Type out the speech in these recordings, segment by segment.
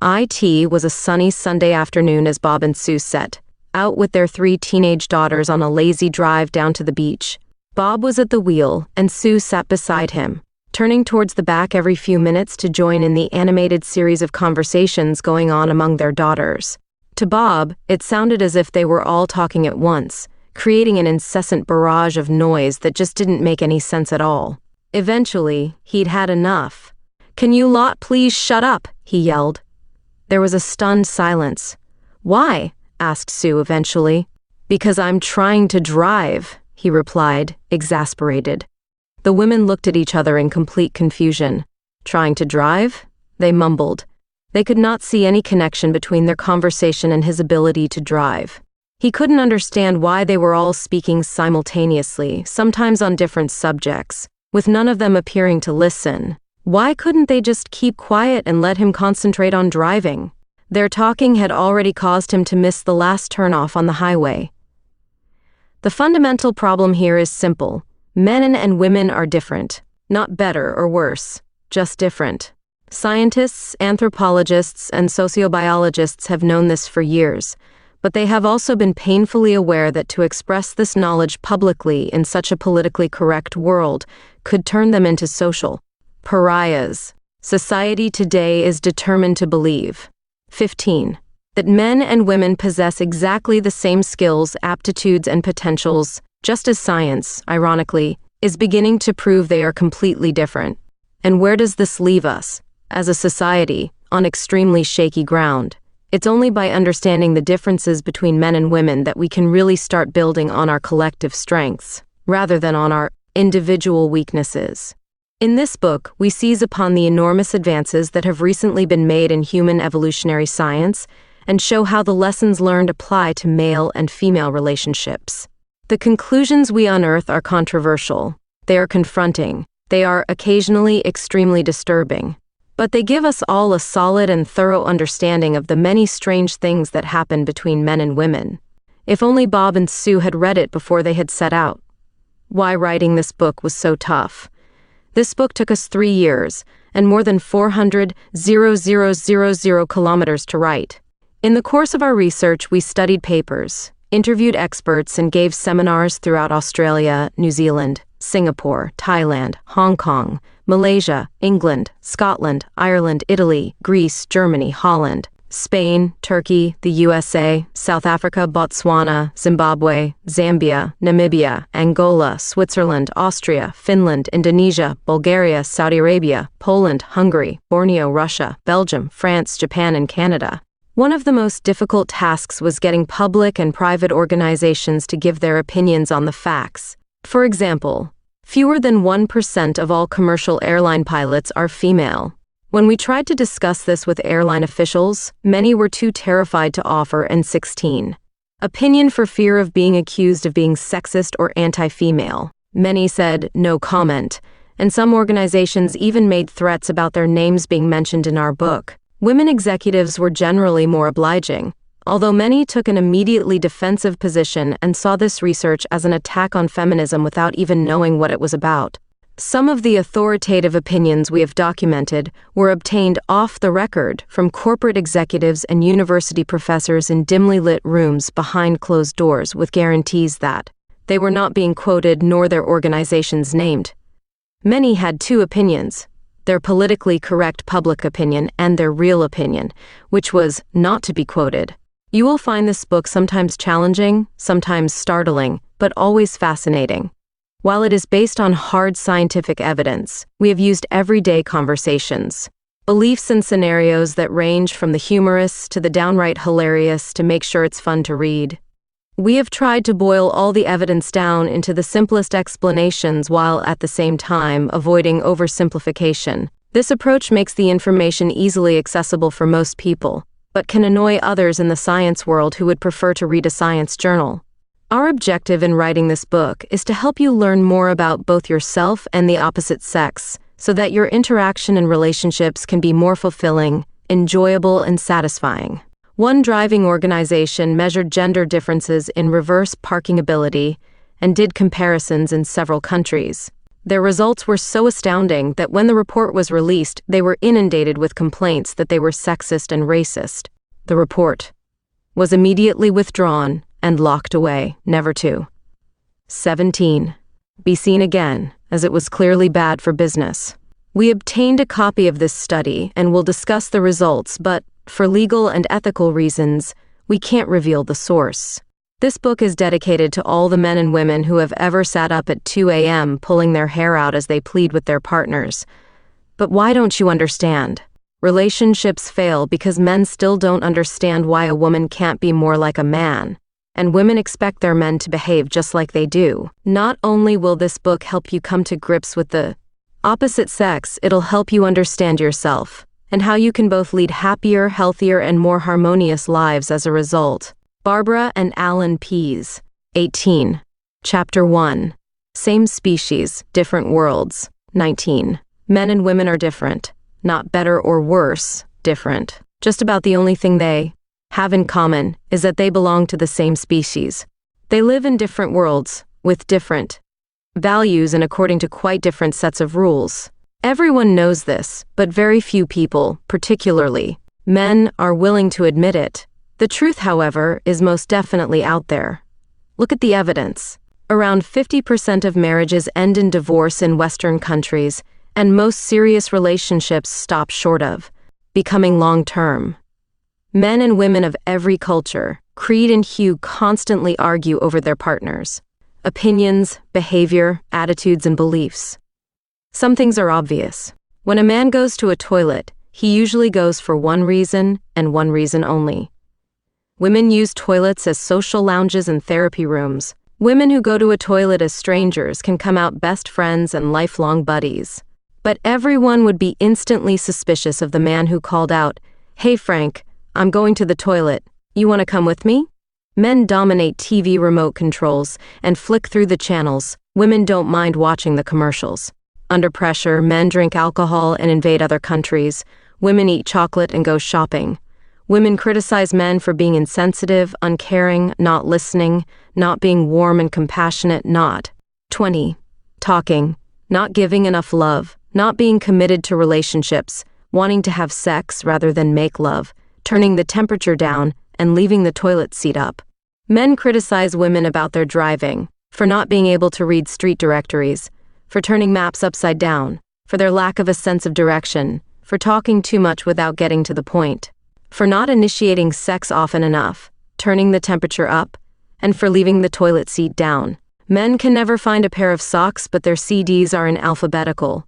It was a sunny Sunday afternoon as Bob and Sue set out with their 3 teenage daughters on a lazy drive down to the beach. Bob was at the wheel, and Sue sat beside him, turning towards the back every few minutes to join in the animated series of conversations going on among their daughters. To Bob, it sounded as if they were all talking at once, creating an incessant barrage of noise that just didn't make any sense at all. Eventually, he'd had enough. "Can you lot please shut up?" he yelled. There was a stunned silence. "Why?" asked Sue eventually. "Because I'm trying to drive," he replied, exasperated. The women looked at each other in complete confusion. "Trying to drive?" they mumbled. They could not see any connection between their conversation and his ability to drive. He couldn't understand why they were all speaking simultaneously, sometimes on different subjects, with none of them appearing to listen. Why couldn't they just keep quiet and let him concentrate on driving? Their talking had already caused him to miss the last turnoff on the highway. The fundamental problem here is simple. Men and women are different. Not better or worse, just different. Scientists, anthropologists, and sociobiologists have known this for years, but they have also been painfully aware that to express this knowledge publicly in such a politically correct world could turn them into social pariahs. Society today is determined to believe. 15. That men and women possess exactly the same skills, aptitudes, and potentials, just as science, ironically, is beginning to prove they are completely different. And where does this leave us, as a society, on extremely shaky ground? It's only by understanding the differences between men and women that we can really start building on our collective strengths, rather than on our individual weaknesses. In this book, we seize upon the enormous advances that have recently been made in human evolutionary science and show how the lessons learned apply to male and female relationships. The conclusions we unearth are controversial. They are confronting. They are occasionally extremely disturbing. But they give us all a solid and thorough understanding of the many strange things that happen between men and women. If only Bob and Sue had read it before they had set out. Why writing this book was so tough. This book took us 3 years and more than 400,000 kilometers to write. In the course of our research, we studied papers, interviewed experts, and gave seminars throughout Australia, New Zealand, Singapore, Thailand, Hong Kong, Malaysia, England, Scotland, Ireland, Italy, Greece, Germany, Holland, Spain, Turkey, the USA, South Africa, Botswana, Zimbabwe, Zambia, Namibia, Angola, Switzerland, Austria, Finland, Indonesia, Bulgaria, Saudi Arabia, Poland, Hungary, Borneo, Russia, Belgium, France, Japan, and Canada. One of the most difficult tasks was getting public and private organizations to give their opinions on the facts. For example, fewer than 1% of all commercial airline pilots are female. When we tried to discuss this with airline officials, many were too terrified to offer an 16 opinion for fear of being accused of being sexist or anti-female. Many said no comment, and some organizations even made threats about their names being mentioned in our book. Women executives were generally more obliging, although many took an immediately defensive position and saw this research as an attack on feminism without even knowing what it was about. Some of the authoritative opinions we have documented were obtained off the record from corporate executives and university professors in dimly lit rooms behind closed doors with guarantees that they were not being quoted nor their organizations named. Many had 2 opinions, their politically correct public opinion and their real opinion, which was not to be quoted. You will find this book sometimes challenging, sometimes startling, but always fascinating. While it is based on hard scientific evidence, we have used everyday conversations, beliefs and scenarios that range from the humorous to the downright hilarious to make sure it's fun to read. We have tried to boil all the evidence down into the simplest explanations while at the same time avoiding oversimplification. This approach makes the information easily accessible for most people, but can annoy others in the science world who would prefer to read a science journal. Our objective in writing this book is to help you learn more about both yourself and the opposite sex, so that your interaction and relationships can be more fulfilling, enjoyable, and satisfying. One driving organization measured gender differences in reverse parking ability and did comparisons in several countries. Their results were so astounding that when the report was released, they were inundated with complaints that they were sexist and racist. The report was immediately withdrawn and locked away, never to 17. Be seen again, as it was clearly bad for business. We obtained a copy of this study and will discuss the results, but for legal and ethical reasons, we can't reveal the source. This book is dedicated to all the men and women who have ever sat up at 2 a.m. pulling their hair out as they plead with their partners. But why don't you understand? Relationships fail because men still don't understand why a woman can't be more like a man, and women expect their men to behave just like they do. Not only will this book help you come to grips with the opposite sex, it'll help you understand yourself, and how you can both lead happier, healthier, and more harmonious lives as a result. Barbara and Allan Pease, 18. Chapter 1. Same species, different worlds, 19. Men and women are different. Not better or worse, different. Just about the only thing they have in common is that they belong to the same species. They live in different worlds, with different values and according to quite different sets of rules. Everyone knows this, but very few people, particularly men, are willing to admit it. The truth, however, is most definitely out there. Look at the evidence. Around 50% of marriages end in divorce in Western countries, and most serious relationships stop short of becoming long-term. Men and women of every culture, creed and hue constantly argue over their partners' opinions, behavior, attitudes, and beliefs. Some things are obvious. When a man goes to a toilet, he usually goes for one reason and one reason only. Women use toilets as social lounges and therapy rooms. Women who go to a toilet as strangers can come out best friends and lifelong buddies. But everyone would be instantly suspicious of the man who called out, "Hey Frank, I'm going to the toilet. You want to come with me?" Men dominate TV remote controls and flick through the channels. Women don't mind watching the commercials. Under pressure, men drink alcohol and invade other countries. Women eat chocolate and go shopping. Women criticize men for being insensitive, uncaring, not listening, not being warm and compassionate, not 20. Talking, not giving enough love, not being committed to relationships, wanting to have sex rather than make love, turning the temperature down, and leaving the toilet seat up. Men criticize women about their driving, for not being able to read street directories, for turning maps upside down, for their lack of a sense of direction, for talking too much without getting to the point, for not initiating sex often enough, turning the temperature up, and for leaving the toilet seat down. Men can never find a pair of socks, but their CDs are in alphabetical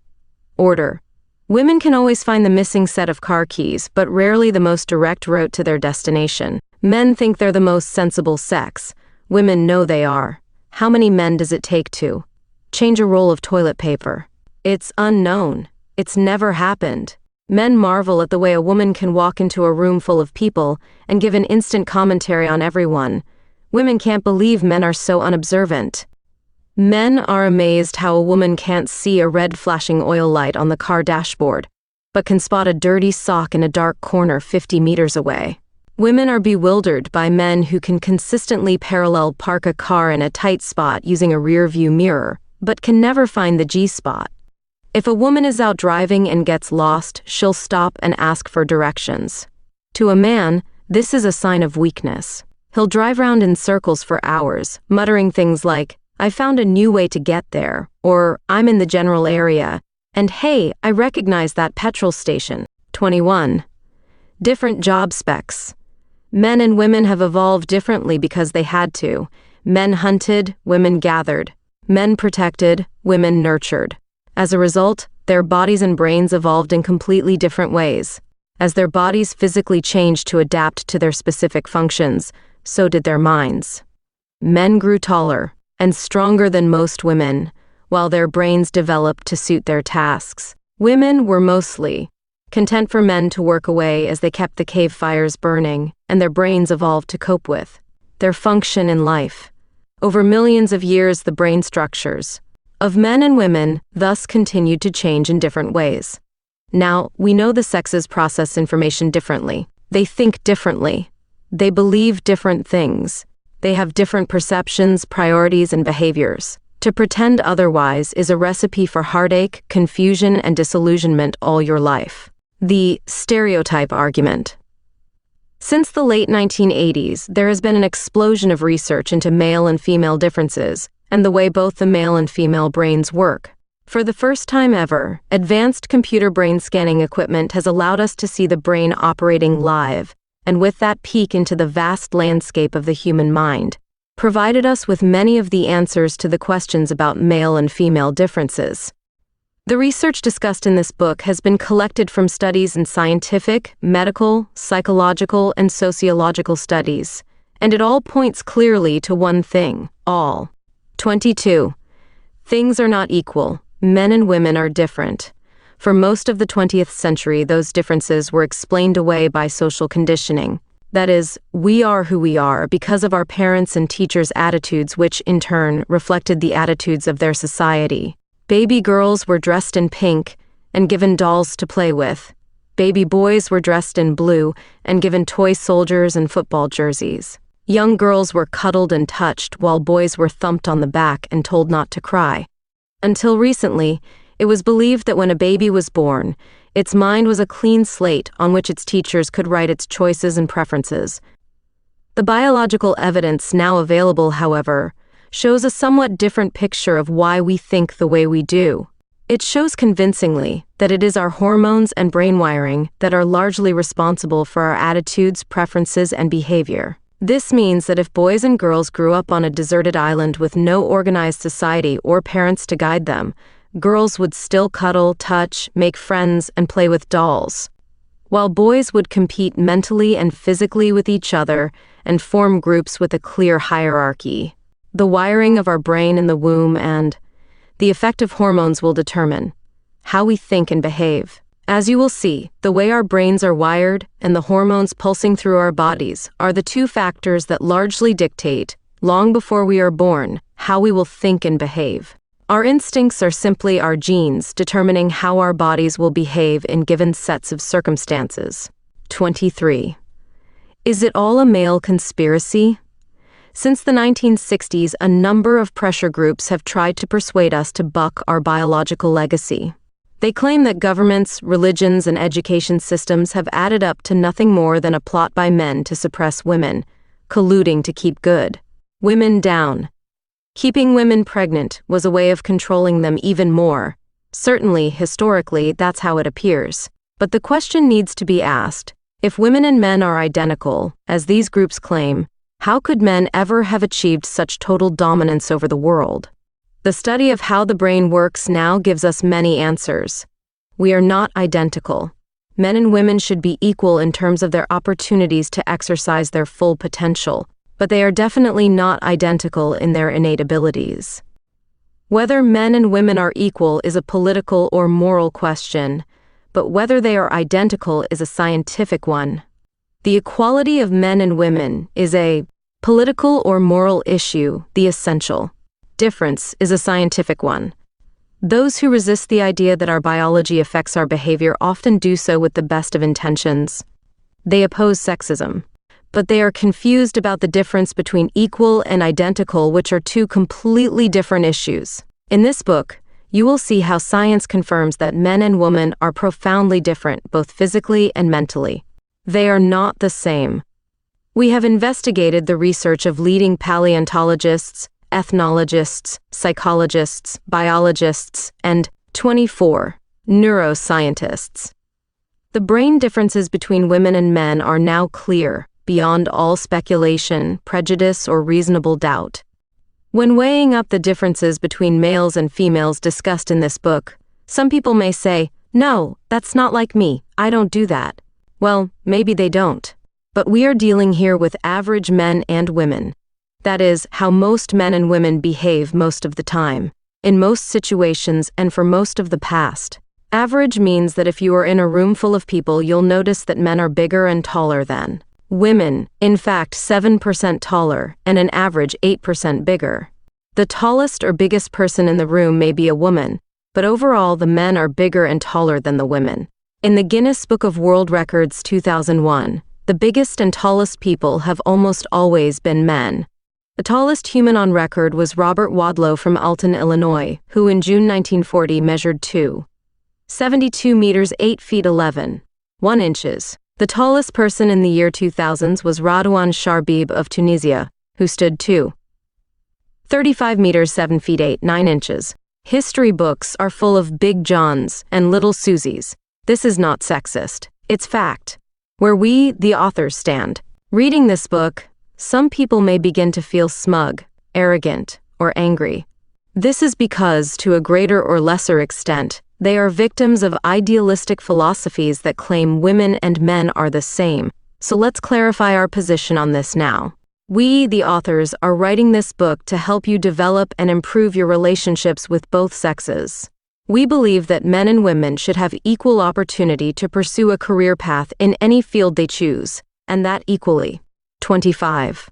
order. Women can always find the missing set of car keys, but rarely the most direct route to their destination. Men think they're the most sensible sex. Women know they are. How many men does it take to change a roll of toilet paper? It's unknown. It's never happened. Men marvel at the way a woman can walk into a room full of people and give an instant commentary on everyone. Women can't believe men are so unobservant. Men are amazed how a woman can't see a red flashing oil light on the car dashboard, but can spot a dirty sock in a dark corner 50 meters away. Women are bewildered by men who can consistently parallel park a car in a tight spot using a rear-view mirror, but can never find the G-spot. If a woman is out driving and gets lost, she'll stop and ask for directions. To a man, this is a sign of weakness. He'll drive round in circles for hours, muttering things like, "I found a new way to get there," or "I'm in the general area," and "Hey, I recognize that petrol station." 21. Different job specs. Men and women have evolved differently because they had to. Men hunted, women gathered. Men protected, women nurtured. As a result, their bodies and brains evolved in completely different ways. As their bodies physically changed to adapt to their specific functions, so did their minds. Men grew taller and stronger than most women, while their brains developed to suit their tasks. Women were mostly content for men to work away as they kept the cave fires burning, and their brains evolved to cope with their function in life. Over millions of years, the brain structures of men and women thus continued to change in different ways. Now, we know the sexes process information differently. They think differently. They believe different things. They have different perceptions, priorities, and behaviors. To pretend otherwise is a recipe for heartache, confusion, and disillusionment all your life. The stereotype argument. Since the late 1980s, there has been an explosion of research into male and female differences and the way both the male and female brains work. For the first time ever, advanced computer brain scanning equipment has allowed us to see the brain operating live, and with that peek into the vast landscape of the human mind, provided us with many of the answers to the questions about male and female differences. The research discussed in this book has been collected from studies in scientific, medical, psychological, and sociological studies, and it all points clearly to one thing, all. 22. Things are not equal. Men and women are different. For most of the 20th century, those differences were explained away by social conditioning. That is, we are who we are because of our parents' and teachers' attitudes, which, in turn, reflected the attitudes of their society. Baby girls were dressed in pink and given dolls to play with. Baby boys were dressed in blue and given toy soldiers and football jerseys. Young girls were cuddled and touched, while boys were thumped on the back and told not to cry. Until recently, it was believed that when a baby was born, its mind was a clean slate on which its teachers could write its choices and preferences. The biological evidence now available, however, shows a somewhat different picture of why we think the way we do. It shows convincingly that it is our hormones and brain wiring that are largely responsible for our attitudes, preferences, and behavior. This means that if boys and girls grew up on a deserted island with no organized society or parents to guide them, girls would still cuddle, touch, make friends, and play with dolls, while boys would compete mentally and physically with each other and form groups with a clear hierarchy. The wiring of our brain in the womb and the effect of hormones will determine how we think and behave. As you will see, the way our brains are wired and the hormones pulsing through our bodies are the two factors that largely dictate, long before we are born, how we will think and behave. Our instincts are simply our genes determining how our bodies will behave in given sets of circumstances. 23. Is it all a male conspiracy? Since the 1960s, a number of pressure groups have tried to persuade us to buck our biological legacy. They claim that governments, religions, and education systems have added up to nothing more than a plot by men to suppress women, colluding to keep good women down. Keeping women pregnant was a way of controlling them even more. Certainly, historically, that's how it appears. But the question needs to be asked, if women and men are identical, as these groups claim, how could men ever have achieved such total dominance over the world? The study of how the brain works now gives us many answers. We are not identical. Men and women should be equal in terms of their opportunities to exercise their full potential, but they are definitely not identical in their innate abilities. Whether men and women are equal is a political or moral question, but whether they are identical is a scientific one. The equality of men and women is a political or moral issue, the essential difference is a scientific one. Those who resist the idea that our biology affects our behavior often do so with the best of intentions. They oppose sexism, but they are confused about the difference between equal and identical, which are two completely different issues. In this book, you will see how science confirms that men and women are profoundly different, both physically and mentally. They are not the same. We have investigated the research of leading paleontologists, ethnologists, psychologists, biologists, and 24 neuroscientists. The brain differences between women and men are now clear, beyond all speculation, prejudice, or reasonable doubt. When weighing up the differences between males and females discussed in this book, some people may say, "No, that's not like me, I don't do that." Well, maybe they don't. But we are dealing here with average men and women. That is, how most men and women behave most of the time, in most situations and for most of the past. Average means that if you are in a room full of people, you'll notice that men are bigger and taller than women, in fact 7% taller, and an average 8% bigger. The tallest or biggest person in the room may be a woman, but overall the men are bigger and taller than the women. In the Guinness Book of World Records 2001, the biggest and tallest people have almost always been men. The tallest human on record was Robert Wadlow from Alton, Illinois, who in June 1940 measured 2.72 meters 8 feet 11.1 inches. The tallest person in the year 2000s was Radouan Charbib of Tunisia, who stood 2.35 meters 7 feet 8.9 inches. History books are full of Big Johns and Little Susies. This is not sexist. It's fact. Where we, the authors, stand. Reading this book, some people may begin to feel smug, arrogant, or angry. This is because, to a greater or lesser extent, they are victims of idealistic philosophies that claim women and men are the same. So let's clarify our position on this now. We, the authors, are writing this book to help you develop and improve your relationships with both sexes. We believe that men and women should have equal opportunity to pursue a career path in any field they choose, and that equally. 25.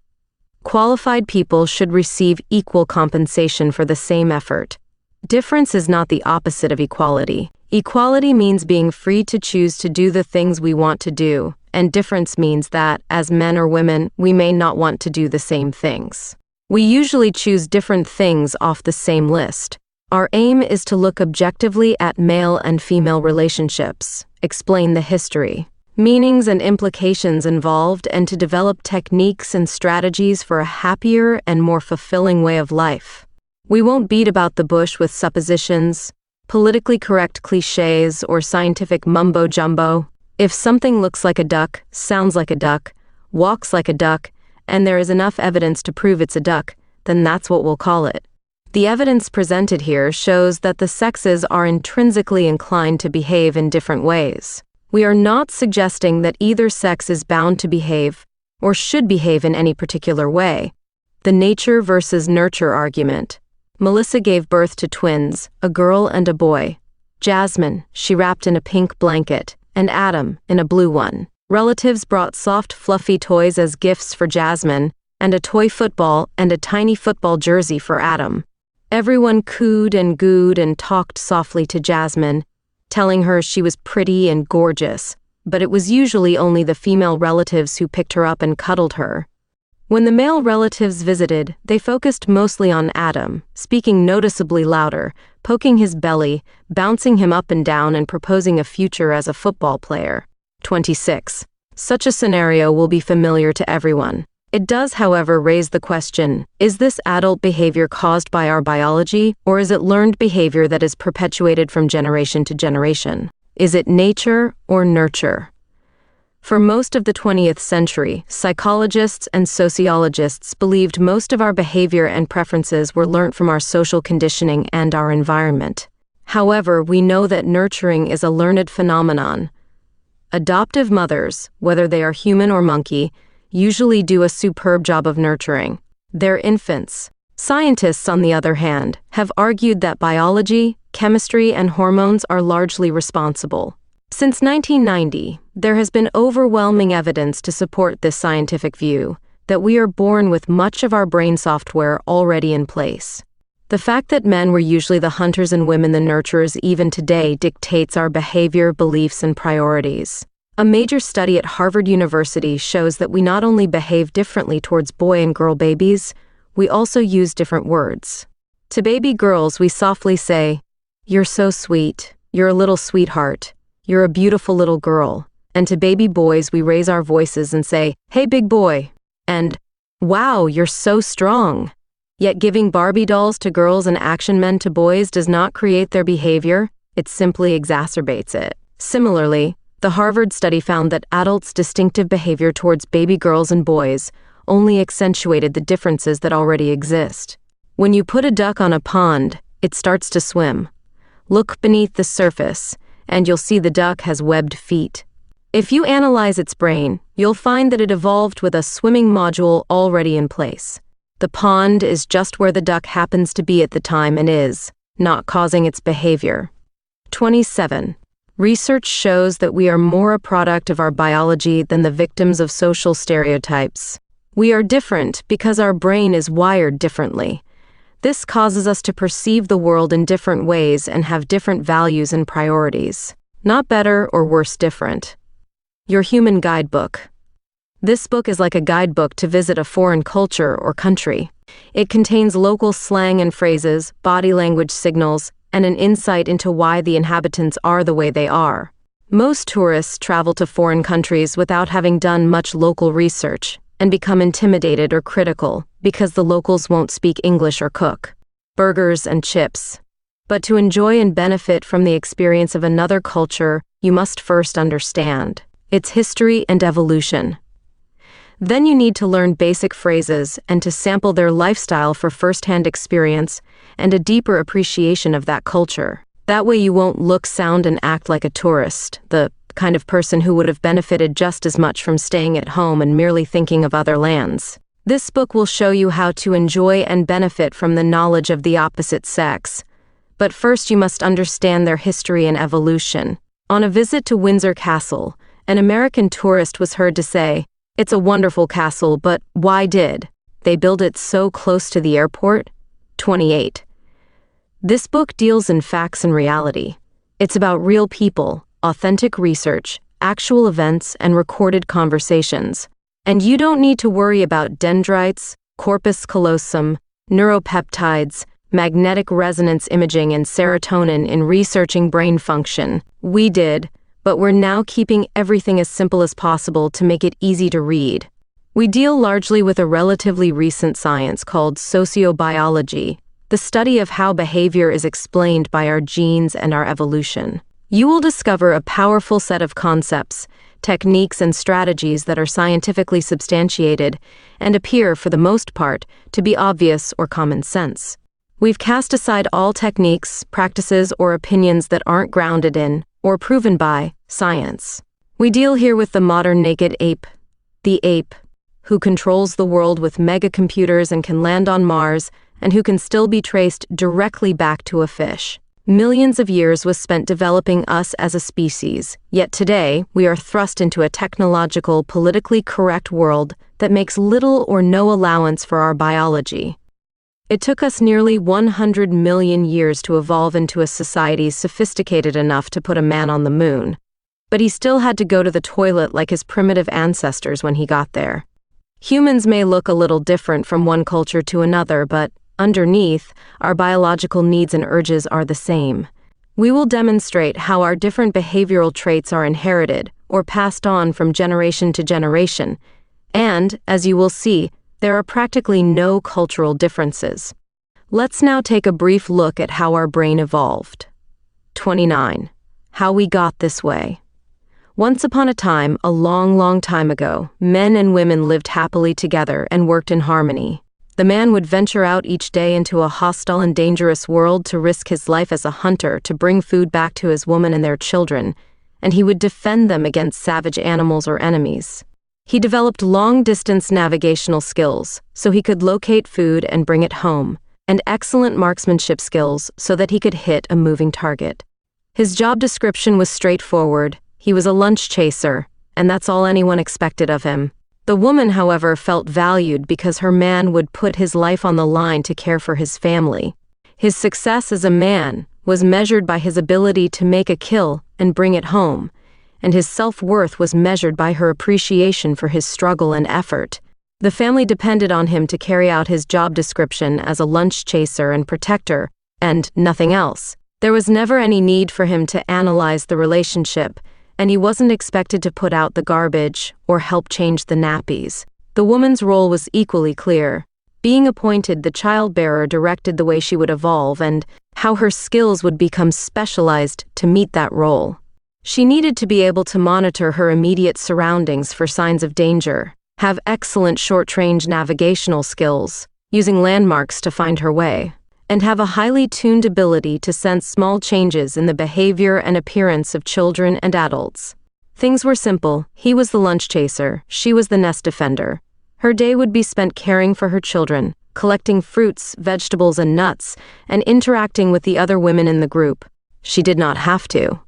Qualified people should receive equal compensation for the same effort. Difference is not the opposite of equality. Equality means being free to choose to do the things we want to do, and difference means that, as men or women, we may not want to do the same things. We usually choose different things off the same list. Our aim is to look objectively at male and female relationships, explain the history, meanings and implications involved, and to develop techniques and strategies for a happier and more fulfilling way of life. We won't beat about the bush with suppositions, politically correct cliches, or scientific mumbo-jumbo. If something looks like a duck, sounds like a duck, walks like a duck, and there is enough evidence to prove it's a duck, then that's what we'll call it. The evidence presented here shows that the sexes are intrinsically inclined to behave in different ways. We are not suggesting that either sex is bound to behave or should behave in any particular way. The nature versus nurture argument. Melissa gave birth to twins, a girl and a boy. Jasmine, she wrapped in a pink blanket, and Adam, in a blue one. Relatives brought soft, fluffy toys as gifts for Jasmine, and a toy football and a tiny football jersey for Adam. Everyone cooed and gooed and talked softly to Jasmine, telling her she was pretty and gorgeous, but it was usually only the female relatives who picked her up and cuddled her. When the male relatives visited, they focused mostly on Adam, speaking noticeably louder, poking his belly, bouncing him up and down, and proposing a future as a football player. 26. Such a scenario will be familiar to everyone. It does, however, raise the question, is this adult behavior caused by our biology, or is it learned behavior that is perpetuated from generation to generation? Is it nature or nurture? For most of the 20th century, psychologists and sociologists believed most of our behavior and preferences were learnt from our social conditioning and our environment. However, we know that nurturing is a learned phenomenon. Adoptive mothers, whether they are human or monkey, usually do a superb job of nurturing their infants. Scientists, on the other hand, have argued that biology, chemistry, and hormones are largely responsible. Since 1990, there has been overwhelming evidence to support this scientific view, that we are born with much of our brain software already in place. The fact that men were usually the hunters and women the nurturers even today dictates our behavior, beliefs, and priorities. A major study at Harvard University shows that we not only behave differently towards boy and girl babies, we also use different words. To baby girls, we softly say, "You're so sweet," "You're a little sweetheart," "You're a beautiful little girl." And to baby boys, we raise our voices and say, "Hey, big boy," and "Wow, you're so strong." Yet giving Barbie dolls to girls and action men to boys does not create their behavior, it simply exacerbates it. Similarly, the Harvard study found that adults' distinctive behavior towards baby girls and boys only accentuated the differences that already exist. When you put a duck on a pond, it starts to swim. Look beneath the surface, and you'll see the duck has webbed feet. If you analyze its brain, you'll find that it evolved with a swimming module already in place. The pond is just where the duck happens to be at the time and is not causing its behavior. 27. Research shows that we are more a product of our biology than the victims of social stereotypes. We are different because our brain is wired differently. This causes us to perceive the world in different ways and have different values and priorities. Not better or worse, different. Your Human Guidebook. This book is like a guidebook to visit a foreign culture or country. It contains local slang and phrases, body language signals, and an insight into why the inhabitants are the way they are. Most tourists travel to foreign countries without having done much local research and become intimidated or critical because the locals won't speak English or cook burgers and chips. But to enjoy and benefit from the experience of another culture, you must first understand its history and evolution. Then you need to learn basic phrases and to sample their lifestyle for first-hand experience and a deeper appreciation of that culture. That way you won't look, sound, and act like a tourist, the kind of person who would have benefited just as much from staying at home and merely thinking of other lands. This book will show you how to enjoy and benefit from the knowledge of the opposite sex. But first you must understand their history and evolution. On a visit to Windsor Castle, an American tourist was heard to say, "It's a wonderful castle, but why did they build it so close to the airport?" 28. This book deals in facts and reality. It's about real people, authentic research, actual events, and recorded conversations. And you don't need to worry about dendrites, corpus callosum, neuropeptides, magnetic resonance imaging, and serotonin in researching brain function. We did, but we're now keeping everything as simple as possible to make it easy to read. We deal largely with a relatively recent science called sociobiology, the study of how behavior is explained by our genes and our evolution. You will discover a powerful set of concepts, techniques, and strategies that are scientifically substantiated and appear, for the most part, to be obvious or common sense. We've cast aside all techniques, practices, or opinions that aren't grounded in, or proven by, science. We deal here with the modern naked ape, the ape, who controls the world with megacomputers and can land on Mars, and who can still be traced directly back to a fish. Millions of years was spent developing us as a species, yet today we are thrust into a technological, politically correct world that makes little or no allowance for our biology. It took us nearly 100 million years to evolve into a society sophisticated enough to put a man on the moon, but he still had to go to the toilet like his primitive ancestors when he got there. Humans may look a little different from one culture to another, but underneath, our biological needs and urges are the same. We will demonstrate how our different behavioral traits are inherited or passed on from generation to generation, and, as you will see, there are practically no cultural differences. Let's now take a brief look at how our brain evolved. 29. How we got this way. Once upon a time, a long, long time ago, men and women lived happily together and worked in harmony. The man would venture out each day into a hostile and dangerous world to risk his life as a hunter to bring food back to his woman and their children, and he would defend them against savage animals or enemies. He developed long-distance navigational skills so he could locate food and bring it home, and excellent marksmanship skills so that he could hit a moving target. His job description was straightforward. He was a lunch chaser, and that's all anyone expected of him. The woman, however, felt valued because her man would put his life on the line to care for his family. His success as a man was measured by his ability to make a kill and bring it home, and his self-worth was measured by her appreciation for his struggle and effort. The family depended on him to carry out his job description as a lunch chaser and protector, and nothing else. There was never any need for him to analyze the relationship, and he wasn't expected to put out the garbage or help change the nappies. The woman's role was equally clear. Being appointed the childbearer directed the way she would evolve and how her skills would become specialized to meet that role. She needed to be able to monitor her immediate surroundings for signs of danger, have excellent short-range navigational skills, using landmarks to find her way, and have a highly tuned ability to sense small changes in the behavior and appearance of children and adults. Things were simple. He was the lunch chaser, she was the nest defender. Her day would be spent caring for her children, collecting fruits, vegetables, and nuts, and interacting with the other women in the group. She did not have to.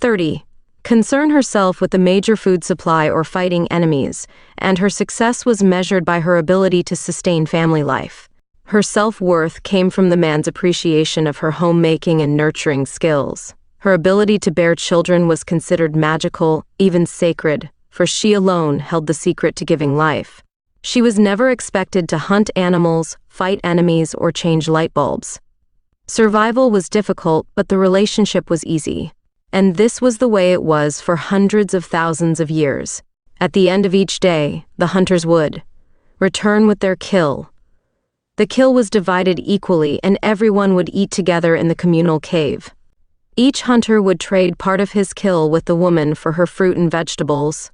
30. Concern herself with the major food supply or fighting enemies, and her success was measured by her ability to sustain family life. Her self-worth came from the man's appreciation of her homemaking and nurturing skills. Her ability to bear children was considered magical, even sacred, for she alone held the secret to giving life. She was never expected to hunt animals, fight enemies, or change light bulbs. Survival was difficult, but the relationship was easy. And this was the way it was for hundreds of thousands of years. At the end of each day, the hunters would return with their kill. The kill was divided equally, and everyone would eat together in the communal cave. Each hunter would trade part of his kill with the woman for her fruit and vegetables.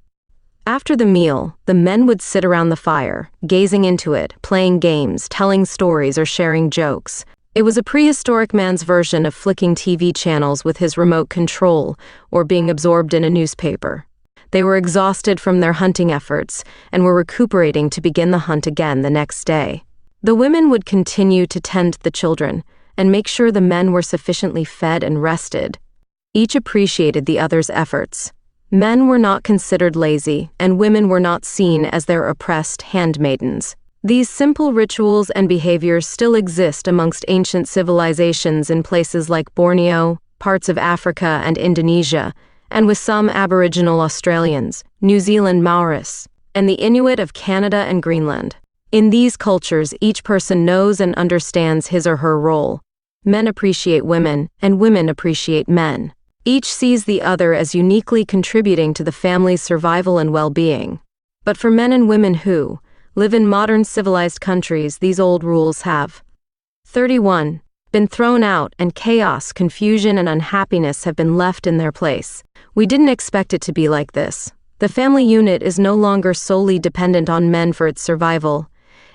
After the meal, the men would sit around the fire, gazing into it, playing games, telling stories, or sharing jokes. It was a prehistoric man's version of flicking TV channels with his remote control or being absorbed in a newspaper. They were exhausted from their hunting efforts and were recuperating to begin the hunt again the next day. The women would continue to tend the children and make sure the men were sufficiently fed and rested. Each appreciated the other's efforts. Men were not considered lazy, and women were not seen as their oppressed handmaidens. These simple rituals and behaviors still exist amongst ancient civilizations in places like Borneo, parts of Africa and Indonesia, and with some Aboriginal Australians, New Zealand Maoris, and the Inuit of Canada and Greenland. In these cultures, each person knows and understands his or her role. Men appreciate women, and women appreciate men. Each sees the other as uniquely contributing to the family's survival and well-being. But for men and women who live in modern civilized countries, these old rules have 31. Been thrown out, and chaos, confusion, and unhappiness have been left in their place. We didn't expect it to be like this. The family unit is no longer solely dependent on men for its survival,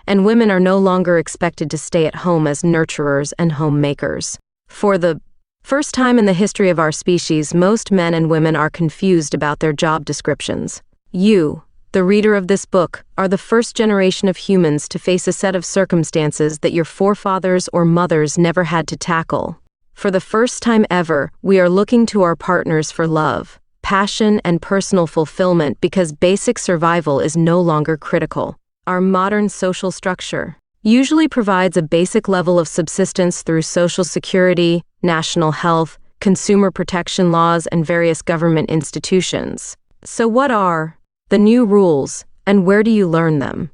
and women are no longer expected to stay at home as nurturers and homemakers. For the first time in the history of our species, most men and women are confused about their job descriptions. You, the reader of this book, are the first generation of humans to face a set of circumstances that your forefathers or mothers never had to tackle. For the first time ever, we are looking to our partners for love, passion, and personal fulfillment because basic survival is no longer critical. Our modern social structure usually provides a basic level of subsistence through Social Security, national health, consumer protection laws, and various government institutions. So what are the new rules, and where do you learn them?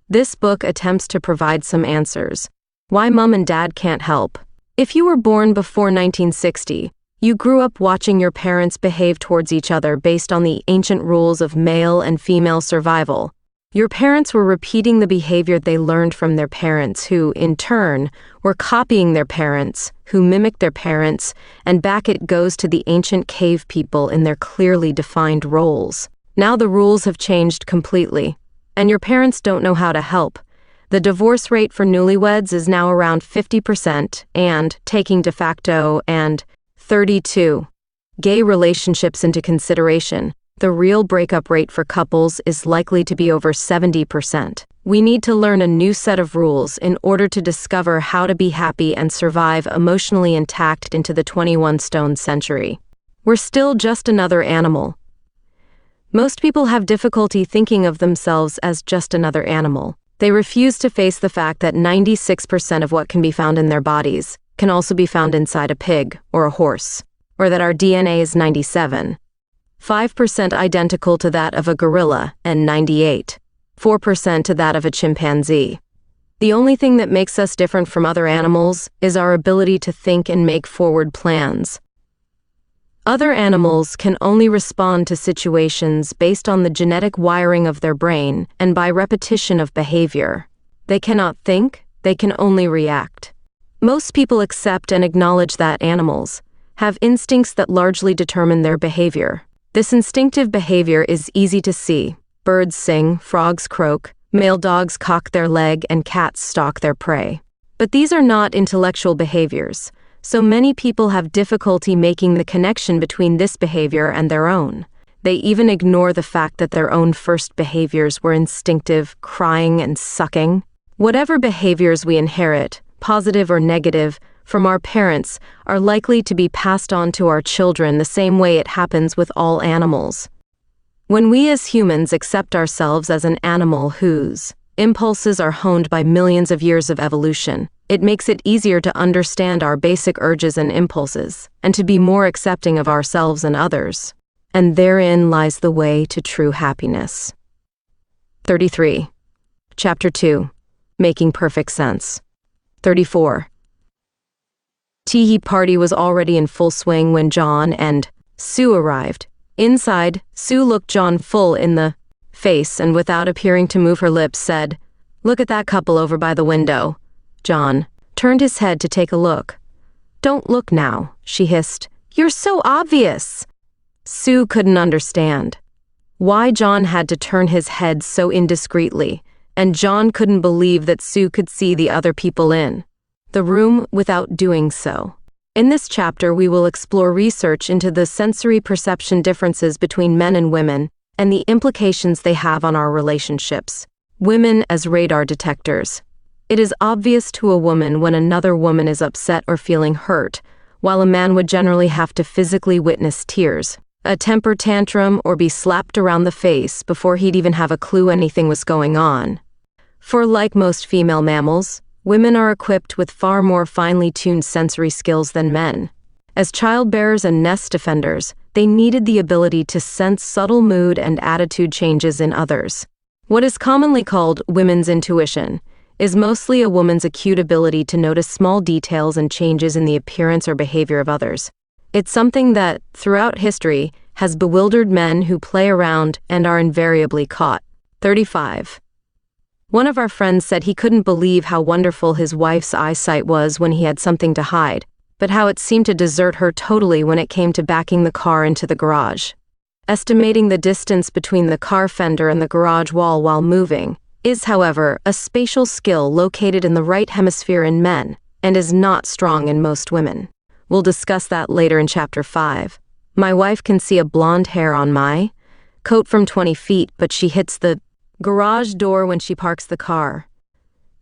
This book attempts to provide some answers. Why mom and dad can't help. If you were born before 1960, you grew up watching your parents behave towards each other based on the ancient rules of male and female survival. Your parents were repeating the behavior they learned from their parents, who, in turn, were copying their parents, who mimicked their parents, and back it goes to the ancient cave people in their clearly defined roles. Now the rules have changed completely, and your parents don't know how to help. The divorce rate for newlyweds is now around 50%, and, taking de facto and 32 gay relationships into consideration, the real breakup rate for couples is likely to be over 70%. We need to learn a new set of rules in order to discover how to be happy and survive emotionally intact into the 21st century. We're still just another animal. Most people have difficulty thinking of themselves as just another animal. They refuse to face the fact that 96% of what can be found in their bodies can also be found inside a pig or a horse, or that our DNA is 5% identical to that of a gorilla, and 4% to that of a chimpanzee. The only thing that makes us different from other animals is our ability to think and make forward plans. Other animals can only respond to situations based on the genetic wiring of their brain and by repetition of behavior. They cannot think, they can only react. Most people accept and acknowledge that animals have instincts that largely determine their behavior. This instinctive behavior is easy to see. Birds sing, frogs croak, male dogs cock their leg, and cats stalk their prey. But these are not intellectual behaviors, so many people have difficulty making the connection between this behavior and their own. They even ignore the fact that their own first behaviors were instinctive, crying and sucking. Whatever behaviors we inherit, positive or negative, from our parents are likely to be passed on to our children the same way it happens with all animals. When we as humans accept ourselves as an animal whose impulses are honed by millions of years of evolution, it makes it easier to understand our basic urges and impulses, and to be more accepting of ourselves and others. And therein lies the way to true happiness. 33. Chapter 2. Making Perfect Sense. 34. Tee party was already in full swing when John and Sue arrived. Inside, Sue looked John full in the face and without appearing to move her lips said, "Look at that couple over by the window." John turned his head to take a look. "Don't look now," she hissed. "You're so obvious." Sue couldn't understand why John had to turn his head so indiscreetly, and John couldn't believe that Sue could see the other people in the room without doing so. In this chapter, we will explore research into the sensory perception differences between men and women and the implications they have on our relationships. Women as radar detectors. It is obvious to a woman when another woman is upset or feeling hurt, while a man would generally have to physically witness tears, a temper tantrum, or be slapped around the face before he'd even have a clue anything was going on. For like most female mammals, women are equipped with far more finely tuned sensory skills than men. As childbearers and nest defenders, they needed the ability to sense subtle mood and attitude changes in others. What is commonly called women's intuition is mostly a woman's acute ability to notice small details and changes in the appearance or behavior of others. It's something that, throughout history, has bewildered men who play around and are invariably caught. 35. One of our friends said he couldn't believe how wonderful his wife's eyesight was when he had something to hide, but how it seemed to desert her totally when it came to backing the car into the garage. Estimating the distance between the car fender and the garage wall while moving is, however, a spatial skill located in the right hemisphere in men and is not strong in most women. We'll discuss that later in Chapter 5. My wife can see a blonde hair on my coat from 20 feet, but she hits the garage door when she parks the car.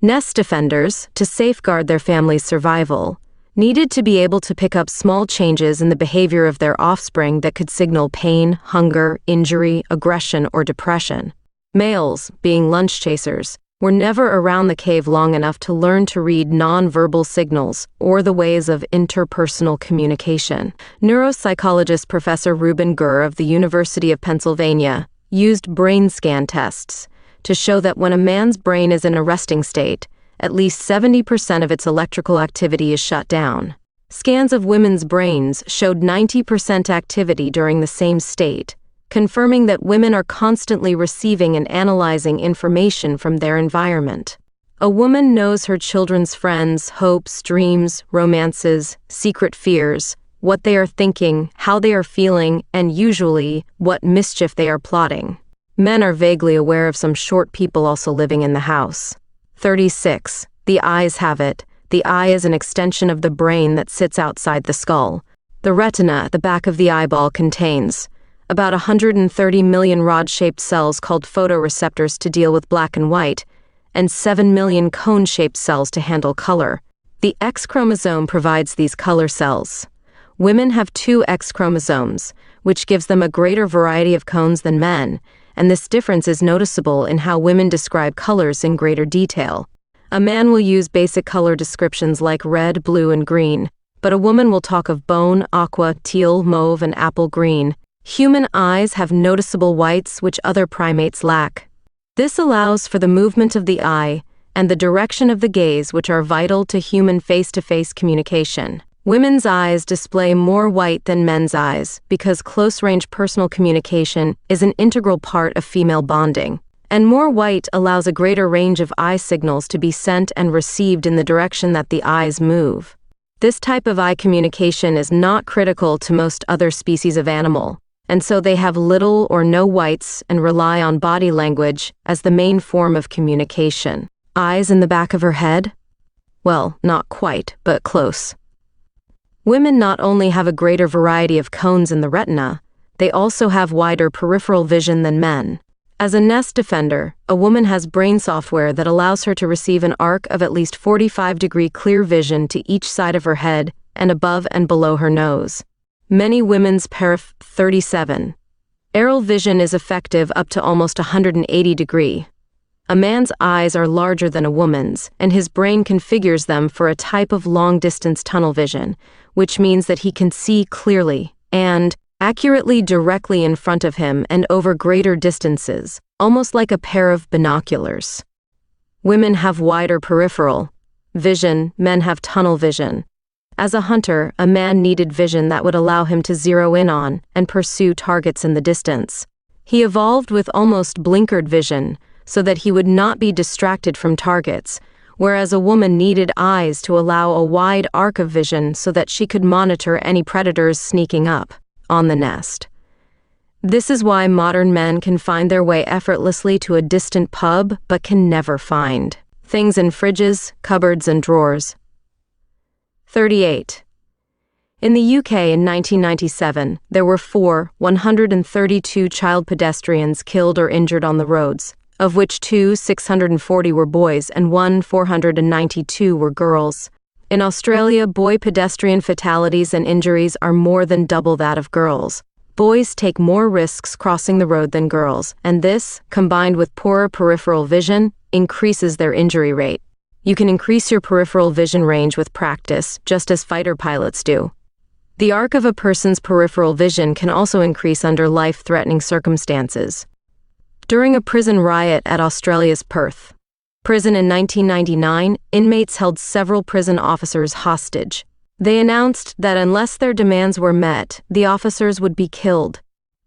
Nest defenders, to safeguard their family's survival, needed to be able to pick up small changes in the behavior of their offspring that could signal pain, hunger, injury, aggression, or depression. Males, being lunch chasers, were never around the cave long enough to learn to read nonverbal signals or the ways of interpersonal communication. Neuropsychologist Professor Reuben Gurr of the University of Pennsylvania used brain scan tests to show that when a man's brain is in a resting state, at least 70% of its electrical activity is shut down. Scans of women's brains showed 90% activity during the same state, confirming that women are constantly receiving and analyzing information from their environment. A woman knows her children's friends, hopes, dreams, romances, secret fears, what they are thinking, how they are feeling, and usually, what mischief they are plotting. Men are vaguely aware of some short people also living in the house. 36. The eyes have it. The eye is an extension of the brain that sits outside the skull. The retina at the back of the eyeball contains about 130 million rod-shaped cells called photoreceptors to deal with black and white, and 7 million cone-shaped cells to handle color. The X chromosome provides these color cells. Women have 2 X chromosomes, which gives them a greater variety of cones than men, and this difference is noticeable in how women describe colors in greater detail. A man will use basic color descriptions like red, blue, and green, but a woman will talk of bone, aqua, teal, mauve, and apple green. Human eyes have noticeable whites which other primates lack. This allows for the movement of the eye and the direction of the gaze, which are vital to human face-to-face communication. Women's eyes display more white than men's eyes because close-range personal communication is an integral part of female bonding, and more white allows a greater range of eye signals to be sent and received in the direction that the eyes move. This type of eye communication is not critical to most other species of animal, and so they have little or no whites and rely on body language as the main form of communication. Eyes in the back of her head? Well, not quite, but close. Women not only have a greater variety of cones in the retina, they also have wider peripheral vision than men. As a nest defender, a woman has brain software that allows her to receive an arc of at least 45-degree clear vision to each side of her head and above and below her nose. Many women's 37. Aerial vision is effective up to almost 180 degree. A man's eyes are larger than a woman's, and his brain configures them for a type of long-distance tunnel vision, which means that he can see clearly and accurately directly in front of him and over greater distances, almost like a pair of binoculars. Women have wider peripheral vision, men have tunnel vision. As a hunter, a man needed vision that would allow him to zero in on and pursue targets in the distance. He evolved with almost blinkered vision so that he would not be distracted from targets, whereas a woman needed eyes to allow a wide arc of vision so that she could monitor any predators sneaking up on the nest. This is why modern men can find their way effortlessly to a distant pub but can never find things in fridges, cupboards, and drawers. 38. In the UK in 1997, there were 132 child pedestrians killed or injured on the roads, of which 640 were boys and 492 were girls. In Australia, boy pedestrian fatalities and injuries are more than double that of girls. Boys take more risks crossing the road than girls, and this, combined with poorer peripheral vision, increases their injury rate. You can increase your peripheral vision range with practice, just as fighter pilots do. The arc of a person's peripheral vision can also increase under life-threatening circumstances. During a prison riot at Australia's Perth prison in 1999, inmates held several prison officers hostage. They announced that unless their demands were met, the officers would be killed.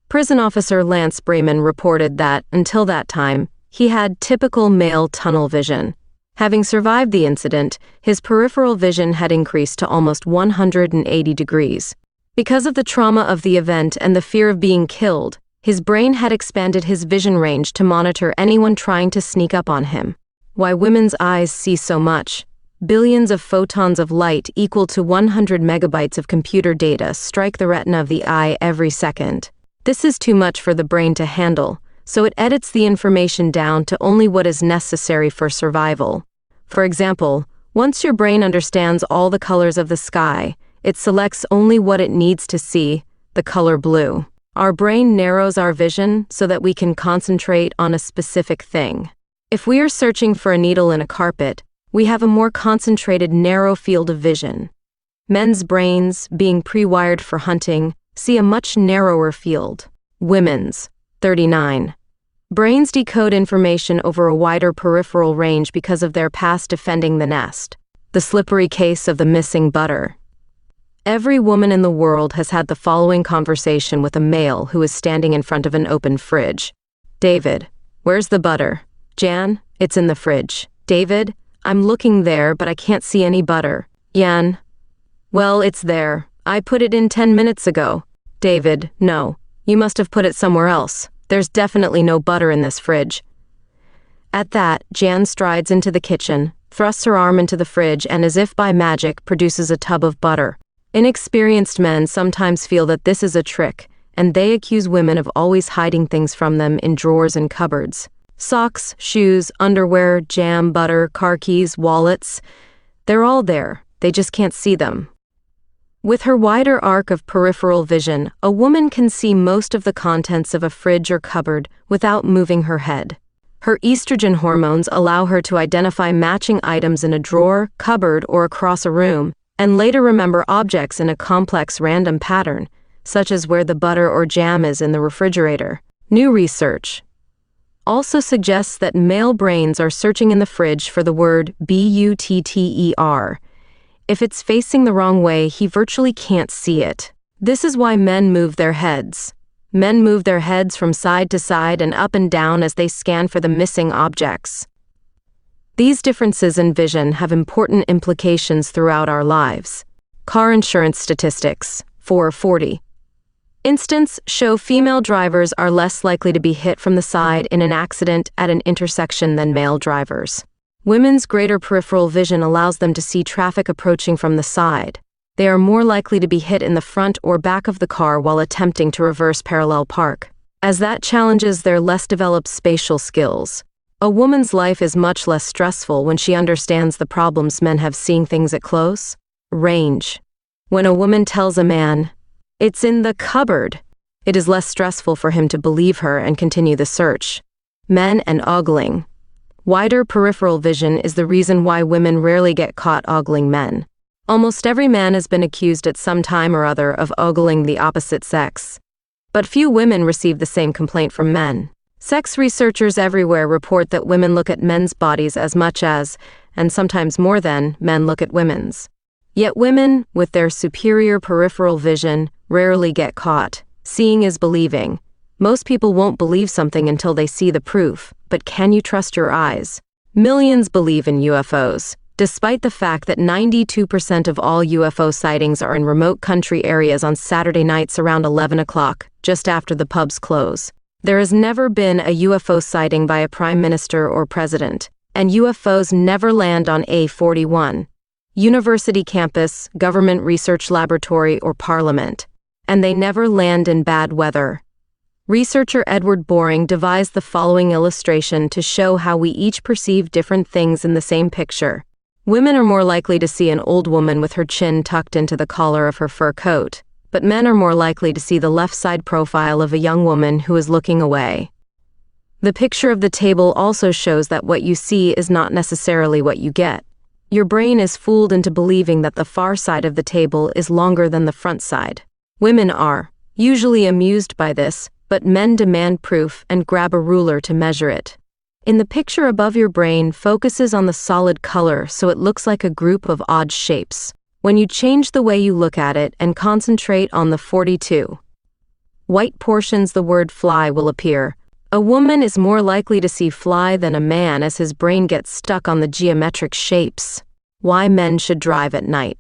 Prison officer Lance Brayman reported that, until that time, he had typical male tunnel vision. Having survived the incident, his peripheral vision had increased to almost 180 degrees. Because of the trauma of the event and the fear of being killed, his brain had expanded his vision range to monitor anyone trying to sneak up on him. Why women's eyes see so much. Billions of photons of light equal to 100 megabytes of computer data strike the retina of the eye every second. This is too much for the brain to handle, so it edits the information down to only what is necessary for survival. For example, once your brain understands all the colors of the sky, it selects only what it needs to see, the color blue. Our brain narrows our vision so that we can concentrate on a specific thing. If we are searching for a needle in a carpet, we have a more concentrated, narrow field of vision. Men's brains, being pre-wired for hunting, see a much narrower field. Women's, 39. Brains decode information over a wider peripheral range because of their past defending the nest. The slippery case of the missing butter. Every woman in the world has had the following conversation with a male who is standing in front of an open fridge. David, where's the butter? Jan, it's in the fridge. David, I'm looking there, but I can't see any butter. Jan, well, it's there. I put it in 10 minutes ago. David, no. You must have put it somewhere else. There's definitely no butter in this fridge. At that, Jan strides into the kitchen, thrusts her arm into the fridge, and as if by magic, produces a tub of butter. Inexperienced men sometimes feel that this is a trick, and they accuse women of always hiding things from them in drawers and cupboards. Socks, shoes, underwear, jam, butter, car keys, wallets. They're all there. They just can't see them. With her wider arc of peripheral vision, a woman can see most of the contents of a fridge or cupboard without moving her head. Her estrogen hormones allow her to identify matching items in a drawer, cupboard, or across a room, and later remember objects in a complex random pattern, such as where the butter or jam is in the refrigerator. New research also suggests that male brains are searching in the fridge for the word butter. If it's facing the wrong way, he virtually can't see it. This is why men move their heads. Men move their heads from side to side and up and down as they scan for the missing objects. These differences in vision have important implications throughout our lives. Car insurance statistics, 440. Instance show female drivers are less likely to be hit from the side in an accident at an intersection than male drivers. Women's greater peripheral vision allows them to see traffic approaching from the side. They are more likely to be hit in the front or back of the car while attempting to reverse parallel park, as that challenges their less developed spatial skills. A woman's life is much less stressful when she understands the problems men have seeing things at close range. When a woman tells a man, "It's in the cupboard," it is less stressful for him to believe her and continue the search. Men and ogling. Wider peripheral vision is the reason why women rarely get caught ogling men. Almost every man has been accused at some time or other of ogling the opposite sex. But few women receive the same complaint from men. Sex researchers everywhere report that women look at men's bodies as much as, and sometimes more than, men look at women's. Yet women, with their superior peripheral vision, rarely get caught. Seeing is believing. Most people won't believe something until they see the proof, but can you trust your eyes? Millions believe in UFOs, despite the fact that 92% of all UFO sightings are in remote country areas on Saturday nights around 11 o'clock, just after the pubs close. There has never been a UFO sighting by a prime minister or president, and UFOs never land on A41, university campus, government research laboratory, or parliament, and they never land in bad weather. Researcher Edward Boring devised the following illustration to show how we each perceive different things in the same picture. Women are more likely to see an old woman with her chin tucked into the collar of her fur coat, but men are more likely to see the left side profile of a young woman who is looking away. The picture of the table also shows that what you see is not necessarily what you get. Your brain is fooled into believing that the far side of the table is longer than the front side. Women are usually amused by this, but men demand proof and grab a ruler to measure it. In the picture above, your brain focuses on the solid color so it looks like a group of odd shapes. When you change the way you look at it and concentrate on the 42 white portions, the word fly will appear. A woman is more likely to see fly than a man as his brain gets stuck on the geometric shapes. Why men should drive at night.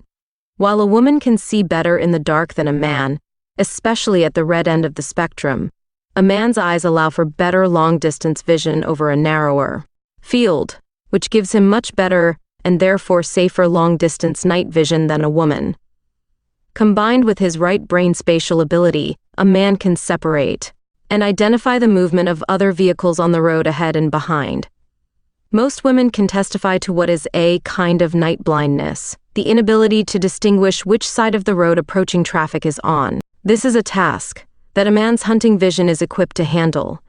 While a woman can see better in the dark than a man, especially at the red end of the spectrum, a man's eyes allow for better long-distance vision over a narrower field, which gives him much better and therefore safer long-distance night vision than a woman. Combined with his right brain spatial ability, a man can separate and identify the movement of other vehicles on the road ahead and behind. Most women can testify to what is a kind of night blindness, the inability to distinguish which side of the road approaching traffic is on. This is a task that a man's hunting vision is equipped to handle.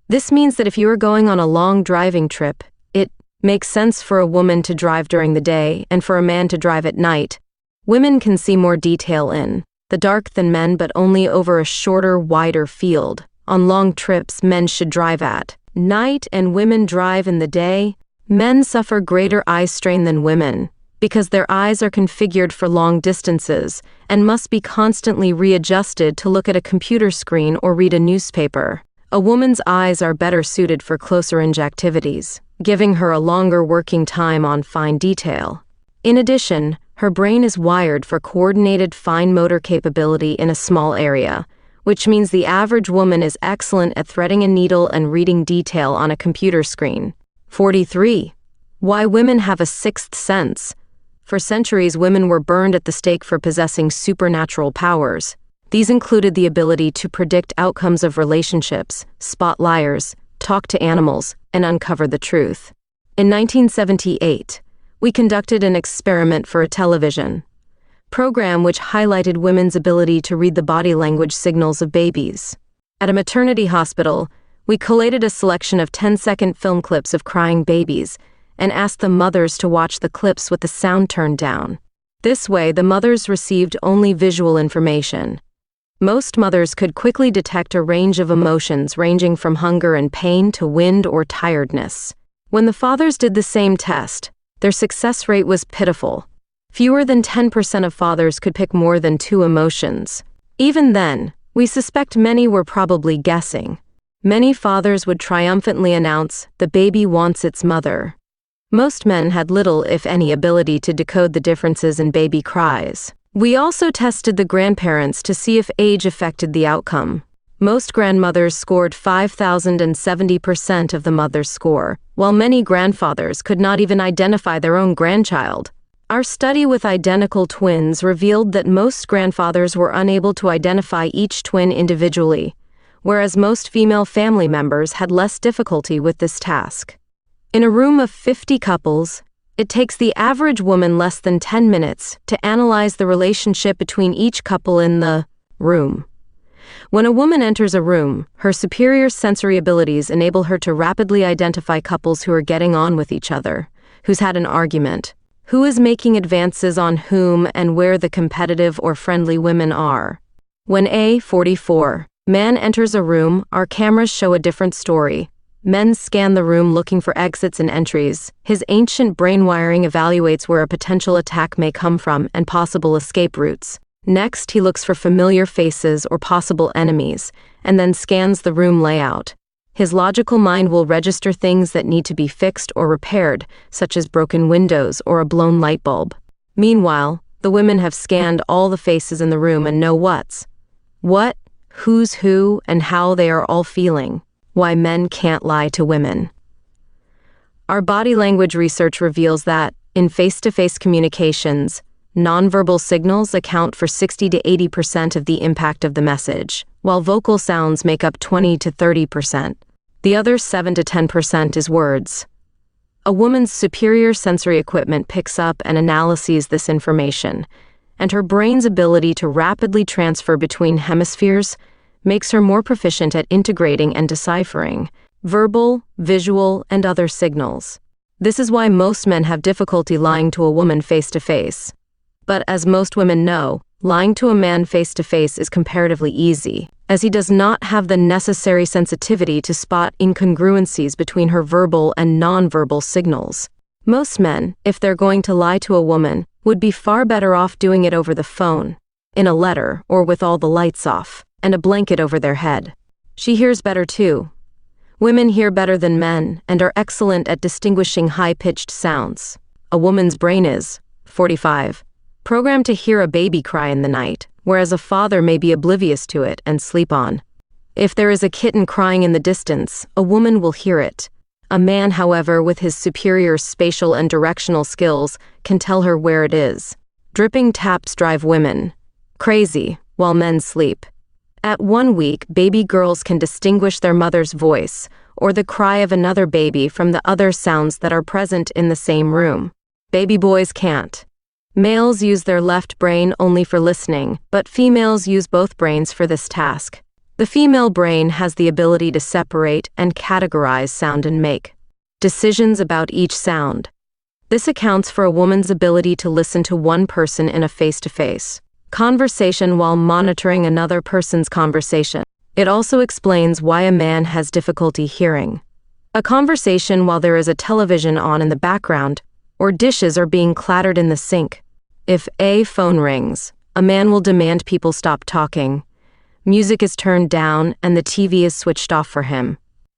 This means that if you are going on a long driving trip, it makes sense for a woman to drive during the day and for a man to drive at night. Women can see more detail in the dark than men, but only over a shorter, wider field. On long trips, men should drive at night and women drive in the day. Men suffer greater eye strain than women because their eyes are configured for long distances and must be constantly readjusted to look at a computer screen or read a newspaper. A woman's eyes are better suited for closer range activities, giving her a longer working time on fine detail. In addition, her brain is wired for coordinated fine motor capability in a small area, which means the average woman is excellent at threading a needle and reading detail on a computer screen. 43. Why women have a sixth sense. For centuries, women were burned at the stake for possessing supernatural powers. These included the ability to predict outcomes of relationships, spot liars, talk to animals, and uncover the truth. In 1978, we conducted an experiment for a television program which highlighted women's ability to read the body language signals of babies. At a maternity hospital, we collated a selection of 10-second film clips of crying babies and asked the mothers to watch the clips with the sound turned down. This way, the mothers received only visual information. Most mothers could quickly detect a range of emotions ranging from hunger and pain to wind or tiredness. When the fathers did the same test, their success rate was pitiful. Fewer than 10% of fathers could pick more than 2 emotions. Even then, we suspect many were probably guessing. Many fathers would triumphantly announce, "The baby wants its mother." Most men had little, if any, ability to decode the differences in baby cries. We also tested the grandparents to see if age affected the outcome. Most grandmothers scored 5,070% of the mother's score, while many grandfathers could not even identify their own grandchild. Our study with identical twins revealed that most grandfathers were unable to identify each twin individually, whereas most female family members had less difficulty with this task. In a room of 50 couples, it takes the average woman less than 10 minutes to analyze the relationship between each couple in the room. When a woman enters a room, her superior sensory abilities enable her to rapidly identify couples who are getting on with each other, who's had an argument, who is making advances on whom, and where the competitive or friendly women are. When A44 Man enters a room, our cameras show a different story. Men scan the room looking for exits and entries. His ancient brain wiring evaluates where a potential attack may come from and possible escape routes. Next, he looks for familiar faces or possible enemies, and then scans the room layout. His logical mind will register things that need to be fixed or repaired, such as broken windows or a blown light bulb. Meanwhile, the women have scanned all the faces in the room and know what, who's who, and how they are all feeling. Why men can't lie to women. Our body language research reveals that, in face-to-face communications, nonverbal signals account for 60 to 80% of the impact of the message, while vocal sounds make up 20 to 30%. The other 7 to 10% is words. A woman's superior sensory equipment picks up and analyzes this information, and her brain's ability to rapidly transfer between hemispheres makes her more proficient at integrating and deciphering verbal, visual, and other signals. This is why most men have difficulty lying to a woman face-to-face. But as most women know, lying to a man face-to-face is comparatively easy, as he does not have the necessary sensitivity to spot incongruencies between her verbal and non-verbal signals. Most men, if they're going to lie to a woman, would be far better off doing it over the phone, in a letter, or with all the lights off, and a blanket over their head. She hears better too. Women hear better than men and are excellent at distinguishing high-pitched sounds. A woman's brain is, 45, programmed to hear a baby cry in the night, whereas a father may be oblivious to it and sleep on. If there is a kitten crying in the distance, a woman will hear it. A man, however, with his superior spatial and directional skills, can tell her where it is. Dripping taps drive women crazy while men sleep. At 1 week, baby girls can distinguish their mother's voice or the cry of another baby from the other sounds that are present in the same room. Baby boys can't. Males use their left brain only for listening, but females use both brains for this task. The female brain has the ability to separate and categorize sound and make decisions about each sound. This accounts for a woman's ability to listen to one person in a face-to-face conversation while monitoring another person's conversation. It also explains why a man has difficulty hearing a conversation while there is a television on in the background or dishes are being clattered in the sink. If a phone rings, a man will demand people stop talking. Music is turned down and the TV is switched off for him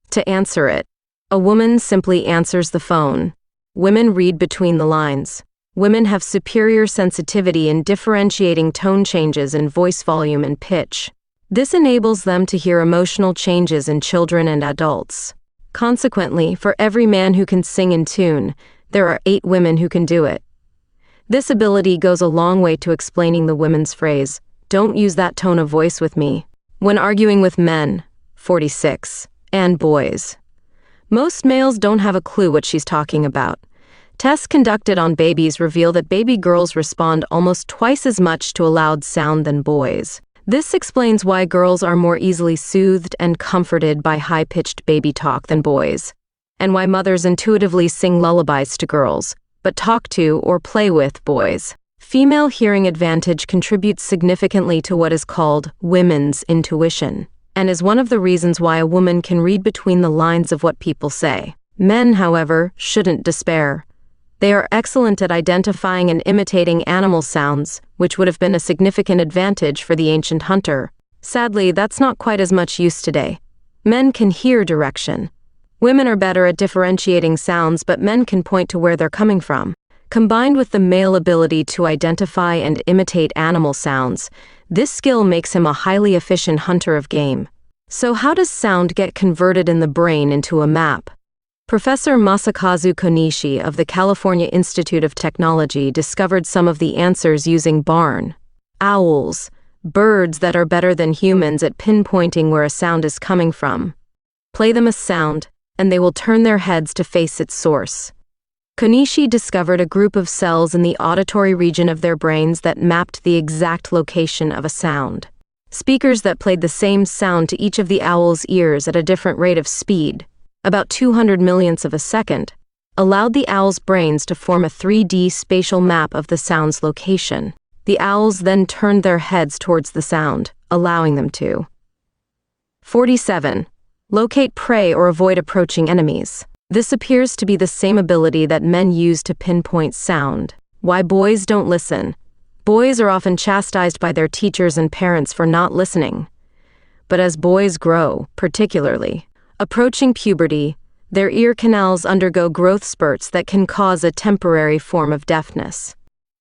to answer it. A woman simply answers the phone. Women read between the lines. Women have superior sensitivity in differentiating tone changes in voice volume and pitch. This enables them to hear emotional changes in children and adults. Consequently, for every man who can sing in tune, there are 8 women who can do it. This ability goes a long way to explaining the women's phrase, "Don't use that tone of voice with me," when arguing with men, 46, and boys. Most males don't have a clue what she's talking about. Tests conducted on babies reveal that baby girls respond almost twice as much to a loud sound than boys. This explains why girls are more easily soothed and comforted by high-pitched baby talk than boys, and why mothers intuitively sing lullabies to girls, but talk to or play with boys. Female hearing advantage contributes significantly to what is called women's intuition, and is one of the reasons why a woman can read between the lines of what people say. Men, however, shouldn't despair. They are excellent at identifying and imitating animal sounds, which would have been a significant advantage for the ancient hunter. Sadly, that's not quite as much use today. Men can hear direction. Women are better at differentiating sounds, but men can point to where they're coming from. Combined with the male ability to identify and imitate animal sounds, this skill makes him a highly efficient hunter of game. So how does sound get converted in the brain into a map? Professor Masakazu Konishi of the California Institute of Technology discovered some of the answers using barn owls, birds that are better than humans at pinpointing where a sound is coming from. Play them a sound, and they will turn their heads to face its source. Konishi discovered a group of cells in the auditory region of their brains that mapped the exact location of a sound. Speakers that played the same sound to each of the owl's ears at a different rate of speed, about 200 millionths of a second, allowed the owl's brains to form a 3D spatial map of the sound's location. The owls then turned their heads towards the sound, allowing them to 47. Locate prey or avoid approaching enemies. This appears to be the same ability that men use to pinpoint sound. Why boys don't listen. Boys are often chastised by their teachers and parents for not listening. But as boys grow, particularly approaching puberty, their ear canals undergo growth spurts that can cause a temporary form of deafness.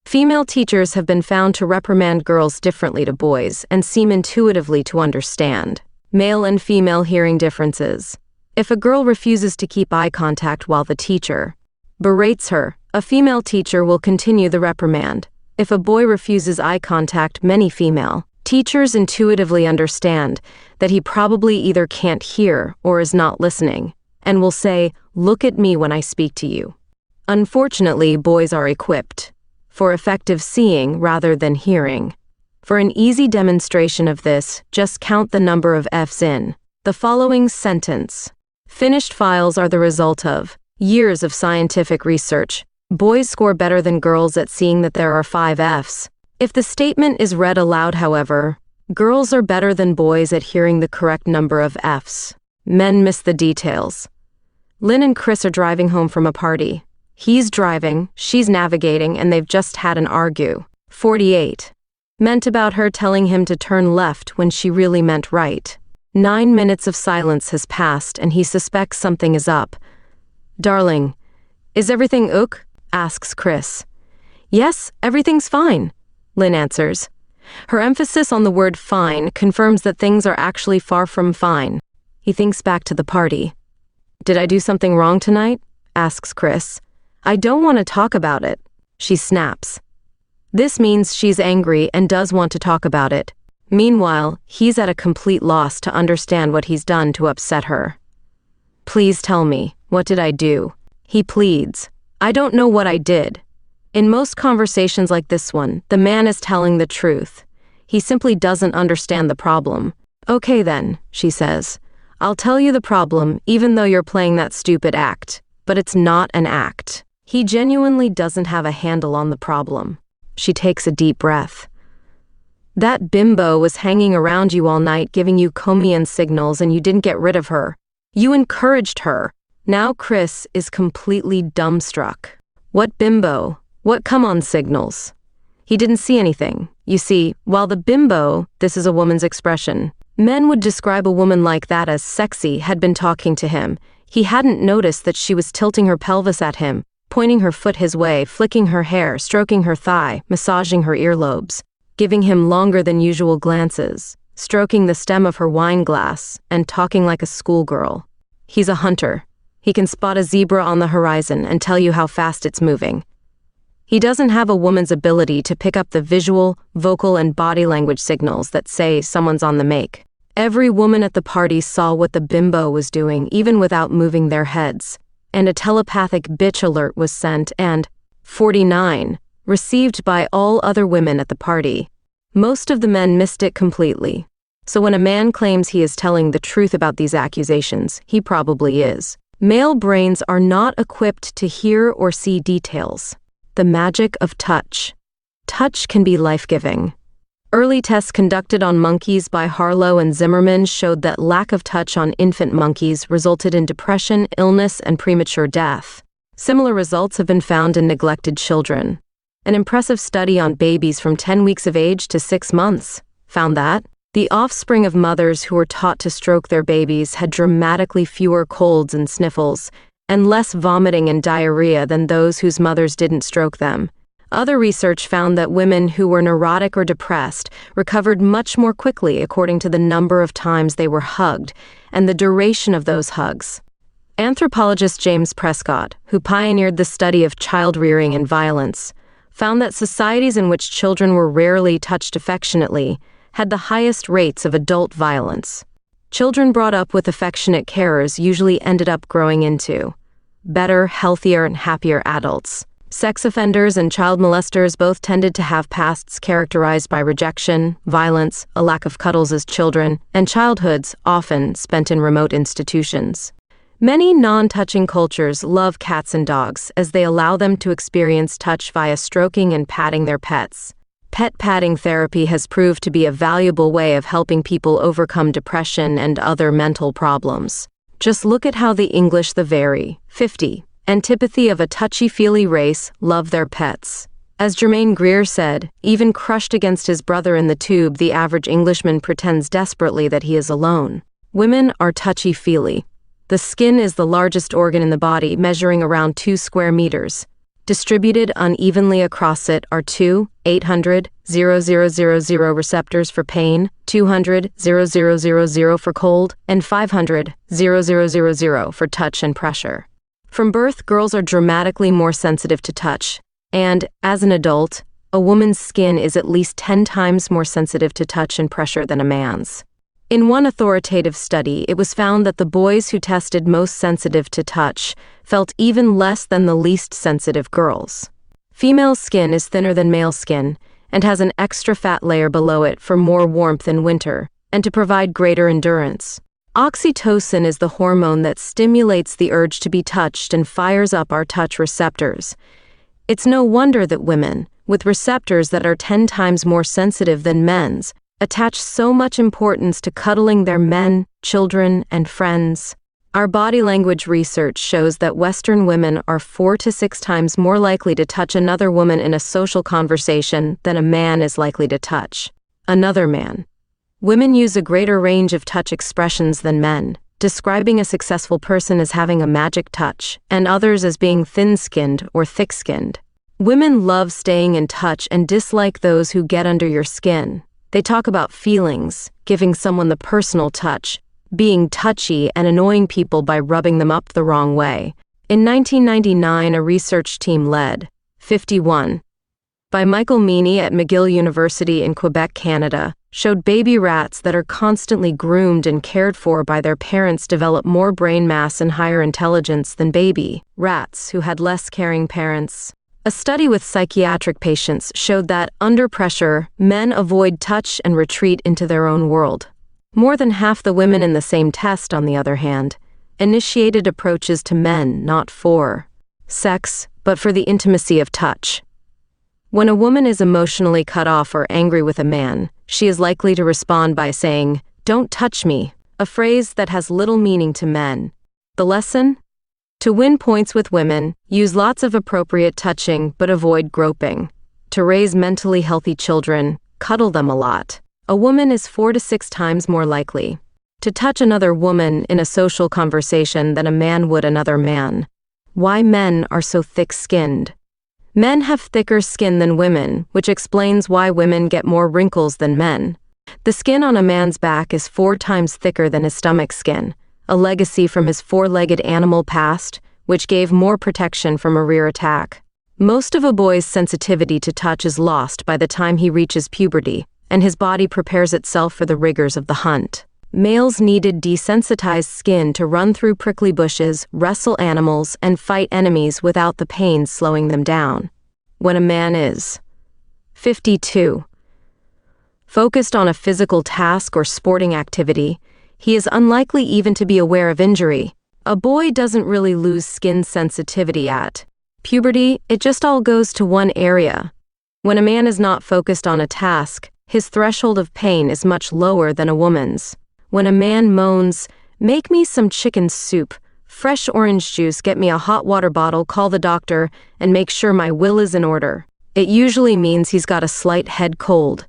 Female teachers have been found to reprimand girls differently to boys and seem intuitively to understand male and female hearing differences. If a girl refuses to keep eye contact while the teacher berates her, a female teacher will continue the reprimand. If a boy refuses eye contact, many female teachers intuitively understand that he probably either can't hear or is not listening, and will say, "Look at me when I speak to you." Unfortunately, boys are equipped for effective seeing rather than hearing. For an easy demonstration of this, just count the number of F's in the following sentence. Finished files are the result of years of scientific research. Boys score better than girls at seeing that there are 5 F's. If the statement is read aloud, however, girls are better than boys at hearing the correct number of F's. Men miss the details. Lynn and Chris are driving home from a party. He's driving, she's navigating, and they've just had an argue. 48. Meant about her telling him to turn left when she really meant right. 9 minutes of silence has passed and he suspects something is up. "Darling, is everything ok?" asks Chris. "Yes, everything's fine," Lynn answers. Her emphasis on the word fine confirms that things are actually far from fine. He thinks back to the party. "Did I do something wrong tonight?" asks Chris. "I don't want to talk about it," she snaps. This means she's angry and does want to talk about it. Meanwhile, he's at a complete loss to understand what he's done to upset her. "Please tell me, what did I do?" he pleads. "I don't know what I did." In most conversations like this one, the man is telling the truth. He simply doesn't understand the problem. "Okay then," she says. "I'll tell you the problem even though you're playing that stupid act. But it's not an act." He genuinely doesn't have a handle on the problem. She takes a deep breath. "That bimbo was hanging around you all night giving you command signals and you didn't get rid of her. You encouraged her." Now Chris is completely dumbstruck. What bimbo? What come-on signals? He didn't see anything. You see, while the bimbo, this is a woman's expression, men would describe a woman like that as sexy, had been talking to him, he hadn't noticed that she was tilting her pelvis at him, pointing her foot his way, flicking her hair, stroking her thigh, massaging her earlobes, giving him longer than usual glances, stroking the stem of her wine glass, and talking like a schoolgirl. He's a hunter. He can spot a zebra on the horizon and tell you how fast it's moving. He doesn't have a woman's ability to pick up the visual, vocal, and body language signals that say someone's on the make. Every woman at the party saw what the bimbo was doing, even without moving their heads. And a telepathic bitch alert was sent and, 49, received by all other women at the party. Most of the men missed it completely. So when a man claims he is telling the truth about these accusations, he probably is. Male brains are not equipped to hear or see details. The magic of touch. Touch can be life-giving. Early tests conducted on monkeys by Harlow and Zimmerman showed that lack of touch on infant monkeys resulted in depression, illness, and premature death. Similar results have been found in neglected children. An impressive study on babies from 10 weeks of age to 6 months found that the offspring of mothers who were taught to stroke their babies had dramatically fewer colds and sniffles, and less vomiting and diarrhea than those whose mothers didn't stroke them. Other research found that women who were neurotic or depressed recovered much more quickly according to the number of times they were hugged and the duration of those hugs. Anthropologist James Prescott, who pioneered the study of child rearing and violence, found that societies in which children were rarely touched affectionately had the highest rates of adult violence. Children brought up with affectionate carers usually ended up growing into better, healthier, and happier adults. Sex offenders and child molesters both tended to have pasts characterized by rejection, violence, a lack of cuddles as children, and childhoods often spent in remote institutions. Many non-touching cultures love cats and dogs as they allow them to experience touch via stroking and patting their pets. Pet patting therapy has proved to be a valuable way of helping people overcome depression and other mental problems. Just look at how the English, the very 50 antipathy of a touchy-feely race, love their pets. As Germaine Greer said, even crushed against his brother in the tube, the average Englishman pretends desperately that he is alone. Women are touchy-feely. The skin is the largest organ in the body, measuring around 2 square meters. Distributed unevenly across it are 800,000 receptors for pain, 200,000 for cold, and 500,000 for touch and pressure. From birth, girls are dramatically more sensitive to touch, and, as an adult, a woman's skin is at least 10 times more sensitive to touch and pressure than a man's. In one authoritative study, it was found that the boys who tested most sensitive to touch felt even less than the least sensitive girls. Female skin is thinner than male skin and has an extra fat layer below it for more warmth in winter and to provide greater endurance. Oxytocin is the hormone that stimulates the urge to be touched and fires up our touch receptors. It's no wonder that women, with receptors that are 10 times more sensitive than men's, attach so much importance to cuddling their men, children, and friends. Our body language research shows that Western women are 4 to 6 times more likely to touch another woman in a social conversation than a man is likely to touch another man. Women use a greater range of touch expressions than men, describing a successful person as having a magic touch, and others as being thin-skinned or thick-skinned. Women love staying in touch and dislike those who get under your skin. They talk about feelings, giving someone the personal touch, being touchy, and annoying people by rubbing them up the wrong way. In 1999, a research team led 51 by Michael Meany at McGill University in Quebec, Canada, showed baby rats that are constantly groomed and cared for by their parents develop more brain mass and higher intelligence than baby rats who had less caring parents. A study with psychiatric patients showed that, under pressure, men avoid touch and retreat into their own world. More than half the women in the same test, on the other hand, initiated approaches to men not for sex, but for the intimacy of touch. When a woman is emotionally cut off or angry with a man, she is likely to respond by saying, "Don't touch me," a phrase that has little meaning to men. The lesson? To win points with women, use lots of appropriate touching but avoid groping. To raise mentally healthy children, cuddle them a lot. A woman is 4 to 6 times more likely to touch another woman in a social conversation than a man would another man. Why men are so thick-skinned. Men have thicker skin than women, which explains why women get more wrinkles than men. The skin on a man's back is 4 times thicker than his stomach skin, a legacy from his 4-legged animal past, which gave more protection from a rear attack. Most of a boy's sensitivity to touch is lost by the time he reaches puberty, and his body prepares itself for the rigors of the hunt. Males needed desensitized skin to run through prickly bushes, wrestle animals, and fight enemies without the pain slowing them down. When a man is 52, focused on a physical task or sporting activity, he is unlikely even to be aware of injury. A boy doesn't really lose skin sensitivity at puberty, it just all goes to one area. When a man is not focused on a task, his threshold of pain is much lower than a woman's. When a man moans, "Make me some chicken soup, fresh orange juice, get me a hot water bottle, call the doctor, and make sure my will is in order," it usually means he's got a slight head cold.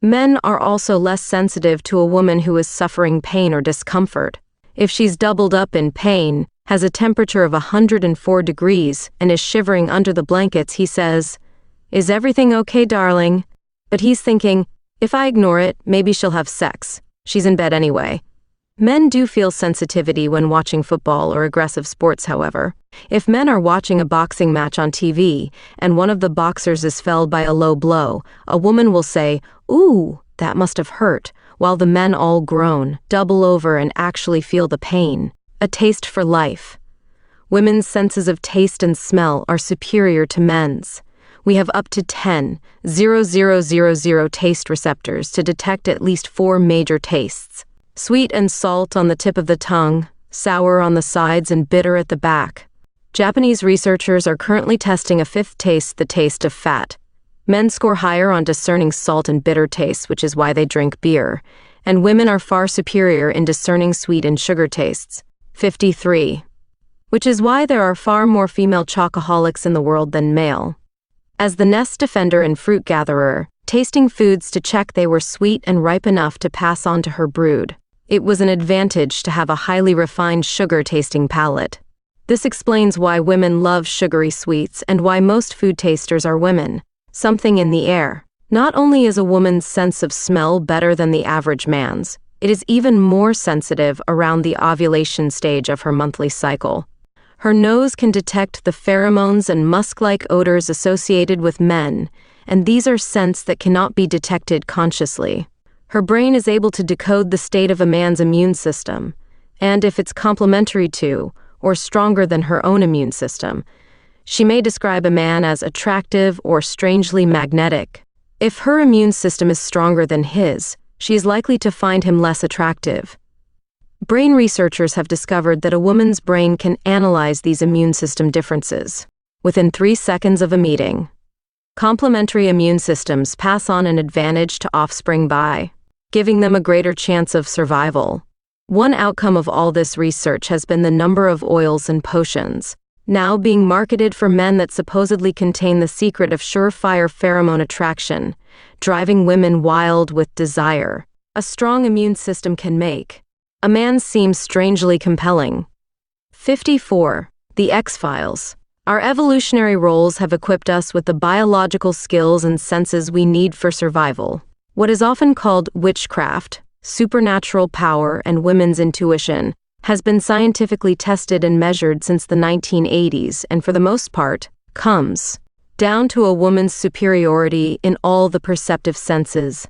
Men are also less sensitive to a woman who is suffering pain or discomfort. If she's doubled up in pain, has a temperature of 104 degrees, and is shivering under the blankets, he says, "Is everything okay, darling?" But he's thinking, if I ignore it, maybe she'll have sex. She's in bed anyway. Men do feel sensitivity when watching football or aggressive sports, however. If men are watching a boxing match on TV and one of the boxers is felled by a low blow, a woman will say, "Ooh, that must have hurt," while the men all groan, double over, and actually feel the pain. A taste for life. Women's senses of taste and smell are superior to men's. We have up to 10,000 taste receptors to detect at least 4 major tastes. Sweet and salt on the tip of the tongue, sour on the sides, and bitter at the back. Japanese researchers are currently testing a 5th taste, the taste of fat. Men score higher on discerning salt and bitter tastes, which is why they drink beer, and women are far superior in discerning sweet and sugar tastes. 53. Which is why there are far more female chocoholics in the world than male. As the nest defender and fruit gatherer, tasting foods to check they were sweet and ripe enough to pass on to her brood, it was an advantage to have a highly refined sugar-tasting palate. This explains why women love sugary sweets and why most food tasters are women. Something in the air. Not only is a woman's sense of smell better than the average man's, it is even more sensitive around the ovulation stage of her monthly cycle. Her nose can detect the pheromones and musk-like odors associated with men, and these are scents that cannot be detected consciously. Her brain is able to decode the state of a man's immune system, and if it's complementary to, or stronger than her own immune system, she may describe a man as attractive or strangely magnetic. If her immune system is stronger than his, she is likely to find him less attractive. Brain researchers have discovered that a woman's brain can analyze these immune system differences within 3 seconds of a meeting. Complementary immune systems pass on an advantage to offspring by giving them a greater chance of survival. One outcome of all this research has been the number of oils and potions now being marketed for men that supposedly contain the secret of surefire pheromone attraction, driving women wild with desire. A strong immune system can make a man seem strangely compelling. 54. The X-Files. Our evolutionary roles have equipped us with the biological skills and senses we need for survival. What is often called witchcraft, supernatural power, and women's intuition has been scientifically tested and measured since the 1980s and for the most part, comes down to a woman's superiority in all the perceptive senses.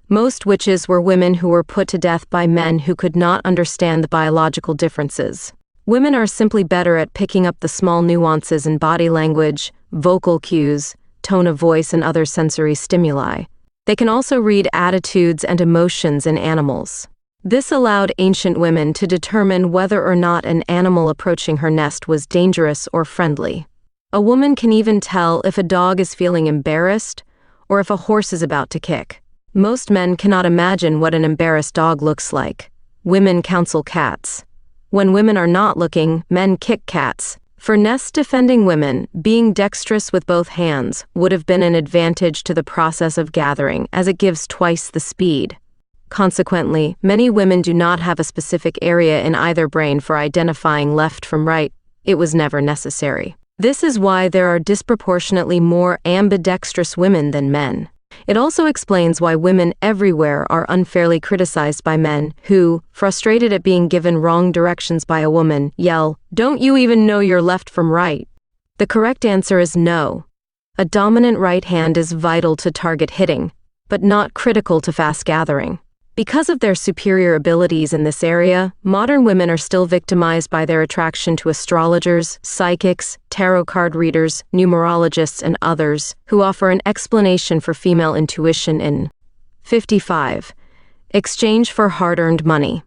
Most witches were women who were put to death by men who could not understand the biological differences. Women are simply better at picking up the small nuances in body language, vocal cues, tone of voice, and other sensory stimuli. They can also read attitudes and emotions in animals. This allowed ancient women to determine whether or not an animal approaching her nest was dangerous or friendly. A woman can even tell if a dog is feeling embarrassed or if a horse is about to kick. Most men cannot imagine what an embarrassed dog looks like. Women counsel cats. When women are not looking, men kick cats. For nest-defending women, being dexterous with both hands would have been an advantage to the process of gathering, as it gives twice the speed. Consequently, many women do not have a specific area in either brain for identifying left from right. It was never necessary. This is why there are disproportionately more ambidextrous women than men. It also explains why women everywhere are unfairly criticized by men who, frustrated at being given wrong directions by a woman, yell, "Don't you even know your left from right?" The correct answer is no. A dominant right hand is vital to target hitting, but not critical to fast gathering. Because of their superior abilities in this area, modern women are still victimized by their attraction to astrologers, psychics, tarot card readers, numerologists, and others who offer an explanation for female intuition in 55. Exchange for hard-earned money.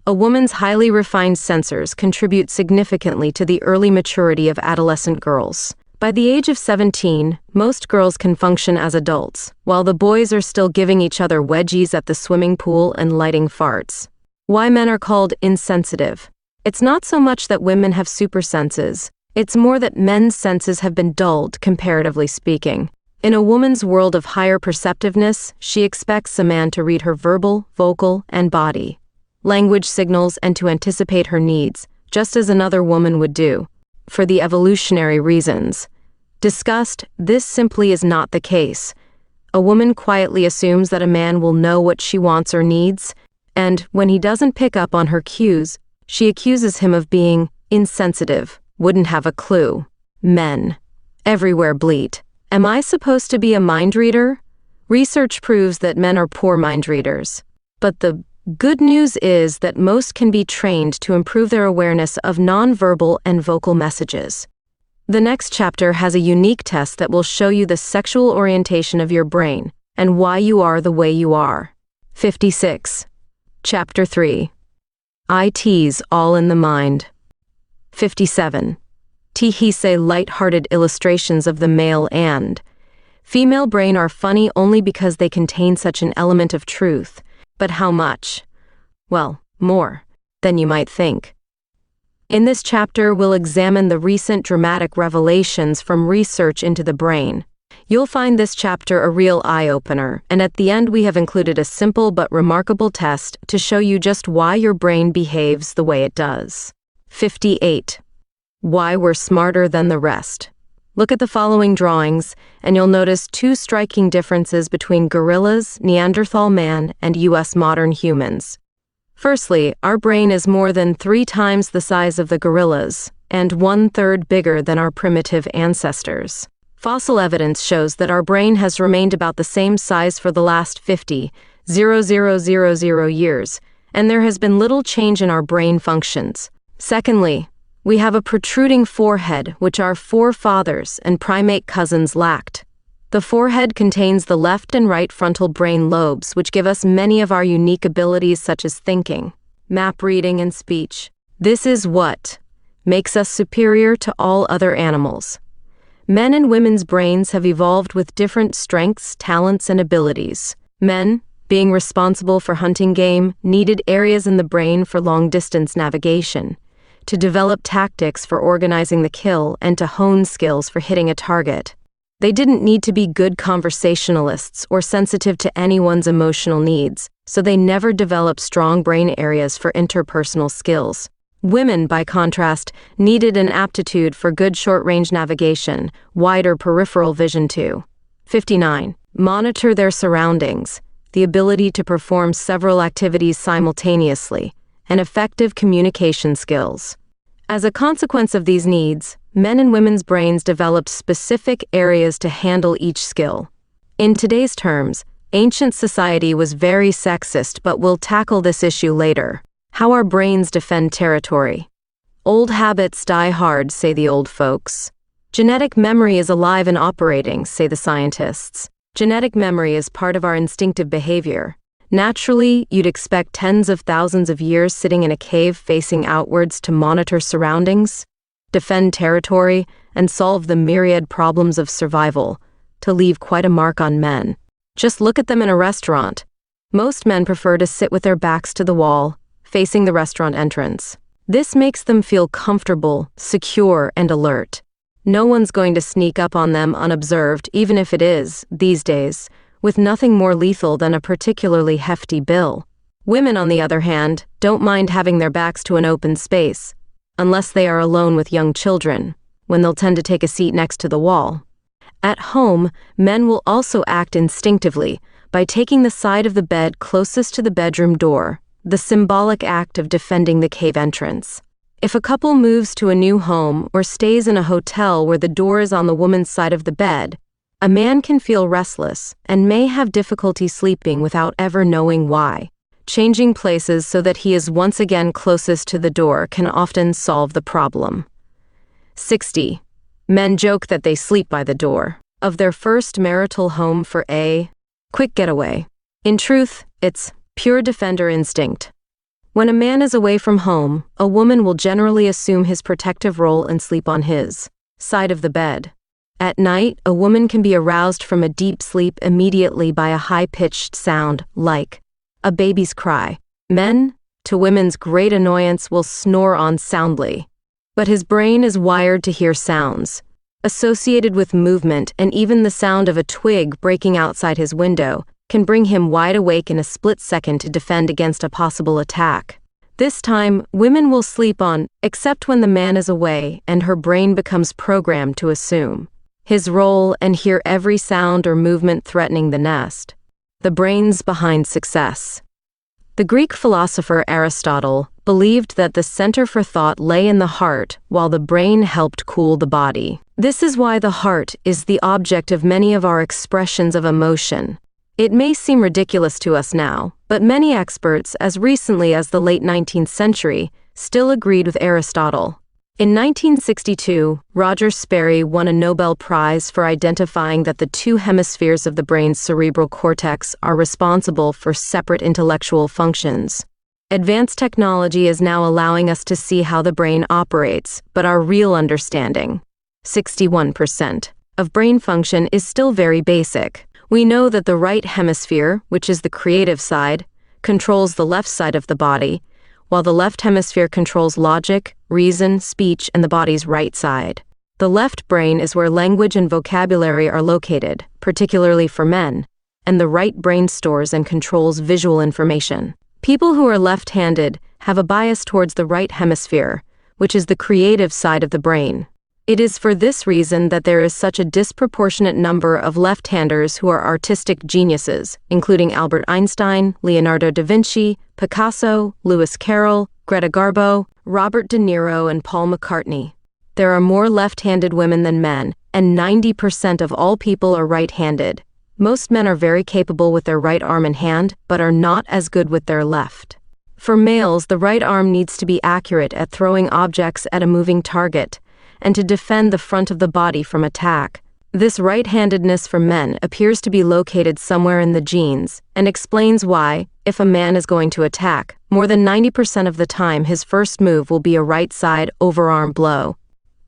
A woman's highly refined sensors contribute significantly to the early maturity of adolescent girls. By the age of 17, most girls can function as adults, while the boys are still giving each other wedgies at the swimming pool and lighting farts. Why men are called insensitive. It's not so much that women have super senses, it's more that men's senses have been dulled, comparatively speaking. In a woman's world of higher perceptiveness, she expects a man to read her verbal, vocal, and body language signals and to anticipate her needs, just as another woman would do. For the evolutionary reasons discussed, this simply is not the case. A woman quietly assumes that a man will know what she wants or needs, and when he doesn't pick up on her cues, she accuses him of being insensitive, wouldn't have a clue. Men everywhere bleat. Am I supposed to be a mind reader? Research proves that men are poor mind readers. But the good news is that most can be trained to improve their awareness of nonverbal and vocal messages. The next chapter has a unique test that will show you the sexual orientation of your brain and why you are the way you are. 56. Chapter 3. I tease all in the mind. 57. Tihise light-hearted illustrations of the male and Female brain are funny only because they contain such an element of truth. But how much? Well, more than you might think. In this chapter, we'll examine the recent dramatic revelations from research into the brain. You'll find this chapter a real eye-opener, and at the end we have included a simple but remarkable test to show you just why your brain behaves the way it does. 58. Why we're smarter than the rest. Look at the following drawings, and you'll notice two striking differences between gorillas, Neanderthal man, and U.S. modern humans. Firstly, our brain is more than 3 times the size of the gorillas, and 1/3 bigger than our primitive ancestors. Fossil evidence shows that our brain has remained about the same size for the last 50,000 years, and there has been little change in our brain functions. Secondly, we have a protruding forehead, which our forefathers and primate cousins lacked. The forehead contains the left and right frontal brain lobes, which give us many of our unique abilities such as thinking, map reading, and speech. This is what makes us superior to all other animals. Men and women's brains have evolved with different strengths, talents, and abilities. Men, being responsible for hunting game, needed areas in the brain for long-distance navigation, to develop tactics for organizing the kill, and to hone skills for hitting a target. They didn't need to be good conversationalists or sensitive to anyone's emotional needs, so they never developed strong brain areas for interpersonal skills. Women, by contrast, needed an aptitude for good short-range navigation, wider peripheral vision too. 59. Monitor their surroundings, the ability to perform several activities simultaneously, and effective communication skills. As a consequence of these needs, men and women's brains developed specific areas to handle each skill. In today's terms, ancient society was very sexist, but we'll tackle this issue later. How our brains defend territory. Old habits die hard, say the old folks. Genetic memory is alive and operating, say the scientists. Genetic memory is part of our instinctive behavior. Naturally, you'd expect tens of thousands of years sitting in a cave facing outwards to monitor surroundings, defend territory, and solve the myriad problems of survival, to leave quite a mark on men. Just look at them in a restaurant. Most men prefer to sit with their backs to the wall, facing the restaurant entrance. This makes them feel comfortable, secure, and alert. No one's going to sneak up on them unobserved, even if it is, these days, with nothing more lethal than a particularly hefty bill. Women, on the other hand, don't mind having their backs to an open space, unless they are alone with young children, when they'll tend to take a seat next to the wall. At home, men will also act instinctively by taking the side of the bed closest to the bedroom door, the symbolic act of defending the cave entrance. If a couple moves to a new home or stays in a hotel where the door is on the woman's side of the bed, a man can feel restless and may have difficulty sleeping without ever knowing why. Changing places so that he is once again closest to the door can often solve the problem. 60. Men joke that they sleep by the door of their first marital home for a quick getaway. In truth, it's pure defender instinct. When a man is away from home, a woman will generally assume his protective role and sleep on his side of the bed. At night, a woman can be aroused from a deep sleep immediately by a high-pitched sound, like a baby's cry. Men, to women's great annoyance, will snore on soundly. But his brain is wired to hear sounds associated with movement, and even the sound of a twig breaking outside his window can bring him wide awake in a split second to defend against a possible attack. This time, women will sleep on, except when the man is away and her brain becomes programmed to assume his role and hear every sound or movement threatening the nest. The brains behind success. The Greek philosopher Aristotle believed that the center for thought lay in the heart, while the brain helped cool the body. This is why the heart is the object of many of our expressions of emotion. It may seem ridiculous to us now, but many experts, as recently as the late 19th century, still agreed with Aristotle. In 1962, Roger Sperry won a Nobel Prize for identifying that the two hemispheres of the brain's cerebral cortex are responsible for separate intellectual functions. Advanced technology is now allowing us to see how the brain operates, but our real understanding, 61%, of brain function is still very basic. We know that the right hemisphere, which is the creative side, controls the left side of the body, while the left hemisphere controls logic, reason, speech, and the body's right side. The left brain is where language and vocabulary are located, particularly for men, and the right brain stores and controls visual information. People who are left-handed have a bias towards the right hemisphere, which is the creative side of the brain. It is for this reason that there is such a disproportionate number of left-handers who are artistic geniuses, including Albert Einstein, Leonardo da Vinci, Picasso, Lewis Carroll, Greta Garbo, Robert De Niro, and Paul McCartney. There are more left-handed women than men, and 90% of all people are right-handed. Most men are very capable with their right arm and hand, but are not as good with their left. For males, the right arm needs to be accurate at throwing objects at a moving target, and to defend the front of the body from attack. This right-handedness for men appears to be located somewhere in the genes, and explains why, if a man is going to attack, more than 90% of the time his first move will be a right-side overarm blow.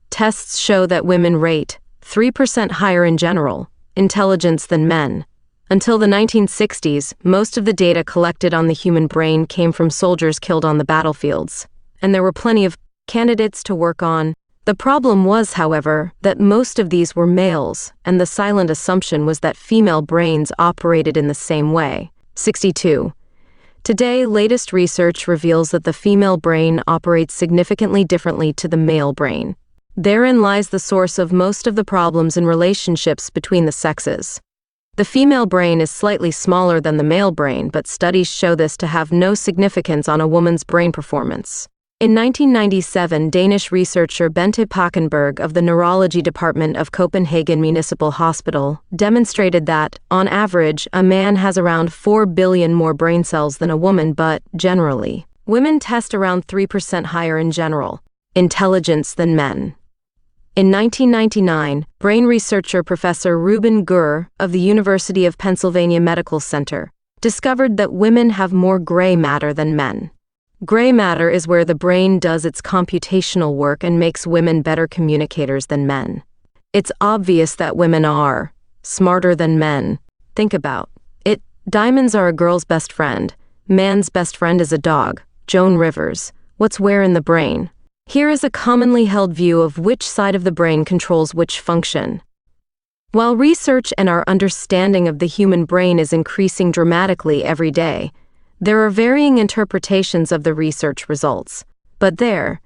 Tests show that women rate 3% higher in general intelligence than men. Until the 1960s, most of the data collected on the human brain came from soldiers killed on the battlefields, and there were plenty of candidates to work on. The problem was, however, that most of these were males, and the silent assumption was that female brains operated in the same way. 62. Today, latest research reveals that the female brain operates significantly differently to the male brain. Therein lies the source of most of the problems in relationships between the sexes. The female brain is slightly smaller than the male brain, but studies show this to have no significance on a woman's brain performance. In 1997, Danish researcher Bente Pakkenberg of the Neurology Department of Copenhagen Municipal Hospital demonstrated that, on average, a man has around 4 billion more brain cells than a woman, but, generally, women test around 3% higher in general intelligence than men. In 1999, brain researcher Professor Ruben Gur of the University of Pennsylvania Medical Center discovered that women have more gray matter than men. Gray matter is where the brain does its computational work and makes women better communicators than men. It's obvious that women are smarter than men. Think about it. Diamonds are a girl's best friend. Man's best friend is a dog. Joan Rivers. What's where in the brain? Here is a commonly held view of which side of the brain controls which function. While research and our understanding of the human brain is increasing dramatically every day, there are varying interpretations of the research results. But there,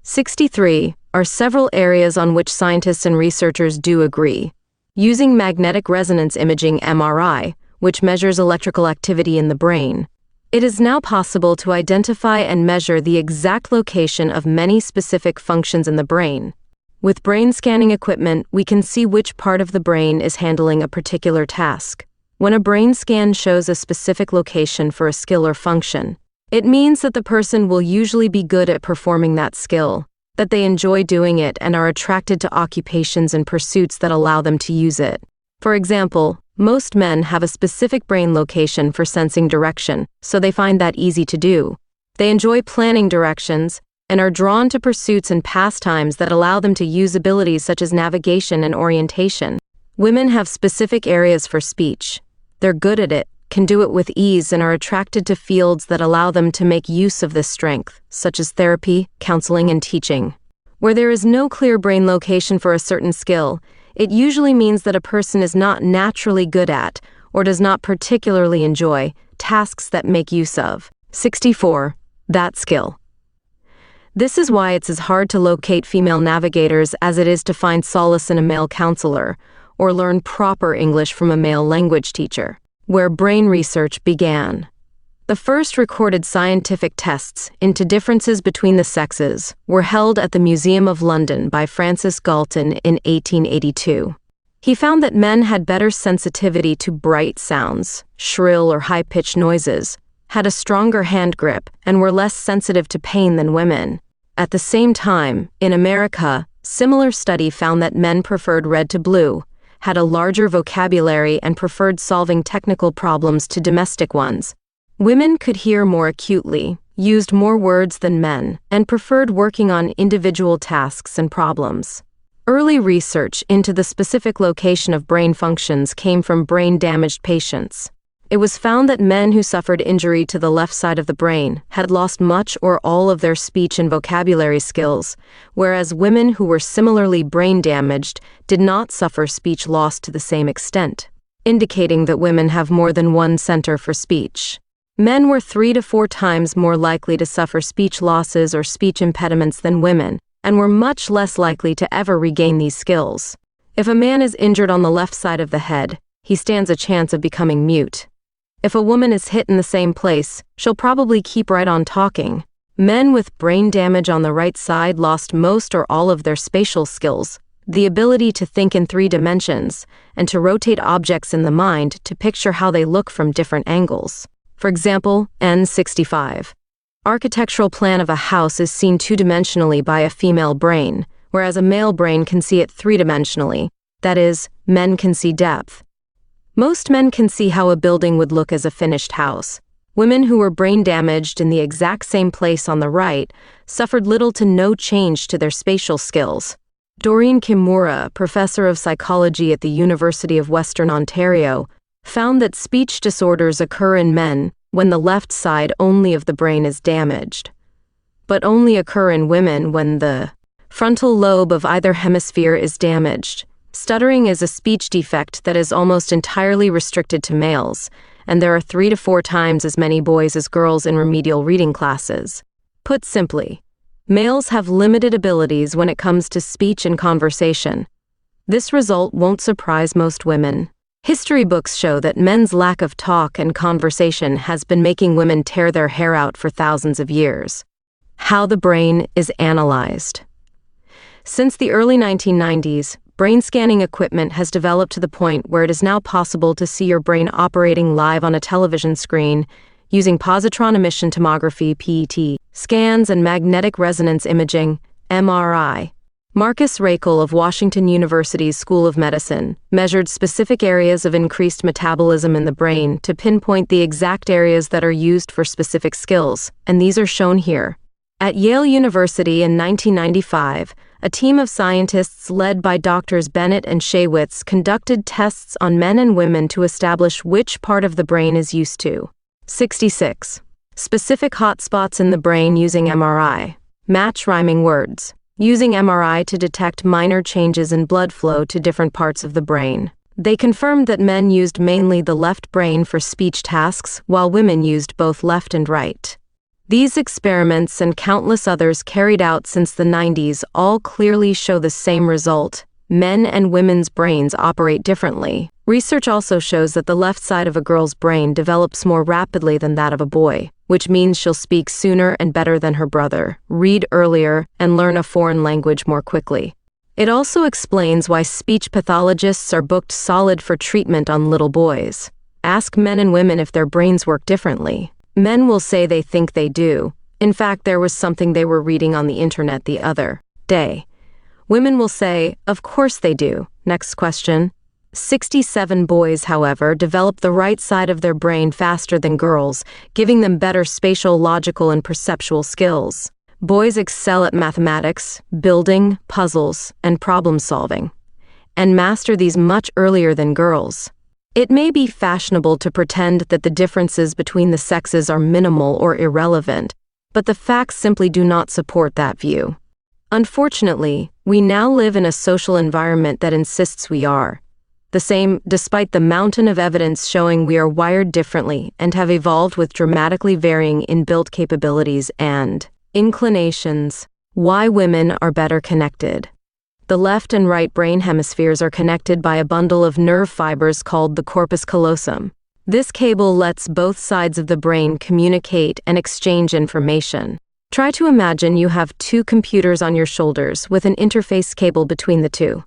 63, are several areas on which scientists and researchers do agree. Using magnetic resonance imaging (MRI), which measures electrical activity in the brain, it is now possible to identify and measure the exact location of many specific functions in the brain. With brain scanning equipment, we can see which part of the brain is handling a particular task. When a brain scan shows a specific location for a skill or function, it means that the person will usually be good at performing that skill, that they enjoy doing it and are attracted to occupations and pursuits that allow them to use it. For example, most men have a specific brain location for sensing direction, so they find that easy to do. They enjoy planning directions and are drawn to pursuits and pastimes that allow them to use abilities such as navigation and orientation. Women have specific areas for speech. They're good at it, can do it with ease, and are attracted to fields that allow them to make use of this strength, such as therapy, counseling, and teaching. Where there is no clear brain location for a certain skill, it usually means that a person is not naturally good at, or does not particularly enjoy, tasks that make use of. 64. That skill. This is why it's as hard to locate female navigators as it is to find solace in a male counselor, or learn proper English from a male language teacher. Where brain research began. The first recorded scientific tests into differences between the sexes were held at the Museum of London by Francis Galton in 1882. He found that men had better sensitivity to bright sounds, shrill or high-pitched noises, had a stronger hand grip, and were less sensitive to pain than women. At the same time, in America, similar study found that men preferred red to blue, had a larger vocabulary, and preferred solving technical problems to domestic ones. Women could hear more acutely, used more words than men, and preferred working on individual tasks and problems. Early research into the specific location of brain functions came from brain-damaged patients. It was found that men who suffered injury to the left side of the brain had lost much or all of their speech and vocabulary skills, whereas women who were similarly brain-damaged did not suffer speech loss to the same extent, indicating that women have more than one center for speech. Men were 3 to 4 times more likely to suffer speech losses or speech impediments than women, and were much less likely to ever regain these skills. If a man is injured on the left side of the head, he stands a chance of becoming mute. If a woman is hit in the same place, she'll probably keep right on talking. Men with brain damage on the right side lost most or all of their spatial skills, the ability to think in 3 dimensions, and to rotate objects in the mind to picture how they look from different angles. For example, N65. Architectural plan of a house is seen 2-dimensionally by a female brain, whereas a male brain can see it 3-dimensionally. That is, men can see depth. Most men can see how a building would look as a finished house. Women who were brain damaged in the exact same place on the right suffered little to no change to their spatial skills. Doreen Kimura, professor of psychology at the University of Western Ontario, found that speech disorders occur in men when the left side only of the brain is damaged, but only occur in women when the frontal lobe of either hemisphere is damaged. Stuttering is a speech defect that is almost entirely restricted to males, and there are 3 to 4 times as many boys as girls in remedial reading classes. Put simply, males have limited abilities when it comes to speech and conversation. This result won't surprise most women. History books show that men's lack of talk and conversation has been making women tear their hair out for thousands of years. How the brain is analyzed. Since the early 1990s, brain scanning equipment has developed to the point where it is now possible to see your brain operating live on a television screen using positron emission tomography (PET) scans and magnetic resonance imaging (MRI). Marcus Rakel of Washington University's School of Medicine measured specific areas of increased metabolism in the brain to pinpoint the exact areas that are used for specific skills, and these are shown here. At Yale University in 1995, a team of scientists led by Drs. Bennett and Shaywitz conducted tests on men and women to establish which part of the brain is used to. 66. Specific hotspots in the brain using MRI. Match rhyming words. Using MRI to detect minor changes in blood flow to different parts of the brain. They confirmed that men used mainly the left brain for speech tasks, while women used both left and right. These experiments and countless others carried out since the 90s all clearly show the same result. Men and women's brains operate differently. Research also shows that the left side of a girl's brain develops more rapidly than that of a boy, which means she'll speak sooner and better than her brother, read earlier, and learn a foreign language more quickly. It also explains why speech pathologists are booked solid for treatment on little boys. Ask men and women if their brains work differently. Men will say they think they do. In fact, there was something they were reading on the internet the other day. Women will say, of course they do. Next question. 67 boys, however, develop the right side of their brain faster than girls, giving them better spatial, logical, and perceptual skills. Boys excel at mathematics, building, puzzles, and problem solving, and master these much earlier than girls. It may be fashionable to pretend that the differences between the sexes are minimal or irrelevant, but the facts simply do not support that view. Unfortunately, we now live in a social environment that insists we are the same, despite the mountain of evidence showing we are wired differently and have evolved with dramatically varying inbuilt capabilities and inclinations. Why women are better connected. The left and right brain hemispheres are connected by a bundle of nerve fibers called the corpus callosum. This cable lets both sides of the brain communicate and exchange information. Try to imagine you have 2 computers on your shoulders with an interface cable between the 2.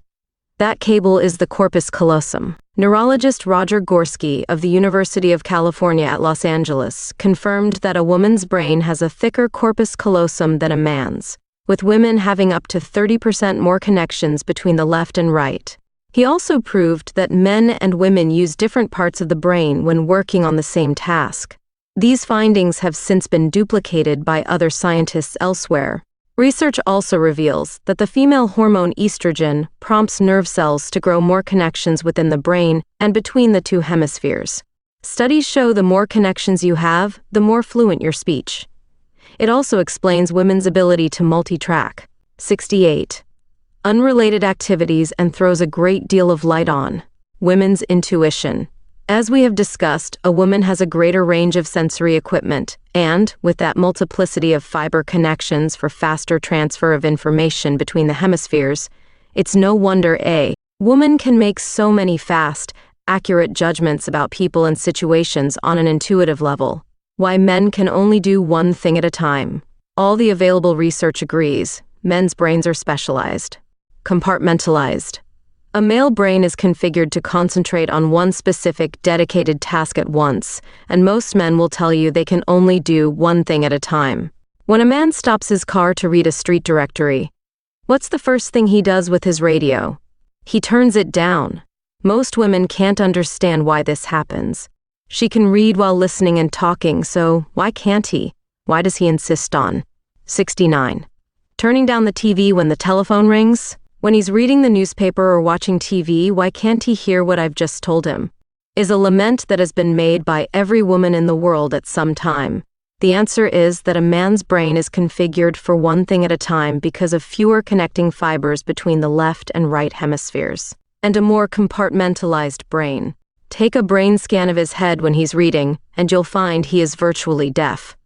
That cable is the corpus callosum. Neurologist Roger Gorski of the University of California at Los Angeles confirmed that a woman's brain has a thicker corpus callosum than a man's, with women having up to 30% more connections between the left and right. He also proved that men and women use different parts of the brain when working on the same task. These findings have since been duplicated by other scientists elsewhere. Research also reveals that the female hormone estrogen prompts nerve cells to grow more connections within the brain and between the two hemispheres. Studies show the more connections you have, the more fluent your speech. It also explains women's ability to multi-track. 68. Unrelated activities and throws a great deal of light on women's intuition. As we have discussed, a woman has a greater range of sensory equipment, and, with that multiplicity of fiber connections for faster transfer of information between the hemispheres, it's no wonder a woman can make so many fast, accurate judgments about people and situations on an intuitive level. Why men can only do one thing at a time. All the available research agrees, men's brains are specialized. Compartmentalized. A male brain is configured to concentrate on one specific, dedicated task at once, and most men will tell you they can only do one thing at a time. When a man stops his car to read a street directory, what's the first thing he does with his radio? He turns it down. Most women can't understand why this happens. She can read while listening and talking, so why can't he? Why does he insist on? 69. Turning down the TV when the telephone rings? When he's reading the newspaper or watching TV, why can't he hear what I've just told him? Is a lament that has been made by every woman in the world at some time. The answer is that a man's brain is configured for one thing at a time because of fewer connecting fibers between the left and right hemispheres, and a more compartmentalized brain. Take a brain scan of his head when he's reading, and you'll find he is virtually deaf.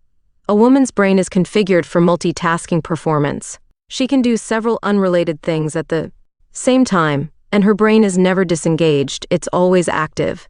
A woman's brain is configured for multitasking performance. She can do several unrelated things at the same time, and her brain is never disengaged, it's always active.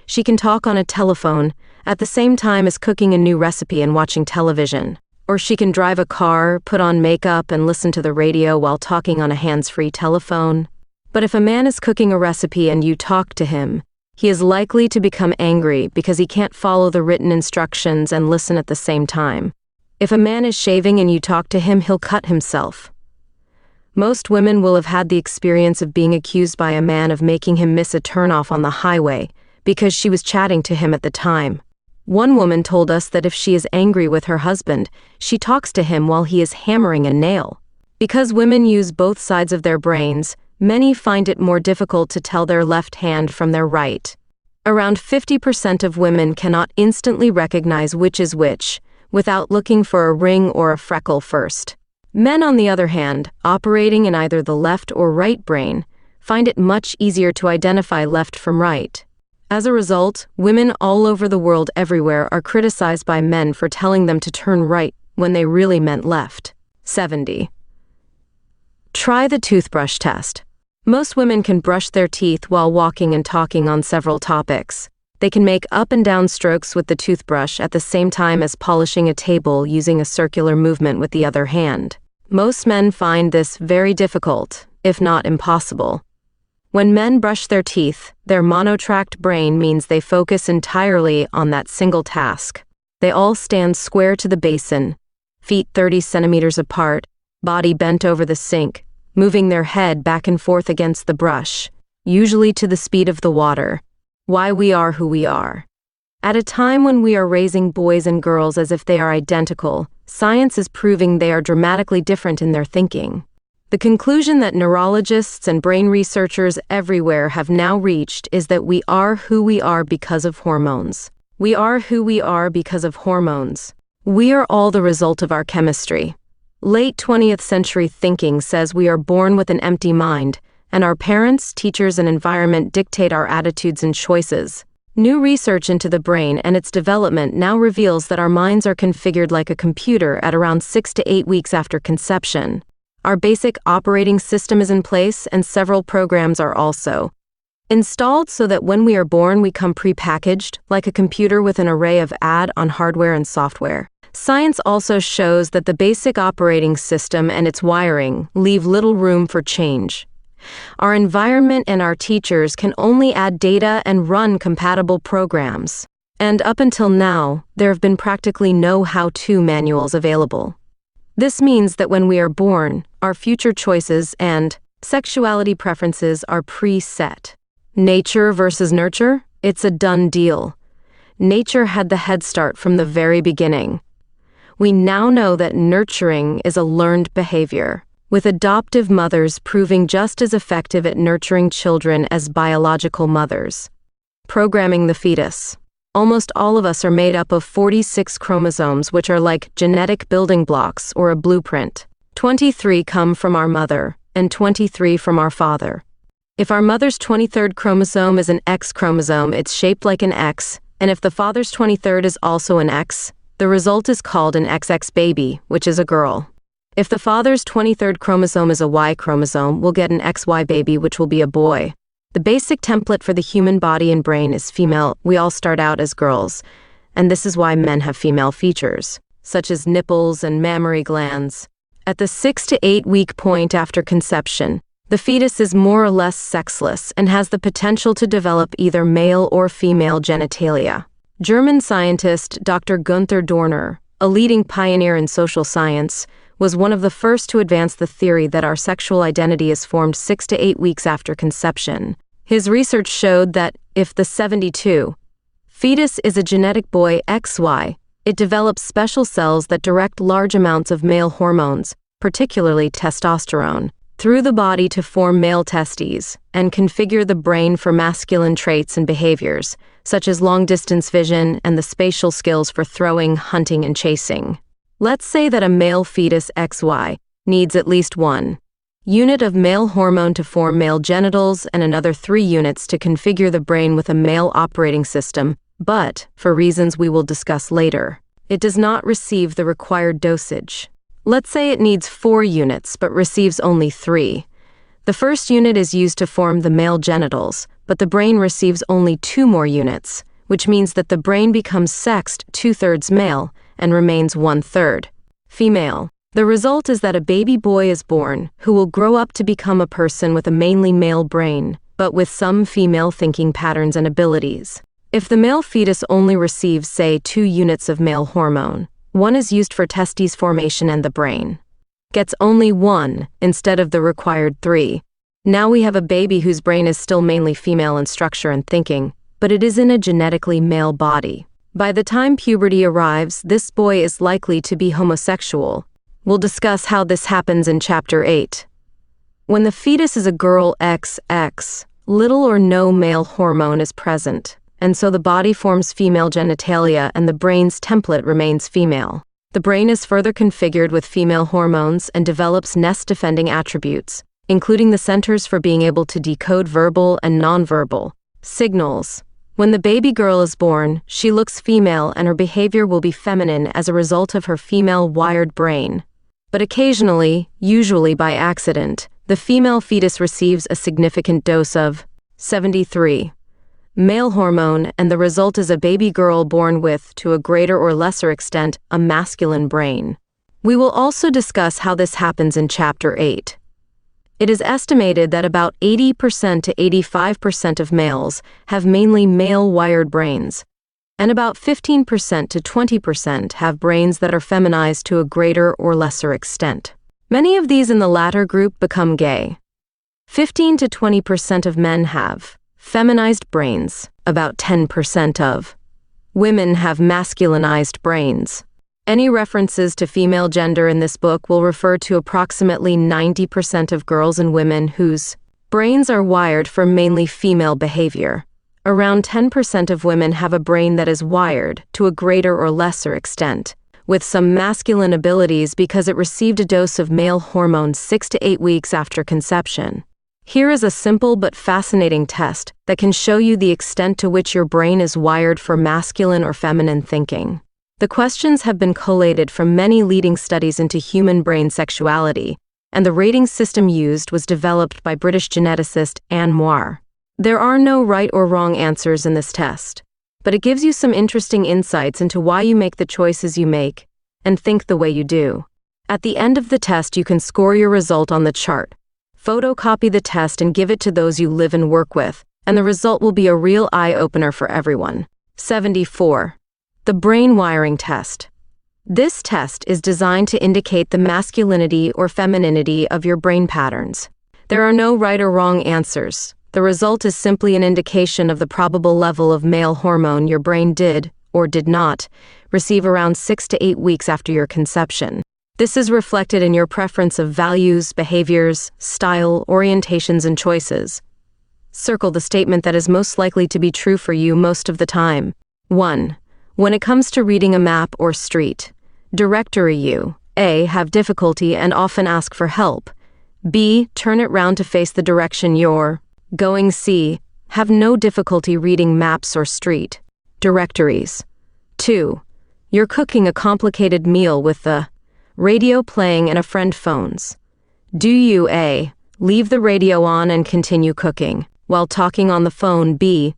She can talk on a telephone at the same time as cooking a new recipe and watching television. Or she can drive a car, put on makeup, and listen to the radio while talking on a hands-free telephone. But if a man is cooking a recipe and you talk to him, he is likely to become angry because he can't follow the written instructions and listen at the same time. If a man is shaving and you talk to him, he'll cut himself. Most women will have had the experience of being accused by a man of making him miss a turnoff on the highway because she was chatting to him at the time. One woman told us that if she is angry with her husband, she talks to him while he is hammering a nail. Because women use both sides of their brains, many find it more difficult to tell their left hand from their right. Around 50% of women cannot instantly recognize which is which, without looking for a ring or a freckle first. Men, on the other hand, operating in either the left or right brain, find it much easier to identify left from right. As a result, women all over the world everywhere are criticized by men for telling them to turn right when they really meant left. 70. Try the toothbrush test. Most women can brush their teeth while walking and talking on several topics. They can make up and down strokes with the toothbrush at the same time as polishing a table using a circular movement with the other hand. Most men find this very difficult, if not impossible. When men brush their teeth, their monotracked brain means they focus entirely on that single task. They all stand square to the basin, feet 30 centimeters apart, body bent over the sink, moving their head back and forth against the brush, usually to the speed of the water. Why we are who we are. At a time when we are raising boys and girls as if they are identical, science is proving they are dramatically different in their thinking. The conclusion that neurologists and brain researchers everywhere have now reached is that we are who we are because of hormones. We are who we are because of hormones. We are all the result of our chemistry. Late 20th century thinking says we are born with an empty mind, and our parents, teachers, and environment dictate our attitudes and choices. New research into the brain and its development now reveals that our minds are configured like a computer at around 6 to 8 weeks after conception. Our basic operating system is in place, and several programs are also installed so that when we are born we come pre-packaged, like a computer with an array of add-on hardware and software. Science also shows that the basic operating system and its wiring leave little room for change. Our environment and our teachers can only add data and run compatible programs. And up until now, there have been practically no how-to manuals available. This means that when we are born, our future choices and sexuality preferences are pre-set. Nature versus nurture? It's a done deal. Nature had the head start from the very beginning. We now know that nurturing is a learned behavior, with adoptive mothers proving just as effective at nurturing children as biological mothers. Programming the fetus. Almost all of us are made up of 46 chromosomes, which are like genetic building blocks or a blueprint. 23 come from our mother, and 23 from our father. If our mother's 23rd chromosome is an X chromosome, it's shaped like an X, and if the father's 23rd is also an X, the result is called an XX baby, which is a girl. If the father's 23rd chromosome is a Y chromosome, we'll get an XY baby, which will be a boy. The basic template for the human body and brain is female. We all start out as girls, and this is why men have female features, such as nipples and mammary glands. At the 6 to 8 week point after conception, the fetus is more or less sexless and has the potential to develop either male or female genitalia. German scientist Dr. Gunther Dorner, a leading pioneer in social science, was one of the first to advance the theory that our sexual identity is formed 6 to 8 weeks after conception. His research showed that if the 72 fetus is a genetic boy XY, it develops special cells that direct large amounts of male hormones, particularly testosterone, through the body to form male testes and configure the brain for masculine traits and behaviors, such as long-distance vision and the spatial skills for throwing, hunting, and chasing. Let's say that a male fetus XY needs at least 1 unit of male hormone to form male genitals and another 3 units to configure the brain with a male operating system, but, for reasons we will discuss later, it does not receive the required dosage. Let's say it needs 4 units but receives only 3. The first unit is used to form the male genitals, but the brain receives only 2 more units, which means that the brain becomes sexed 2/3 male and remains 1/3 female. The result is that a baby boy is born who will grow up to become a person with a mainly male brain, but with some female thinking patterns and abilities. If the male fetus only receives, say, 2 units of male hormone, 1 is used for testes formation and the brain gets only 1 instead of the required 3. Now we have a baby whose brain is still mainly female in structure and thinking, but it is in a genetically male body. By the time puberty arrives, this boy is likely to be homosexual. We'll discuss how this happens in Chapter 8. When the fetus is a girl XX, little or no male hormone is present, and so the body forms female genitalia and the brain's template remains female. The brain is further configured with female hormones and develops nest-defending attributes, including the centers for being able to decode verbal and nonverbal signals. When the baby girl is born, she looks female and her behavior will be feminine as a result of her female wired brain. But occasionally, usually by accident, the female fetus receives a significant dose of 73 male hormone, and the result is a baby girl born with, to a greater or lesser extent, a masculine brain. We will also discuss how this happens in Chapter 8. It is estimated that about 80% to 85% of males have mainly male-wired brains, and about 15% to 20% have brains that are feminized to a greater or lesser extent. Many of these in the latter group become gay. 15 to 20% of men have feminized brains, about 10% of women have masculinized brains. Any references to female gender in this book will refer to approximately 90% of girls and women whose brains are wired for mainly female behavior. Around 10% of women have a brain that is wired, to a greater or lesser extent, with some masculine abilities because it received a dose of male hormone 6 to 8 weeks after conception. Here is a simple but fascinating test that can show you the extent to which your brain is wired for masculine or feminine thinking. The questions have been collated from many leading studies into human brain sexuality, and the rating system used was developed by British geneticist Anne Moir. There are no right or wrong answers in this test, but it gives you some interesting insights into why you make the choices you make and think the way you do. At the end of the test, you can score your result on the chart. Photocopy the test and give it to those you live and work with, and the result will be a real eye-opener for everyone. 74. The brain wiring test. This test is designed to indicate the masculinity or femininity of your brain patterns. There are no right or wrong answers. The result is simply an indication of the probable level of male hormone your brain did or did not, receive around 6 to 8 weeks after your conception. This is reflected in your preference of values, behaviors, style, orientations, and choices. Circle the statement that is most likely to be true for you most of the time. 1. When it comes to reading a map or street directory, you A. Have difficulty and often ask for help. B. Turn it round to face the direction you're going. C. Have no difficulty reading maps or street directories. 2. You're cooking a complicated meal with the radio playing and a friend phones. Do you A. Leave the radio on and continue cooking while talking on the phone? B.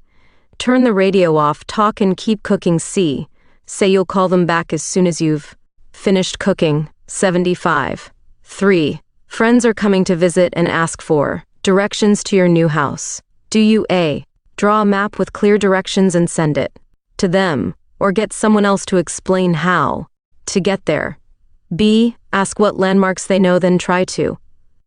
Turn the radio off, talk and keep cooking. C. Say you'll call them back as soon as you've finished cooking. 75. 3. Friends are coming to visit and ask for directions to your new house. Do you A. Draw a map with clear directions and send it to them, or get someone else to explain how to get there? B. Ask what landmarks they know, then try to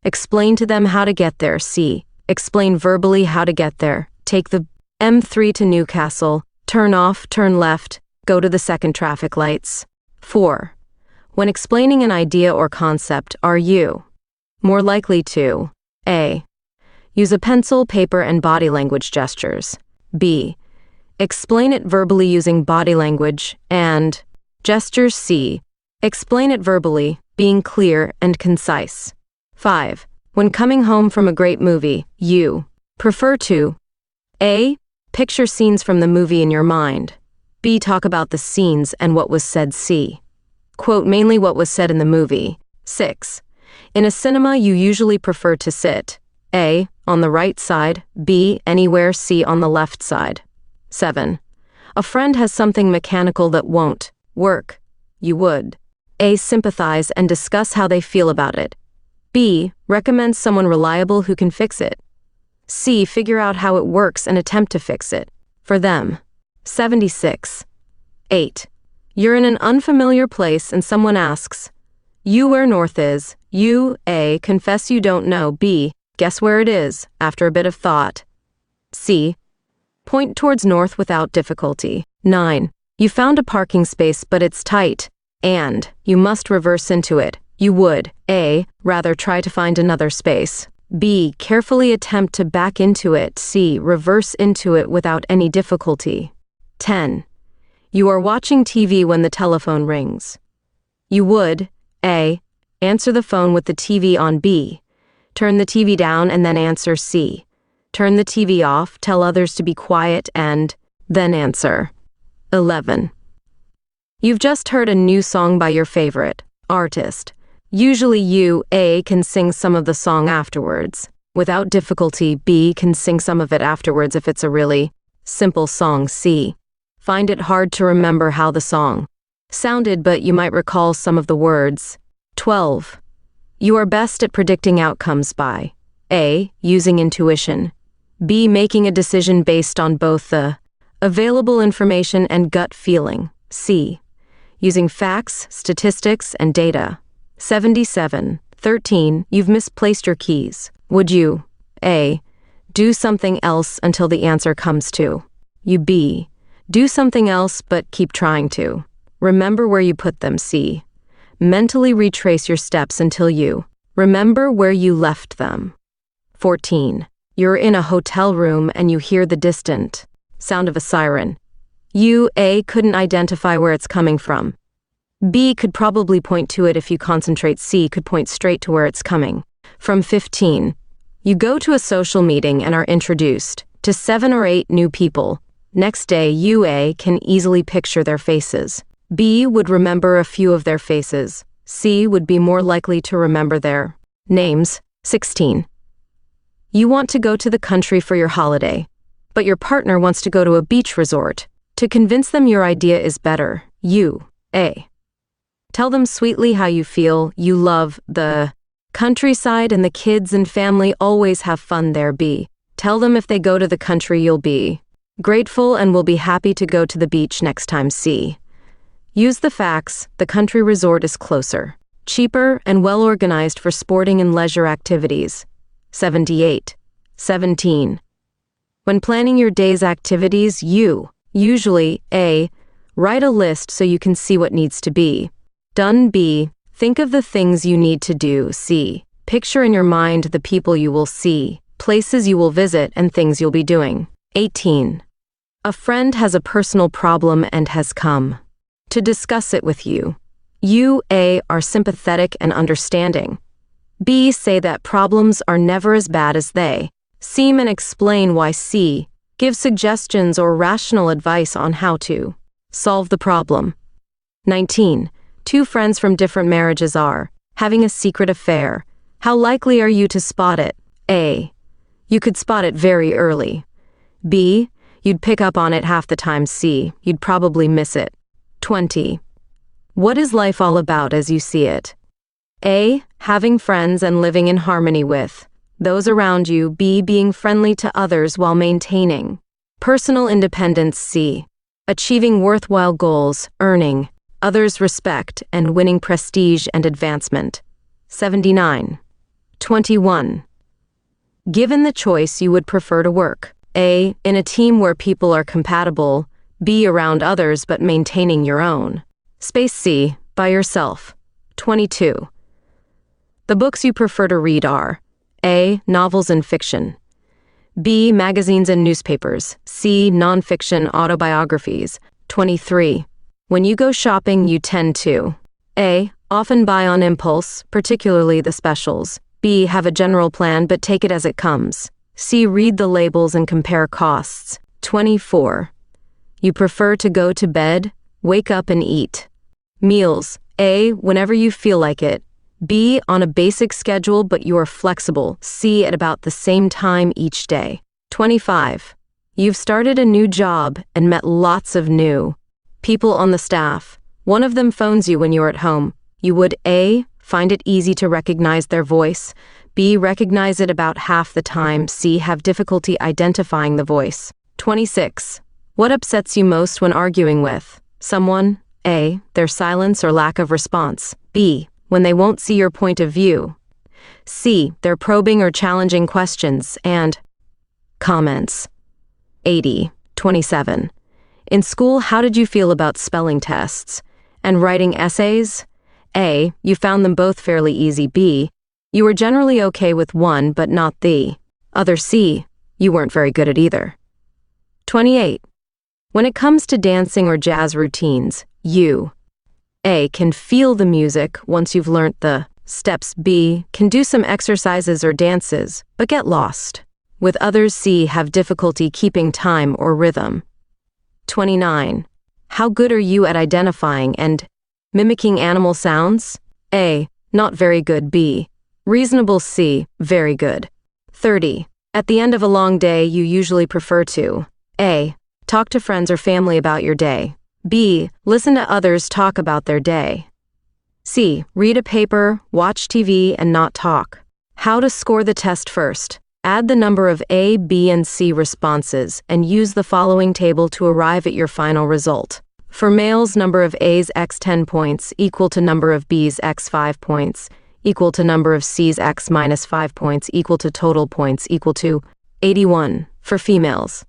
explain to them how to get there. C. Explain verbally how to get there. Take the M3 to Newcastle, turn off, turn left, go to the second traffic lights. 4. When explaining an idea or concept, are you more likely to A. Use a pencil, paper, and body language gestures. B. Explain it verbally using body language and gestures. C. Explain it verbally, being clear and concise. 5. When coming home from a great movie, you prefer to A. Picture scenes from the movie in your mind. B. Talk about the scenes and what was said. C. Quote mainly what was said in the movie. 6. In a cinema, you usually prefer to sit A. On the right side, B. Anywhere, C. On the left side. 7. A friend has something mechanical that won't work. You would A. Sympathize and discuss how they feel about it. B. Recommend someone reliable who can fix it. C. Figure out how it works and attempt to fix it for them. 76. 8. You're in an unfamiliar place and someone asks you where north is. You A. Confess you don't know. B. Guess where it is after a bit of thought. C. Point towards north without difficulty. 9. You found a parking space but it's tight, and you must reverse into it. You would A. Rather try to find another space. B. Carefully attempt to back into it. C. Reverse into it without any difficulty. 10. You are watching TV when the telephone rings. You would A. Answer the phone with the TV on. B. Turn the TV down and then answer. C. Turn the TV off, tell others to be quiet, and then answer. 11. You've just heard a new song by your favorite artist. Usually you A. Can sing some of the song afterwards without difficulty. B. Can sing some of it afterwards if it's a really simple song. C. Find it hard to remember how the song sounded, but you might recall some of the words. 12. You are best at predicting outcomes by A. Using intuition. B. Making a decision based on both the available information and gut feeling. C. Using facts, statistics, and data. 77. 13. You've misplaced your keys. Would you A. Do something else until the answer comes to you. B. Do something else but keep trying to remember where you put them. C. Mentally retrace your steps until you remember where you left them. 14. You're in a hotel room and you hear the distant sound of a siren. You A. Couldn't identify where it's coming from. B. Could probably point to it if you concentrate. C. Could point straight to where it's coming from. 15. You go to a social meeting and are introduced to 7 or 8 new people. Next day, you A. Can easily picture their faces. B. Would remember a few of their faces. C. Would be more likely to remember their names. 16. You want to go to the country for your holiday, but your partner wants to go to a beach resort. To convince them your idea is better, you A. Tell them sweetly how you feel, you love the countryside and the kids and family always have fun there. B. Tell them if they go to the country you'll be grateful and will be happy to go to the beach next time. C. Use the facts, the country resort is closer, cheaper, and well organized for sporting and leisure activities. 78. 17. When planning your day's activities, you usually A. Write a list so you can see what needs to be done. B. Think of the things you need to do. C. Picture in your mind the people you will see, places you will visit, and things you'll be doing. 18. A friend has a personal problem and has come to discuss it with you. You, A, are sympathetic and understanding. B, say that problems are never as bad as they seem and explain why. C, give suggestions or rational advice on how to solve the problem. 19. Two friends from different marriages are having a secret affair. How likely are you to spot it? A, you could spot it very early. B, you'd pick up on it half the time. C, you'd probably miss it. 20. What is life all about as you see it? A, having friends and living in harmony with those around you. B, being friendly to others while maintaining personal independence. C, achieving worthwhile goals, earning others' respect, and winning prestige and advancement. 79. 21. Given the choice, you would prefer to work A, in a team where people are compatible, B, around others but maintaining your own space. C, by yourself. 22. The books you prefer to read are A, novels and fiction, B, magazines and newspapers, C, nonfiction autobiographies. 23. When you go shopping, you tend to A, often buy on impulse, particularly the specials. B, have a general plan but take it as it comes. C, read the labels and compare costs. 24. You prefer to go to bed, wake up and eat meals. A, whenever you feel like it. B, on a basic schedule but you are flexible. C, at about the same time each day. 25. You've started a new job and met lots of new people on the staff. One of them phones you when you're at home. You would A, find it easy to recognize their voice. B, recognize it about half the time. C, have difficulty identifying the voice. 26. What upsets you most when arguing with someone? A, their silence or lack of response. B, when they won't see your point of view. C, their probing or challenging questions and comments. 80. 27. In school, how did you feel about spelling tests and writing essays? A, you found them both fairly easy. B, you were generally okay with one but not the other. C, you weren't very good at either. 28. When it comes to dancing or jazz routines, you A, can feel the music once you've learnt the steps. B, can do some exercises or dances, but get lost with others. C, have difficulty keeping time or rhythm. 29. How good are you at identifying and mimicking animal sounds? A, not very good. B, reasonable. C, very good. 30. At the end of a long day, you usually prefer to A, talk to friends or family about your day. B, listen to others talk about their day. C, read a paper, watch TV, and not talk. How to score the test first. Add the number of A, B, and C responses and use the following table to arrive at your final result. For males, number of A's x 10 points equal to number of B's x 5 points equal to number of C's x minus 5 points equal to total points equal to 81. For females,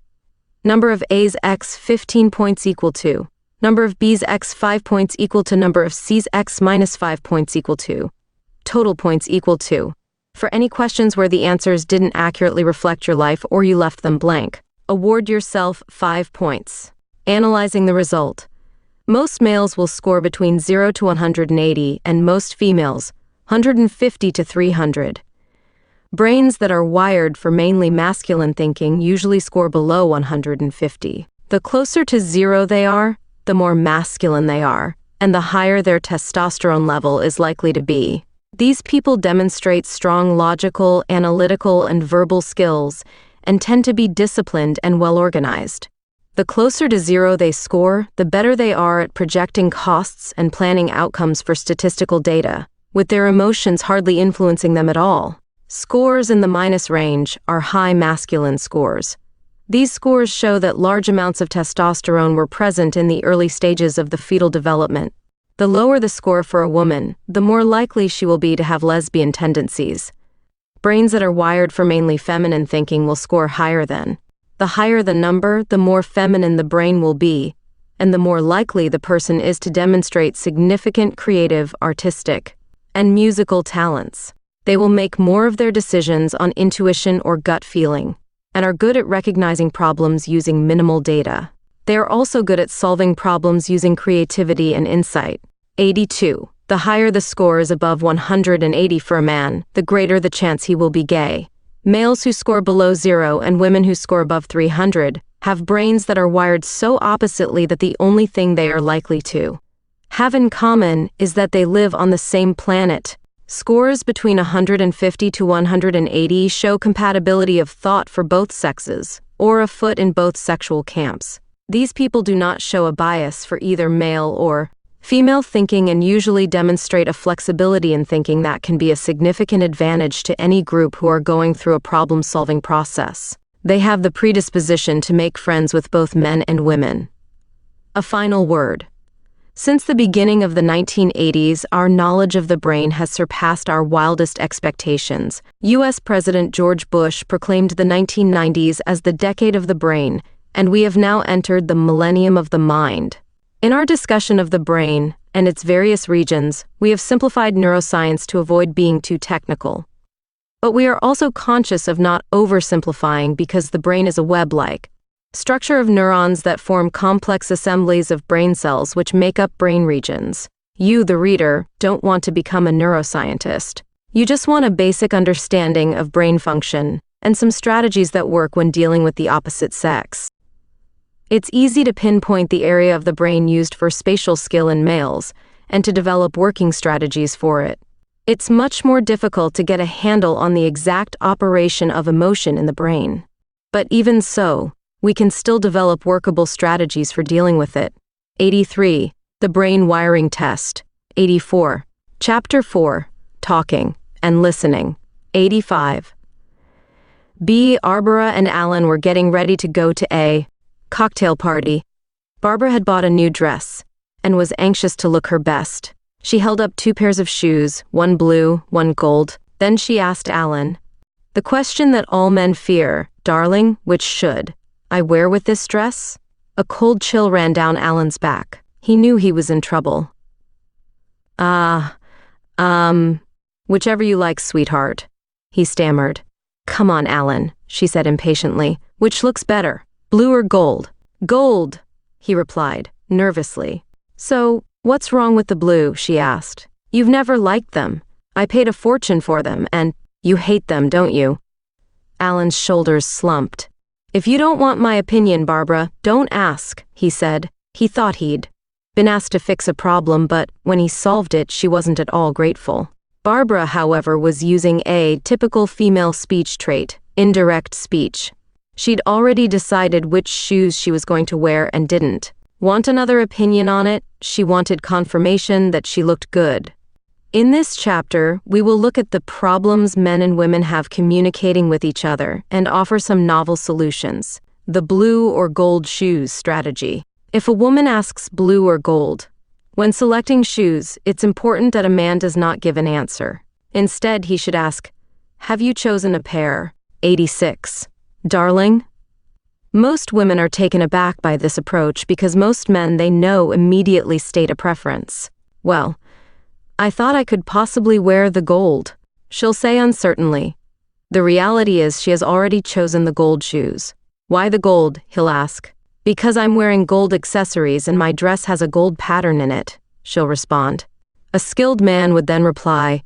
number of A's x 15 points equal to number of B's x 5 points equal to number of C's x minus 5 points equal to total points equal to. For any questions where the answers didn't accurately reflect your life or you left them blank, award yourself 5 points. Analyzing the result. Most males will score between 0 to 180 and most females 150 to 300. Brains that are wired for mainly masculine thinking usually score below 150. The closer to 0 they are, the more masculine they are, and the higher their testosterone level is likely to be. These people demonstrate strong logical, analytical, and verbal skills and tend to be disciplined and well-organized. The closer to 0 they score, the better they are at projecting costs and planning outcomes for statistical data, with their emotions hardly influencing them at all. Scores in the minus range are high masculine scores. These scores show that large amounts of testosterone were present in the early stages of the fetal development. The lower the score for a woman, the more likely she will be to have lesbian tendencies. Brains that are wired for mainly feminine thinking will score higher than. The higher the number, the more feminine the brain will be, and the more likely the person is to demonstrate significant creative, artistic, and musical talents. They will make more of their decisions on intuition or gut feeling, and are good at recognizing problems using minimal data. They are also good at solving problems using creativity and insight. 82. The higher the score is above 180 for a man, the greater the chance he will be gay. Males who score below 0 and women who score above 300 have brains that are wired so oppositely that the only thing they are likely to have in common is that they live on the same planet. Scores between 150 to 180 show compatibility of thought for both sexes, or a foot in both sexual camps. These people do not show a bias for either male or female thinking and usually demonstrate a flexibility in thinking that can be a significant advantage to any group who are going through a problem-solving process. They have the predisposition to make friends with both men and women. A final word. Since the beginning of the 1980s, our knowledge of the brain has surpassed our wildest expectations. U.S. President George Bush proclaimed the 1990s as the decade of the brain, and we have now entered the millennium of the mind. In our discussion of the brain and its various regions, we have simplified neuroscience to avoid being too technical. But we are also conscious of not oversimplifying because the brain is a web-like structure of neurons that form complex assemblies of brain cells which make up brain regions. You, the reader, don't want to become a neuroscientist. You just want a basic understanding of brain function and some strategies that work when dealing with the opposite sex. It's easy to pinpoint the area of the brain used for spatial skill in males and to develop working strategies for it. It's much more difficult to get a handle on the exact operation of emotion in the brain. But even so, we can still develop workable strategies for dealing with it. 83. The Brain Wiring Test. 84. Chapter 4. Talking and Listening. 85. Barbara and Allan were getting ready to go to a cocktail party. Barbara had bought a new dress and was anxious to look her best. She held up 2 pairs of shoes, one blue, one gold. Then she asked Allan, the question that all men fear, darling, which should I wear with this dress? A cold chill ran down Allan's back. He knew he was in trouble. Whichever you like, sweetheart, he stammered. Come on, Allan, she said impatiently. Which looks better? Blue or gold? Gold, he replied, nervously. So, what's wrong with the blue? She asked. You've never liked them. I paid a fortune for them, and you hate them, don't you? Allan's shoulders slumped. If you don't want my opinion, Barbara, don't ask, he said. He thought he'd been asked to fix a problem, but when he solved it, she wasn't at all grateful. Barbara, however, was using a typical female speech trait, indirect speech. She'd already decided which shoes she was going to wear and didn't want another opinion on it. She wanted confirmation that she looked good. In this chapter, we will look at the problems men and women have communicating with each other and offer some novel solutions. The blue or gold shoes strategy. If a woman asks blue or gold, when selecting shoes, it's important that a man does not give an answer. Instead, he should ask, have you chosen a pair? 86. Darling? Most women are taken aback by this approach because most men they know immediately state a preference. Well, I thought I could possibly wear the gold, she'll say uncertainly. The reality is she has already chosen the gold shoes. Why the gold, he'll ask. Because I'm wearing gold accessories and my dress has a gold pattern in it, she'll respond. A skilled man would then reply,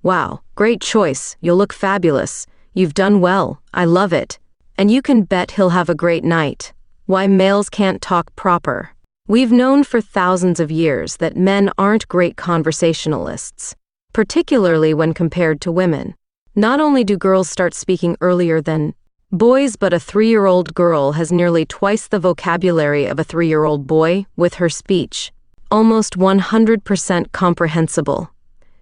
wow, great choice, you'll look fabulous, you've done well, I love it. And you can bet he'll have a great night. Why males can't talk proper. We've known for thousands of years that men aren't great conversationalists, particularly when compared to women. Not only do girls start speaking earlier than boys, but a 3-year-old girl has nearly twice the vocabulary of a 3-year-old boy with her speech. Almost 100% comprehensible.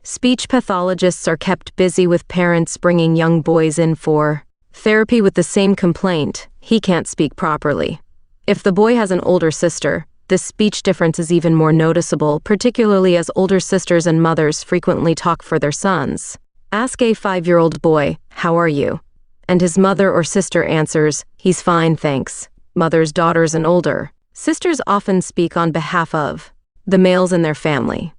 Speech pathologists are kept busy with parents bringing young boys in for therapy with the same complaint, he can't speak properly. If the boy has an older sister, this speech difference is even more noticeable, particularly as older sisters and mothers frequently talk for their sons. Ask a 5-year-old boy, how are you? And his mother or sister answers, he's fine, thanks. Mothers, daughters, and older. Sisters often speak on behalf of the males in their family.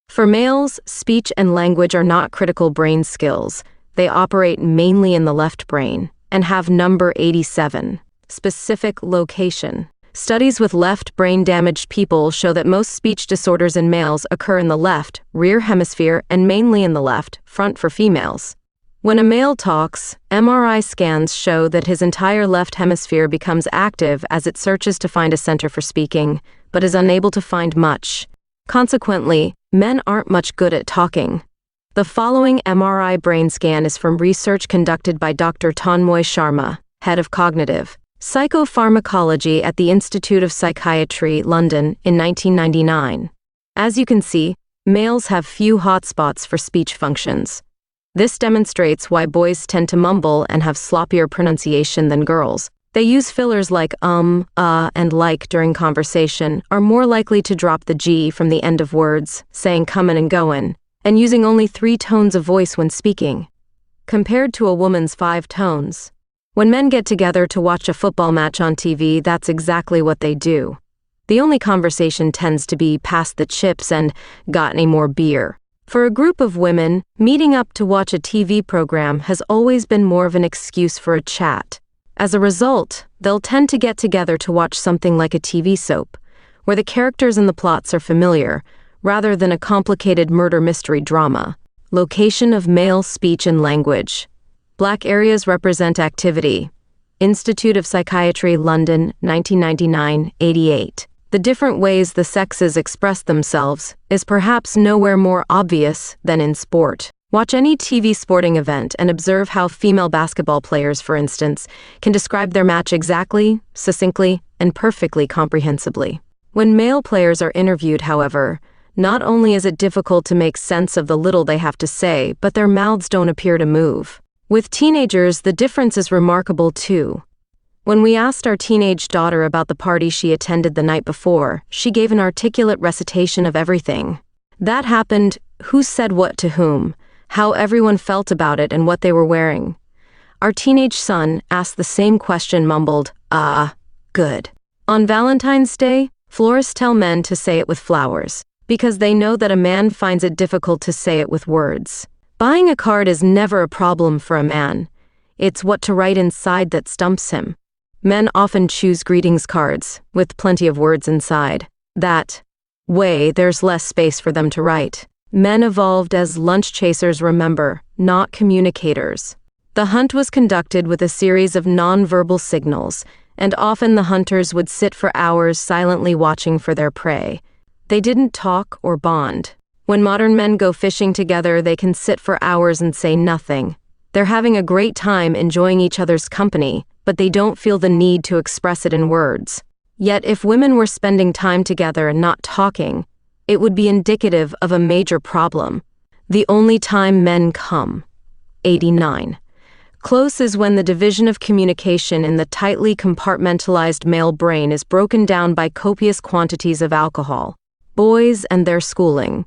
For males, speech and language are not critical brain skills. They operate mainly in the left brain and have number 87, specific location. Studies with left brain damaged people show that most speech disorders in males occur in the left, rear hemisphere and mainly in the left, front for females. When a male talks, MRI scans show that his entire left hemisphere becomes active as it searches to find a center for speaking, but is unable to find much. Consequently, men aren't much good at talking. The following MRI brain scan is from research conducted by Dr. Tanmoy Sharma, head of cognitive psychopharmacology at the Institute of Psychiatry, London, in 1999. As you can see, males have few hotspots for speech functions. This demonstrates why boys tend to mumble and have sloppier pronunciation than girls. They use fillers like and like during conversation, are more likely to drop the G from the end of words, saying comin' and goin', and using only 3 tones of voice when speaking, compared to a woman's 5 tones. When men get together to watch a football match on TV, that's exactly what they do. The only conversation tends to be pass the chips and got any more beer. For a group of women, meeting up to watch a TV program has always been more of an excuse for a chat. As a result, they'll tend to get together to watch something like a TV soap, where the characters and the plots are familiar, rather than a complicated murder mystery drama. Location of male speech and language. Black areas represent activity. Institute of Psychiatry, London, 1999-88. The different ways the sexes express themselves is perhaps nowhere more obvious than in sport. Watch any TV sporting event and observe how female basketball players, for instance, can describe their match exactly, succinctly, and perfectly comprehensibly. When male players are interviewed, however, not only is it difficult to make sense of the little they have to say, but their mouths don't appear to move. With teenagers, the difference is remarkable too. When we asked our teenage daughter about the party she attended the night before, she gave an articulate recitation of everything that happened, who said what to whom, how everyone felt about it, and what they were wearing. Our teenage son asked the same question mumbled, good. On Valentine's Day, florists tell men to say it with flowers, because they know that a man finds it difficult to say it with words. Buying a card is never a problem for a man. It's what to write inside that stumps him. Men often choose greetings cards, with plenty of words inside. That way, there's less space for them to write. Men evolved as lunch chasers, remember, not communicators. The hunt was conducted with a series of nonverbal signals, and often the hunters would sit for hours silently watching for their prey. They didn't talk or bond. When modern men go fishing together, they can sit for hours and say nothing. They're having a great time enjoying each other's company, but they don't feel the need to express it in words. Yet if women were spending time together and not talking, it would be indicative of a major problem. The only time men come. 89. Close is when the division of communication in the tightly compartmentalized male brain is broken down by copious quantities of alcohol. Boys and their schooling.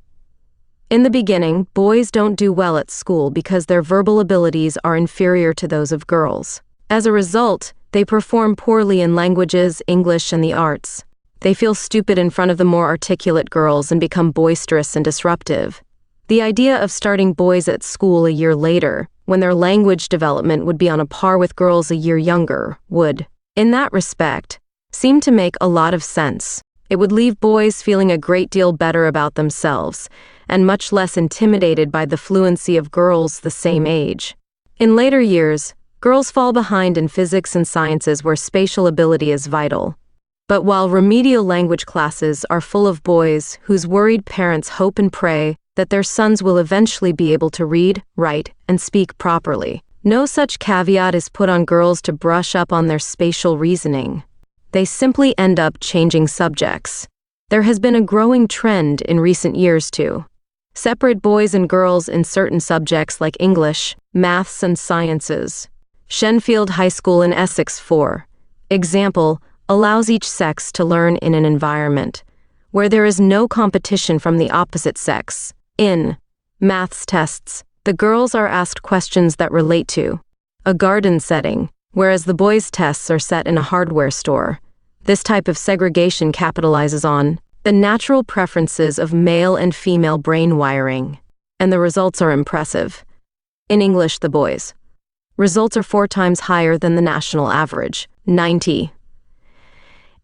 In the beginning, boys don't do well at school because their verbal abilities are inferior to those of girls. As a result, they perform poorly in languages, English, and the arts. They feel stupid in front of the more articulate girls and become boisterous and disruptive. The idea of starting boys at school a year later, when their language development would be on a par with girls a year younger, would, in that respect, seem to make a lot of sense. It would leave boys feeling a great deal better about themselves, and much less intimidated by the fluency of girls the same age. In later years, girls fall behind in physics and sciences where spatial ability is vital. But while remedial language classes are full of boys whose worried parents hope and pray that their sons will eventually be able to read, write, and speak properly, no such caveat is put on girls to brush up on their spatial reasoning. They simply end up changing subjects. There has been a growing trend in recent years to separate boys and girls in certain subjects like English, maths, and sciences. Shenfield High School in Essex, for example, allows each sex to learn in an environment where there is no competition from the opposite sex. In maths tests, the girls are asked questions that relate to a garden setting, whereas the boys' tests are set in a hardware store. This type of segregation capitalizes on the natural preferences of male and female brain wiring, and the results are impressive. In English, the boys' results are 4 times higher than the national average, 90.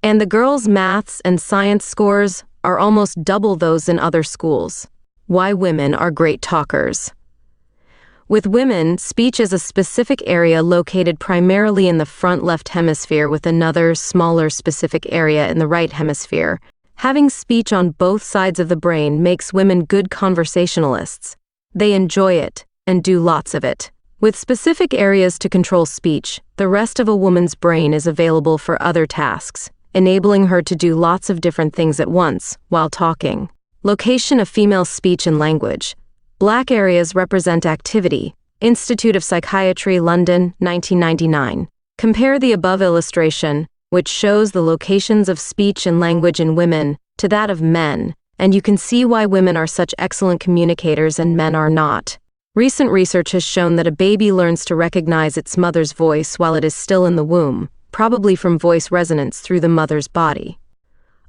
And the girls' maths and science scores are almost double those in other schools. Why women are great talkers. With women, speech is a specific area located primarily in the front left hemisphere with another, smaller specific area in the right hemisphere. Having speech on both sides of the brain makes women good conversationalists. They enjoy it and do lots of it. With specific areas to control speech, the rest of a woman's brain is available for other tasks, enabling her to do lots of different things at once while talking. Location of female speech and language. Black areas represent activity. Institute of Psychiatry, London, 1999. Compare the above illustration, which shows the locations of speech and language in women, to that of men, and you can see why women are such excellent communicators and men are not. Recent research has shown that a baby learns to recognize its mother's voice while it is still in the womb, probably from voice resonance through the mother's body.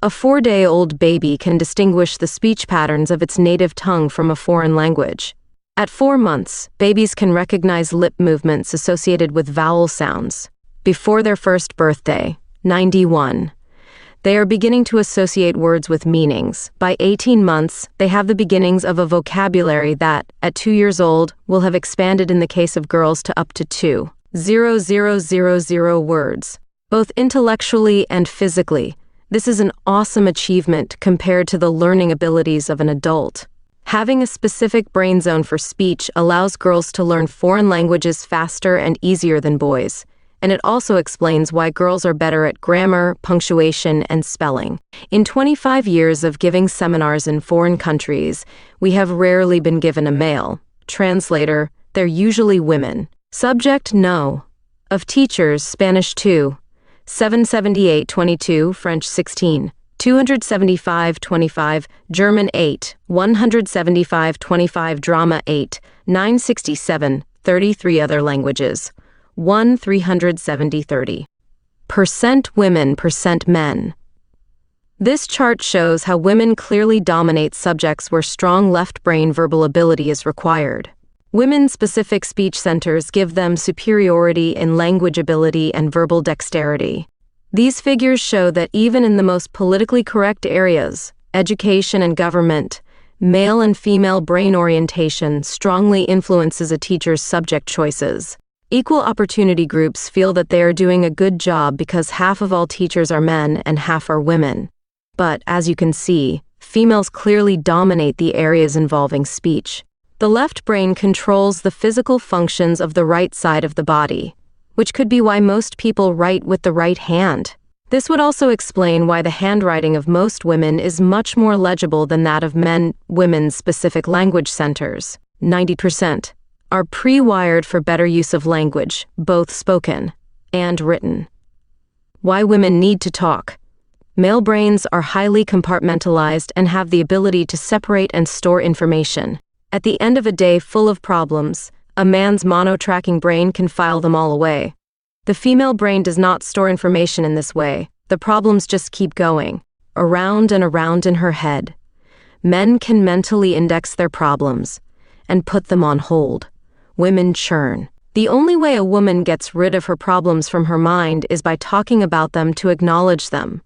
A 4-day-old baby can distinguish the speech patterns of its native tongue from a foreign language. At 4 months, babies can recognize lip movements associated with vowel sounds. Before their first birthday, 91, they are beginning to associate words with meanings. By 18 months, they have the beginnings of a vocabulary that, at 2 years old, will have expanded in the case of girls to up to 2,000 words, both intellectually and physically. This is an awesome achievement compared to the learning abilities of an adult. Having a specific brain zone for speech allows girls to learn foreign languages faster and easier than boys, and it also explains why girls are better at grammar, punctuation, and spelling. In 25 years of giving seminars in foreign countries, we have rarely been given a male translator. They're usually women. Subject: no. Of teachers, Spanish 2. 778-22, French 16, 275-25, German 8, 175-25, Drama 8, 967, 33 other languages, 370-30. Percent women, percent men. This chart shows how women clearly dominate subjects where strong left brain verbal ability is required. Women-specific speech centers give them superiority in language ability and verbal dexterity. These figures show that even in the most politically correct areas, education and government, male and female brain orientation strongly influences a teacher's subject choices. Equal opportunity groups feel that they are doing a good job because half of all teachers are men and half are women. But, as you can see, females clearly dominate the areas involving speech. The left brain controls the physical functions of the right side of the body, which could be why most people write with the right hand. This would also explain why the handwriting of most women is much more legible than that of men. Women's specific language centers, 90%, are pre-wired for better use of language, both spoken and written. Why women need to talk. Male brains are highly compartmentalized and have the ability to separate and store information. At the end of a day full of problems, a man's mono-tracking brain can file them all away. The female brain does not store information in this way. The problems just keep going, around and around in her head. Men can mentally index their problems and put them on hold. Women churn. The only way a woman gets rid of her problems from her mind is by talking about them to acknowledge them.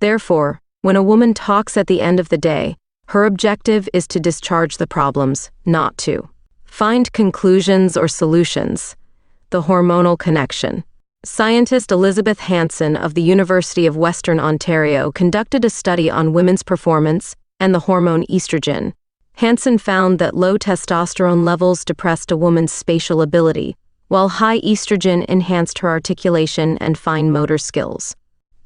Therefore, when a woman talks at the end of the day, her objective is to discharge the problems, not to find conclusions or solutions. The hormonal connection. Scientist Elizabeth Hanson of the University of Western Ontario conducted a study on women's performance and the hormone estrogen. Hanson found that low testosterone levels depressed a woman's spatial ability, while high estrogen enhanced her articulation and fine motor skills.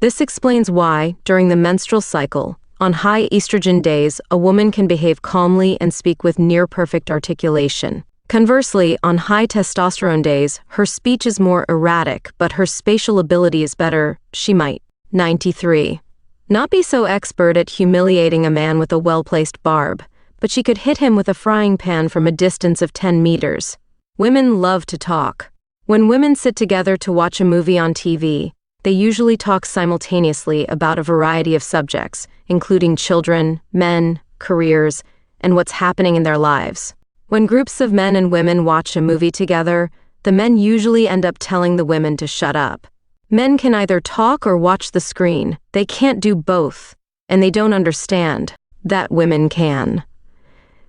This explains why, during the menstrual cycle, on high estrogen days, a woman can behave calmly and speak with near-perfect articulation. Conversely, on high testosterone days, her speech is more erratic, but her spatial ability is better. She might, 93, not be so expert at humiliating a man with a well-placed barb, but she could hit him with a frying pan from a distance of 10 meters. Women love to talk. When women sit together to watch a movie on TV, They usually talk simultaneously about a variety of subjects, including children, men, careers, and what's happening in their lives. When groups of men and women watch a movie together, the men usually end up telling the women to shut up. Men can either talk or watch the screen. They can't do both, and they don't understand that women can.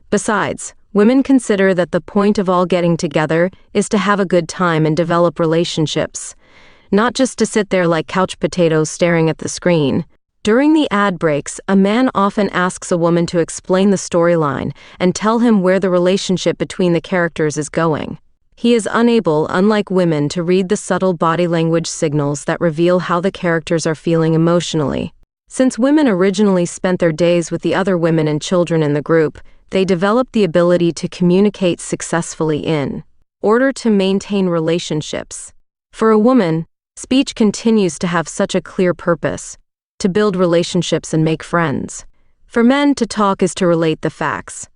Besides, women consider that the point of all getting together is to have a good time and develop relationships, not just to sit there like couch potatoes staring at the screen. During the ad breaks, a man often asks a woman to explain the storyline and tell him where the relationship between the characters is going. He is unable, unlike women, to read the subtle body language signals that reveal how the characters are feeling emotionally. Since women originally spent their days with the other women and children in the group, they developed the ability to communicate successfully in order to maintain relationships. For a woman, speech continues to have such a clear purpose: to build relationships and make friends. For men, to talk is to relate the facts.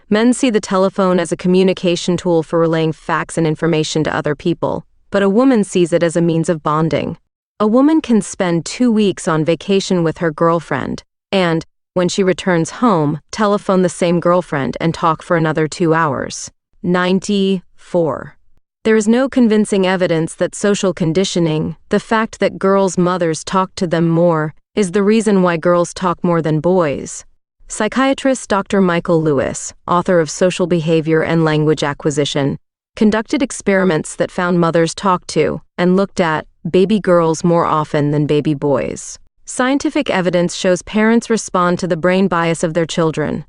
Men see the telephone as a communication tool for relaying facts and information to other people, but a woman sees it as a means of bonding. A woman can spend 2 weeks on vacation with her girlfriend, and, when she returns home, telephone the same girlfriend and talk for another 2 hours. 94. There is no convincing evidence that social conditioning, the fact that girls' mothers talk to them more, is the reason why girls talk more than boys. Psychiatrist Dr. Michael Lewis, author of Social Behavior and Language Acquisition, conducted experiments that found mothers talked to and looked at baby girls more often than baby boys. Scientific evidence shows parents respond to the brain bias of their children.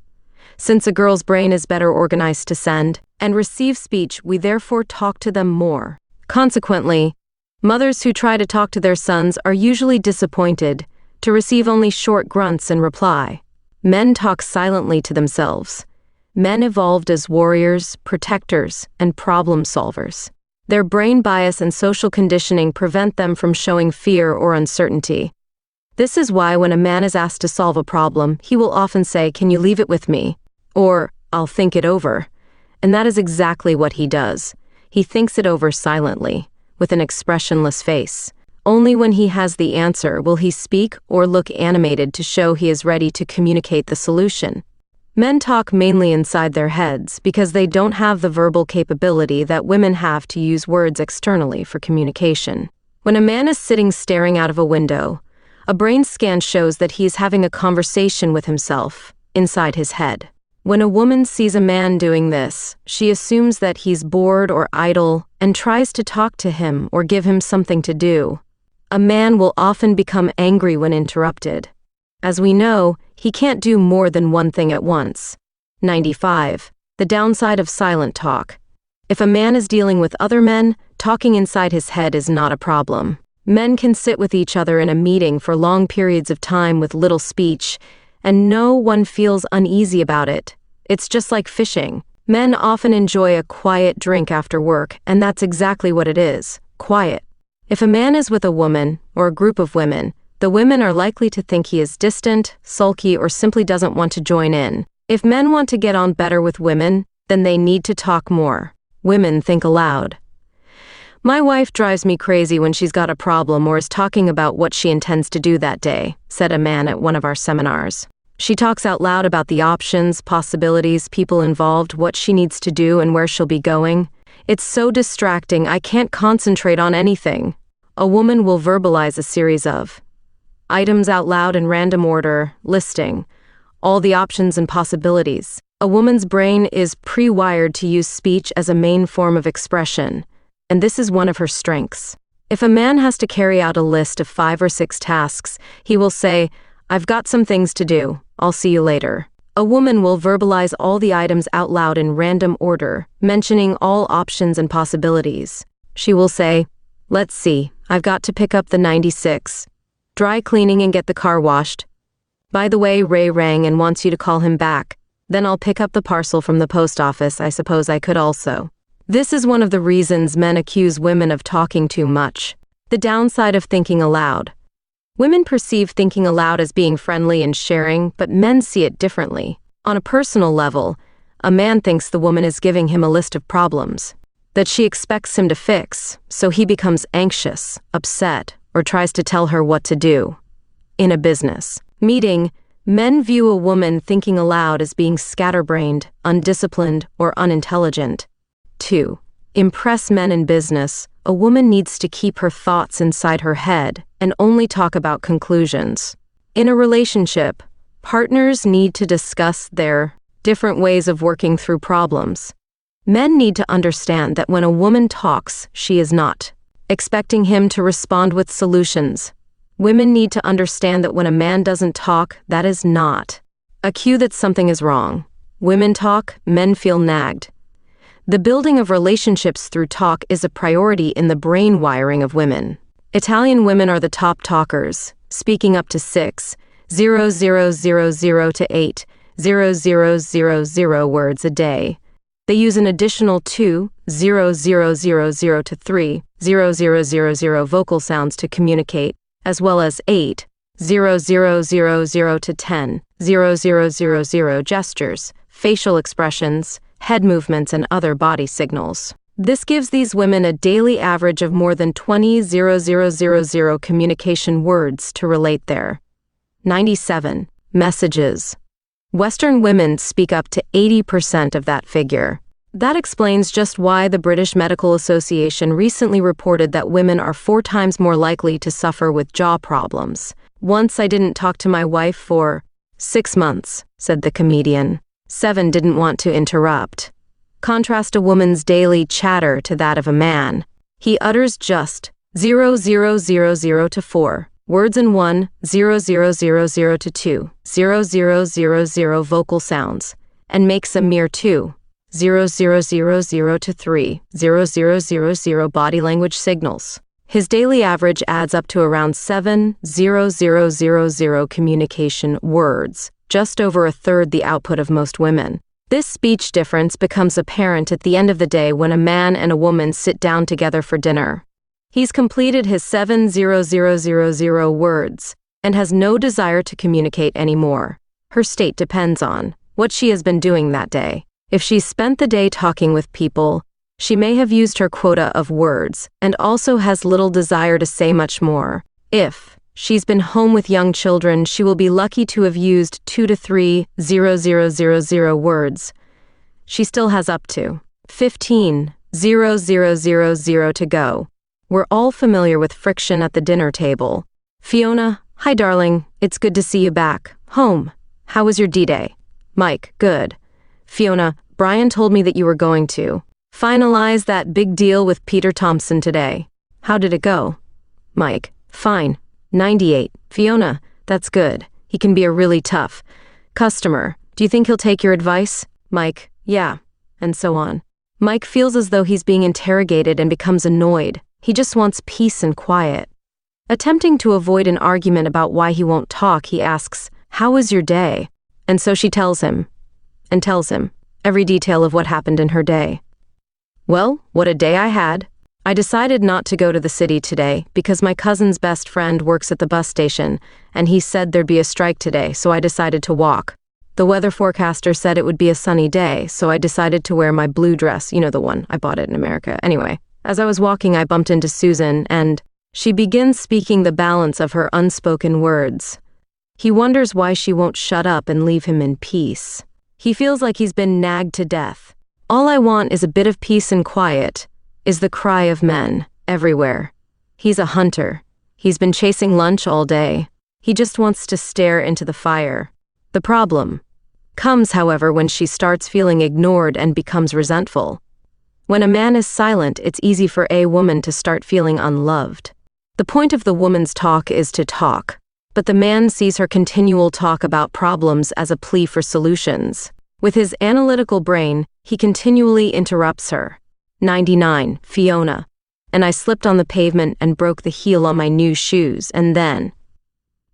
Since a girl's brain is better organized to send and receive speech, we therefore talk to them more. Consequently, mothers who try to talk to their sons are usually disappointed to receive only short grunts in reply. Men talk silently to themselves. Men evolved as warriors, protectors, and problem solvers. Their brain bias and social conditioning prevent them from showing fear or uncertainty. This is why when a man is asked to solve a problem, he will often say, "Can you leave it with me?" Or, "I'll think it over." And that is exactly what he does. He thinks it over silently, with an expressionless face. Only when he has the answer will he speak or look animated to show he is ready to communicate the solution. Men talk mainly inside their heads because they don't have the verbal capability that women have to use words externally for communication. When a man is sitting staring out of a window, a brain scan shows that he is having a conversation with himself inside his head. When a woman sees a man doing this, she assumes that he's bored or idle and tries to talk to him or give him something to do. A man will often become angry when interrupted. As we know, he can't do more than one thing at once. 95. The downside of silent talk. If a man is dealing with other men, talking inside his head is not a problem. Men can sit with each other in a meeting for long periods of time with little speech, and no one feels uneasy about it. It's just like fishing. Men often enjoy a quiet drink after work, and that's exactly what it is: quiet. If a man is with a woman, or a group of women, the women are likely to think he is distant, sulky, or simply doesn't want to join in. If men want to get on better with women, then they need to talk more. Women think aloud. "My wife drives me crazy when she's got a problem or is talking about what she intends to do that day," said a man at one of our seminars. "She talks out loud about the options, possibilities, people involved, what she needs to do, and where she'll be going. It's so distracting, I can't concentrate on anything." A woman will verbalize a series of items out loud in random order, listing all the options and possibilities. A woman's brain is pre-wired to use speech as a main form of expression, and this is one of her strengths. If a man has to carry out a list of 5 or 6 tasks, he will say, "I've got some things to do, I'll see you later." A woman will verbalize all the items out loud in random order, mentioning all options and possibilities. She will say, "Let's see, I've got to pick up the 96. Dry cleaning and get the car washed. By the way, Ray rang and wants you to call him back. Then I'll pick up the parcel from the post office, I suppose I could also." This is one of the reasons men accuse women of talking too much. The downside of thinking aloud. Women perceive thinking aloud as being friendly and sharing, but men see it differently. On a personal level, a man thinks the woman is giving him a list of problems that she expects him to fix, so he becomes anxious, upset, or tries to tell her what to do. In a business meeting, men view a woman thinking aloud as being scatterbrained, undisciplined, or unintelligent. 2. Impress men in business, a woman needs to keep her thoughts inside her head and only talk about conclusions. In a relationship, partners need to discuss their different ways of working through problems. Men need to understand that when a woman talks, she is not expecting him to respond with solutions. Women need to understand that when a man doesn't talk, that is not a cue that something is wrong. Women talk, men feel nagged. The building of relationships through talk is a priority in the brain wiring of women. Italian women are the top talkers, speaking up to 6,000 to 8,000 words a day. They use an additional 2,000 to 3,000 vocal sounds to communicate, as well as 8,000 to 10,000 gestures, facial expressions, head movements, and other body signals. This gives these women a daily average of more than 20,000 communication words to relate their 97 messages. Western women speak up to 80% of that figure. That explains just why the British Medical Association recently reported that women are 4 times more likely to suffer with jaw problems. Once I didn't talk to my wife for 6 months, said the comedian. 7 didn't want to interrupt. Contrast a woman's daily chatter to that of a man. He utters just 0,000 to 4 words in 1,000 to 2,000 vocal sounds, and makes a mere 2,000 to 3,000 body language signals. His daily average adds up to around 7,000 communication words, just over a third the output of most women. This speech difference becomes apparent at the end of the day when a man and a woman sit down together for dinner. He's completed his 7,000 words and has no desire to communicate anymore. Her state depends on what she has been doing that day. If she's spent the day talking with people, she may have used her quota of words and also has little desire to say much more. If she's been home with young children, she will be lucky to have used 2 to 3,000 words. She still has up to 15,000 to go. We're all familiar with friction at the dinner table. Fiona, hi darling, it's good to see you back. Home. How was your D-Day? Mike, good. Fiona, Brian told me that you were going to finalize that big deal with Peter Thompson today. How did it go? Mike, fine. 98. Fiona, that's good. He can be a really tough customer. Do you think he'll take your advice? Mike, yeah. And so on. Mike feels as though he's being interrogated and becomes annoyed. He just wants peace and quiet. Attempting to avoid an argument about why he won't talk, he asks, how was your day? And so she tells him every detail of what happened in her day. Well, what a day I had. I decided not to go to the city today because my cousin's best friend works at the bus station and he said there'd be a strike today, so I decided to walk. The weather forecaster said it would be a sunny day, so I decided to wear my blue dress, you know, the one, I bought it in America. Anyway, as I was walking, I bumped into Susan and she begins speaking the balance of her unspoken words. He wonders why she won't shut up and leave him in peace. He feels like he's been nagged to death. All I want is a bit of peace and quiet, is the cry of men everywhere. He's a hunter. He's been chasing lunch all day. He just wants to stare into the fire. The problem comes, however, when she starts feeling ignored and becomes resentful. When a man is silent, it's easy for a woman to start feeling unloved. The point of the woman's talk is to talk, but the man sees her continual talk about problems as a plea for solutions. With his analytical brain, he continually interrupts her. 99, Fiona. And I slipped on the pavement and broke the heel on my new shoes, and then...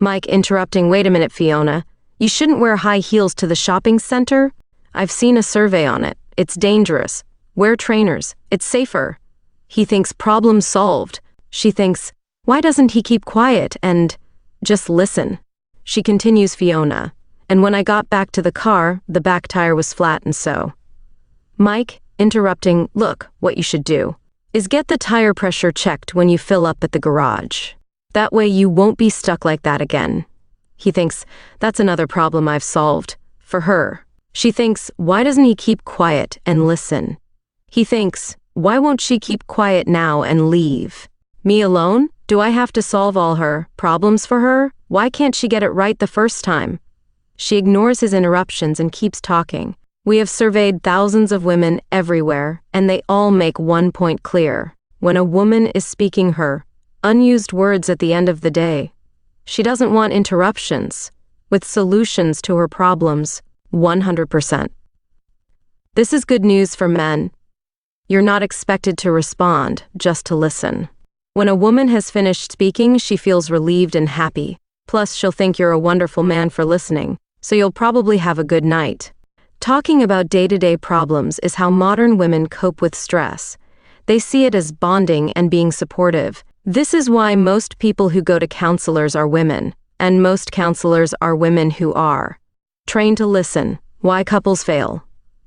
Mike interrupting, wait a minute, Fiona. You shouldn't wear high heels to the shopping center? I've seen a survey on it. It's dangerous. Wear trainers. It's safer. He thinks problem solved. She thinks, why doesn't he keep quiet and just listen? She continues, Fiona. And when I got back to the car, the back tire was flat and so. Mike, interrupting, look, what you should do is get the tire pressure checked when you fill up at the garage. That way you won't be stuck like that again. He thinks, that's another problem I've solved. For her. She thinks, why doesn't he keep quiet and listen? He thinks, why won't she keep quiet now and leave? Me alone? Do I have to solve all her problems for her? Why can't she get it right the first time? She ignores his interruptions and keeps talking. We have surveyed thousands of women everywhere, and they all make one point clear. When a woman is speaking her unused words at the end of the day, she doesn't want interruptions, with solutions to her problems, 100%. This is good news for men. You're not expected to respond, just to listen. When a woman has finished speaking, she feels relieved and happy. Plus, she'll think you're a wonderful man for listening, so you'll probably have a good night. Talking about day-to-day problems is how modern women cope with stress. They see it as bonding and being supportive. This is why most people who go to counselors are women, and most counselors are women who are trained to listen. Why couples fail.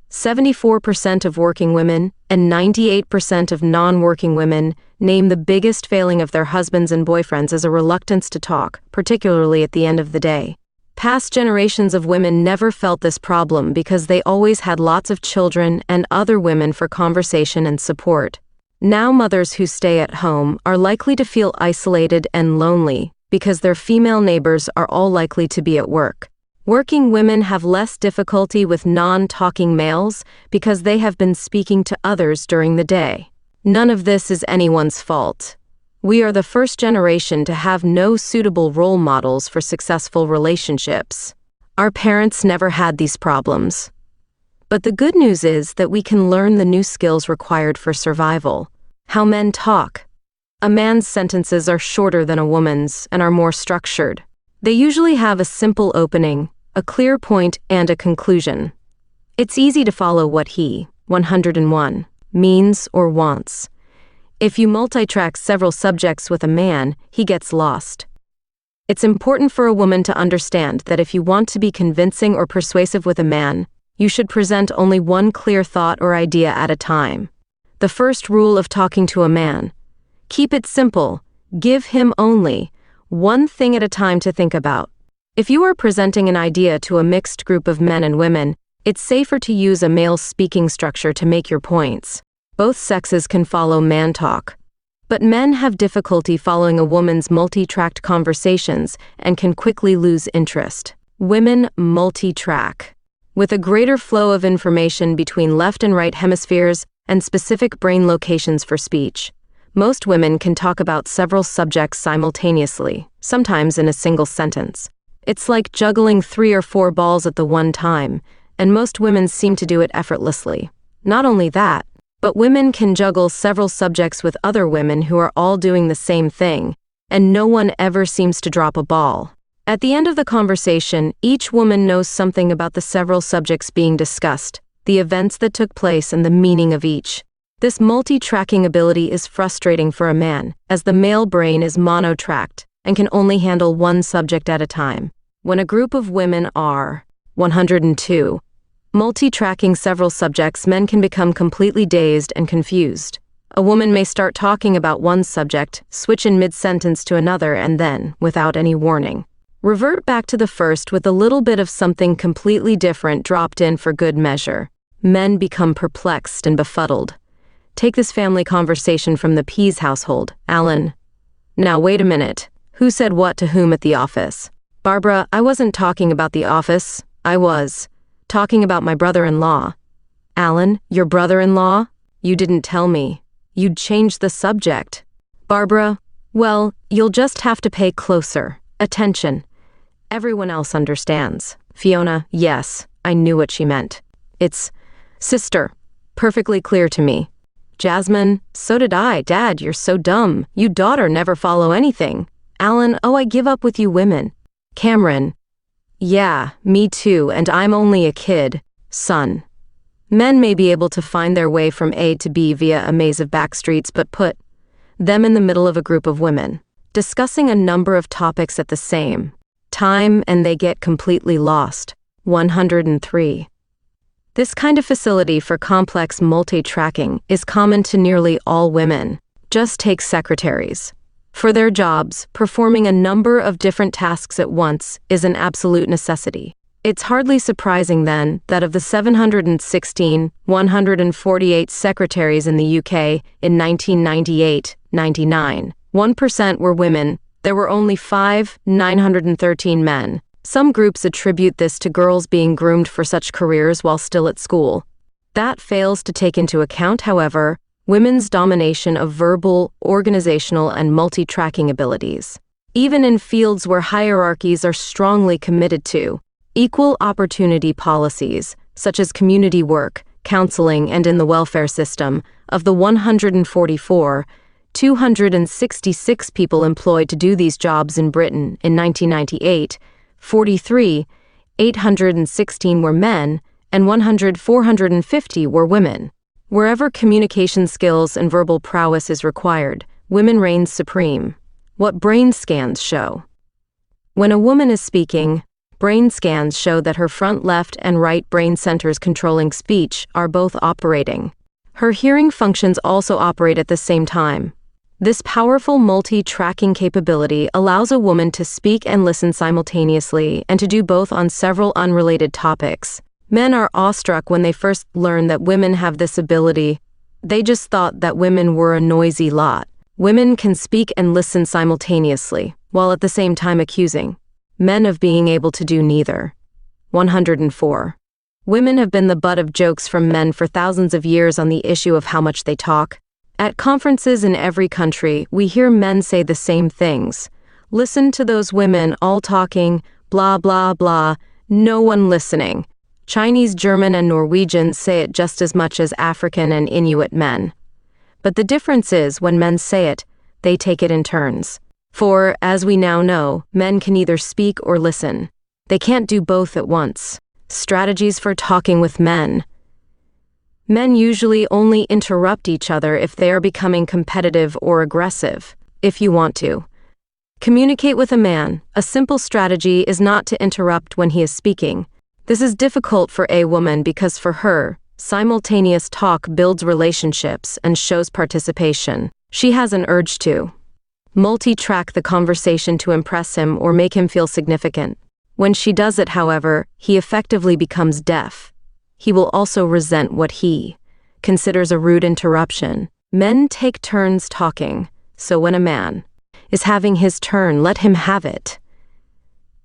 74% of working women and 98% of non-working women name the biggest failing of their husbands and boyfriends as a reluctance to talk, particularly at the end of the day. Past generations of women never felt this problem because they always had lots of children and other women for conversation and support. Now mothers who stay at home are likely to feel isolated and lonely because their female neighbors are all likely to be at work. Working women have less difficulty with non-talking males because they have been speaking to others during the day. None of this is anyone's fault. We are the first generation to have no suitable role models for successful relationships. Our parents never had these problems. But the good news is that we can learn the new skills required for survival. How men talk. A man's sentences are shorter than a woman's and are more structured. They usually have a simple opening, a clear point, and a conclusion. It's easy to follow what he, 101, means or wants. If you multi-track several subjects with a man, he gets lost. It's important for a woman to understand that if you want to be convincing or persuasive with a man, you should present only one clear thought or idea at a time. The first rule of talking to a man: keep it simple, give him only one thing at a time to think about. If you are presenting an idea to a mixed group of men and women, it's safer to use a male speaking structure to make your points. Both sexes can follow man talk, but men have difficulty following a woman's multi-tracked conversations and can quickly lose interest. Women multi-track. With a greater flow of information between left and right hemispheres and specific brain locations for speech, most women can talk about several subjects simultaneously, sometimes in a single sentence. It's like juggling 3 or 4 balls at the one time, and most women seem to do it effortlessly. Not only that, but women can juggle several subjects with other women who are all doing the same thing, and no one ever seems to drop a ball. At the end of the conversation, each woman knows something about the several subjects being discussed, the events that took place, and the meaning of each. This multi-tracking ability is frustrating for a man, as the male brain is mono-tracked and can only handle one subject at a time. When a group of women are 102, multi-tracking several subjects, men can become completely dazed and confused. A woman may start talking about one subject, switch in mid-sentence to another, and then, without any warning, revert back to the first with a little bit of something completely different dropped in for good measure. Men become perplexed and befuddled. Take this family conversation from the Pease household. Allan: now wait a minute. Who said what to whom at the office? Barbara: I wasn't talking about the office. I was talking about my brother-in-law. Allan: your brother-in-law? You didn't tell me. You'd changed the subject. Barbara: well, you'll just have to pay closer attention. Everyone else understands. Fiona: yes, I knew what she meant. It's sister. Perfectly clear to me. Jasmine: so did I. Dad, you're so dumb. You daughter never follow anything. Allan: oh, I give up with you women. Cameron: yeah, me too, and I'm only a kid. Son: men may be able to find their way from A to B via a maze of back streets, but put them in the middle of a group of women, discussing a number of topics at the same time, and they get completely lost. 103. This kind of facility for complex multi-tracking is common to nearly all women. Just take secretaries. For their jobs, performing a number of different tasks at once is an absolute necessity. It's hardly surprising, then, that of the 716, 148 secretaries in the UK in 1998-99, 1% were women. There were only 913 men. Some groups attribute this to girls being groomed for such careers while still at school. That fails to take into account, however, women's domination of verbal, organizational, and multi-tracking abilities. Even in fields where hierarchies are strongly committed to, equal opportunity policies, such as community work, counseling, and in the welfare system, of the 144, 266 people employed to do these jobs in Britain in 1998, 43, 816 were men, and 450 were women. Wherever communication skills and verbal prowess is required, women reign supreme. What brain scans show? When a woman is speaking, brain scans show that her front left and right brain centers controlling speech are both operating. Her hearing functions also operate at the same time. This powerful multi-tracking capability allows a woman to speak and listen simultaneously and to do both on several unrelated topics. Men are awestruck when they first learn that women have this ability. They just thought that women were a noisy lot. Women can speak and listen simultaneously, while at the same time accusing men of being able to do neither. 104. Women have been the butt of jokes from men for thousands of years on the issue of how much they talk. At conferences in every country, we hear men say the same things. Listen to those women all talking, blah blah blah, no one listening. Chinese, German, and Norwegians say it just as much as African and Inuit men. But the difference is, when men say it, they take it in turns. For, as we now know, men can either speak or listen. They can't do both at once. Strategies for talking with men. Men usually only interrupt each other if they are becoming competitive or aggressive. If you want to communicate with a man, a simple strategy is not to interrupt when he is speaking. This is difficult for a woman because for her, simultaneous talk builds relationships and shows participation. She has an urge to multi-track the conversation to impress him or make him feel significant. When she does it, however, he effectively becomes deaf. He will also resent what he considers a rude interruption. Men take turns talking, so when a man is having his turn, let him have it.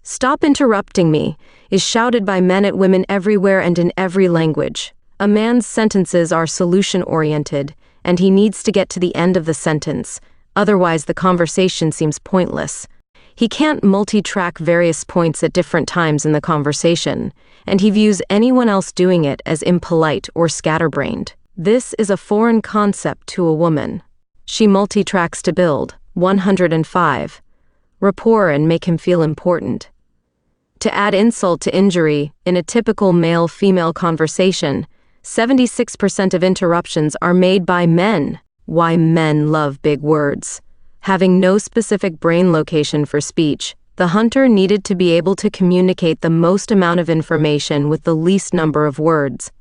"Stop interrupting me," is shouted by men at women everywhere and in every language. A man's sentences are solution-oriented, and he needs to get to the end of the sentence, otherwise the conversation seems pointless. He can't multi-track various points at different times in the conversation, and he views anyone else doing it as impolite or scatterbrained. This is a foreign concept to a woman. She multi-tracks to build 105 rapport and make him feel important. To add insult to injury, in a typical male-female conversation, 76% of interruptions are made by men. Why men love big words. Having no specific brain location for speech, the hunter needed to be able to communicate the most amount of information with the least number of words.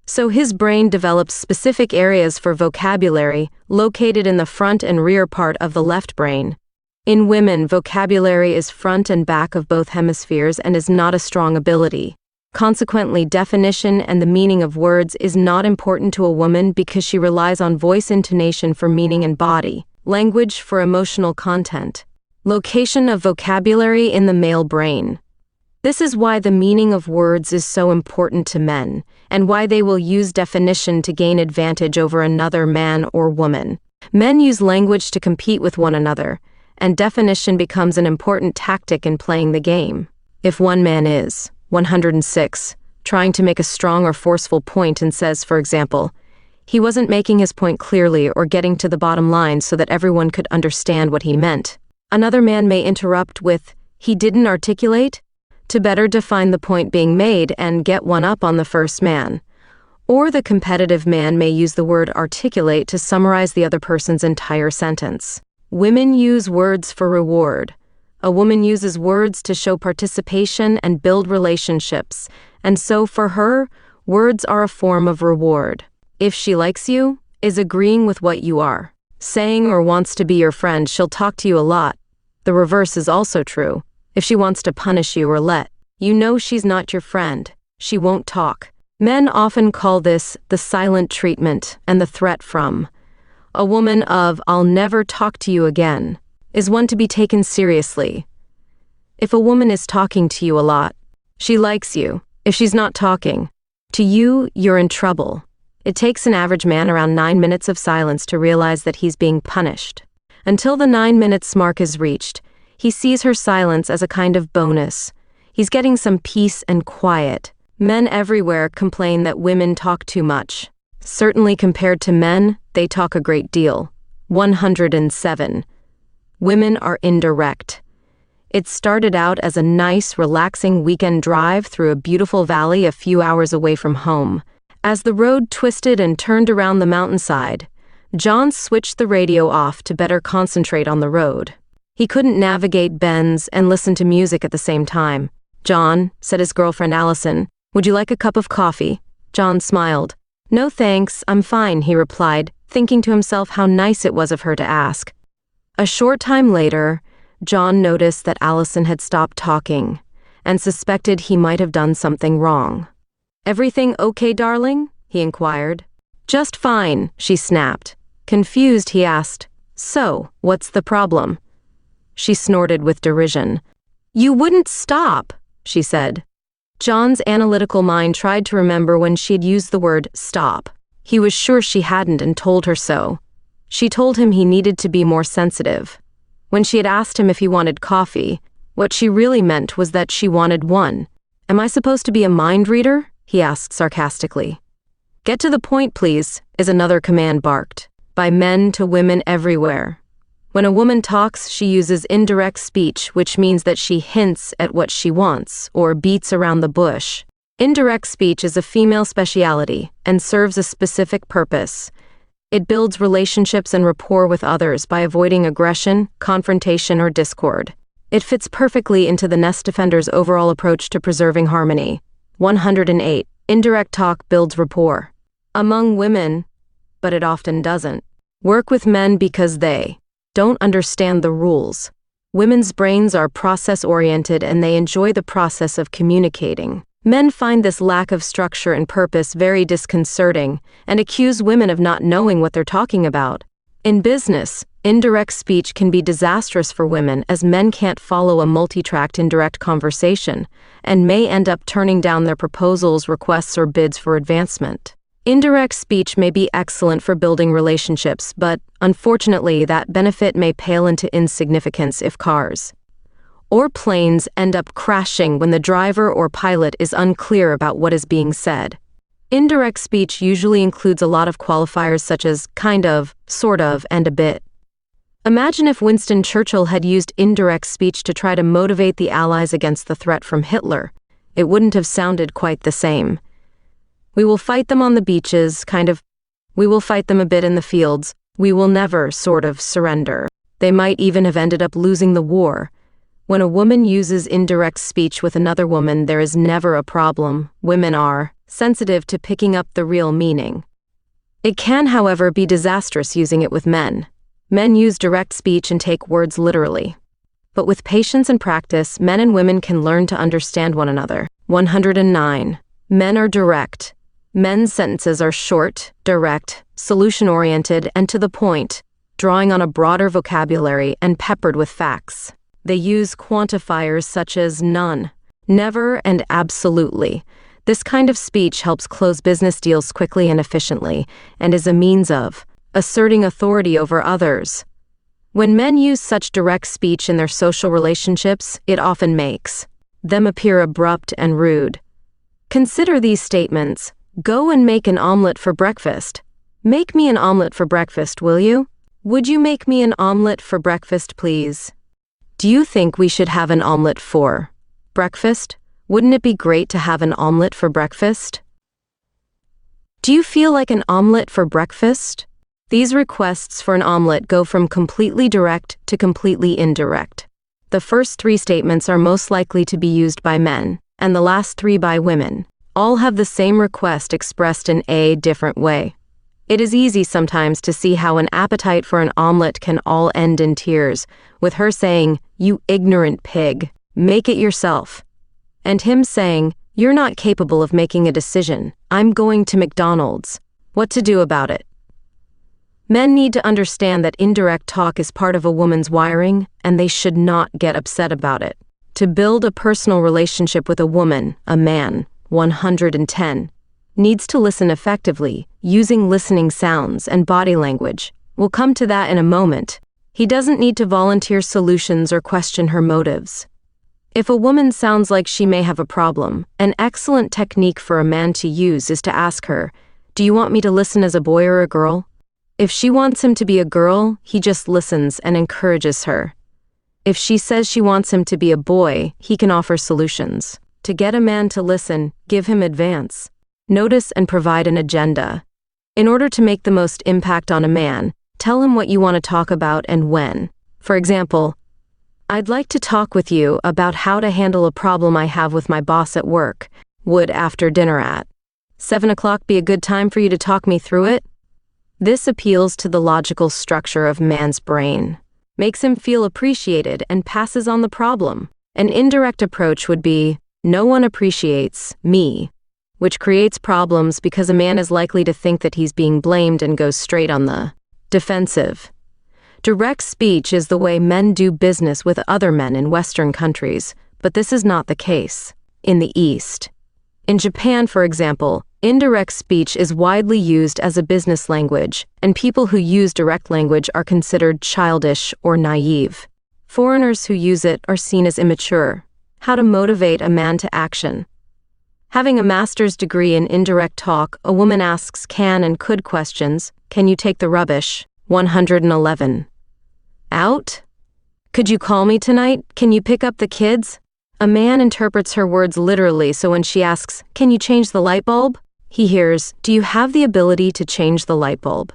So his brain developed specific areas for vocabulary, located in the front and rear part of the left brain. In women, vocabulary is front and back of both hemispheres and is not a strong ability. Consequently, definition and the meaning of words is not important to a woman because she relies on voice intonation for meaning and body language for emotional content. Location of vocabulary in the male brain. This is why the meaning of words is so important to men, and why they will use definition to gain advantage over another man or woman. Men use language to compete with one another, and definition becomes an important tactic in playing the game. If one man is 106, trying to make a strong or forceful point and says, for example, he wasn't making his point clearly or getting to the bottom line so that everyone could understand what he meant, another man may interrupt with, he didn't articulate, to better define the point being made and get one up on the first man. Or the competitive man may use the word articulate to summarize the other person's entire sentence. Women use words for reward. A woman uses words to show participation and build relationships, and so for her, words are a form of reward. If she likes you, is agreeing with what you are saying or wants to be your friend, she'll talk to you a lot. The reverse is also true. If she wants to punish you or let you know she's not your friend, she won't talk. Men often call this the silent treatment, and the threat from a woman of "I'll never talk to you again" is one to be taken seriously. If a woman is talking to you a lot, she likes you. If she's not talking to you, you're in trouble. It takes an average man around 9 minutes of silence to realize that he's being punished. Until the 9 minutes mark is reached, he sees her silence as a kind of bonus. He's getting some peace and quiet. Men everywhere complain that women talk too much. Certainly compared to men, they talk a great deal. 107. Women are indirect. It started out as a nice, relaxing weekend drive through a beautiful valley a few hours away from home. As the road twisted and turned around the mountainside, John switched the radio off to better concentrate on the road. He couldn't navigate bends and listen to music at the same time. "John," said his girlfriend Allison, "would you like a cup of coffee?" John smiled. "No thanks, I'm fine," he replied, thinking to himself how nice it was of her to ask. A short time later, John noticed that Allison had stopped talking and suspected he might have done something wrong. "Everything okay, darling?" he inquired. "Just fine," she snapped. Confused, he asked, "So, what's the problem?" She snorted with derision. "You wouldn't stop," she said. John's analytical mind tried to remember when she'd used the word stop. He was sure she hadn't and told her so. She told him he needed to be more sensitive. When she had asked him if he wanted coffee, what she really meant was that she wanted one. "Am I supposed to be a mind reader?" he asked sarcastically. "Get to the point, please," is another command barked by men to women everywhere. When a woman talks, she uses indirect speech, which means that she hints at what she wants or beats around the bush. Indirect speech is a female specialty and serves a specific purpose. It builds relationships and rapport with others by avoiding aggression, confrontation, or discord. It fits perfectly into the Nest Defender's overall approach to preserving harmony. 108. Indirect talk builds rapport among women, but it often doesn't. Work with men because they don't understand the rules. Women's brains are process-oriented and they enjoy the process of communicating. Men find this lack of structure and purpose very disconcerting and accuse women of not knowing what they're talking about. In business, indirect speech can be disastrous for women as men can't follow a multi-tracked indirect conversation and may end up turning down their proposals, requests, or bids for advancement. Indirect speech may be excellent for building relationships, but unfortunately that benefit may pale into insignificance if cars or planes end up crashing when the driver or pilot is unclear about what is being said. Indirect speech usually includes a lot of qualifiers such as kind of, sort of, and a bit. Imagine if Winston Churchill had used indirect speech to try to motivate the Allies against the threat from Hitler. It wouldn't have sounded quite the same. "We will fight them on the beaches, kind of. We will fight them a bit in the fields. We will never, sort of, surrender." They might even have ended up losing the war. When a woman uses indirect speech with another woman, there is never a problem. Women are sensitive to picking up the real meaning. It can, however, be disastrous using it with men. Men use direct speech and take words literally. But with patience and practice, men and women can learn to understand one another. 109. Men are direct. Men's sentences are short, direct, solution-oriented, and to the point, drawing on a broader vocabulary and peppered with facts. They use quantifiers such as none, never, and absolutely. This kind of speech helps close business deals quickly and efficiently, and is a means of asserting authority over others. When men use such direct speech in their social relationships, it often makes them appear abrupt and rude. Consider these statements. "Go and make an omelet for breakfast." "Make me an omelet for breakfast, will you?" "Would you make me an omelet for breakfast, please?" "Do you think we should have an omelet for breakfast? Wouldn't it be great to have an omelet for breakfast?" "Do you feel like an omelet for breakfast?" These requests for an omelet go from completely direct to completely indirect. The first 3 statements are most likely to be used by men, and the last 3 by women. All have the same request expressed in a different way. It is easy sometimes to see how an appetite for an omelet can all end in tears, with her saying, "You ignorant pig, make it yourself," and him saying, "You're not capable of making a decision. I'm going to McDonald's. What to do about it?" Men need to understand that indirect talk is part of a woman's wiring, and they should not get upset about it. To build a personal relationship with a woman, a man, 110, needs to listen effectively, using listening sounds and body language. We'll come to that in a moment. He doesn't need to volunteer solutions or question her motives. If a woman sounds like she may have a problem, an excellent technique for a man to use is to ask her, "Do you want me to listen as a boy or a girl?" If she wants him to be a girl, he just listens and encourages her. If she says she wants him to be a boy, he can offer solutions. To get a man to listen, give him advance, notice and provide an agenda. In order to make the most impact on a man, tell him what you want to talk about and when. For example, "I'd like to talk with you about how to handle a problem I have with my boss at work. Would after dinner at 7 o'clock be a good time for you to talk me through it?" This appeals to the logical structure of man's brain, makes him feel appreciated and passes on the problem. An indirect approach would be, "No one appreciates me," which creates problems because a man is likely to think that he's being blamed and goes straight on the defensive. Direct speech is the way men do business with other men in Western countries, but this is not the case in the East. In Japan, for example, indirect speech is widely used as a business language, and people who use direct language are considered childish or naive. Foreigners who use it are seen as immature. How to motivate a man to action. Having a master's degree in indirect talk, a woman asks can and could questions. Can you take the rubbish? 111. Out? Could you call me tonight? Can you pick up the kids? A man interprets her words literally, so when she asks, "Can you change the light bulb?" he hears, "Do you have the ability to change the light bulb?"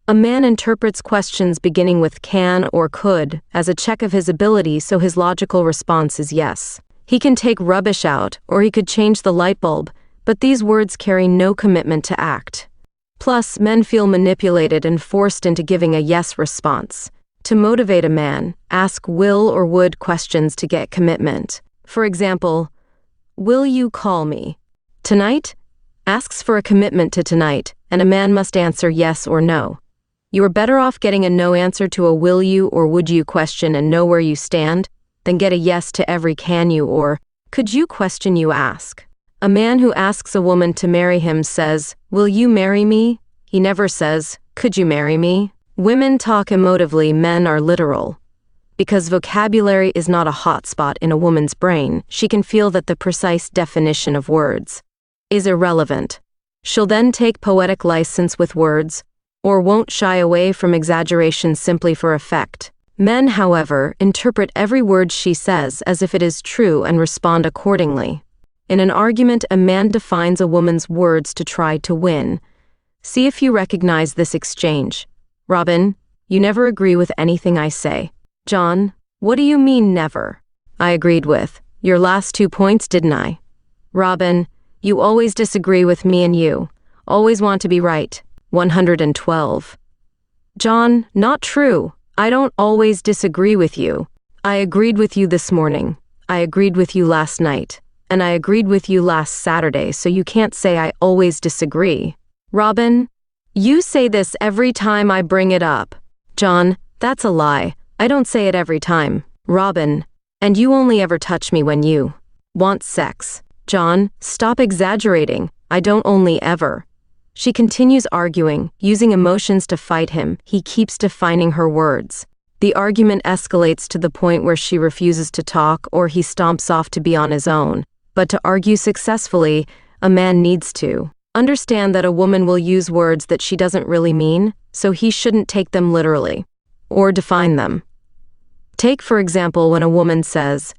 A man interprets questions beginning with can or could as a check of his ability, so his logical response is yes. He can take rubbish out, or he could change the light bulb, but these words carry no commitment to act. Plus, men feel manipulated and forced into giving a yes response. To motivate a man, ask will or would questions to get commitment. For example, "Will you call me tonight?" asks for a commitment to tonight, and a man must answer yes or no. You are better off getting a no answer to a will you or would you question and know where you stand than get a yes to every can you or could you question you ask. A man who asks a woman to marry him says, "Will you marry me?" He never says, "Could you marry me?" Women talk emotively, men are literal. Because vocabulary is not a hot spot in a woman's brain, she can feel that the precise definition of words is irrelevant. She'll then take poetic license with words, or won't shy away from exaggeration simply for effect. Men, however, interpret every word she says as if it is true and respond accordingly. In an argument, a man defines a woman's words to try to win. See if you recognize this exchange. "Robin, you never agree with anything I say." "John, what do you mean never?" "I agreed with your last 2 points, didn't I?" "Robin, you always disagree with me and you always want to be right." 112. "John, not true. I don't always disagree with you. I agreed with you this morning. I agreed with you last night. And I agreed with you last Saturday, so you can't say I always disagree." "Robin, you say this every time I bring it up." "John, that's a lie. I don't say it every time." "Robin, and you only ever touch me when you want sex." "John, stop exaggerating. I don't only ever." She continues arguing, using emotions to fight him. He keeps defining her words. The argument escalates to the point where she refuses to talk or he stomps off to be on his own. But to argue successfully, a man needs to understand that a woman will use words that she doesn't really mean, so he shouldn't take them literally or define them. Take, for example, when a woman says,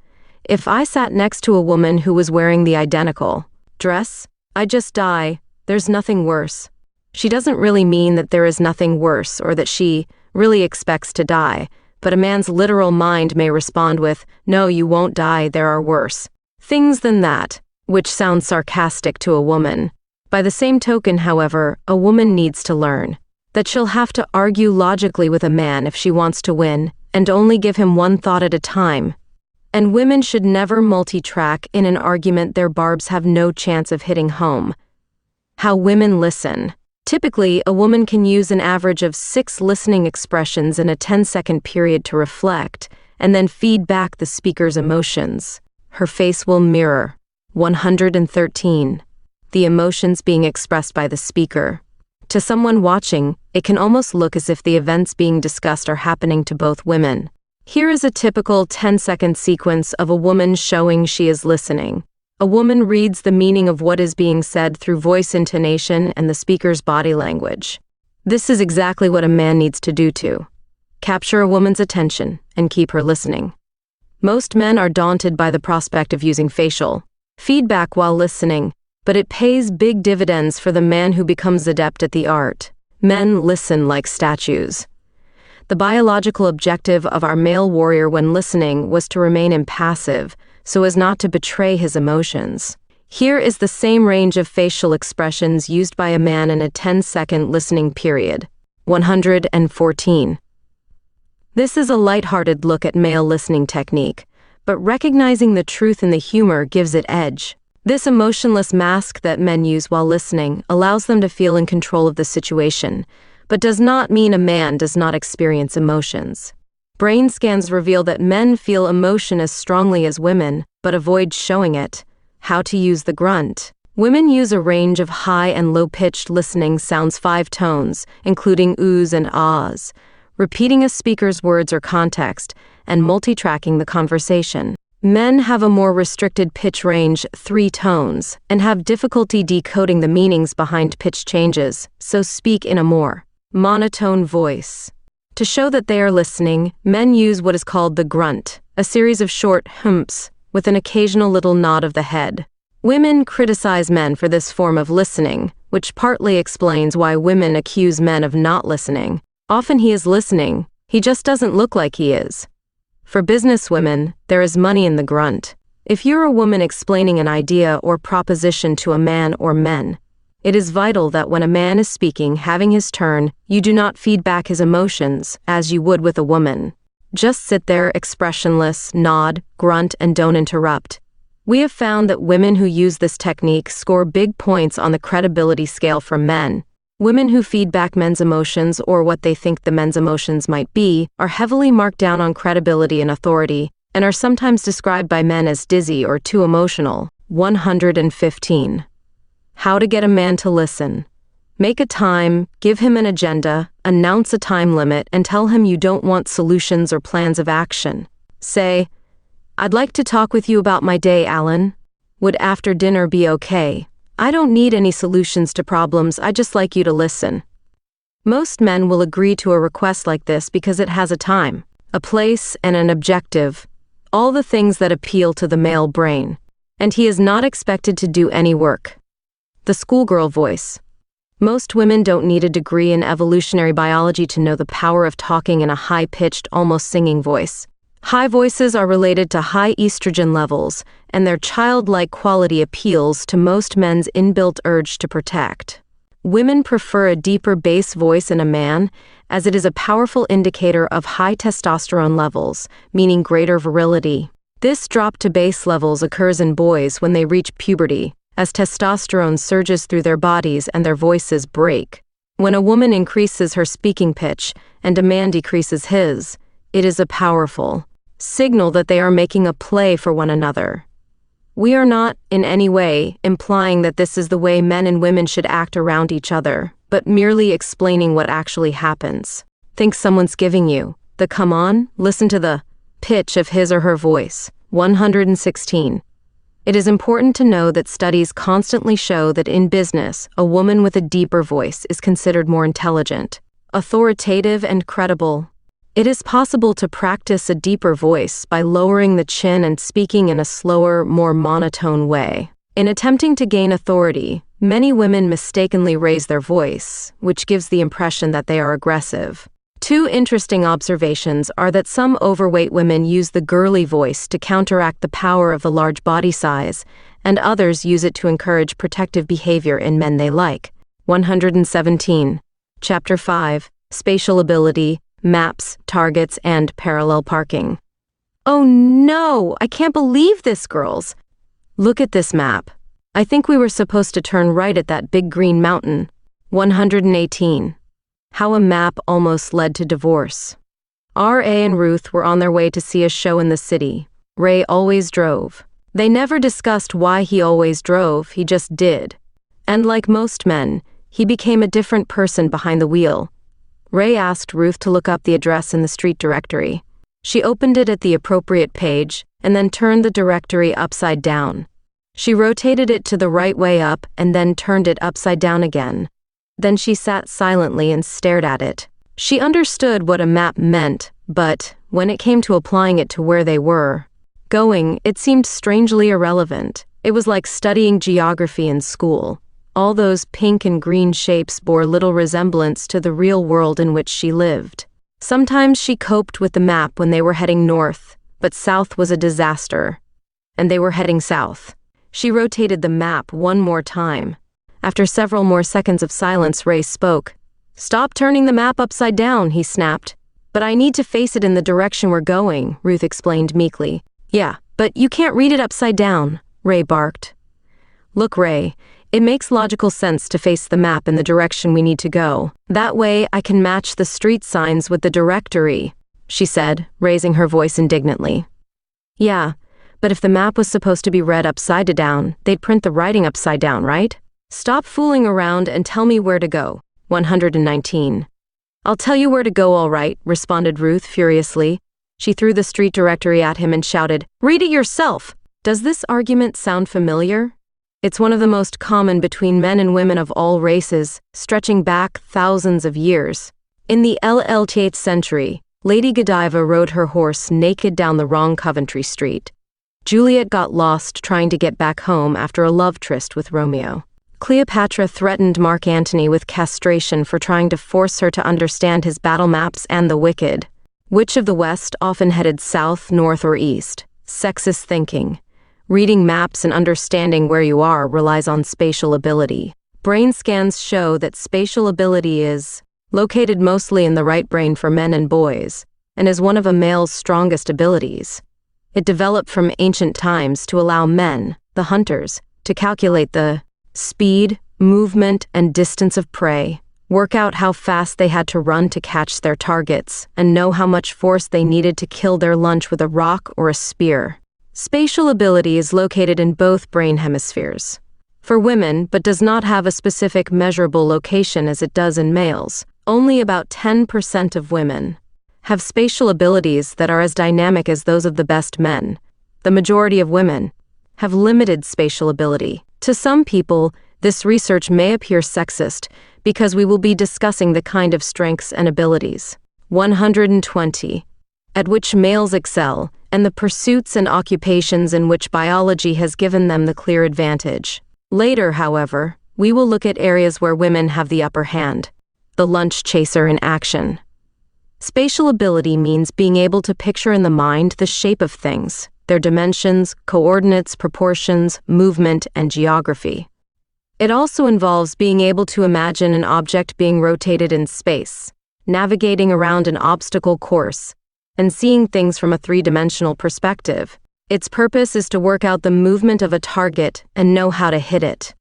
"If I sat next to a woman who was wearing the identical dress, I'd just die. There's nothing worse." She doesn't really mean that there is nothing worse or that she really expects to die, but a man's literal mind may respond with, "No, you won't die, there are worse things than that," which sounds sarcastic to a woman. By the same token, however, a woman needs to learn that she'll have to argue logically with a man if she wants to win, and only give him one thought at a time. And women should never multi-track in an argument their barbs have no chance of hitting home. How women listen. Typically, a woman can use an average of 6 listening expressions in a 10-second period to reflect, and then feed back the speaker's emotions. Her face will mirror. 113. The emotions being expressed by the speaker. To someone watching, it can almost look as if the events being discussed are happening to both women. Here is a typical 10-second sequence of a woman showing she is listening. A woman reads the meaning of what is being said through voice intonation and the speaker's body language. This is exactly what a man needs to do too. Capture a woman's attention and keep her listening. Most men are daunted by the prospect of using facial feedback while listening, but it pays big dividends for the man who becomes adept at the art. Men listen like statues. The biological objective of our male warrior when listening was to remain impassive, so as not to betray his emotions. Here is the same range of facial expressions used by a man in a 10-second listening period. 114. This is a lighthearted look at male listening technique, but recognizing the truth in the humor gives it edge. This emotionless mask that men use while listening allows them to feel in control of the situation, but does not mean a man does not experience emotions. Brain scans reveal that men feel emotion as strongly as women, but avoid showing it. How to use the grunt. Women use a range of high and low-pitched listening sounds 5 tones, including oohs and ahs, repeating a speaker's words or context, and multi-tracking the conversation. Men have a more restricted pitch range, 3 tones, and have difficulty decoding the meanings behind pitch changes, so speak in a more monotone voice. To show that they are listening, men use what is called the grunt, a series of short humps with an occasional little nod of the head. Women criticize men for this form of listening, which partly explains why women accuse men of not listening. Often he is listening, he just doesn't look like he is. For businesswomen, there is money in the grunt. If you're a woman explaining an idea or proposition to a man or men, it is vital that when a man is speaking, having his turn, you do not feed back his emotions as you would with a woman. Just sit there expressionless, nod, grunt, and don't interrupt. We have found that women who use this technique score big points on the credibility scale from men. Women who feed back men's emotions or what they think the men's emotions might be are heavily marked down on credibility and authority, and are sometimes described by men as dizzy or too emotional. 115. How to get a man to listen. Make a time, give him an agenda, announce a time limit, and tell him you don't want solutions or plans of action. Say, "I'd like to talk with you about my day, Allan. Would after dinner be okay? I don't need any solutions to problems, I'd just like you to listen." Most men will agree to a request like this because it has a time, a place, and an objective, all the things that appeal to the male brain. And he is not expected to do any work. The schoolgirl voice. Most women don't need a degree in evolutionary biology to know the power of talking in a high-pitched, almost singing voice. High voices are related to high estrogen levels, and their childlike quality appeals to most men's inbuilt urge to protect. Women prefer a deeper bass voice in a man, as it is a powerful indicator of high testosterone levels, meaning greater virility. This drop to bass levels occurs in boys when they reach puberty, as testosterone surges through their bodies and their voices break. When a woman increases her speaking pitch and a man decreases his, it is a powerful signal that they are making a play for one another. We are not, in any way, implying that this is the way men and women should act around each other, but merely explaining what actually happens. Think someone's giving you the come on, listen to the pitch of his or her voice. 116. It is important to know that studies constantly show that in business, a woman with a deeper voice is considered more intelligent, authoritative, and credible. It is possible to practice a deeper voice by lowering the chin and speaking in a slower, more monotone way. In attempting to gain authority, many women mistakenly raise their voice, which gives the impression that they are aggressive. Two interesting observations are that some overweight women use the girly voice to counteract the power of the large body size, and others use it to encourage protective behavior in men they like. 117. Chapter 5. Spatial Ability, Maps, Targets, and Parallel Parking. Oh no! I can't believe this, girls! Look at this map. I think we were supposed to turn right at that big green mountain. 118. How a map almost led to divorce. R.A. and Ruth were on their way to see a show in the city. Ray always drove. They never discussed why he always drove, he just did. And like most men, he became a different person behind the wheel. Ray asked Ruth to look up the address in the street directory. She opened it at the appropriate page and then turned the directory upside down. She rotated it to the right way up and then turned it upside down again. Then she sat silently and stared at it. She understood what a map meant, but when it came to applying it to where they were going, it seemed strangely irrelevant. It was like studying geography in school. All those pink and green shapes bore little resemblance to the real world in which she lived. Sometimes she coped with the map when they were heading north, but south was a disaster. And they were heading south. She rotated the map one more time. After several more seconds of silence, Ray spoke. "Stop turning the map upside down," he snapped. "But I need to face it in the direction we're going," Ruth explained meekly. "Yeah, but you can't read it upside down," Ray barked. "Look, Ray, it makes logical sense to face the map in the direction we need to go. That way I can match the street signs with the directory," she said, raising her voice indignantly. "Yeah, but if the map was supposed to be read upside down, they'd print the writing upside down, right? Stop fooling around and tell me where to go." 119. "I'll tell you where to go, all right," responded Ruth furiously. She threw the street directory at him and shouted, "Read it yourself!" Does this argument sound familiar? It's one of the most common between men and women of all races, stretching back thousands of years. In the 18th century, Lady Godiva rode her horse naked down the wrong Coventry Street. Juliet got lost trying to get back home after a love tryst with Romeo. Cleopatra threatened Mark Antony with castration for trying to force her to understand his battle maps and the wicked. Witch of the West often headed south, north, or east. Sexist thinking. Reading maps and understanding where you are relies on spatial ability. Brain scans show that spatial ability is located mostly in the right brain for men and boys, and is one of a male's strongest abilities. It developed from ancient times to allow men, the hunters, to calculate the speed, movement, and distance of prey, work out how fast they had to run to catch their targets, and know how much force they needed to kill their lunch with a rock or a spear. Spatial ability is located in both brain hemispheres. For women, but does not have a specific measurable location as it does in males. Only about 10% of women have spatial abilities that are as dynamic as those of the best men. The majority of women have limited spatial ability. To some people, this research may appear sexist because we will be discussing the kind of strengths and abilities. 120. At which males excel, and the pursuits and occupations in which biology has given them the clear advantage. Later, however, we will look at areas where women have the upper hand. The lunch chaser in action. Spatial ability means being able to picture in the mind the shape of things, their dimensions, coordinates, proportions, movement, and geography. It also involves being able to imagine an object being rotated in space, navigating around an obstacle course, and seeing things from a three-dimensional perspective. Its purpose is to work out the movement of a target and know how to hit it.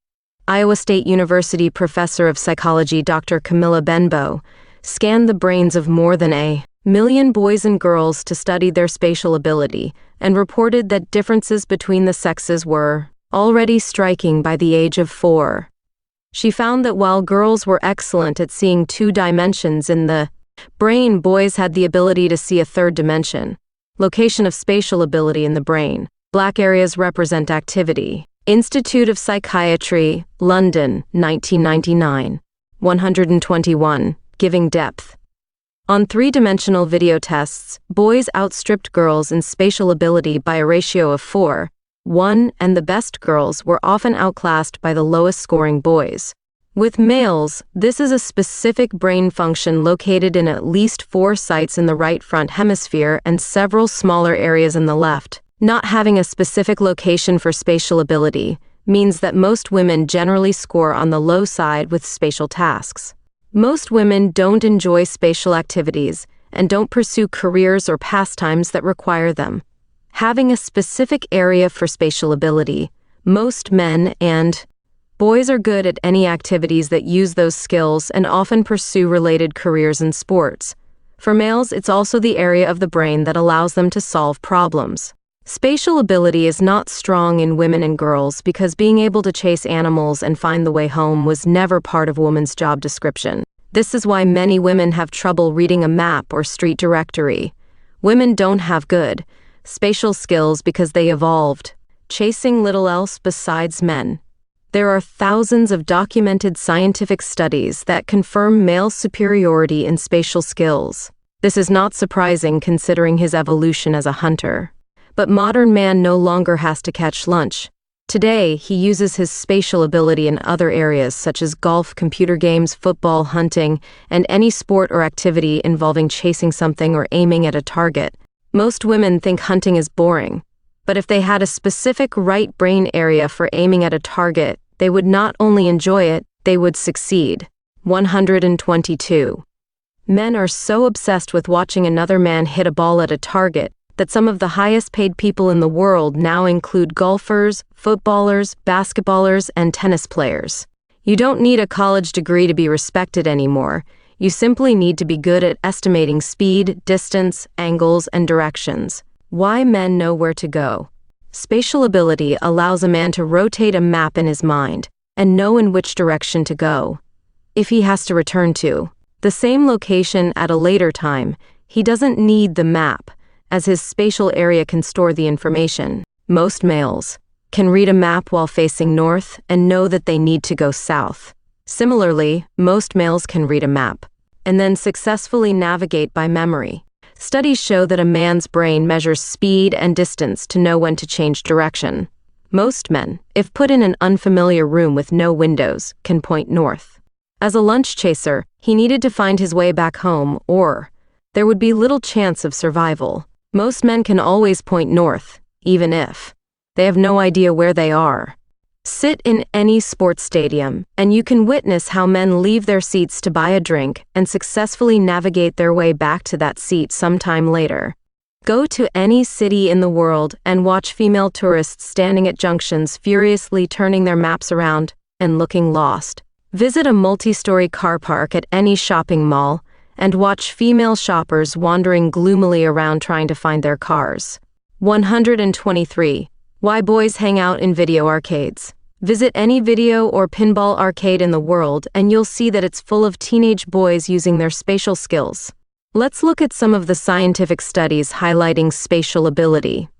Iowa State University professor of psychology Dr. Camilla Benbow scanned the brains of more than 1,000,000 boys and girls to study their spatial ability and reported that differences between the sexes were already striking by the age of 4. She found that while girls were excellent at seeing 2 dimensions in the brain, boys had the ability to see a 3rd dimension. Location of spatial ability in the brain. Black areas represent activity. Institute of Psychiatry, London, 1999. 121. Giving depth. On 3-dimensional video tests, boys outstripped girls in spatial ability by a ratio of 4:1, and the best girls were often outclassed by the lowest scoring boys. With males, this is a specific brain function located in at least 4 sites in the right front hemisphere and several smaller areas in the left. Not having a specific location for spatial ability means that most women generally score on the low side with spatial tasks. Most women don't enjoy spatial activities and don't pursue careers or pastimes that require them. Having a specific area for spatial ability, most men and boys are good at any activities that use those skills and often pursue related careers in sports. For males, it's also the area of the brain that allows them to solve problems. Spatial ability is not strong in women and girls because being able to chase animals and find the way home was never part of a woman's job description. This is why many women have trouble reading a map or street directory. Women don't have good spatial skills because they evolved, chasing little else besides men. There are thousands of documented scientific studies that confirm male superiority in spatial skills. This is not surprising considering his evolution as a hunter. But modern man no longer has to catch lunch. Today, he uses his spatial ability in other areas such as golf, computer games, football, hunting, and any sport or activity involving chasing something or aiming at a target. Most women think hunting is boring, but if they had a specific right brain area for aiming at a target, they would not only enjoy it, they would succeed. 122. Men are so obsessed with watching another man hit a ball at a target that some of the highest paid people in the world now include golfers, footballers, basketballers, and tennis players. You don't need a college degree to be respected anymore. You simply need to be good at estimating speed, distance, angles, and directions. Why men know where to go. Spatial ability allows a man to rotate a map in his mind and know in which direction to go. If he has to return to the same location at a later time, he doesn't need the map, as his spatial area can store the information. Most males can read a map while facing north and know that they need to go south. Similarly, most males can read a map and then successfully navigate by memory. Studies show that a man's brain measures speed and distance to know when to change direction. Most men, if put in an unfamiliar room with no windows, can point north. As a lunch chaser, he needed to find his way back home, or there would be little chance of survival. Most men can always point north, even if they have no idea where they are. Sit in any sports stadium, and you can witness how men leave their seats to buy a drink and successfully navigate their way back to that seat sometime later. Go to any city in the world and watch female tourists standing at junctions furiously turning their maps around and looking lost. Visit a multi-story car park at any shopping mall and watch female shoppers wandering gloomily around trying to find their cars. 123. Why boys hang out in video arcades. Visit any video or pinball arcade in the world and you'll see that it's full of teenage boys using their spatial skills. Let's look at some of the scientific studies highlighting spatial ability.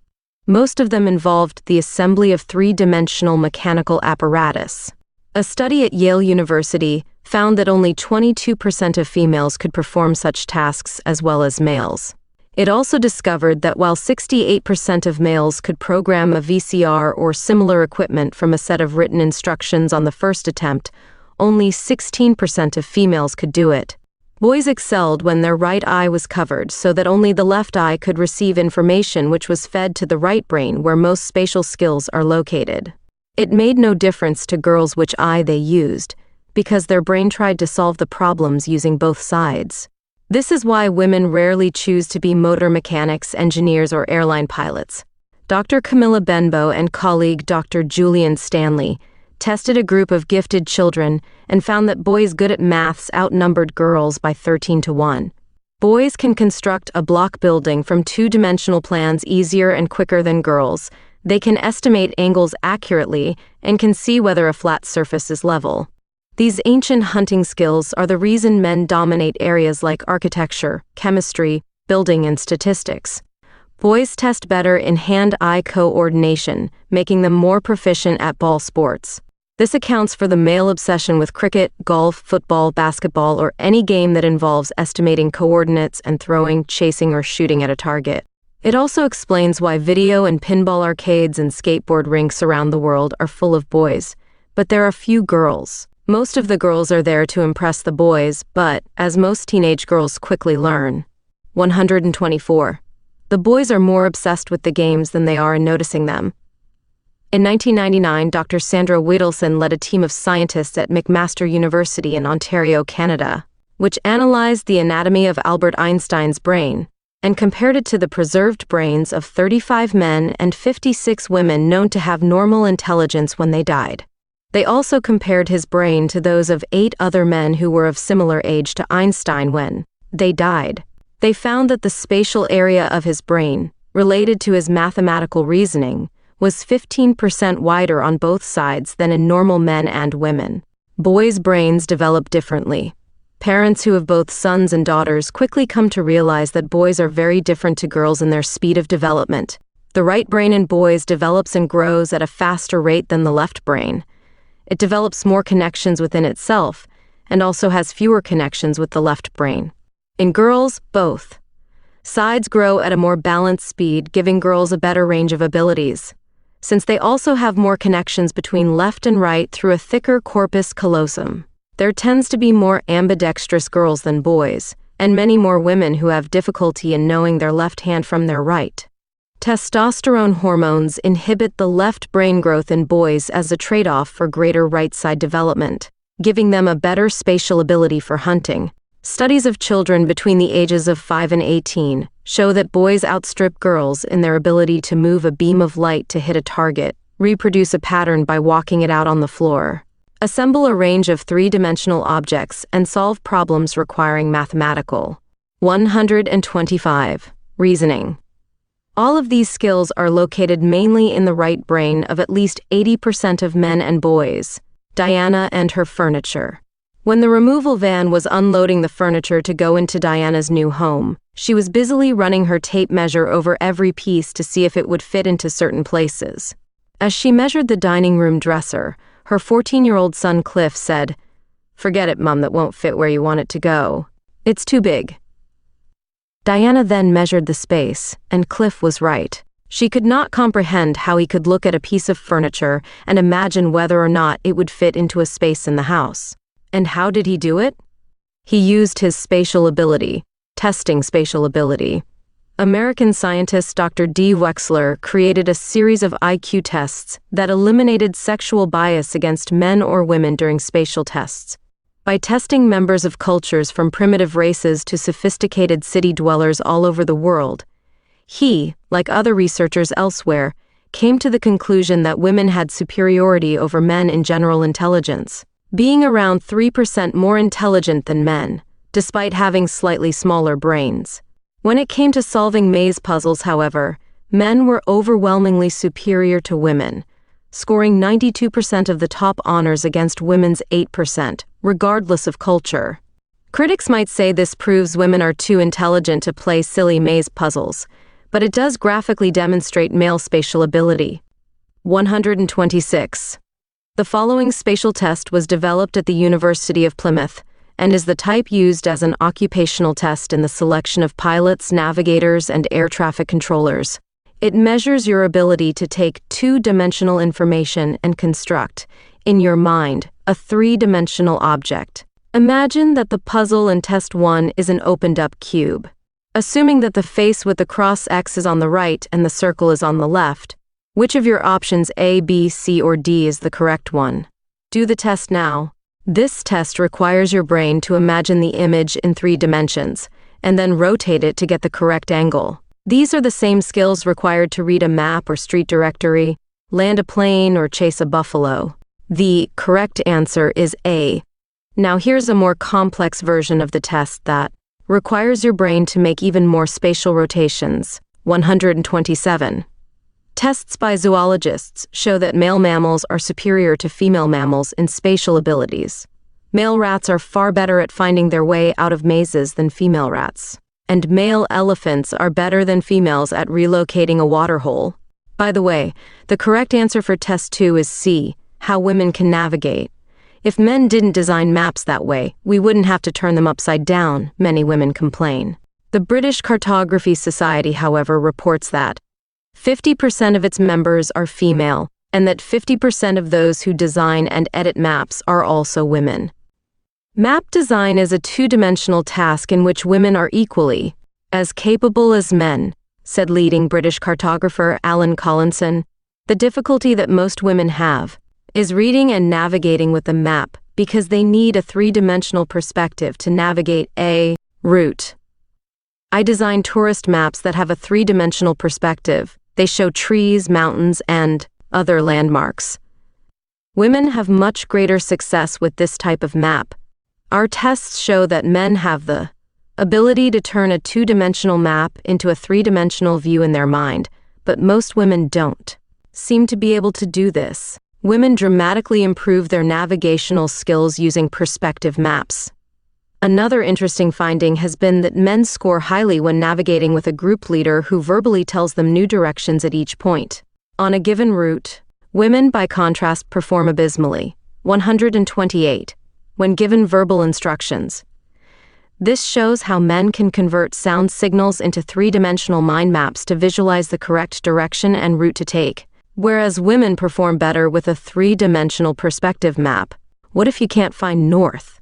Most of them involved the assembly of three-dimensional mechanical apparatus. A study at Yale University found that only 22% of females could perform such tasks as well as males. It also discovered that while 68% of males could program a VCR or similar equipment from a set of written instructions on the first attempt, only 16% of females could do it. Boys excelled when their right eye was covered so that only the left eye could receive information which was fed to the right brain where most spatial skills are located. It made no difference to girls which eye they used, because their brain tried to solve the problems using both sides. This is why women rarely choose to be motor mechanics, engineers, or airline pilots. Dr. Camilla Benbow and colleague Dr. Julian Stanley tested a group of gifted children and found that boys good at maths outnumbered girls by 13-1. Boys can construct a block building from two-dimensional plans easier and quicker than girls. They can estimate angles accurately and can see whether a flat surface is level. These ancient hunting skills are the reason men dominate areas like architecture, chemistry, building, and statistics. Boys test better in hand-eye coordination, making them more proficient at ball sports. This accounts for the male obsession with cricket, golf, football, basketball, or any game that involves estimating coordinates and throwing, chasing, or shooting at a target. It also explains why video and pinball arcades and skateboard rinks around the world are full of boys, but there are few girls. Most of the girls are there to impress the boys, but, as most teenage girls quickly learn. 124. The boys are more obsessed with the games than they are in noticing them. In 1999, Dr. Sandra Whittleson led a team of scientists at McMaster University in Ontario, Canada, which analyzed the anatomy of Albert Einstein's brain and compared it to the preserved brains of 35 men and 56 women known to have normal intelligence when they died. They also compared his brain to those of 8 other men who were of similar age to Einstein when they died. They found that the spatial area of his brain, related to his mathematical reasoning, was 15% wider on both sides than in normal men and women. Boys' brains develop differently. Parents who have both sons and daughters quickly come to realize that boys are very different to girls in their speed of development. The right brain in boys develops and grows at a faster rate than the left brain. It develops more connections within itself and also has fewer connections with the left brain. In girls, both sides grow at a more balanced speed, giving girls a better range of abilities, since they also have more connections between left and right through a thicker corpus callosum. There tends to be more ambidextrous girls than boys, and many more women who have difficulty in knowing their left hand from their right. Testosterone hormones inhibit the left brain growth in boys as a trade-off for greater right side development, giving them a better spatial ability for hunting. Studies of children between the ages of 5 and 18 show that boys outstrip girls in their ability to move a beam of light to hit a target, reproduce a pattern by walking it out on the floor, assemble a range of 3-dimensional objects, and solve problems requiring mathematical. 125. Reasoning. All of these skills are located mainly in the right brain of at least 80% of men and boys. Diana and her furniture. When the removal van was unloading the furniture to go into Diana's new home, she was busily running her tape measure over every piece to see if it would fit into certain places. As she measured the dining room dresser, her 14-year-old son Cliff said, "Forget it, Mum, that won't fit where you want it to go. It's too big." Diana then measured the space, and Cliff was right. She could not comprehend how he could look at a piece of furniture and imagine whether or not it would fit into a space in the house. And how did he do it? He used his spatial ability, testing spatial ability. American scientist Dr. D. Wexler created a series of IQ tests that eliminated sexual bias against men or women during spatial tests. By testing members of cultures from primitive races to sophisticated city dwellers all over the world, he, like other researchers elsewhere, came to the conclusion that women had superiority over men in general intelligence, being around 3% more intelligent than men, despite having slightly smaller brains. When it came to solving maze puzzles, however, men were overwhelmingly superior to women, scoring 92% of the top honors against women's 8%, regardless of culture. Critics might say this proves women are too intelligent to play silly maze puzzles, but it does graphically demonstrate male spatial ability. 126. The following spatial test was developed at the University of Plymouth and is the type used as an occupational test in the selection of pilots, navigators, and air traffic controllers. It measures your ability to take 2-dimensional information and construct, in your mind, a 3-dimensional object. Imagine that the puzzle in Test 1 is an opened-up cube. Assuming that the face with the cross X is on the right and the circle is on the left, which of your options A, B, C, or D is the correct one? Do the test now. This test requires your brain to imagine the image in 3 dimensions, and then rotate it to get the correct angle. These are the same skills required to read a map or street directory, land a plane, or chase a buffalo. The correct answer is A. Now here's a more complex version of the test that requires your brain to make even more spatial rotations. 127. Tests by zoologists show that male mammals are superior to female mammals in spatial abilities. Male rats are far better at finding their way out of mazes than female rats. And male elephants are better than females at relocating a water hole. By the way, the correct answer for Test 2 is C, how women can navigate. If men didn't design maps that way, we wouldn't have to turn them upside down, many women complain. The British Cartography Society, however, reports that 50% of its members are female, and that 50% of those who design and edit maps are also women. Map design is a two-dimensional task in which women are equally as capable as men, said leading British cartographer Alan Collinson. The difficulty that most women have is reading and navigating with a map because they need a three-dimensional perspective to navigate a route. I design tourist maps that have a three-dimensional perspective. They show trees, mountains, and other landmarks. Women have much greater success with this type of map. Our tests show that men have the ability to turn a two-dimensional map into a three-dimensional view in their mind, but most women don't seem to be able to do this. Women dramatically improve their navigational skills using perspective maps. Another interesting finding has been that men score highly when navigating with a group leader who verbally tells them new directions at each point. On a given route, women, by contrast, perform abysmally, 128, when given verbal instructions. This shows how men can convert sound signals into three-dimensional mind maps to visualize the correct direction and route to take, whereas women perform better with a three-dimensional perspective map. What if you can't find north?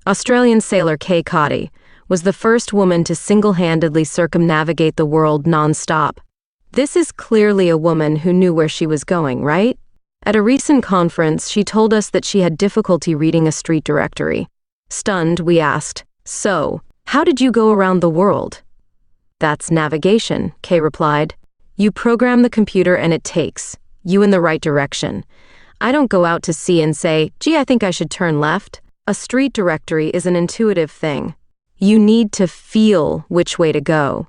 Australian sailor Kay Cotty was the first woman to single-handedly circumnavigate the world non-stop. This is clearly a woman who knew where she was going, right? At a recent conference, she told us that she had difficulty reading a street directory. Stunned, we asked, "So, how did you go around the world?" "That's navigation," Kay replied. "You program the computer and it takes you in the right direction. I don't go out to sea and say, gee, I think I should turn left." A street directory is an intuitive thing. You need to feel which way to go.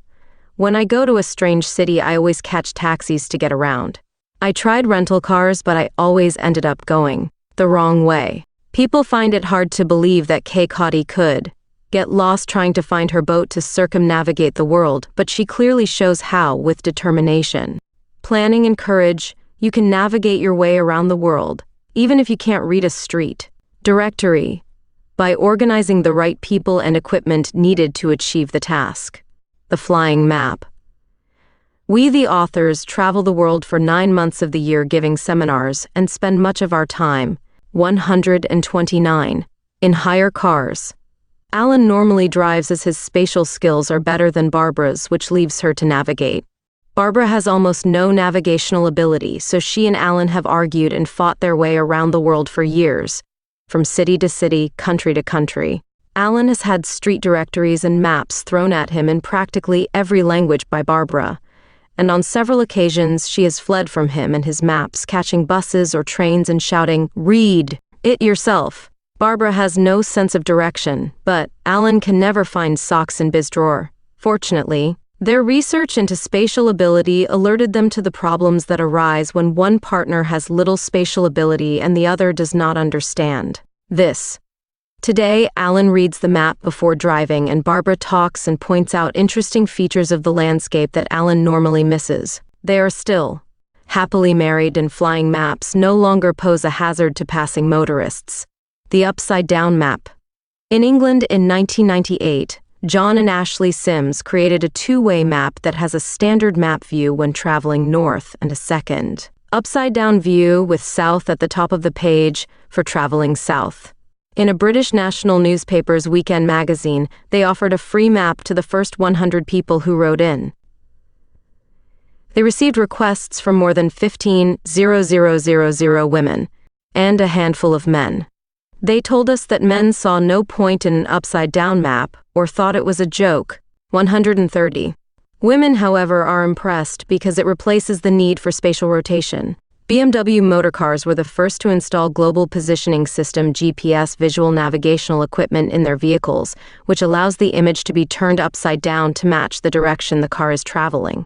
When I go to a strange city, I always catch taxis to get around. I tried rental cars, but I always ended up going the wrong way. People find it hard to believe that Kay Cotty could get lost trying to find her boat to circumnavigate the world, but she clearly shows how with determination, planning, and courage. You can navigate your way around the world, even if you can't read a street directory, by organizing the right people and equipment needed to achieve the task. The flying map. We, the authors, travel the world for 9 months of the year giving seminars and spend much of our time, 129, in hire cars. Allan normally drives as his spatial skills are better than Barbara's, which leaves her to navigate. Barbara has almost no navigational ability, so she and Allan have argued and fought their way around the world for years, from city to city, country to country. Allan has had street directories and maps thrown at him in practically every language by Barbara, and on several occasions she has fled from him and his maps, catching buses or trains and shouting, "Read it yourself." Barbara has no sense of direction, but Allan can never find socks in Biz drawer. Fortunately, their research into spatial ability alerted them to the problems that arise when one partner has little spatial ability and the other does not understand this. Today, Allan reads the map before driving, and Barbara talks and points out interesting features of the landscape that Allan normally misses. They are still happily married, and flying maps no longer pose a hazard to passing motorists. The upside-down map. In England in 1998, John and Ashley Sims created a two-way map that has a standard map view when traveling north and a second upside-down view with south at the top of the page for traveling south. In a British national newspaper's weekend magazine, they offered a free map to the first 100 people who wrote in. They received requests from more than 15,000 women and a handful of men. They told us that men saw no point in an upside-down map or thought it was a joke, 130. Women, however, are impressed because it replaces the need for spatial rotation. BMW motorcars were the first to install Global Positioning System GPS visual navigational equipment in their vehicles, which allows the image to be turned upside down to match the direction the car is traveling.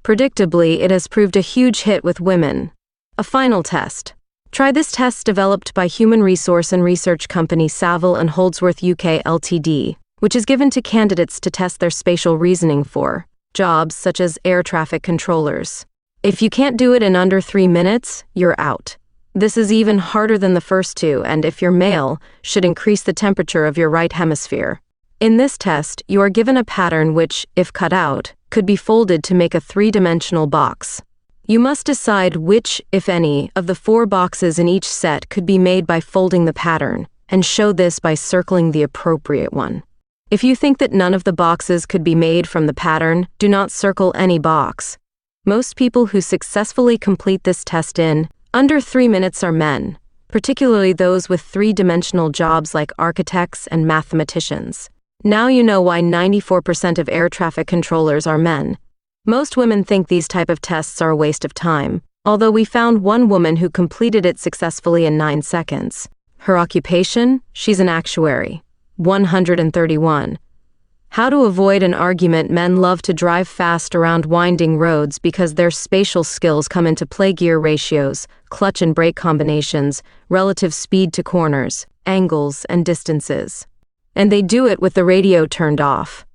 Predictably, it has proved a huge hit with women. A final test. Try this test developed by human resource and research company Saville and Holdsworth UK Ltd, which is given to candidates to test their spatial reasoning for jobs such as air traffic controllers. If you can't do it in under 3 minutes, you're out. This is even harder than the first two, and if you're male, should increase the temperature of your right hemisphere. In this test, you are given a pattern which, if cut out, could be folded to make a 3-dimensional box. You must decide which, if any, of the 4 boxes in each set could be made by folding the pattern, and show this by circling the appropriate one. If you think that none of the boxes could be made from the pattern, do not circle any box. Most people who successfully complete this test in under 3 minutes are men, particularly those with 3-dimensional jobs like architects and mathematicians. Now you know why 94% of air traffic controllers are men. Most women think these type of tests are a waste of time, although we found one woman who completed it successfully in 9 seconds. Her occupation? She's an actuary. 131. How to avoid an argument. Men love to drive fast around winding roads because their spatial skills come into play: gear ratios, clutch and brake combinations, relative speed to corners, angles, and distances. And they do it with the radio turned off.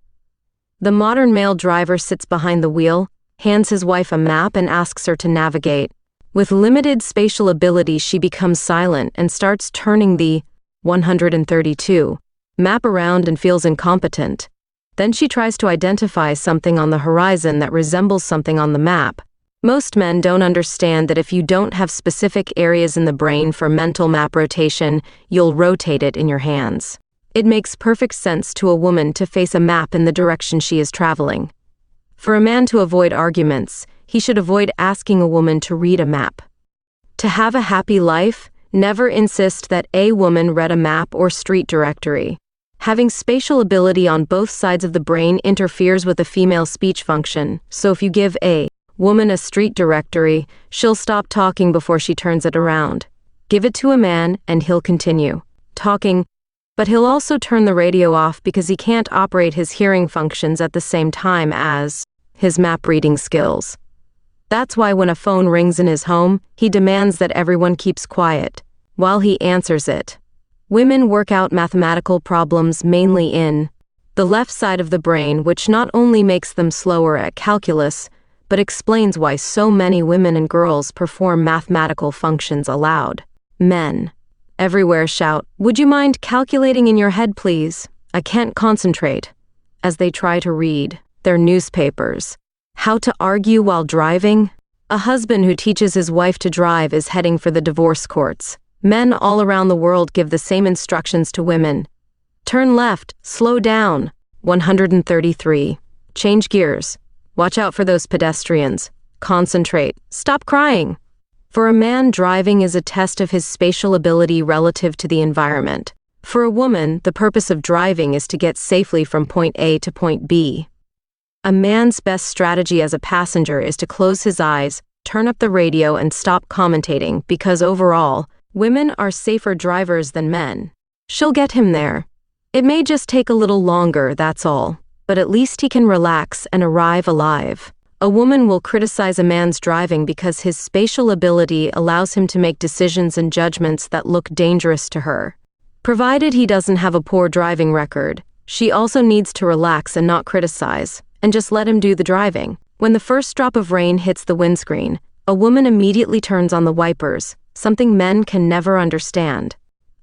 The modern male driver sits behind the wheel, hands his wife a map and asks her to navigate. With limited spatial ability, she becomes silent and starts turning the 132 map around and feels incompetent. Then she tries to identify something on the horizon that resembles something on the map. Most men don't understand that if you don't have specific areas in the brain for mental map rotation, you'll rotate it in your hands. It makes perfect sense to a woman to face a map in the direction she is traveling. For a man to avoid arguments, he should avoid asking a woman to read a map. To have a happy life, never insist that a woman read a map or street directory. Having spatial ability on both sides of the brain interferes with the female speech function, so if you give a woman a street directory, she'll stop talking before she turns it around. Give it to a man and he'll continue talking, but he'll also turn the radio off because he can't operate his hearing functions at the same time as his map reading skills. That's why when a phone rings in his home, he demands that everyone keeps quiet while he answers it. Women work out mathematical problems mainly in the left side of the brain, which not only makes them slower at calculus, but explains why so many women and girls perform mathematical functions aloud. Men everywhere shout, "Would you mind calculating in your head, please? I can't concentrate," as they try to read their newspapers. How to argue while driving? A husband who teaches his wife to drive is heading for the divorce courts. Men all around the world give the same instructions to women. Turn left, slow down. 133. Change gears. Watch out for those pedestrians. Concentrate. Stop crying. For a man, driving is a test of his spatial ability relative to the environment. For a woman, the purpose of driving is to get safely from point A to point B. A man's best strategy as a passenger is to close his eyes, turn up the radio, and stop commentating because overall, women are safer drivers than men. She'll get him there. It may just take a little longer, that's all, but at least he can relax and arrive alive. A woman will criticize a man's driving because his spatial ability allows him to make decisions and judgments that look dangerous to her. Provided he doesn't have a poor driving record, she also needs to relax and not criticize, and just let him do the driving. When the first drop of rain hits the windscreen, a woman immediately turns on the wipers, something men can never understand.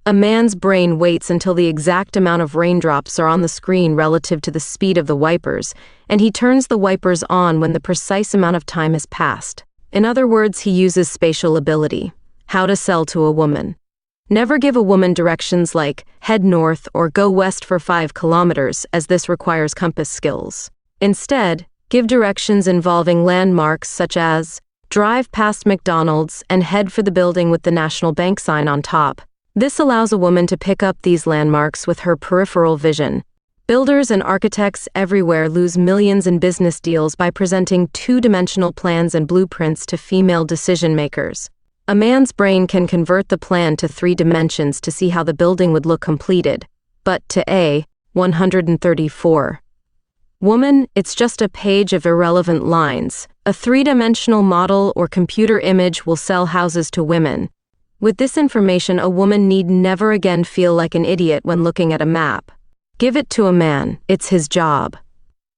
A man's brain waits until the exact amount of raindrops are on the screen relative to the speed of the wipers, and he turns the wipers on when the precise amount of time has passed. In other words, he uses spatial ability. How to sell to a woman. Never give a woman directions like head north or go west for 5 kilometers, as this requires compass skills. Instead, give directions involving landmarks such as drive past McDonald's and head for the building with the National Bank sign on top. This allows a woman to pick up these landmarks with her peripheral vision. Builders and architects everywhere lose millions in business deals by presenting 2-dimensional plans and blueprints to female decision makers. A man's brain can convert the plan to 3 dimensions to see how the building would look completed, but to a 134. Woman, it's just a page of irrelevant lines. A 3-dimensional model or computer image will sell houses to women. With this information, a woman need never again feel like an idiot when looking at a map. Give it to a man, it's his job.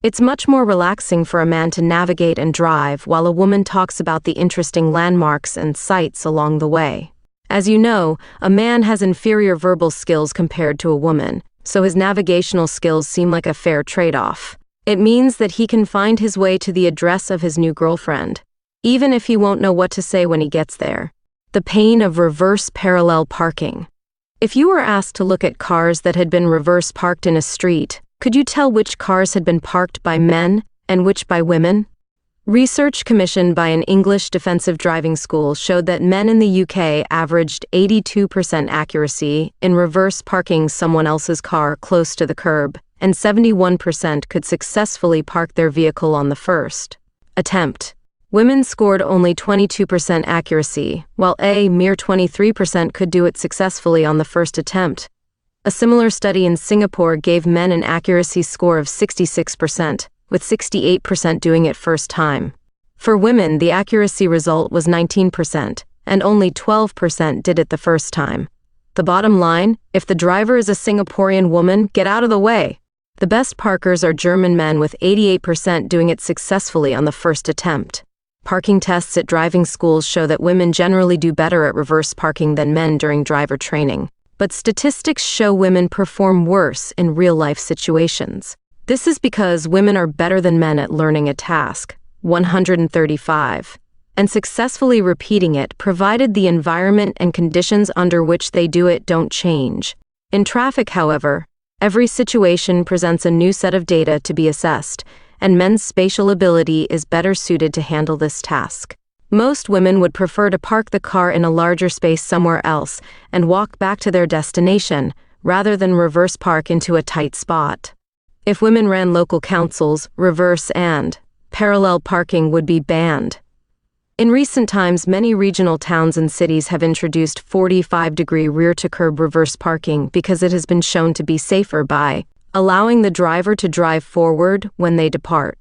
It's much more relaxing for a man to navigate and drive while a woman talks about the interesting landmarks and sights along the way. As you know, a man has inferior verbal skills compared to a woman, so his navigational skills seem like a fair trade-off. It means that he can find his way to the address of his new girlfriend. even if he won't know what to say when he gets there. The pain of reverse parallel parking. If you were asked to look at cars that had been reverse parked in a street, could you tell which cars had been parked by men and which by women? Research commissioned by an English defensive driving school showed that men in the UK averaged 82% accuracy in reverse parking someone else's car close to the curb, and 71% could successfully park their vehicle on the first attempt. Women scored only 22% accuracy, while a mere 23% could do it successfully on the first attempt. A similar study in Singapore gave men an accuracy score of 66%, with 68% doing it first time. For women, the accuracy result was 19%, and only 12% did it the first time. The bottom line, if the driver is a Singaporean woman, get out of the way. The best parkers are German men with 88% doing it successfully on the first attempt. Parking tests at driving schools show that women generally do better at reverse parking than men during driver training. But statistics show women perform worse in real-life situations. This is because women are better than men at learning a task, 135, and successfully repeating it provided the environment and conditions under which they do it don't change. In traffic, however, every situation presents a new set of data to be assessed, and men's spatial ability is better suited to handle this task. Most women would prefer to park the car in a larger space somewhere else and walk back to their destination, rather than reverse park into a tight spot. If women ran local councils, reverse and parallel parking would be banned. In recent times, many regional towns and cities have introduced 45-degree rear-to-curb reverse parking because it has been shown to be safer by allowing the driver to drive forward when they depart.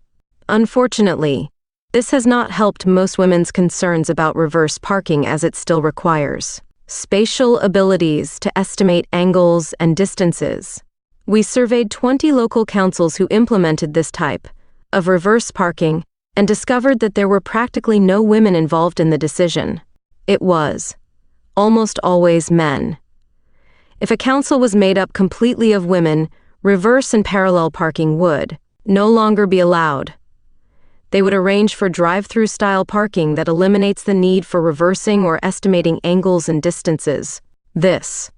Unfortunately, this has not helped most women's concerns about reverse parking, as it still requires spatial abilities to estimate angles and distances. We surveyed 20 local councils who implemented this type of reverse parking and discovered that there were practically no women involved in the decision. It was almost always men. If a council was made up completely of women, reverse and parallel parking would no longer be allowed. They would arrange for drive-through style parking that eliminates the need for reversing or estimating angles and distances. This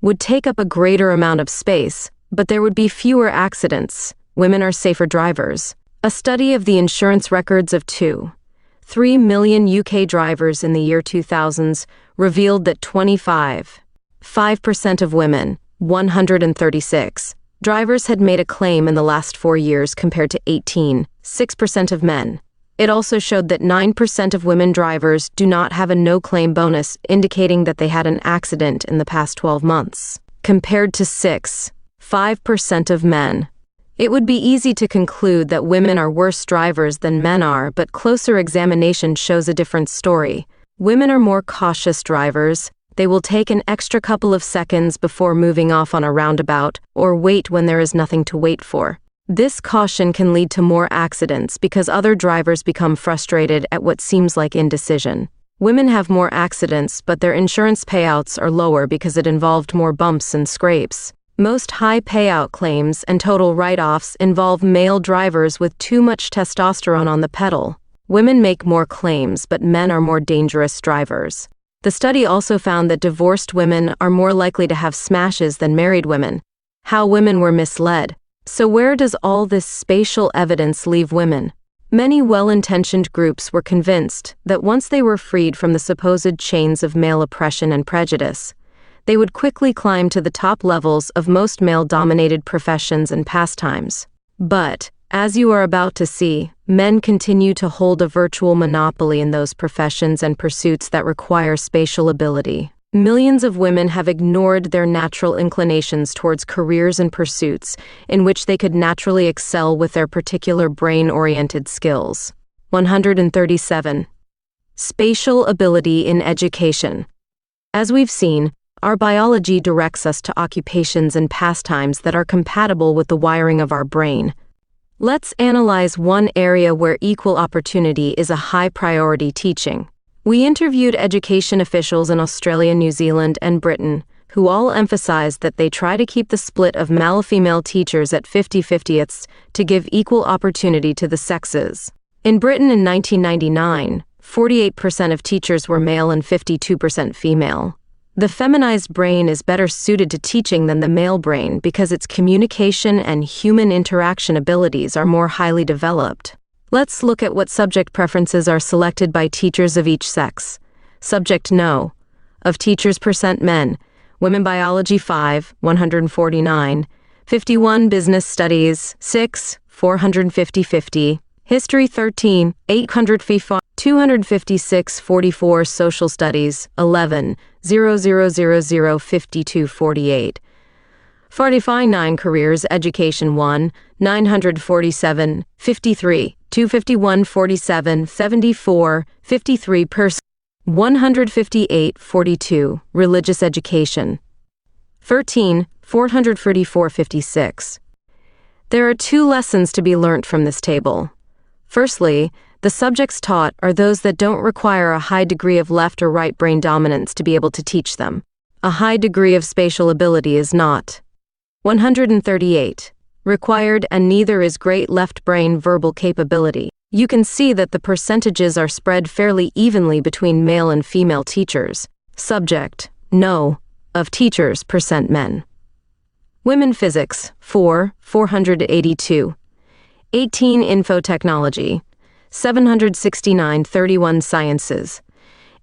would take up a greater amount of space, but there would be fewer accidents. Women are safer drivers. A study of the insurance records of 3 million UK drivers in the year 2000s revealed that 25% of women, 136 drivers had made a claim in the last 4 years compared to 6% of men. It also showed that 9% of women drivers do not have a no-claim bonus, indicating that they had an accident in the past 12 months, compared to 5% of men. It would be easy to conclude that women are worse drivers than men are, but closer examination shows a different story. Women are more cautious drivers. They will take an extra couple of seconds before moving off on a roundabout, or wait when there is nothing to wait for. This caution can lead to more accidents because other drivers become frustrated at what seems like indecision. Women have more accidents, but their insurance payouts are lower because it involved more bumps and scrapes. Most high payout claims and total write-offs involve male drivers with too much testosterone on the pedal. Women make more claims, but men are more dangerous drivers. The study also found that divorced women are more likely to have smashes than married women. How women were misled. So where does all this spatial evidence leave women? Many well-intentioned groups were convinced that once they were freed from the supposed chains of male oppression and prejudice, they would quickly climb to the top levels of most male-dominated professions and pastimes. But, as you are about to see, men continue to hold a virtual monopoly in those professions and pursuits that require spatial ability. Millions of women have ignored their natural inclinations towards careers and pursuits in which they could naturally excel with their particular brain-oriented skills. 137. Spatial ability in education. As we've seen, our biology directs us to occupations and pastimes that are compatible with the wiring of our brain. Let's analyze one area where equal opportunity is a high priority: teaching. We interviewed education officials in Australia, New Zealand, and Britain, who all emphasized that they try to keep the split of male-female teachers at 50-50ths to give equal opportunity to the sexes. In Britain in 1999, 48% of teachers were male and 52% female. The feminized brain is better suited to teaching than the male brain because its communication and human interaction abilities are more highly developed. Let's look at what subject preferences are selected by teachers of each sex. Subject No. Of teachers percent men, women biology 5, 149, 51 business studies 6, 450-50, history 13, 855, 256 44 social studies 11, 5248. 45 9 careers education 1, 947, 53, 251 47, 74, 53 person 158 42 religious education 13, 444 56. There are 2 lessons to be learnt from this table. Firstly, the subjects taught are those that don't require a high degree of left or right brain dominance to be able to teach them. A high degree of spatial ability is not. 138. Required, and neither is great left brain verbal capability. You can see that the percentages are spread fairly evenly between male and female teachers. Subject No. Of teachers percent men. Women physics 4, 482. 18 info technology 769 31 sciences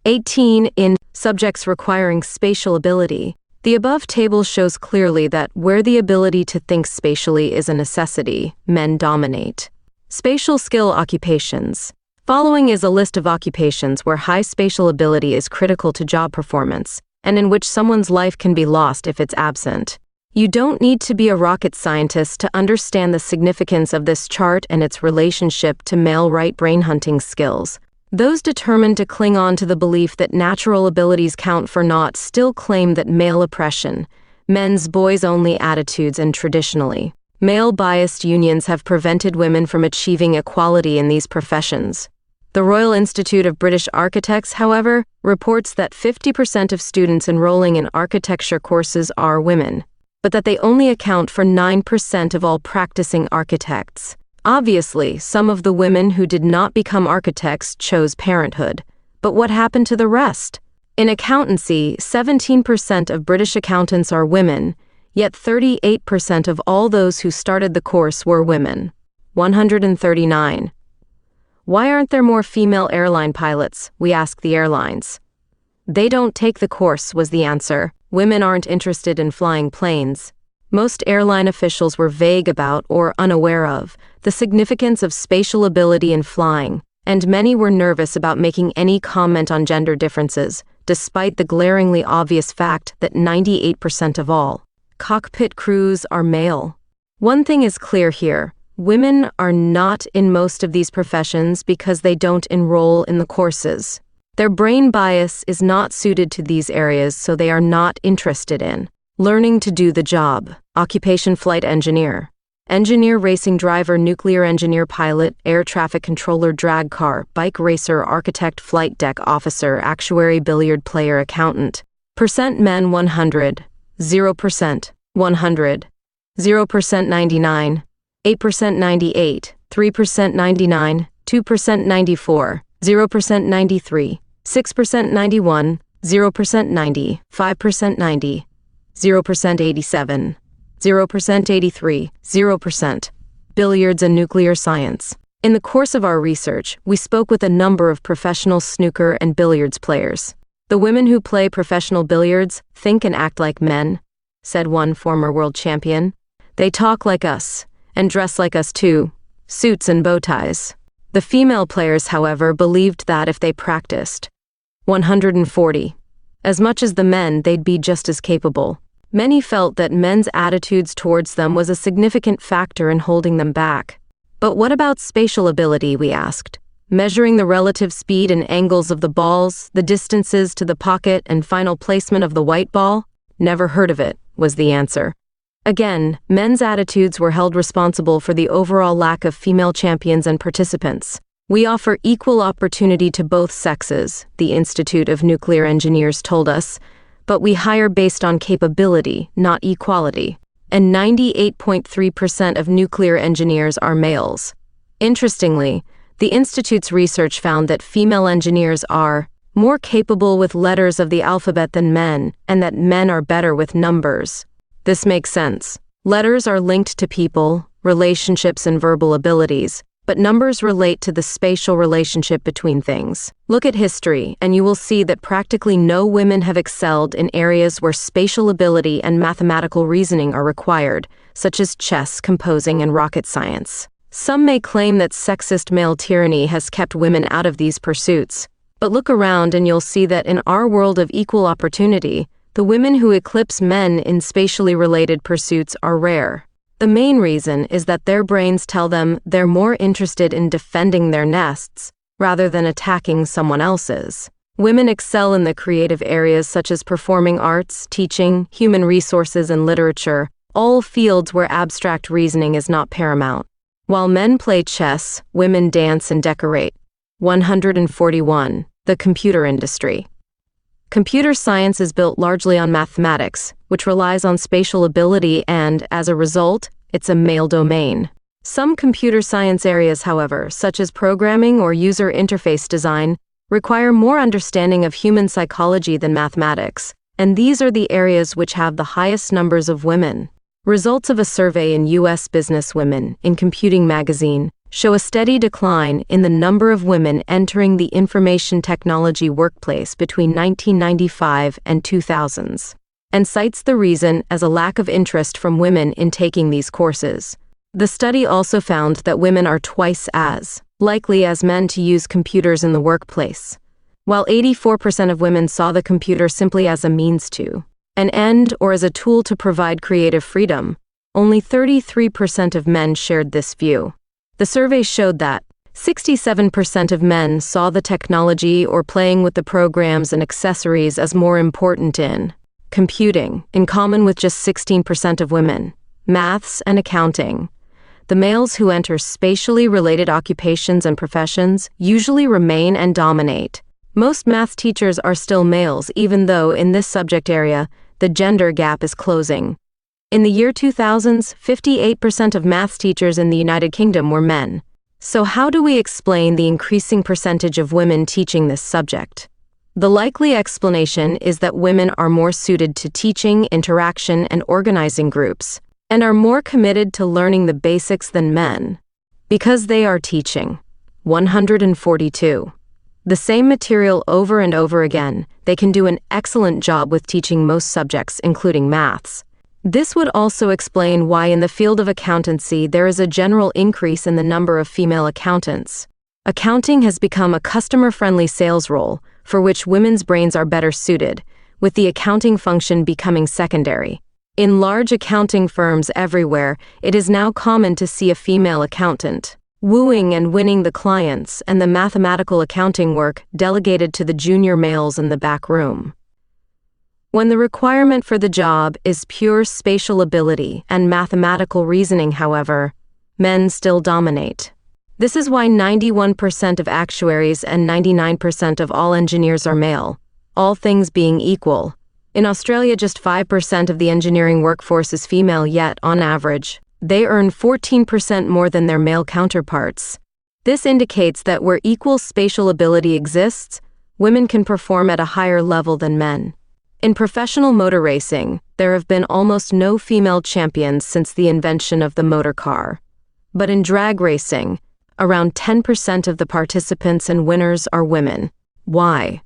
18 in subjects requiring spatial ability. The above table shows clearly that where the ability to think spatially is a necessity, men dominate. Spatial skill occupations. Following is a list of occupations where high spatial ability is critical to job performance, and in which someone's life can be lost if it's absent. You don't need to be a rocket scientist to understand the significance of this chart and its relationship to male right brain hunting skills. Those determined to cling on to the belief that natural abilities count for naught still claim that male oppression, men's boys-only attitudes, and traditionally male-biased unions have prevented women from achieving equality in these professions. The Royal Institute of British Architects, however, reports that 50% of students enrolling in architecture courses are women, but that they only account for 9% of all practicing architects. Obviously, some of the women who did not become architects chose parenthood. But what happened to the rest? In accountancy, 17% of British accountants are women, yet 38% of all those who started the course were women. 139. Why aren't there more female airline pilots? We asked the airlines. They don't take the course, was the answer. Women aren't interested in flying planes. Most airline officials were vague about or unaware of the significance of spatial ability in flying, and many were nervous about making any comment on gender differences, despite the glaringly obvious fact that 98% of all cockpit crews are male. One thing is clear here: women are not in most of these professions because they don't enroll in the courses. Their brain bias is not suited to these areas, so they are not interested in learning to do the job. Occupation: flight engineer, engineer, racing driver, nuclear engineer, pilot, air traffic controller, drag car, bike racer, architect, flight deck officer, actuary, billiard player, accountant. Percent men 100, 0%, 100, 0% 99, 8% 98, 3% 99, 2% 94, 0% 93, 6% 91, 0% 90, 5% 90, 0% 87, 0% 83, 0%. Billiards and nuclear science. In the course of our research, we spoke with a number of professional snooker and billiards players. The women who play professional billiards think and act like men, said one former world champion. They talk like us, and dress like us too, suits and bow ties. The female players, however, believed that if they practiced 140 as much as the men, they'd be just as capable. Many felt that men's attitudes towards them was a significant factor in holding them back. But what about spatial ability, we asked? Measuring the relative speed and angles of the balls, the distances to the pocket and final placement of the white ball? Never heard of it, was the answer. Again, men's attitudes were held responsible for the overall lack of female champions and participants. We offer equal opportunity to both sexes, the Institute of Nuclear Engineers told us, but we hire based on capability, not equality. And 98.3% of nuclear engineers are males. Interestingly, The institute's research found that female engineers are more capable with letters of the alphabet than men, and that men are better with numbers. This makes sense. Letters are linked to people, relationships, and verbal abilities, but numbers relate to the spatial relationship between things. Look at history, and you will see that practically no women have excelled in areas where spatial ability and mathematical reasoning are required, such as chess, composing, and rocket science. Some may claim that sexist male tyranny has kept women out of these pursuits, but look around and you'll see that in our world of equal opportunity, the women who eclipse men in spatially related pursuits are rare. The main reason is that their brains tell them they're more interested in defending their nests rather than attacking someone else's. Women excel in the creative areas such as performing arts, teaching, human resources, and literature, all fields where abstract reasoning is not paramount. While men play chess, women dance and decorate. 141. The computer industry. Computer science is built largely on mathematics, which relies on spatial ability and, as a result, it's a male domain. Some computer science areas, however, such as programming or user interface design, require more understanding of human psychology than mathematics, and these are the areas which have the highest numbers of women. Results of a survey in U.S. businesswomen in Computing magazine show a steady decline in the number of women entering the information technology workplace between 1995 and 2000s, and cites the reason as a lack of interest from women in taking these courses. The study also found that women are twice as likely as men to use computers in the workplace. While 84% of women saw the computer simply as a means to an end or as a tool to provide creative freedom, only 33% of men shared this view. The survey showed that 67% of men saw the technology or playing with the programs and accessories as more important in computing, in common with just 16% of women, maths, and accounting. The males who enter spatially related occupations and professions usually remain and dominate. Most math teachers are still males, even though in this subject area, the gender gap is closing. In the year 2000s, 58% of math teachers in the United Kingdom were men. So how do we explain the increasing percentage of women teaching this subject? The likely explanation is that women are more suited to teaching, interaction, and organizing groups, and are more committed to learning the basics than men. Because they are teaching. 142. The same material over and over again, they can do an excellent job with teaching most subjects, including maths. This would also explain why in the field of accountancy there is a general increase in the number of female accountants. Accounting has become a customer-friendly sales role, for which women's brains are better suited, with the accounting function becoming secondary. In large accounting firms everywhere, it is now common to see a female accountant wooing and winning the clients, and the mathematical accounting work delegated to the junior males in the back room. When the requirement for the job is pure spatial ability and mathematical reasoning, however, men still dominate. This is why 91% of actuaries and 99% of all engineers are male, all things being equal. In Australia, just 5% of the engineering workforce is female, yet, on average, they earn 14% more than their male counterparts. This indicates that where equal spatial ability exists, women can perform at a higher level than men. In professional motor racing, there have been almost no female champions since the invention of the motor car. But in drag racing, around 10% of the participants and winners are women. Why?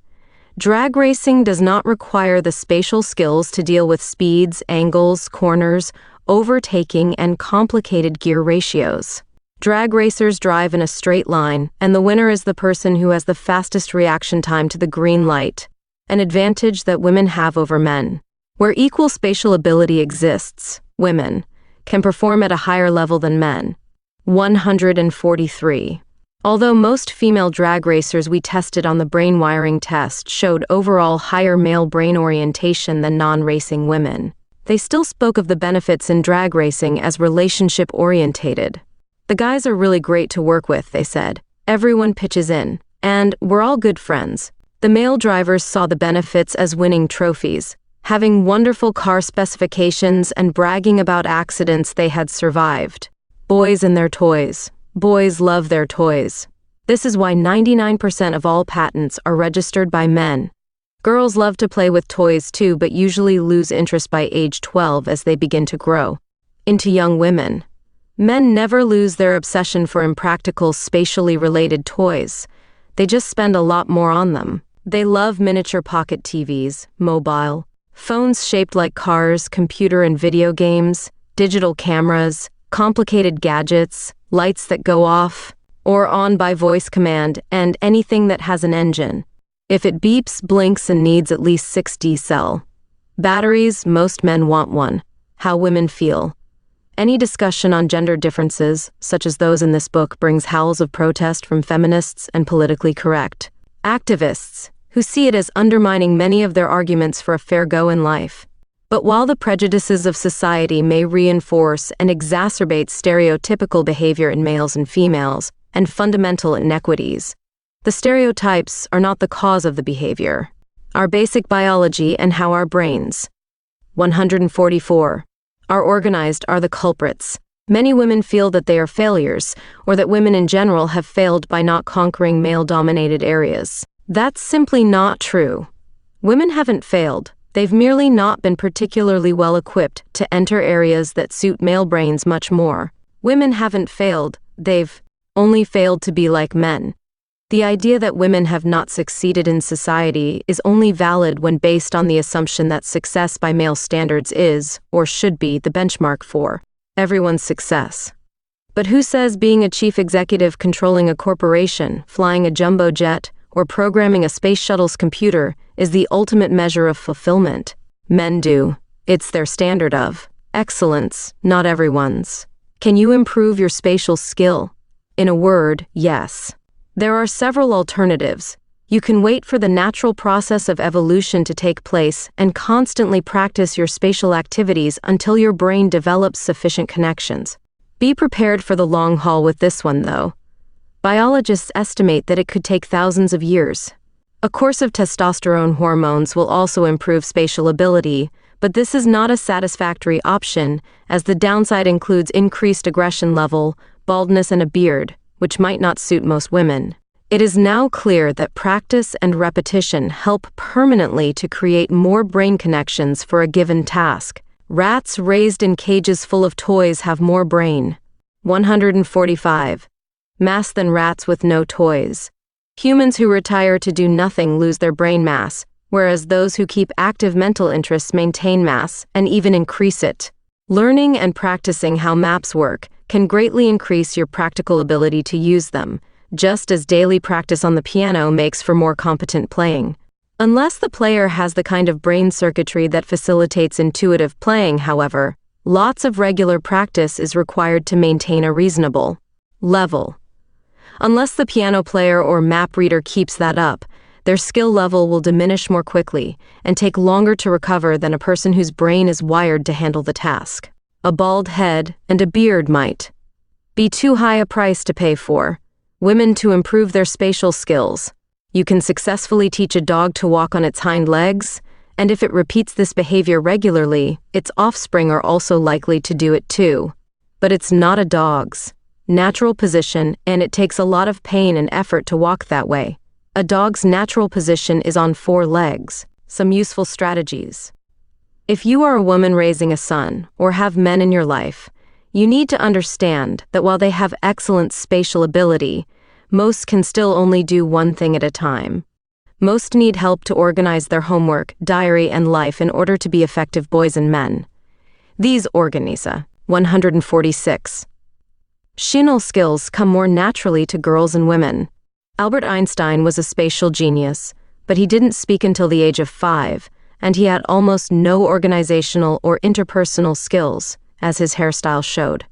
Drag racing does not require the spatial skills to deal with speeds, angles, corners, overtaking, and complicated gear ratios. Drag racers drive in a straight line, and the winner is the person who has the fastest reaction time to the green light, an advantage that women have over men. Where equal spatial ability exists, women can perform at a higher level than men. 143. Although most female drag racers we tested on the brain wiring test showed overall higher male brain orientation than non-racing women, they still spoke of the benefits in drag racing as relationship-orientated. The guys are really great to work with, they said. Everyone pitches in, and we're all good friends. The male drivers saw the benefits as winning trophies, having wonderful car specifications and bragging about accidents they had survived. Boys and their toys. Boys love their toys. This is why 99% of all patents are registered by men. Girls love to play with toys too, but usually lose interest by age 12 as they begin to grow into young women. Men never lose their obsession for impractical, spatially related toys. They just spend a lot more on them. They love miniature pocket TVs, mobile phones shaped like cars, computer and video games, digital cameras, complicated gadgets, lights that go off or on by voice command, and anything that has an engine. If it beeps, blinks, and needs at least 6D cell batteries, most men want one. How women feel. Any discussion on gender differences, such as those in this book, brings howls of protest from feminists and politically correct activists who see it as undermining many of their arguments for a fair go in life. But while the prejudices of society may reinforce and exacerbate stereotypical behavior in males and females and fundamental inequities, the stereotypes are not the cause of the behavior. Our basic biology and how our brains, 144, are organized are the culprits. Many women feel that they are failures, or that women in general have failed by not conquering male-dominated areas. That's simply not true. Women haven't failed. They've merely not been particularly well equipped to enter areas that suit male brains much more. Women haven't failed. They've only failed to be like men. The idea that women have not succeeded in society is only valid when based on the assumption that success by male standards is, or should be, the benchmark for everyone's success. But who says being a chief executive controlling a corporation, flying a jumbo jet, or programming a space shuttle's computer is the ultimate measure of fulfillment? Men do. It's their standard of excellence, not everyone's. Can you improve your spatial skill? In a word, yes. There are several alternatives. You can wait for the natural process of evolution to take place and constantly practice your spatial activities until your brain develops sufficient connections. Be prepared for the long haul with this one, though. Biologists estimate that it could take thousands of years. A course of testosterone hormones will also improve spatial ability, but this is not a satisfactory option, as the downside includes increased aggression level, baldness, and a beard, which might not suit most women. It is now clear that practice and repetition help permanently to create more brain connections for a given task. Rats raised in cages full of toys have more brain. 145. Mass than rats with no toys. Humans who retire to do nothing lose their brain mass, whereas those who keep active mental interests maintain mass and even increase it. Learning and practicing how maps work can greatly increase your practical ability to use them, just as daily practice on the piano makes for more competent playing. Unless the player has the kind of brain circuitry that facilitates intuitive playing, however, lots of regular practice is required to maintain a reasonable level. Unless the piano player or map reader keeps that up, their skill level will diminish more quickly and take longer to recover than a person whose brain is wired to handle the task. A bald head and a beard might be too high a price to pay for. Women to improve their spatial skills. You can successfully teach a dog to walk on its hind legs, and if it repeats this behavior regularly, its offspring are also likely to do it too. But it's not a dog's natural position, and it takes a lot of pain and effort to walk that way. A dog's natural position is on 4 legs. Some useful strategies. If you are a woman raising a son, or have men in your life, you need to understand that while they have excellent spatial ability, most can still only do one thing at a time. Most need help to organize their homework, diary, and life in order to be effective boys and men. These organiza, 146. Spatial skills come more naturally to girls and women. Albert Einstein was a spatial genius, but he didn't speak until the age of 5, and he had almost no organizational or interpersonal skills, as his hairstyle showed.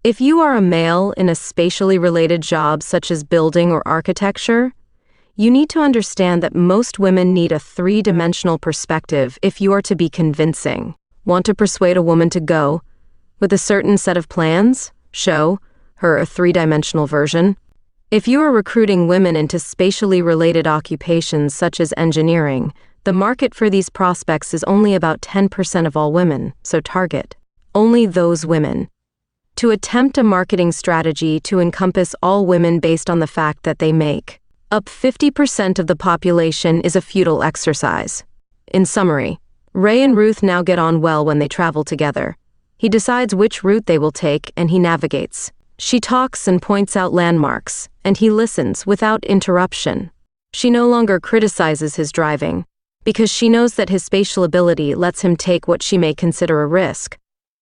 If you are a male in a spatially related job such as building or architecture, you need to understand that most women need a 3-dimensional perspective if you are to be convincing. Want to persuade a woman to go with a certain set of plans? Show her a 3-dimensional version. If you are recruiting women into spatially related occupations such as engineering, the market for these prospects is only about 10% of all women, so target only those women. to attempt a marketing strategy to encompass all women based on the fact that they make up 50% of the population is a futile exercise. In summary, Ray and Ruth now get on well when they travel together. He decides which route they will take and he navigates. She talks and points out landmarks, and he listens without interruption. She no longer criticizes his driving, because she knows that his spatial ability lets him take what she may consider a risk,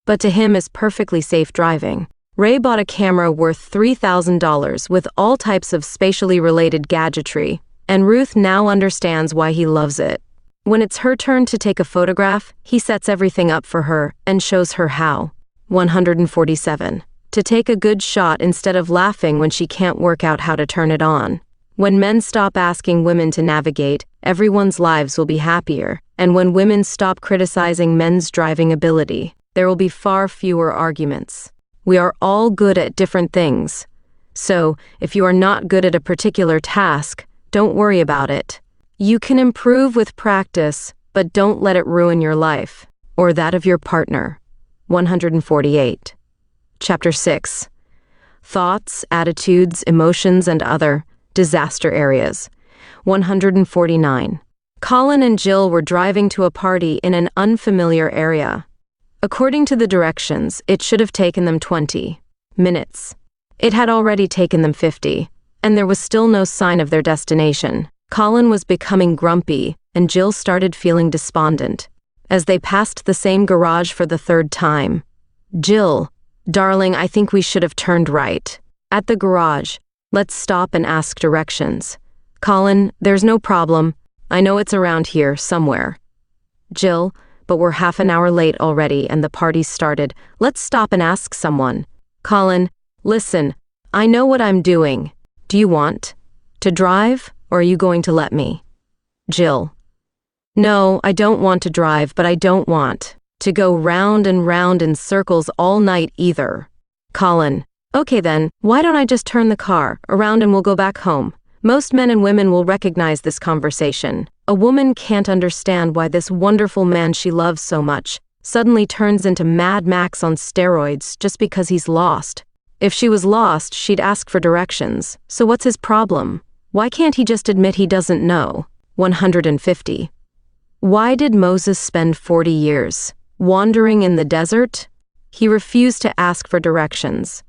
but to him is perfectly safe driving. Ray bought a camera worth $3,000 with all types of spatially related gadgetry, and Ruth now understands why he loves it. When it's her turn to take a photograph, he sets everything up for her and shows her how. 147. To take a good shot instead of laughing when she can't work out how to turn it on. When men stop asking women to navigate, everyone's lives will be happier, and when women stop criticizing men's driving ability, there will be far fewer arguments. We are all good at different things. So, if you are not good at a particular task, don't worry about it. You can improve with practice, but don't let it ruin your life, or that of your partner. 148. Chapter 6. Thoughts, attitudes, emotions, and other disaster areas. 149. Colin and Jill were driving to a party in an unfamiliar area. According to the directions, it should have taken them 20 minutes. It had already taken them 50, and there was still no sign of their destination. Colin was becoming grumpy, and Jill started feeling despondent. As they passed the same garage for the third time, Jill, "Darling, I think we should have turned right. At the garage, let's stop and ask directions." "Colin, there's no problem. I know it's around here, somewhere." "Jill, but we're half an hour late already and the party's started. Let's stop and ask someone." "Colin, listen, I know what I'm doing. Do you want to drive, or are you going to let me?" Jill, "No, I don't want to drive, but I don't want to go round and round in circles all night either." Colin, "Okay then, why don't I just turn the car around and we'll go back home?" Most men and women will recognize this conversation. A woman can't understand why this wonderful man she loves so much suddenly turns into Mad Max on steroids just because he's lost. If she was lost, she'd ask for directions. So what's his problem? Why can't he just admit he doesn't know? 150. Why did Moses spend 40 years wandering in the desert? He refused to ask for directions.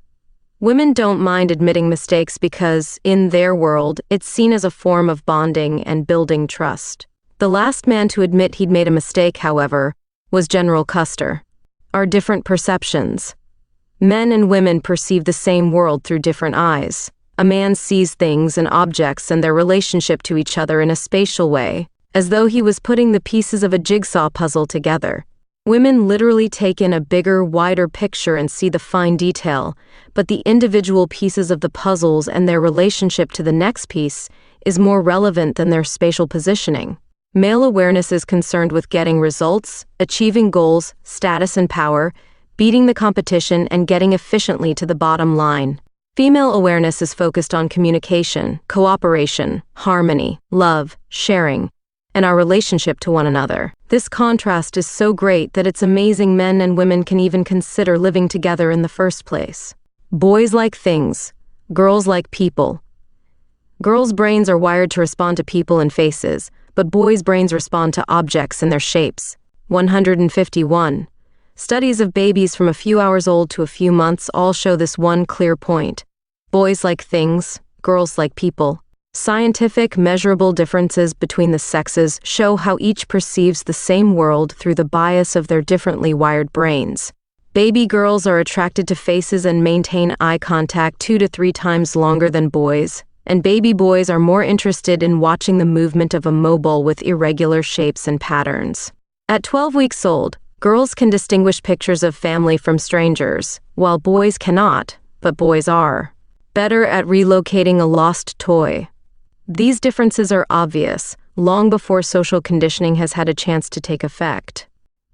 Women don't mind admitting mistakes because, in their world, it's seen as a form of bonding and building trust. The last man to admit he'd made a mistake, however, was General Custer. Our different perceptions. Men and women perceive the same world through different eyes. A man sees things and objects and their relationship to each other in a spatial way, as though he was putting the pieces of a jigsaw puzzle together. Women literally take in a bigger, wider picture and see the fine detail, but the individual pieces of the puzzles and their relationship to the next piece is more relevant than their spatial positioning. Male awareness is concerned with getting results, achieving goals, status and power, beating the competition, and getting efficiently to the bottom line. Female awareness is focused on communication, cooperation, harmony, love, sharing, and our relationship to one another. This contrast is so great that it's amazing men and women can even consider living together in the first place. Boys like things, girls like people. Girls' brains are wired to respond to people and faces, but boys' brains respond to objects and their shapes. 151. Studies of babies from a few hours old to a few months all show this one clear point. Boys like things, girls like people. Scientific, measurable differences between the sexes show how each perceives the same world through the bias of their differently wired brains. Baby girls are attracted to faces and maintain eye contact 2 to 3 times longer than boys, and baby boys are more interested in watching the movement of a mobile with irregular shapes and patterns. At 12 weeks old, girls can distinguish pictures of family from strangers, while boys cannot, but boys are better at relocating a lost toy. These differences are obvious, long before social conditioning has had a chance to take effect.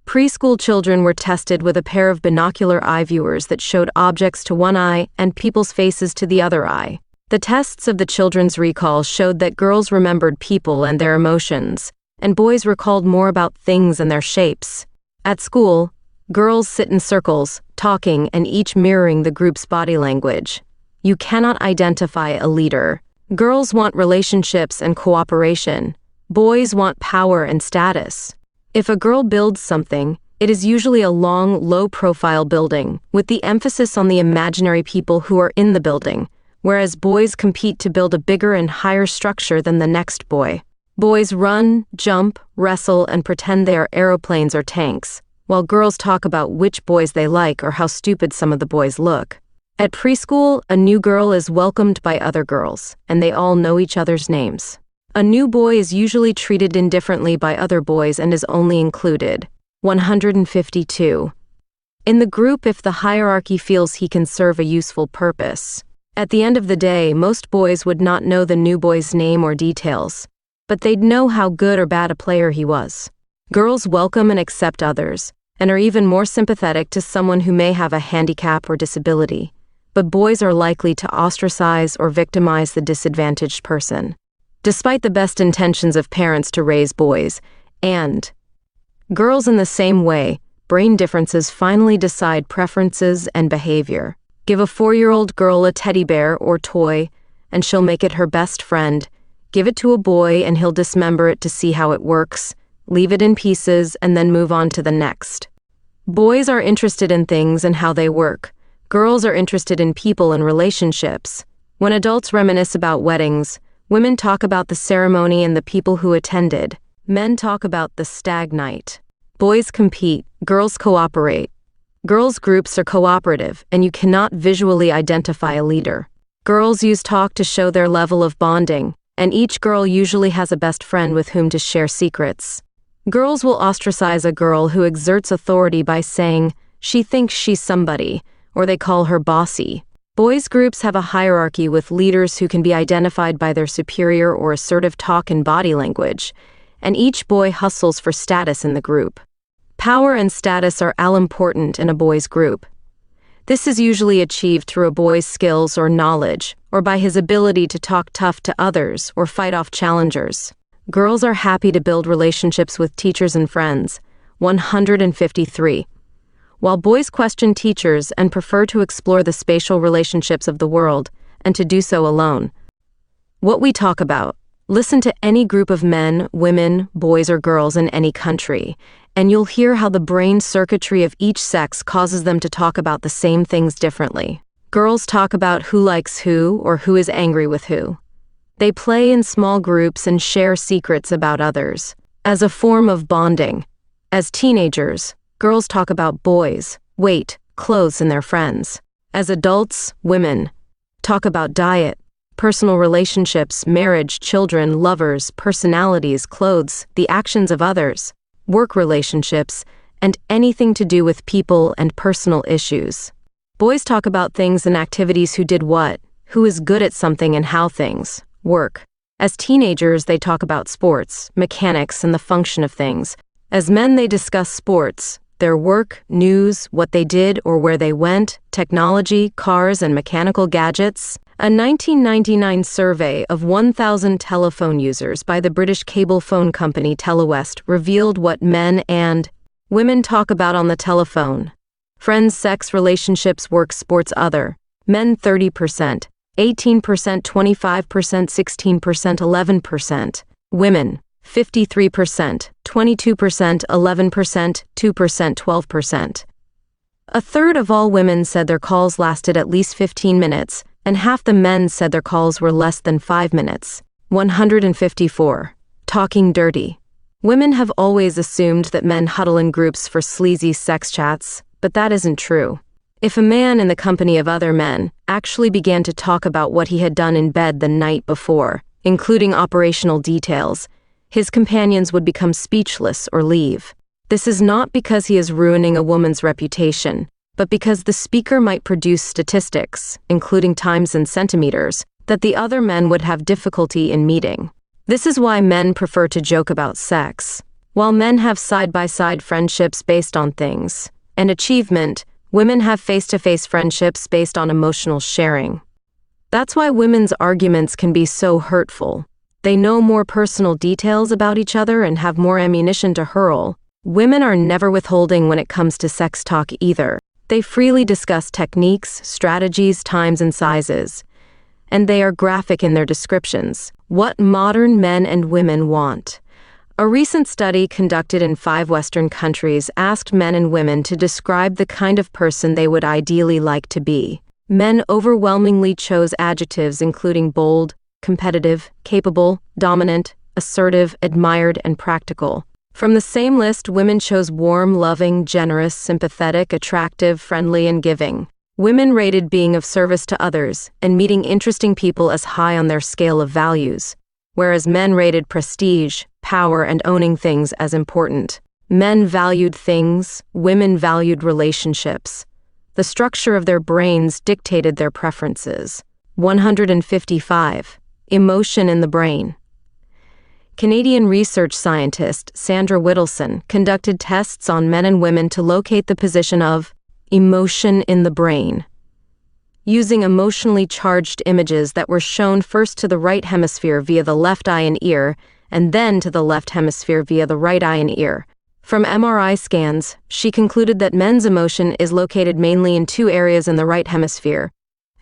Preschool children were tested with a pair of binocular eye viewers that showed objects to one eye and people's faces to the other eye. The tests of the children's recall showed that girls remembered people and their emotions, and boys recalled more about things and their shapes. At school, Girls sit in circles, talking and each mirroring the group's body language. You cannot identify a leader. Girls want relationships and cooperation. Boys want power and status. If a girl builds something, it is usually a long, low-profile building, with the emphasis on the imaginary people who are in the building, whereas boys compete to build a bigger and higher structure than the next boy. Boys run, jump, wrestle, and pretend they are aeroplanes or tanks, while girls talk about which boys they like or how stupid some of the boys look. At preschool, a new girl is welcomed by other girls, and they all know each other's names. A new boy is usually treated indifferently by other boys and is only included. 152. In the group if the hierarchy feels he can serve a useful purpose. At the end of the day, most boys would not know the new boy's name or details, but they'd know how good or bad a player he was. Girls welcome and accept others, and are even more sympathetic to someone who may have a handicap or disability, but boys are likely to ostracize or victimize the disadvantaged person. Despite the best intentions of parents to raise boys, and girls in the same way, brain differences finally decide preferences and behavior. Give a 4-year-old girl a teddy bear or toy, and she'll make it her best friend. Give it to a boy and he'll dismember it to see how it works, leave it in pieces, and then move on to the next. Boys are interested in things and how they work. Girls are interested in people and relationships. When adults reminisce about weddings, women talk about the ceremony and the people who attended. Men talk about the stag night. Boys compete, girls cooperate. Girls' groups are cooperative, and you cannot visually identify a leader. Girls use talk to show their level of bonding, and each girl usually has a best friend with whom to share secrets. Girls will ostracize a girl who exerts authority by saying, she thinks she's somebody, or they call her bossy. Boys' groups have a hierarchy with leaders who can be identified by their superior or assertive talk and body language, and each boy hustles for status in the group. Power and status are all important in a boys' group. This is usually achieved through a boy's skills or knowledge, or by his ability to talk tough to others or fight off challengers. Girls are happy to build relationships with teachers and friends. 153. While boys question teachers and prefer to explore the spatial relationships of the world, and to do so alone. What we talk about. Listen to any group of men, women, boys, or girls in any country, and you'll hear how the brain circuitry of each sex causes them to talk about the same things differently. Girls talk about who likes who or who is angry with who. They play in small groups and share secrets about others, as a form of bonding. As teenagers, girls talk about boys, weight, clothes, and their friends. As adults, women talk about diet, personal relationships, marriage, children, lovers, personalities, clothes, the actions of others, work relationships, and anything to do with people and personal issues. Boys talk about things and activities, who did what, who is good at something, and how things work. As teenagers, they talk about sports, mechanics, and the function of things. As men, they discuss sports, their work, news, what they did or where they went, technology, cars, and mechanical gadgets. A 1999 survey of 1,000 telephone users by the British cable phone company Telewest revealed what men and women talk about on the telephone. Friends, sex, relationships, work, sports, other. Men 30%, 18%, 25%, 16%, 11%. Women 53%, 22%, 11%, 2%, 12%. A third of all women said their calls lasted at least 15 minutes, and half the men said their calls were less than 5 minutes. 154. Talking dirty. Women have always assumed that men huddle in groups for sleazy sex chats, but that isn't true. If a man in the company of other men actually began to talk about what he had done in bed the night before, including operational details, his companions would become speechless or leave. This is not because he is ruining a woman's reputation, but because the speaker might produce statistics, including times and centimeters, that the other men would have difficulty in meeting. This is why men prefer to joke about sex. While men have side-by-side friendships based on things and achievement, women have face-to-face friendships based on emotional sharing. That's why women's arguments can be so hurtful. They know more personal details about each other and have more ammunition to hurl. Women are never withholding when it comes to sex talk either. They freely discuss techniques, strategies, times, and sizes. And they are graphic in their descriptions. What modern men and women want. A recent study conducted in 5 Western countries asked men and women to describe the kind of person they would ideally like to be. Men overwhelmingly chose adjectives including bold, competitive, capable, dominant, assertive, admired, and practical. From the same list, women chose warm, loving, generous, sympathetic, attractive, friendly, and giving. Women rated being of service to others and meeting interesting people as high on their scale of values, whereas men rated prestige, power, and owning things as important. Men valued things, women valued relationships. The structure of their brains dictated their preferences. 155. Emotion in the brain. Canadian research scientist Sandra Whittleson conducted tests on men and women to locate the position of emotion in the brain. Using emotionally charged images that were shown first to the right hemisphere via the left eye and ear, and then to the left hemisphere via the right eye and ear. From MRI scans, she concluded that men's emotion is located mainly in 2 areas in the right hemisphere,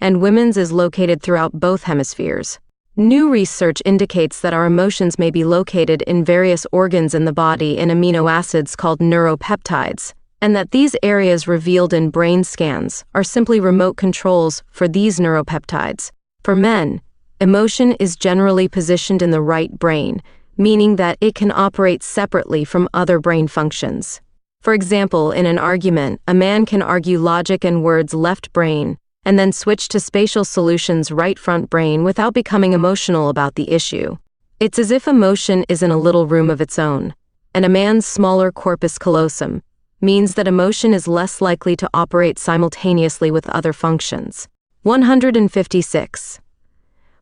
and women's is located throughout both hemispheres. New research indicates that our emotions may be located in various organs in the body in amino acids called neuropeptides, and that these areas revealed in brain scans are simply remote controls for these neuropeptides. For men, emotion is generally positioned in the right brain, meaning that it can operate separately from other brain functions. For example, in an argument, a man can argue logic and words left brain, and then switch to spatial solutions right front brain without becoming emotional about the issue. It's as if emotion is in a little room of its own, and a man's smaller corpus callosum means that emotion is less likely to operate simultaneously with other functions. 156.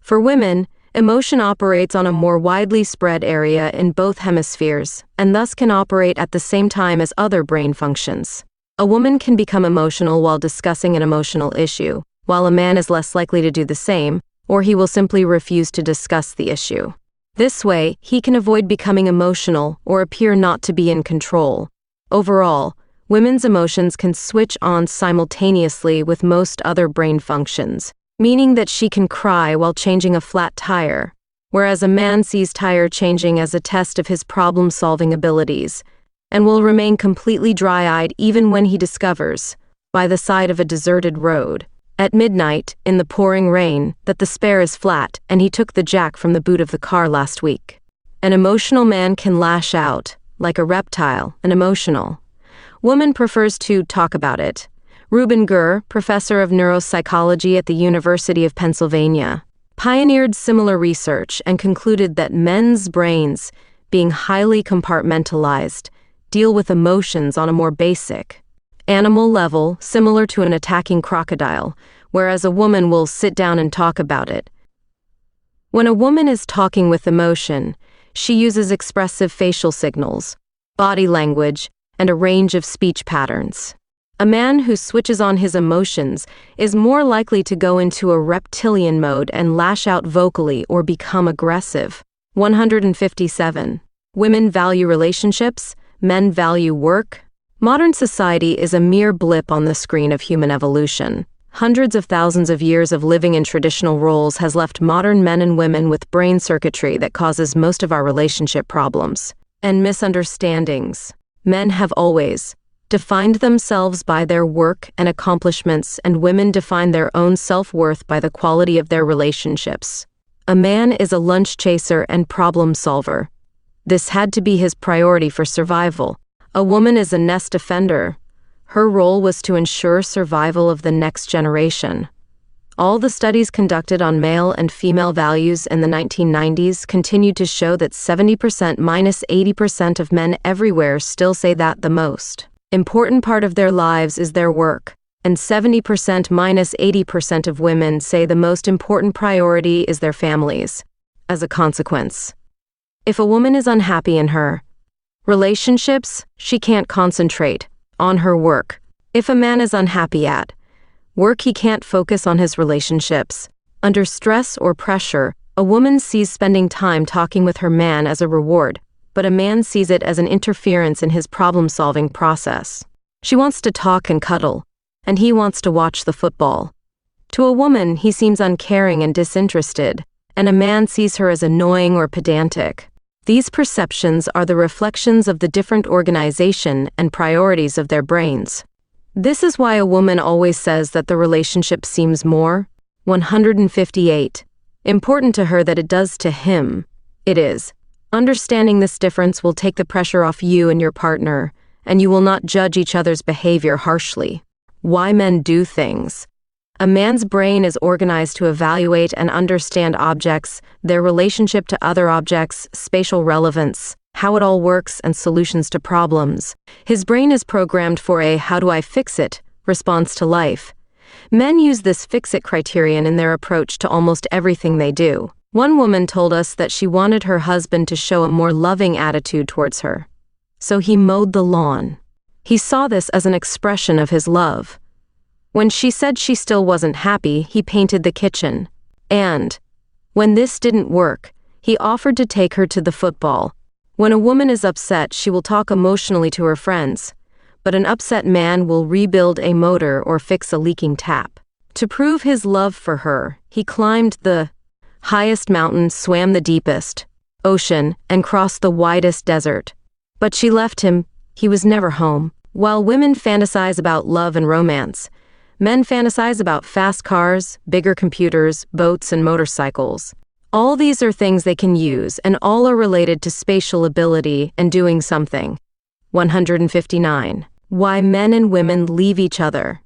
For women, emotion operates on a more widely spread area in both hemispheres, and thus can operate at the same time as other brain functions. A woman can become emotional while discussing an emotional issue, while a man is less likely to do the same, or he will simply refuse to discuss the issue. This way, he can avoid becoming emotional or appear not to be in control. Overall, women's emotions can switch on simultaneously with most other brain functions, meaning that she can cry while changing a flat tire, whereas a man sees tire changing as a test of his problem-solving abilities, and will remain completely dry-eyed even when he discovers, by the side of a deserted road, at midnight, in the pouring rain, that the spare is flat and he took the jack from the boot of the car last week. An emotional man can lash out, like a reptile, and emotional. Woman prefers to talk about it. Reuben Gur, professor of neuropsychology at the University of Pennsylvania, pioneered similar research and concluded that men's brains, being highly compartmentalized, deal with emotions on a more basic, animal level, similar to an attacking crocodile, whereas a woman will sit down and talk about it. When a woman is talking with emotion, she uses expressive facial signals, body language, and a range of speech patterns. A man who switches on his emotions is more likely to go into a reptilian mode and lash out vocally or become aggressive. 157. Women value relationships. Men value work. Modern society is a mere blip on the screen of human evolution. Hundreds of thousands of years of living in traditional roles has left modern men and women with brain circuitry that causes most of our relationship problems and misunderstandings. Men have always defined themselves by their work and accomplishments, and women define their own self-worth by the quality of their relationships. A man is a lunch chaser and problem solver. This had to be his priority for survival. A woman is a nest defender. Her role was to ensure survival of the next generation. All the studies conducted on male and female values in the 1990s continued to show that 70%-80% of men everywhere still say that the most important part of their lives is their work, and 70%-80% of women say the most important priority is their families. As a consequence, if a woman is unhappy in her relationships, she can't concentrate on her work. If a man is unhappy at work, he can't focus on his relationships. Under stress or pressure, a woman sees spending time talking with her man as a reward, but a man sees it as an interference in his problem-solving process. She wants to talk and cuddle, and he wants to watch the football. To a woman, he seems uncaring and disinterested, and a man sees her as annoying or pedantic. These perceptions are the reflections of the different organization and priorities of their brains. This is why a woman always says that the relationship seems more 158 important to her that it does to him. It is. Understanding this difference will take the pressure off you and your partner, and you will not judge each other's behavior harshly. Why men do things. A man's brain is organized to evaluate and understand objects, their relationship to other objects, spatial relevance, how it all works, and solutions to problems. His brain is programmed for a "how do I fix it" response to life. Men use this fix-it criterion in their approach to almost everything they do. One woman told us that she wanted her husband to show a more loving attitude towards her. So he mowed the lawn. He saw this as an expression of his love. When she said she still wasn't happy, he painted the kitchen. And when this didn't work, he offered to take her to the football. When a woman is upset, she will talk emotionally to her friends, but an upset man will rebuild a motor or fix a leaking tap. To prove his love for her, he climbed the highest mountain, swam the deepest ocean, and crossed the widest desert. But she left him. He was never home. While women fantasize about love and romance, men fantasize about fast cars, bigger computers, boats, and motorcycles. All these are things they can use, and all are related to spatial ability and doing something. 159. Why men and women leave each other.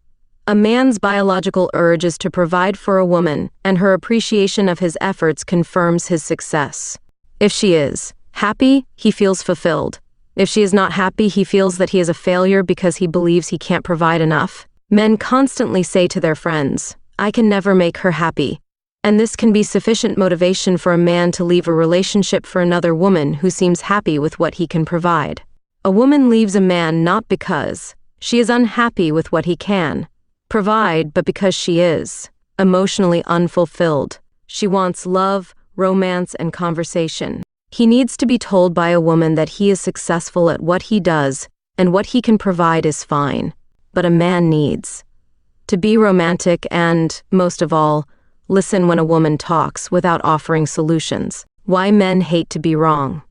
A man's biological urge is to provide for a woman, and her appreciation of his efforts confirms his success. If she is happy, he feels fulfilled. If she is not happy, he feels that he is a failure because he believes he can't provide enough. Men constantly say to their friends, "I can never make her happy." And this can be sufficient motivation for a man to leave a relationship for another woman who seems happy with what he can provide. A woman leaves a man not because she is unhappy with what he can provide, but because she is emotionally unfulfilled. She wants love, romance, and conversation. He needs to be told by a woman that he is successful at what he does, and what he can provide is fine. But a man needs to be romantic and, most of all, listen when a woman talks without offering solutions. Why men hate to be wrong.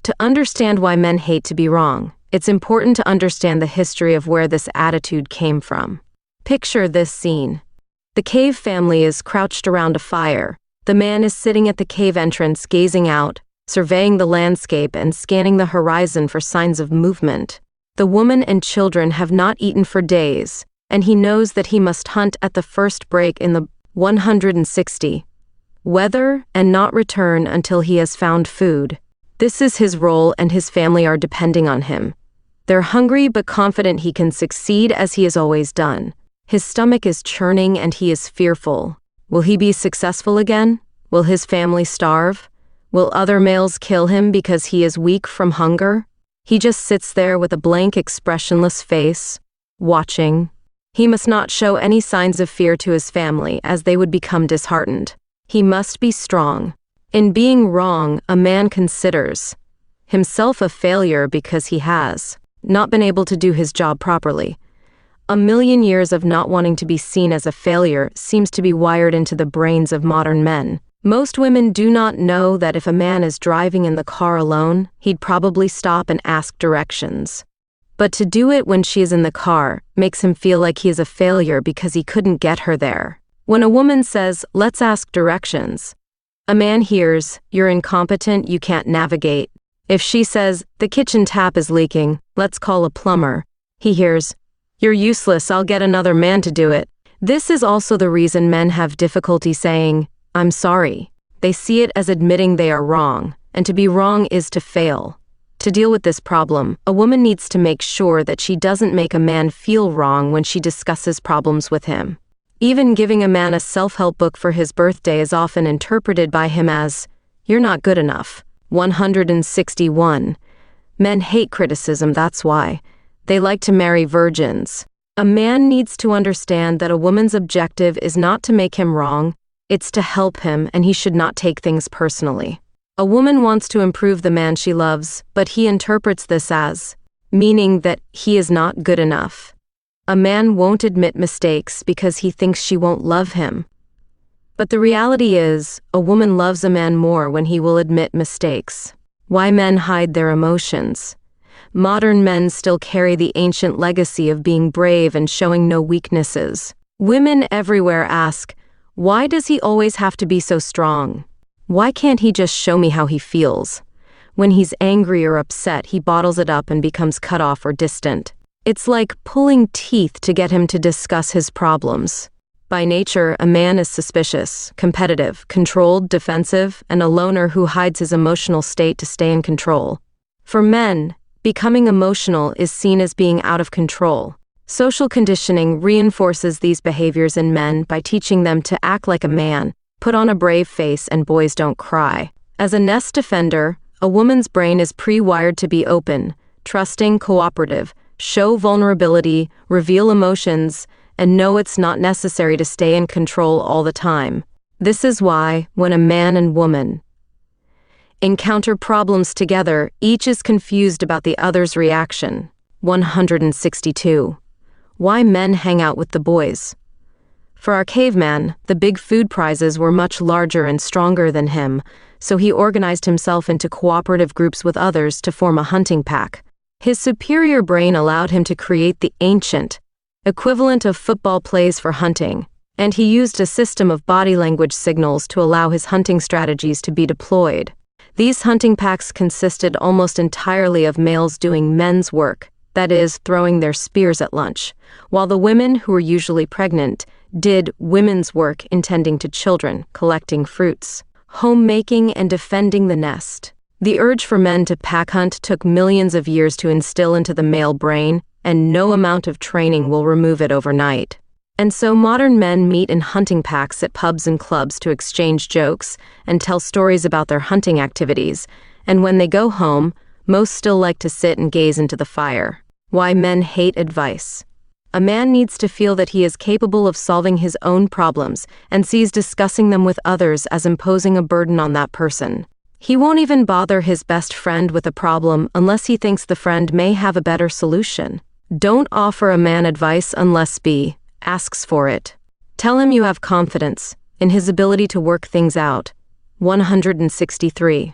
To understand why men hate to be wrong, it's important to understand the history of where this attitude came from. Picture this scene. The cave family is crouched around a fire. The man is sitting at the cave entrance, gazing out, surveying the landscape and scanning the horizon for signs of movement. The woman and children have not eaten for days, and he knows that he must hunt at the first break in the 160 weather and not return until he has found food. This is his role, and his family are depending on him. They're hungry but confident he can succeed as he has always done. His stomach is churning and he is fearful. Will he be successful again? Will his family starve? Will other males kill him because he is weak from hunger? He just sits there with a blank, expressionless face, watching. He must not show any signs of fear to his family, as they would become disheartened. He must be strong. In being wrong, a man considers himself a failure because he has not been able to do his job properly. A million years of not wanting to be seen as a failure seems to be wired into the brains of modern men. Most women do not know that if a man is driving in the car alone, he'd probably stop and ask directions. But to do it when she is in the car makes him feel like he is a failure because he couldn't get her there. When a woman says, "Let's ask directions," a man hears, "You're incompetent, you can't navigate." If she says, "The kitchen tap is leaking, let's call a plumber," he hears, "You're useless, I'll get another man to do it." This is also the reason men have difficulty saying, "I'm sorry." They see it as admitting they are wrong, and to be wrong is to fail. To deal with this problem, a woman needs to make sure that she doesn't make a man feel wrong when she discusses problems with him. Even giving a man a self-help book for his birthday is often interpreted by him as, "You're not good enough." 161. Men hate criticism, that's why. They like to marry virgins. A man needs to understand that a woman's objective is not to make him wrong, it's to help him, and he should not take things personally. A woman wants to improve the man she loves, but he interprets this as meaning that he is not good enough. A man won't admit mistakes because he thinks she won't love him. But the reality is, a woman loves a man more when he will admit mistakes. Why men hide their emotions. Modern men still carry the ancient legacy of being brave and showing no weaknesses. Women everywhere ask, why does he always have to be so strong? Why can't he just show me how he feels? When he's angry or upset, he bottles it up and becomes cut off or distant. It's like pulling teeth to get him to discuss his problems. By nature, a man is suspicious, competitive, controlled, defensive, and a loner who hides his emotional state to stay in control. For men, becoming emotional is seen as being out of control. Social conditioning reinforces these behaviors in men by teaching them to act like a man, put on a brave face, and boys don't cry. As a nest defender, a woman's brain is pre-wired to be open, trusting, cooperative, show vulnerability, reveal emotions, and know it's not necessary to stay in control all the time. This is why, when a man and woman encounter problems together, each is confused about the other's reaction. 162. Why men hang out with the boys. For our caveman, the big food prizes were much larger and stronger than him, so he organized himself into cooperative groups with others to form a hunting pack. His superior brain allowed him to create the ancient equivalent of football plays for hunting, and he used a system of body language signals to allow his hunting strategies to be deployed. These hunting packs consisted almost entirely of males doing men's work, that is, throwing their spears at lunch, while the women, who were usually pregnant, did women's work intending to children, collecting fruits, homemaking, and defending the nest. The urge for men to pack hunt took millions of years to instill into the male brain, and no amount of training will remove it overnight. And so modern men meet in hunting packs at pubs and clubs to exchange jokes and tell stories about their hunting activities, and when they go home, most still like to sit and gaze into the fire. Why men hate advice. A man needs to feel that he is capable of solving his own problems and sees discussing them with others as imposing a burden on that person. He won't even bother his best friend with a problem unless he thinks the friend may have a better solution. Don't offer a man advice unless B asks for it. Tell him you have confidence in his ability to work things out. 163.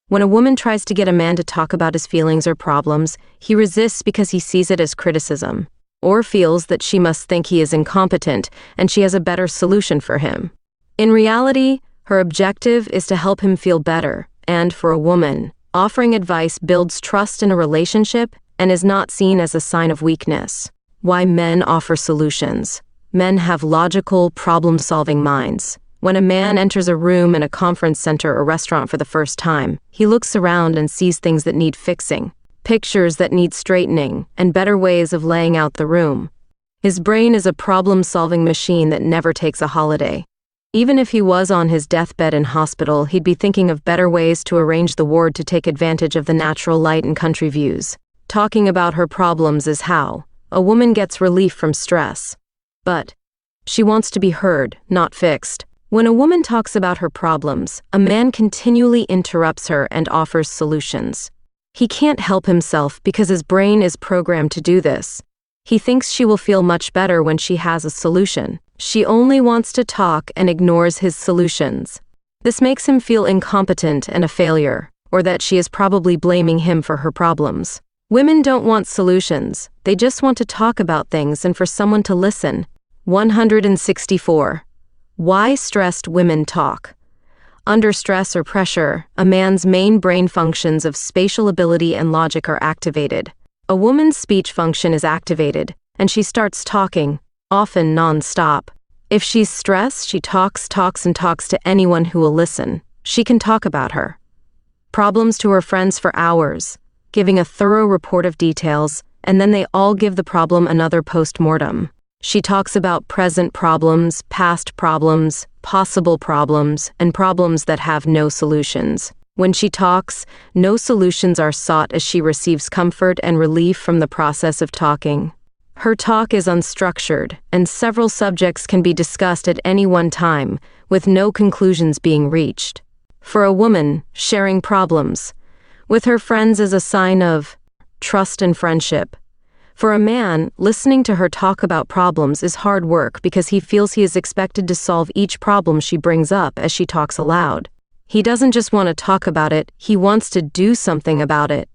When a woman tries to get a man to talk about his feelings or problems, he resists because he sees it as criticism, or feels that she must think he is incompetent and she has a better solution for him. In reality, her objective is to help him feel better, and for a woman, offering advice builds trust in a relationship and is not seen as a sign of weakness. Why men offer solutions. Men have logical, problem-solving minds. When a man enters a room in a conference center or restaurant for the first time, he looks around and sees things that need fixing, pictures that need straightening, and better ways of laying out the room. His brain is a problem-solving machine that never takes a holiday. Even if he was on his deathbed in hospital, he'd be thinking of better ways to arrange the ward to take advantage of the natural light and country views. Talking about her problems is how a woman gets relief from stress. But she wants to be heard, not fixed. When a woman talks about her problems, a man continually interrupts her and offers solutions. He can't help himself because his brain is programmed to do this. He thinks she will feel much better when she has a solution. She only wants to talk and ignores his solutions. This makes him feel incompetent and a failure, or that she is probably blaming him for her problems. Women don't want solutions. They just want to talk about things and for someone to listen. 164. Why stressed women talk. Under stress or pressure, a man's main brain functions of spatial ability and logic are activated. A woman's speech function is activated, and she starts talking, often non-stop. If she's stressed, she talks and talks to anyone who will listen. She can talk about her problems to her friends for hours, giving a thorough report of details, and then they all give the problem another post-mortem. She talks about present problems, past problems, possible problems, and problems that have no solutions. When she talks, no solutions are sought as she receives comfort and relief from the process of talking. Her talk is unstructured, and several subjects can be discussed at any one time, with no conclusions being reached. For a woman, sharing problems with her friends is a sign of trust and friendship. For a man, listening to her talk about problems is hard work because he feels he is expected to solve each problem she brings up as she talks aloud. He doesn't just want to talk about it, he wants to do something about it.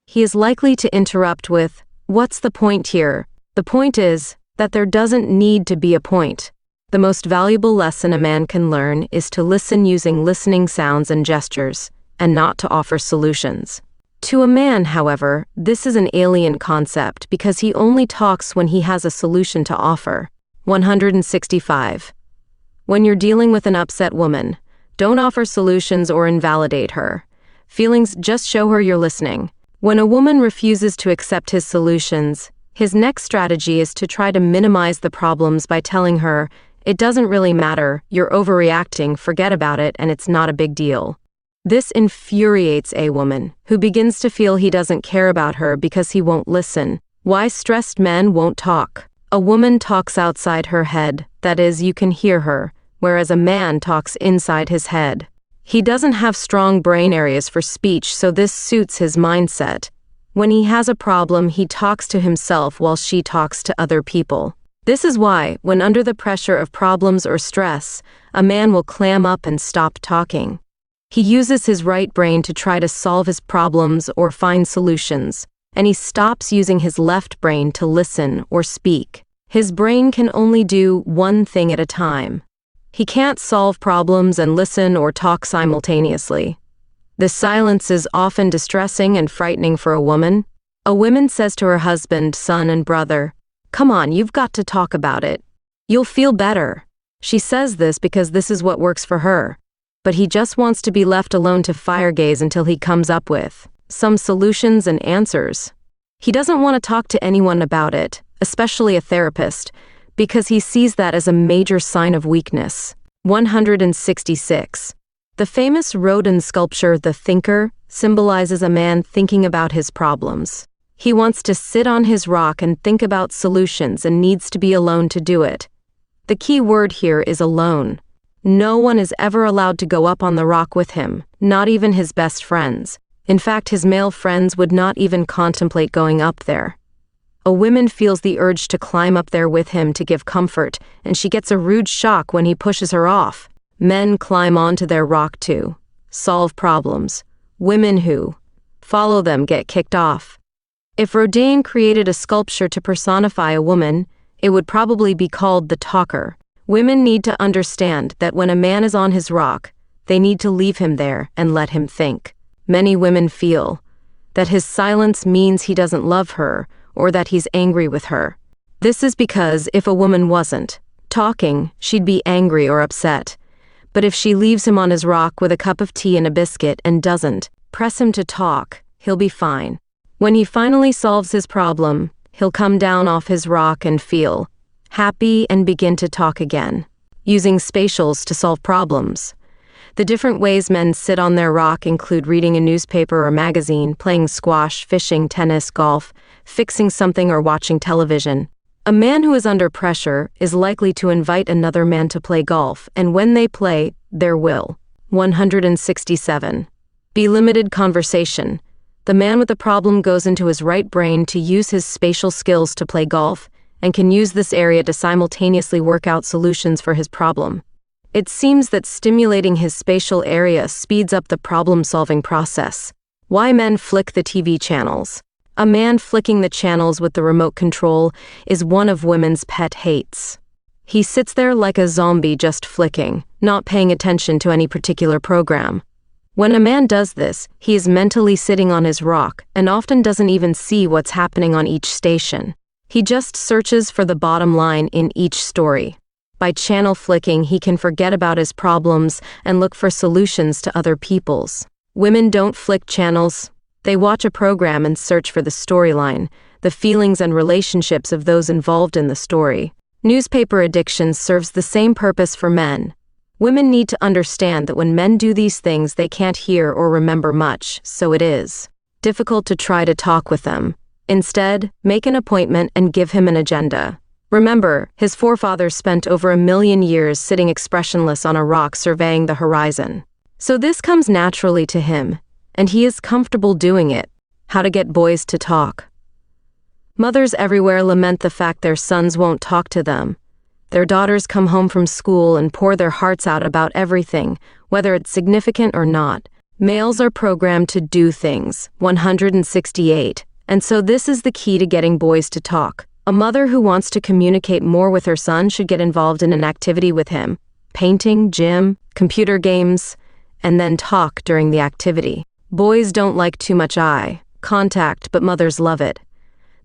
He is likely to interrupt with, "What's the point here?" The point is that there doesn't need to be a point. The most valuable lesson a man can learn is to listen using listening sounds and gestures, and not to offer solutions. To a man, however, this is an alien concept because he only talks when he has a solution to offer. 165. When you're dealing with an upset woman, don't offer solutions or invalidate her. Feelings, just show her you're listening. When a woman refuses to accept his solutions, his next strategy is to try to minimize the problems by telling her, "It doesn't really matter, you're overreacting, forget about it, and it's not a big deal." This infuriates a woman, who begins to feel he doesn't care about her because he won't listen. Why stressed men won't talk? A woman talks outside her head, that is, you can hear her, whereas a man talks inside his head. He doesn't have strong brain areas for speech, so this suits his mindset. When he has a problem, he talks to himself while she talks to other people. This is why, when under the pressure of problems or stress, a man will clam up and stop talking. He uses his right brain to try to solve his problems or find solutions, and he stops using his left brain to listen or speak. His brain can only do one thing at a time. He can't solve problems and listen or talk simultaneously. The silence is often distressing and frightening for a woman. A woman says to her husband, son, and brother, "Come on, you've got to talk about it. You'll feel better." She says this because this is what works for her. But he just wants to be left alone to fire gaze until he comes up with some solutions and answers. He doesn't want to talk to anyone about it, especially a therapist, because he sees that as a major sign of weakness. 166. The famous Rodin sculpture, The Thinker, symbolizes a man thinking about his problems. He wants to sit on his rock and think about solutions and needs to be alone to do it. The key word here is alone. No one is ever allowed to go up on the rock with him, not even his best friends. In fact, his male friends would not even contemplate going up there. A woman feels the urge to climb up there with him to give comfort, and she gets a rude shock when he pushes her off. Men climb onto their rock to solve problems. Women who follow them get kicked off. If Rodin created a sculpture to personify a woman, it would probably be called the talker. Women need to understand that when a man is on his rock, they need to leave him there and let him think. Many women feel that his silence means he doesn't love her or that he's angry with her. This is because if a woman wasn't talking, she'd be angry or upset. But if she leaves him on his rock with a cup of tea and a biscuit and doesn't press him to talk, he'll be fine. When he finally solves his problem, he'll come down off his rock and feel happy and begin to talk again. Using spatials to solve problems. The different ways men sit on their rock include reading a newspaper or magazine, playing squash, fishing, tennis, golf, fixing something, or watching television. A man who is under pressure is likely to invite another man to play golf, and when they play, there will. 167. Be limited conversation. The man with the problem goes into his right brain to use his spatial skills to play golf, and can use this area to simultaneously work out solutions for his problem. It seems that stimulating his spatial area speeds up the problem-solving process. Why men flick the TV channels? A man flicking the channels with the remote control is one of women's pet hates. He sits there like a zombie just flicking, not paying attention to any particular program. When a man does this, he is mentally sitting on his rock and often doesn't even see what's happening on each station. He just searches for the bottom line in each story. By channel flicking, he can forget about his problems and look for solutions to other people's. Women don't flick channels. They watch a program and search for the storyline, the feelings and relationships of those involved in the story. Newspaper addiction serves the same purpose for men. Women need to understand that when men do these things, they can't hear or remember much, so it is difficult to try to talk with them. Instead, make an appointment and give him an agenda. Remember, his forefathers spent over 1,000,000 years sitting expressionless on a rock surveying the horizon. So this comes naturally to him, and he is comfortable doing it. How to get boys to talk. Mothers everywhere lament the fact their sons won't talk to them. Their daughters come home from school and pour their hearts out about everything, whether it's significant or not. Males are programmed to do things, 168, and so this is the key to getting boys to talk. A mother who wants to communicate more with her son should get involved in an activity with him, painting, gym, computer games, and then talk during the activity. Boys don't like too much eye contact, but mothers love it.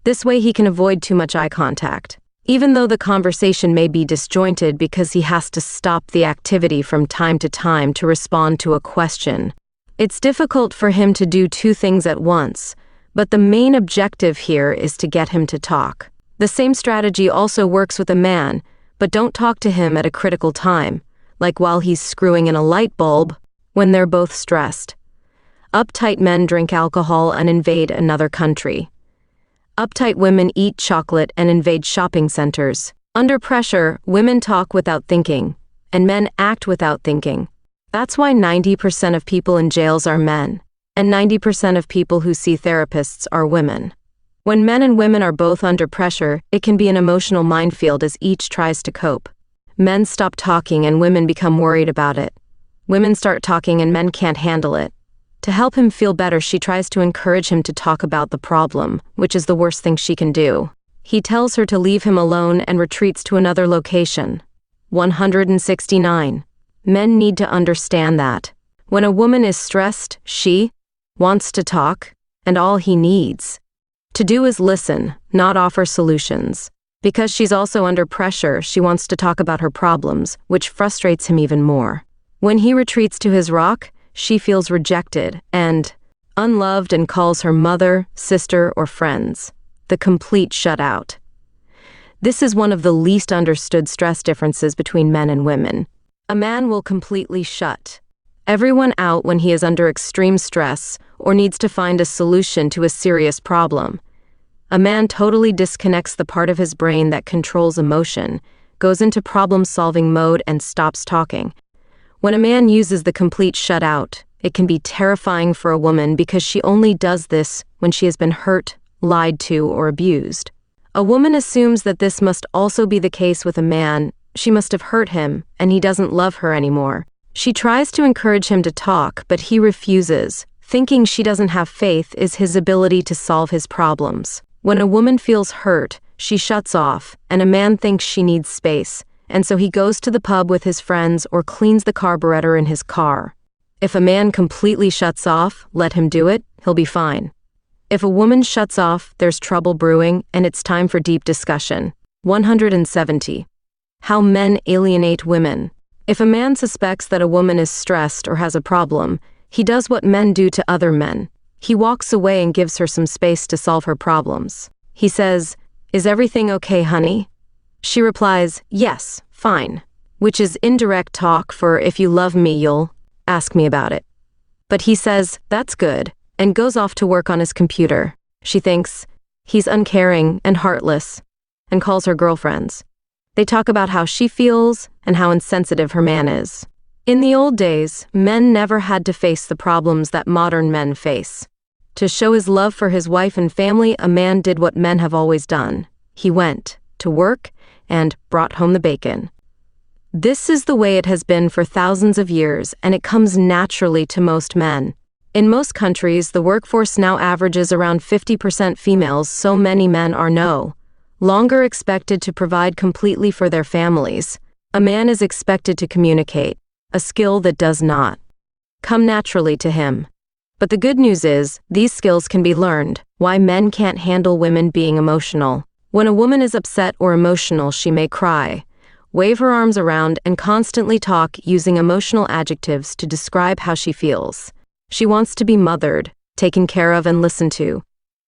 This way he can avoid too much eye contact, even though the conversation may be disjointed because he has to stop the activity from time to time to respond to a question. It's difficult for him to do two things at once, but the main objective here is to get him to talk. The same strategy also works with a man, but don't talk to him at a critical time, like while he's screwing in a light bulb, when they're both stressed. Uptight men drink alcohol and invade another country. Uptight women eat chocolate and invade shopping centers. Under pressure, women talk without thinking, and men act without thinking. That's why 90% of people in jails are men, and 90% of people who see therapists are women. When men and women are both under pressure, it can be an emotional minefield as each tries to cope. Men stop talking and women become worried about it. Women start talking and men can't handle it. To help him feel better, she tries to encourage him to talk about the problem, which is the worst thing she can do. He tells her to leave him alone and retreats to another location. 169. Men need to understand that. When a woman is stressed, she wants to talk, and all he needs to do is listen, not offer solutions. Because she's also under pressure, she wants to talk about her problems, which frustrates him even more. When he retreats to his rock, she feels rejected and unloved and calls her mother, sister, or friends the complete shutout. This is one of the least understood stress differences between men and women. A man will completely shut everyone out when he is under extreme stress or needs to find a solution to a serious problem. A man totally disconnects the part of his brain that controls emotion, goes into problem-solving mode, and stops talking. When a man uses the complete shutout, it can be terrifying for a woman because she only does this when she has been hurt, lied to, or abused. A woman assumes that this must also be the case with a man. She must have hurt him, and he doesn't love her anymore. She tries to encourage him to talk, but he refuses, thinking she doesn't have faith in his ability to solve his problems. When a woman feels hurt, she shuts off, and a man thinks she needs space, and so he goes to the pub with his friends or cleans the carburetor in his car. If a man completely shuts off, let him do it, he'll be fine. If a woman shuts off, there's trouble brewing, and it's time for deep discussion. 170. How men alienate women. If a man suspects that a woman is stressed or has a problem, he does what men do to other men. He walks away and gives her some space to solve her problems. He says, "Is everything okay, honey?" She replies, "Yes, fine," which is indirect talk for "if you love me, you'll ask me about it." But he says, "That's good," and goes off to work on his computer. She thinks he's uncaring and heartless, and calls her girlfriends. They talk about how she feels and how insensitive her man is. In the old days, men never had to face the problems that modern men face. To show his love for his wife and family, a man did what men have always done. He went to work and brought home the bacon. This is the way it has been for thousands of years, and it comes naturally to most men. In most countries, the workforce now averages around 50% females, so many men are no longer expected to provide completely for their families. A man is expected to communicate, a skill that does not come naturally to him. But the good news is, these skills can be learned. Why men can't handle women being emotional. When a woman is upset or emotional, she may cry, wave her arms around, and constantly talk using emotional adjectives to describe how she feels. She wants to be mothered, taken care of, and listened to.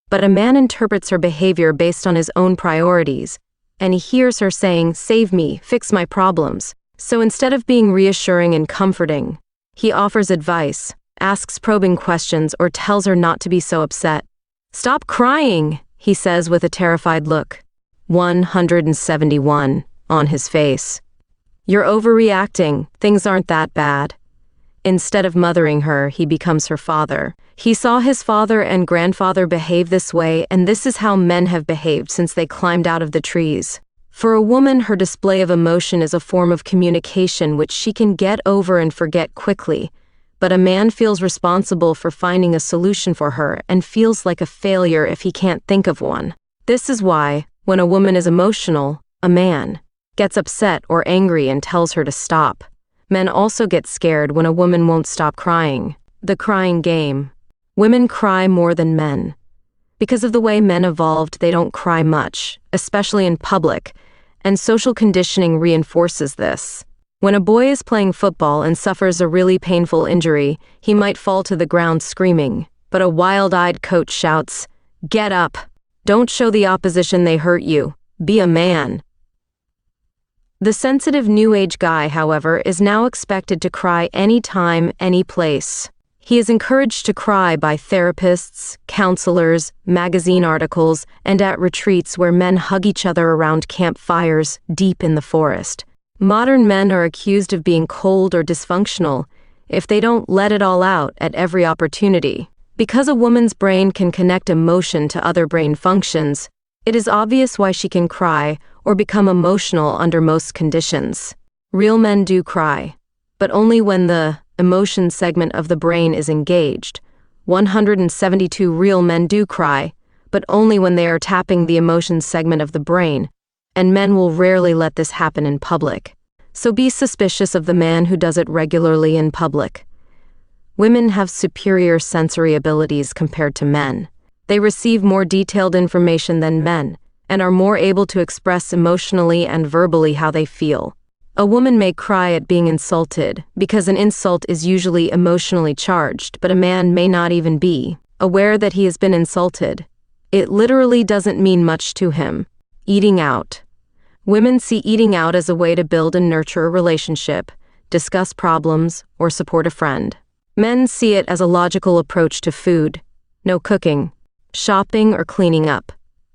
But a man interprets her behavior based on his own priorities, and he hears her saying, "Save me, fix my problems." So instead of being reassuring and comforting, he offers advice, asks probing questions, or tells her not to be so upset. "Stop crying," he says with a terrified look. 171 on his face. "You're overreacting. Things aren't that bad." Instead of mothering her, he becomes her father. He saw his father and grandfather behave this way, and this is how men have behaved since they climbed out of the trees. For a woman, her display of emotion is a form of communication which she can get over and forget quickly. But a man feels responsible for finding a solution for her and feels like a failure if he can't think of one. This is why, when a woman is emotional, a man gets upset or angry and tells her to stop. Men also get scared when a woman won't stop crying. The crying game. Women cry more than men. Because of the way men evolved, they don't cry much, especially in public, and social conditioning reinforces this. When a boy is playing football and suffers a really painful injury, he might fall to the ground screaming, but a wild-eyed coach shouts, "Get up! Don't show the opposition they hurt you. Be a man." The sensitive New Age guy, however, is now expected to cry anytime, any place. He is encouraged to cry by therapists, counselors, magazine articles, and at retreats where men hug each other around campfires deep in the forest. Modern men are accused of being cold or dysfunctional if they don't let it all out at every opportunity. Because a woman's brain can connect emotion to other brain functions, it is obvious why she can cry or become emotional under most conditions. Real men do cry, but only when the emotion segment of the brain is engaged. 172 real men do cry, but only when they are tapping the emotion segment of the brain, and men will rarely let this happen in public. So be suspicious of the man who does it regularly in public. Women have superior sensory abilities compared to men. They receive more detailed information than men, and are more able to express emotionally and verbally how they feel. A woman may cry at being insulted, because an insult is usually emotionally charged, but a man may not even be aware that he has been insulted. It literally doesn't mean much to him. Eating out. Women see eating out as a way to build and nurture a relationship, discuss problems, or support a friend. Men see it as a logical approach to food, no cooking, shopping, or cleaning up.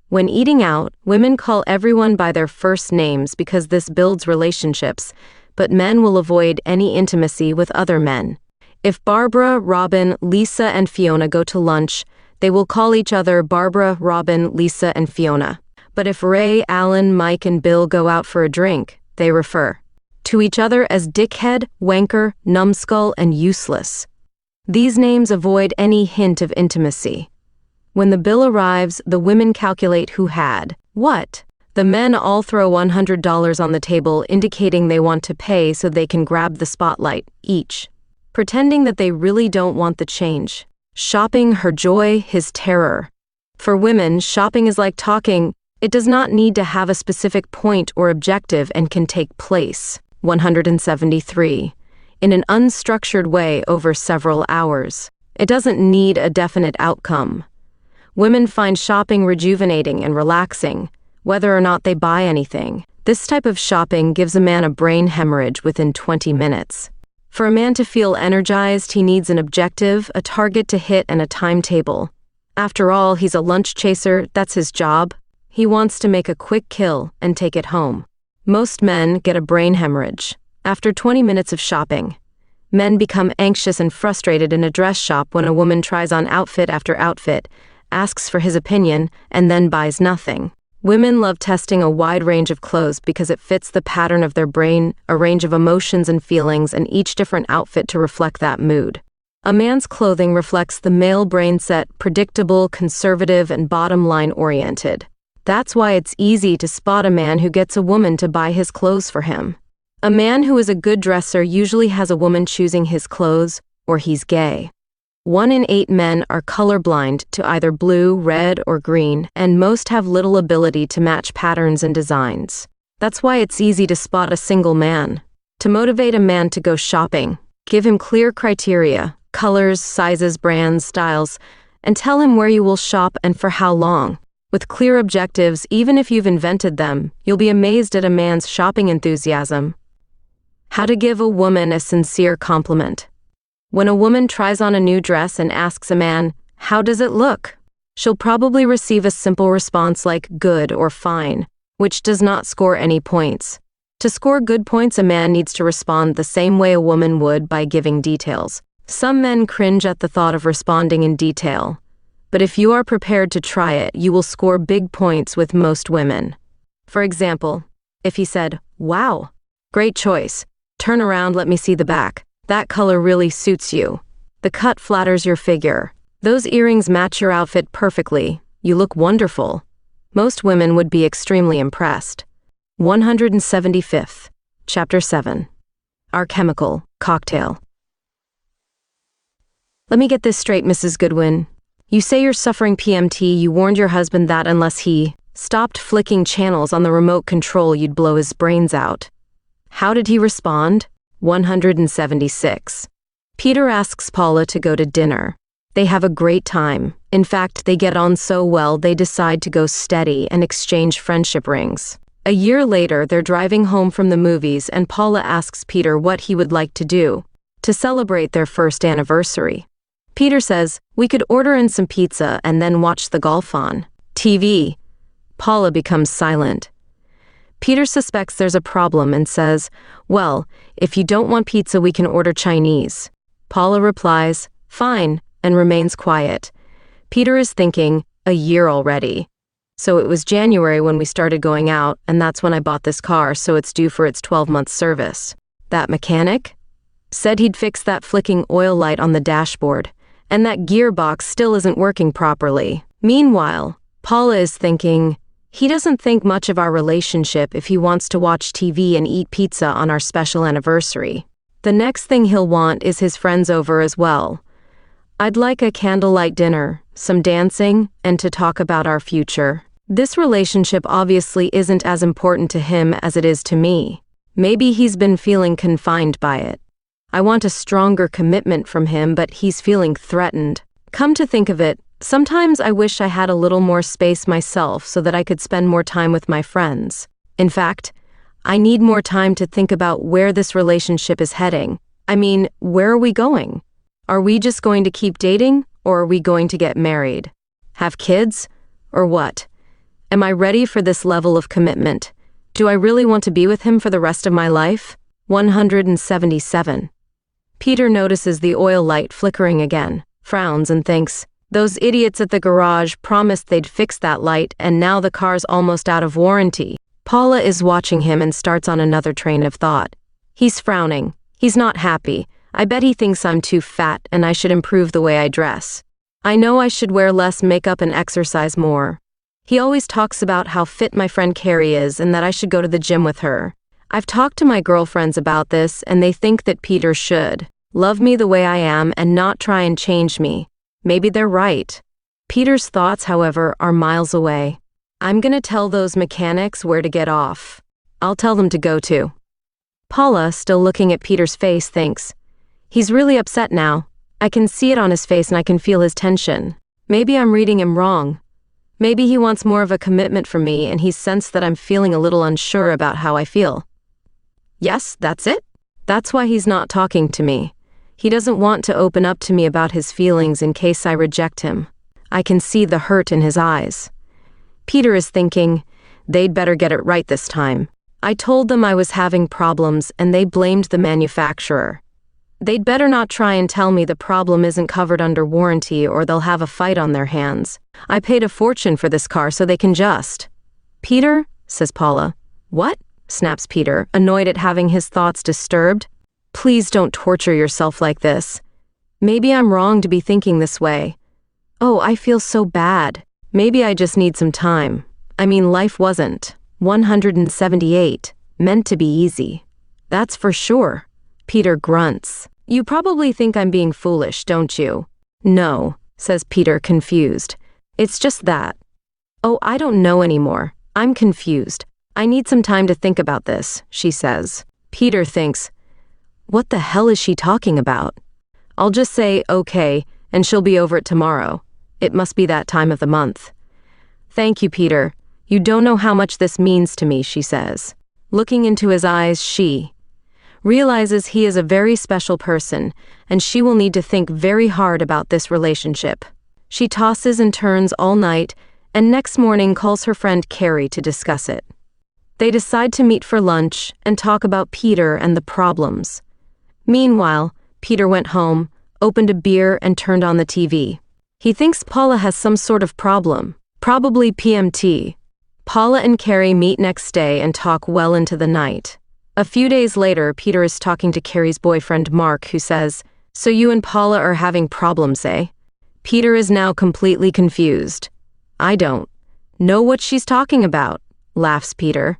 When eating out, women call everyone by their first names because this builds relationships, but men will avoid any intimacy with other men. If Barbara, Robin, Lisa, and Fiona go to lunch, they will call each other Barbara, Robin, Lisa, and Fiona. But if Ray, Allan, Mike, and Bill go out for a drink, they refer to each other as dickhead, wanker, numbskull, and useless. These names avoid any hint of intimacy. When the bill arrives, the women calculate who had what. The men all throw $100 on the table, indicating they want to pay so they can grab the spotlight, each, pretending that they really don't want the change. Shopping, her joy, his terror. For women, shopping is like talking. It does not need to have a specific point or objective and can take place, 173, in an unstructured way over several hours. It doesn't need a definite outcome. Women find shopping rejuvenating and relaxing, whether or not they buy anything. This type of shopping gives a man a brain hemorrhage within 20 minutes. For a man to feel energized, he needs an objective, a target to hit, and a timetable. After all, he's a lunch chaser, that's his job. He wants to make a quick kill and take it home. Most men get a brain hemorrhage after 20 minutes of shopping. Men become anxious and frustrated in a dress shop when a woman tries on outfit after outfit, asks for his opinion, and then buys nothing. Women love testing a wide range of clothes because it fits the pattern of their brain, a range of emotions and feelings, and each different outfit to reflect that mood. A man's clothing reflects the male brain set, predictable, conservative, and bottom-line oriented. That's why it's easy to spot a man who gets a woman to buy his clothes for him. A man who is a good dresser usually has a woman choosing his clothes, or he's gay. 1 in 8 men are colorblind to either blue, red, or green, and most have little ability to match patterns and designs. That's why it's easy to spot a single man. To motivate a man to go shopping, give him clear criteria, colors, sizes, brands, styles, and tell him where you will shop and for how long. With clear objectives, even if you've invented them, you'll be amazed at a man's shopping enthusiasm. How to give a woman a sincere compliment. When a woman tries on a new dress and asks a man, "How does it look?" she'll probably receive a simple response like good or fine, which does not score any points. To score good points, a man needs to respond the same way a woman would, by giving details. Some men cringe at the thought of responding in detail, but if you are prepared to try it, you will score big points with most women. For example, if he said, "Wow, great choice. Turn around, let me see the back. That color really suits you. The cut flatters your figure. Those earrings match your outfit perfectly. You look wonderful." Most women would be extremely impressed. 175th, Chapter 7. Our Chemical Cocktail. Let me get this straight, Mrs. Goodwin. You say you're suffering PMT. You warned your husband that unless he stopped flicking channels on the remote control, you'd blow his brains out. How did he respond? 176. Peter asks Paula to go to dinner. They have a great time. In fact, they get on so well they decide to go steady and exchange friendship rings. A year later, they're driving home from the movies and Paula asks Peter what he would like to do to celebrate their first anniversary. Peter says, "We could order in some pizza and then watch the golf on TV." Paula becomes silent. Peter suspects there's a problem and says, "Well, if you don't want pizza, we can order Chinese." Paula replies, "Fine," and remains quiet. Peter is thinking, a year already. So it was January when we started going out, and that's when I bought this car, so it's due for its 12-month service. That mechanic said he'd fix that flicking oil light on the dashboard, and that gearbox still isn't working properly. Meanwhile, Paula is thinking, he doesn't think much of our relationship if he wants to watch TV and eat pizza on our special anniversary. The next thing he'll want is his friends over as well. I'd like a candlelight dinner, some dancing, and to talk about our future. This relationship obviously isn't as important to him as it is to me. Maybe he's been feeling confined by it. I want a stronger commitment from him, but he's feeling threatened. Come to think of it, sometimes I wish I had a little more space myself so that I could spend more time with my friends. In fact, I need more time to think about where this relationship is heading. I mean, where are we going? Are we just going to keep dating, or are we going to get married? Have kids? Or what? Am I ready for this level of commitment? Do I really want to be with him for the rest of my life? 177. Peter notices the oil light flickering again, frowns and thinks, those idiots at the garage promised they'd fix that light and now the car's almost out of warranty. Paula is watching him and starts on another train of thought. He's frowning. He's not happy. I bet he thinks I'm too fat and I should improve the way I dress. I know I should wear less makeup and exercise more. He always talks about how fit my friend Carrie is and that I should go to the gym with her. I've talked to my girlfriends about this and they think that Peter should love me the way I am and not try and change me. Maybe they're right. Peter's thoughts, however, are miles away. I'm gonna tell those mechanics where to get off. I'll tell them to go to. Paula, still looking at Peter's face, thinks, he's really upset now. I can see it on his face and I can feel his tension. Maybe I'm reading him wrong. Maybe he wants more of a commitment from me and he's sensed that I'm feeling a little unsure about how I feel. Yes, that's it. That's why he's not talking to me. He doesn't want to open up to me about his feelings in case I reject him. I can see the hurt in his eyes. Peter is thinking, they'd better get it right this time. I told them I was having problems and they blamed the manufacturer. They'd better not try and tell me the problem isn't covered under warranty or they'll have a fight on their hands. I paid a fortune for this car so they can just. Peter, says Paula. What? Snaps Peter, annoyed at having his thoughts disturbed. Please don't torture yourself like this. Maybe I'm wrong to be thinking this way. Oh, I feel so bad. Maybe I just need some time. I mean, life wasn't 178 meant to be easy. That's for sure. Peter grunts. You probably think I'm being foolish, don't you? No, says Peter, confused. It's just that. Oh, I don't know anymore. I'm confused. I need some time to think about this, she says. Peter thinks, what the hell is she talking about? I'll just say, okay, and she'll be over it tomorrow. It must be that time of the month. Thank you, Peter. You don't know how much this means to me, she says. Looking into his eyes, she realizes he is a very special person, and she will need to think very hard about this relationship. She tosses and turns all night, and next morning calls her friend Carrie to discuss it. They decide to meet for lunch and talk about Peter and the problems. Meanwhile, Peter went home, opened a beer, and turned on the TV. He thinks Paula has some sort of problem, probably PMT. Paula and Carrie meet next day and talk well into the night. A few days later, Peter is talking to Carrie's boyfriend Mark, who says, "So you and Paula are having problems, eh?" Peter is now completely confused. "I don't know what she's talking about," laughs Peter.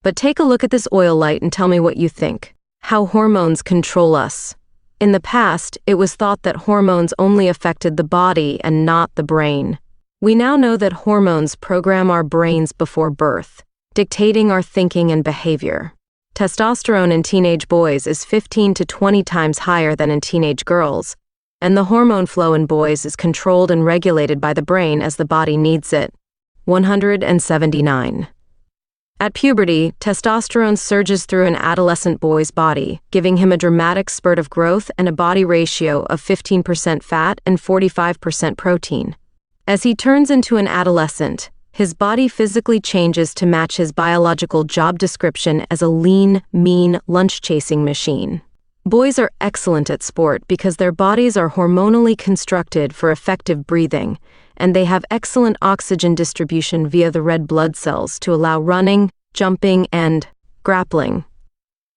"But take a look at this oil light and tell me what you think. How hormones control us." In the past, it was thought that hormones only affected the body and not the brain. We now know that hormones program our brains before birth, dictating our thinking and behavior. Testosterone in teenage boys is 15 to 20 times higher than in teenage girls, and the hormone flow in boys is controlled and regulated by the brain as the body needs it. 179. At puberty, testosterone surges through an adolescent boy's body, giving him a dramatic spurt of growth and a body ratio of 15% fat and 45% protein. As he turns into an adolescent, his body physically changes to match his biological job description as a lean, mean, lunch-chasing machine. Boys are excellent at sport because their bodies are hormonally constructed for effective breathing, and they have excellent oxygen distribution via the red blood cells to allow running, jumping, and grappling.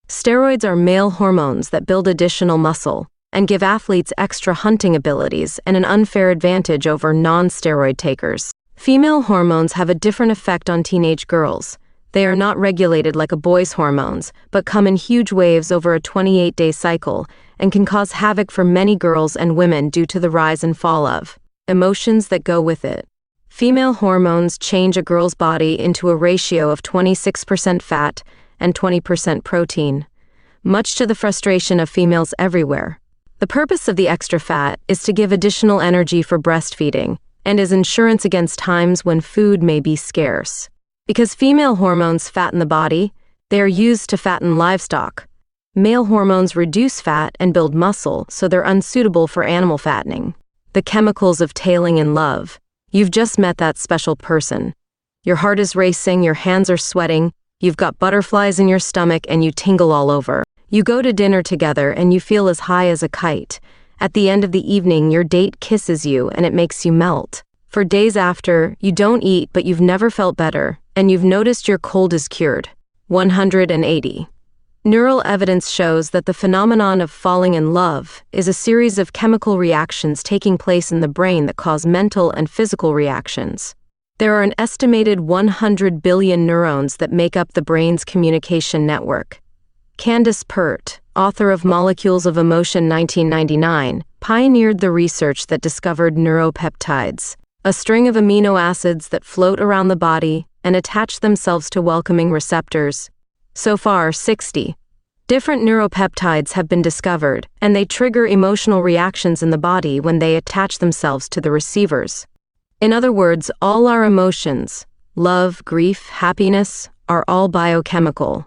Steroids are male hormones that build additional muscle and give athletes extra hunting abilities and an unfair advantage over non-steroid takers. Female hormones have a different effect on teenage girls. They are not regulated like a boy's hormones, but come in huge waves over a 28-day cycle and can cause havoc for many girls and women due to the rise and fall of emotions that go with it. Female hormones change a girl's body into a ratio of 26% fat and 20% protein, much to the frustration of females everywhere. The purpose of the extra fat is to give additional energy for breastfeeding and is insurance against times when food may be scarce. Because female hormones fatten the body, they are used to fatten livestock. Male hormones reduce fat and build muscle, so they're unsuitable for animal fattening. The chemicals of tailing in love. You've just met that special person. Your heart is racing, your hands are sweating, you've got butterflies in your stomach, and you tingle all over. You go to dinner together and you feel as high as a kite. At the end of the evening, your date kisses you and it makes you melt. For days after, you don't eat, but you've never felt better, and you've noticed your cold is cured. 180. Neural evidence shows that the phenomenon of falling in love is a series of chemical reactions taking place in the brain that cause mental and physical reactions. There are an estimated 100 billion neurons that make up the brain's communication network. Candace Pert, author of Molecules of Emotion 1999, pioneered the research that discovered neuropeptides, a string of amino acids that float around the body and attach themselves to welcoming receptors. So far, 60 different neuropeptides have been discovered, and they trigger emotional reactions in the body when they attach themselves to the receivers. In other words, all our emotions, love, grief, happiness, are all biochemical.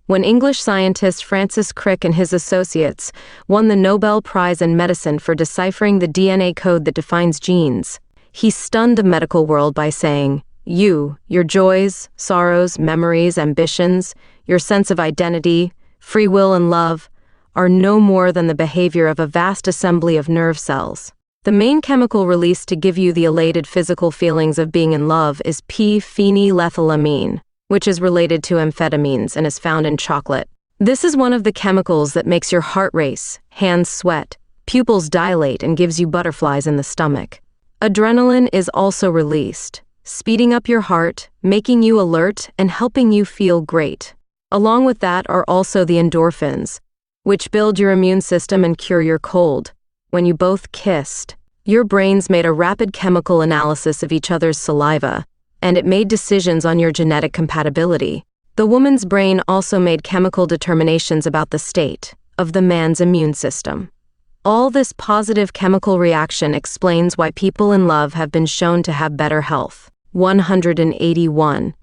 When English scientist Francis Crick and his associates won the Nobel Prize in Medicine for deciphering the DNA code that defines genes, he stunned the medical world by saying, "You, your joys, sorrows, memories, ambitions, your sense of identity, free will and love, are no more than the behavior of a vast assembly of nerve cells. The main chemical released to give you the elated physical feelings of being in love is p-phenylethylamine, which is related to amphetamines and is found in chocolate. This is one of the chemicals that makes your heart race, hands sweat, pupils dilate, and gives you butterflies in the stomach. Adrenaline is also released, speeding up your heart, making you alert, and helping you feel great. Along with that are also the endorphins, which build your immune system and cure your cold. When you both kissed, your brains made a rapid chemical analysis of each other's saliva, and it made decisions on your genetic compatibility. The woman's brain also made chemical determinations about the state of the man's immune system. All this positive chemical reaction explains why people in love have been shown to have better health, 181,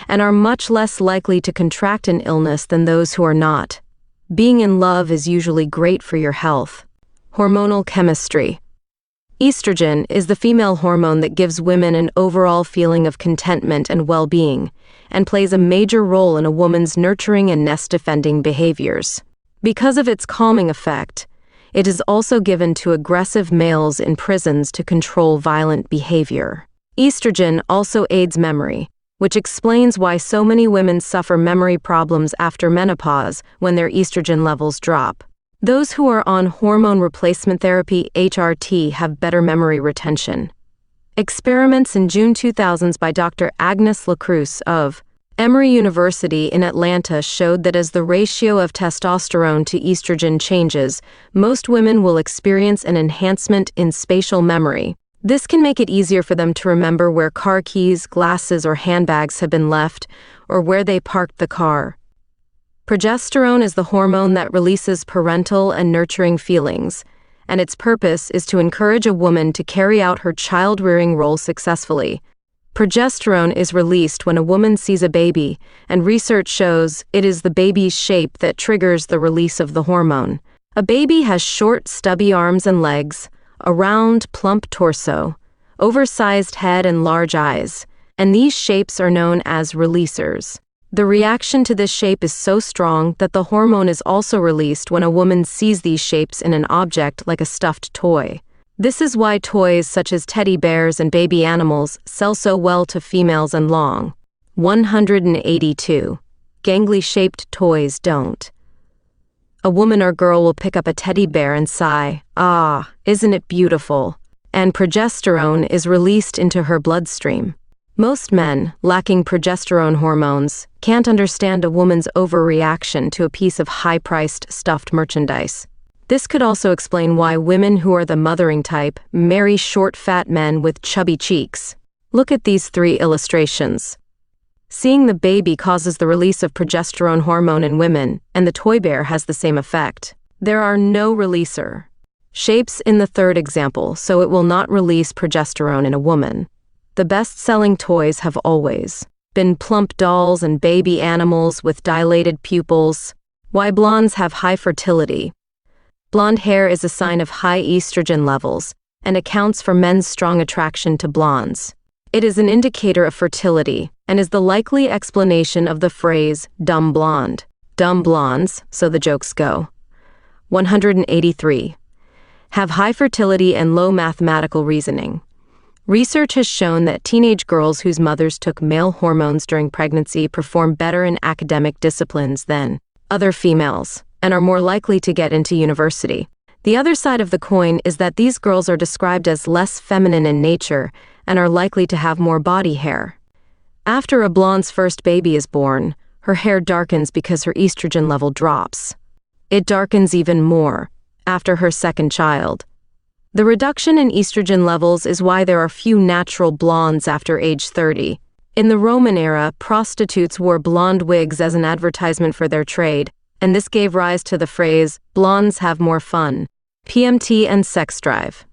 and are much less likely to contract an illness than those who are not. Being in love is usually great for your health. Hormonal chemistry. Estrogen is the female hormone that gives women an overall feeling of contentment and well-being, and plays a major role in a woman's nurturing and nest-defending behaviors. Because of its calming effect, it is also given to aggressive males in prisons to control violent behavior. Estrogen also aids memory, which explains why so many women suffer memory problems after menopause when their estrogen levels drop. Those who are on hormone replacement therapy (HRT) have better memory retention. Experiments in June 2000s by Dr. Agnes Lacroix of Emory University in Atlanta showed that as the ratio of testosterone to estrogen changes, most women will experience an enhancement in spatial memory. This can make it easier for them to remember where car keys, glasses, or handbags have been left, or where they parked the car. Progesterone is the hormone that releases parental and nurturing feelings, and its purpose is to encourage a woman to carry out her child-rearing role successfully. Progesterone is released when a woman sees a baby, and research shows it is the baby's shape that triggers the release of the hormone. A baby has short, stubby arms and legs, a round, plump torso, oversized head and large eyes, and these shapes are known as releasers. The reaction to this shape is so strong that the hormone is also released when a woman sees these shapes in an object like a stuffed toy. This is why toys such as teddy bears and baby animals sell so well to females and long. 182. Gangly-shaped toys don't. A woman or girl will pick up a teddy bear and sigh, "Ah, isn't it beautiful?" And progesterone is released into her bloodstream. Most men, lacking progesterone hormones, can't understand a woman's overreaction to a piece of high-priced stuffed merchandise. This could also explain why women who are the mothering type marry short, fat men with chubby cheeks. Look at these 3 illustrations. Seeing the baby causes the release of progesterone hormone in women, and the toy bear has the same effect. There are no releaser shapes in the third example, so it will not release progesterone in a woman. The best-selling toys have always been plump dolls and baby animals with dilated pupils. Why blondes have high fertility. Blonde hair is a sign of high estrogen levels and accounts for men's strong attraction to blondes. It is an indicator of fertility and is the likely explanation of the phrase dumb blonde. Dumb blondes, so the jokes go. 183. Have high fertility and low mathematical reasoning. Research has shown that teenage girls whose mothers took male hormones during pregnancy perform better in academic disciplines than other females and are more likely to get into university. The other side of the coin is that these girls are described as less feminine in nature and are likely to have more body hair. After a blonde's first baby is born, her hair darkens because her estrogen level drops. It darkens even more after her second child. The reduction in estrogen levels is why there are few natural blondes after age 30. In the Roman era, prostitutes wore blonde wigs as an advertisement for their trade, and this gave rise to the phrase, "blondes have more fun." PMT and sex drive.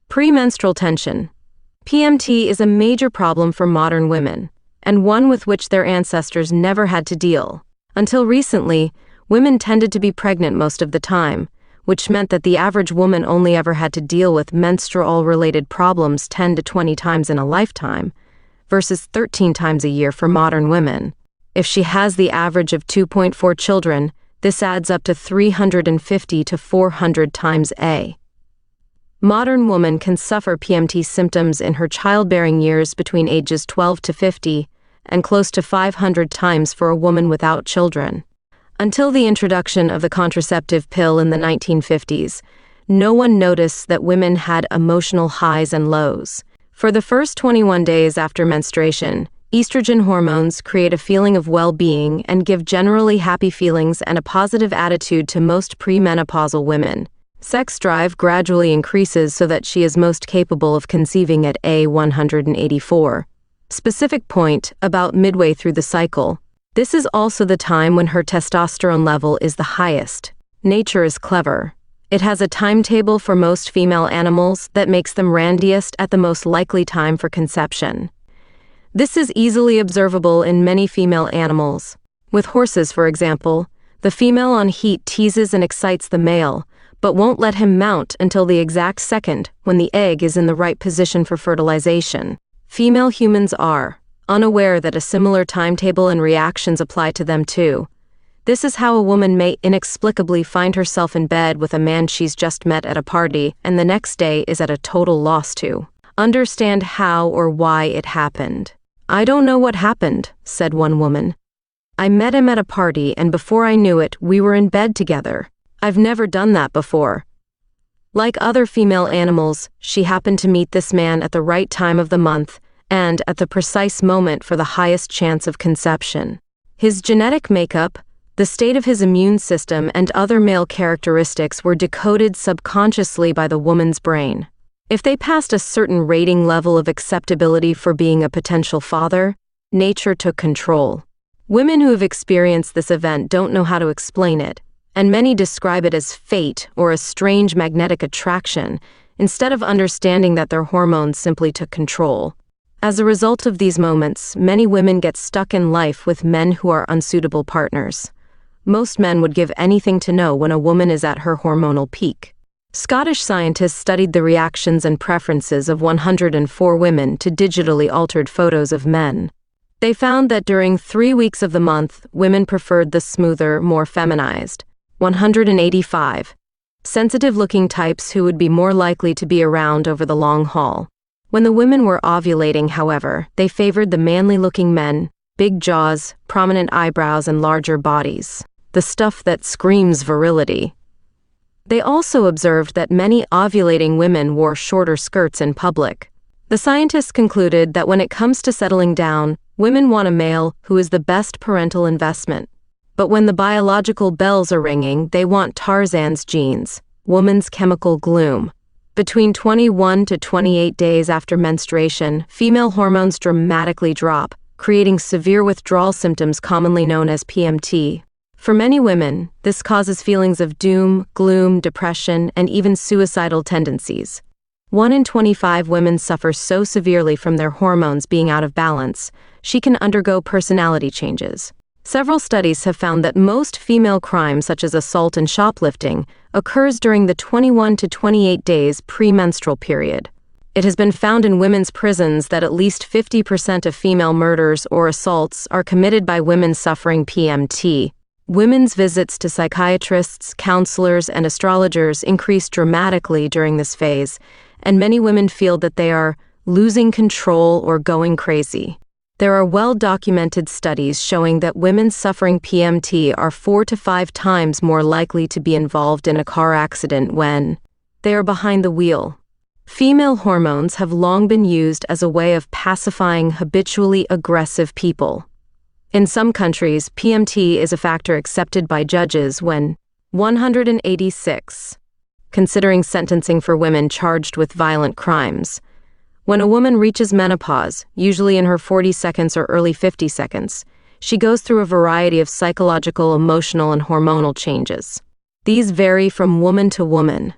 Premenstrual tension. PMT is a major problem for modern women, and one with which their ancestors never had to deal. Until recently, women tended to be pregnant most of the time, which meant that the average woman only ever had to deal with menstrual-related problems 10 to 20 times in a lifetime, versus 13 times a year for modern women. If she has the average of 2.4 children, this adds up to 350 to 400 times a. Modern woman can suffer PMT symptoms in her childbearing years between ages 12 to 50, and close to 500 times for a woman without children. Until the introduction of the contraceptive pill in the 1950s, no one noticed that women had emotional highs and lows. For the first 21 days after menstruation, estrogen hormones create a feeling of well-being and give generally happy feelings and a positive attitude to most premenopausal women. Sex drive gradually increases so that she is most capable of conceiving at a 184. Specific point, about midway through the cycle. This is also the time when her testosterone level is the highest. Nature is clever. It has a timetable for most female animals that makes them randiest at the most likely time for conception. This is easily observable in many female animals. With horses, for example, the female on heat teases and excites the male, but won't let him mount until the exact second when the egg is in the right position for fertilization. Female humans are unaware that a similar timetable and reactions apply to them too. This is how a woman may inexplicably find herself in bed with a man she's just met at a party and the next day is at a total loss to understand how or why it happened. "I don't know what happened," said one woman. "I met him at a party and before I knew it, we were in bed together. I've never done that before." Like other female animals, she happened to meet this man at the right time of the month and at the precise moment for the highest chance of conception. His genetic makeup, the state of his immune system, and other male characteristics were decoded subconsciously by the woman's brain. If they passed a certain rating level of acceptability for being a potential father, nature took control. Women who have experienced this event don't know how to explain it, and many describe it as fate or a strange magnetic attraction, instead of understanding that their hormones simply took control. As a result of these moments, many women get stuck in life with men who are unsuitable partners. Most men would give anything to know when a woman is at her hormonal peak. Scottish scientists studied the reactions and preferences of 104 women to digitally altered photos of men. They found that during 3 weeks of the month, women preferred the smoother, more feminized 185 sensitive-looking types who would be more likely to be around over the long haul. When the women were ovulating, however, they favored the manly-looking men, big jaws, prominent eyebrows, and larger bodies, the stuff that screams virility. They also observed that many ovulating women wore shorter skirts in public. The scientists concluded that when it comes to settling down, women want a male who is the best parental investment. But when the biological bells are ringing, they want Tarzan's genes, woman's chemical gloom. Between 21 to 28 days after menstruation, female hormones dramatically drop, creating severe withdrawal symptoms commonly known as PMT. For many women, this causes feelings of doom, gloom, depression, and even suicidal tendencies. 1 in 25 women suffer so severely from their hormones being out of balance, she can undergo personality changes. Several studies have found that most female crimes such as assault and shoplifting occurs during the 21 to 28 days premenstrual period. It has been found in women's prisons that at least 50% of female murders or assaults are committed by women suffering PMT. Women's visits to psychiatrists, counselors, and astrologers increase dramatically during this phase, and many women feel that they are losing control or going crazy. There are well-documented studies showing that women suffering PMT are 4 to 5 times more likely to be involved in a car accident when they are behind the wheel. Female hormones have long been used as a way of pacifying habitually aggressive people. In some countries, PMT is a factor accepted by judges when 186, considering sentencing for women charged with violent crimes. When a woman reaches menopause, usually in her 40s or early 50s, she goes through a variety of psychological, emotional, and hormonal changes. These vary from woman to woman.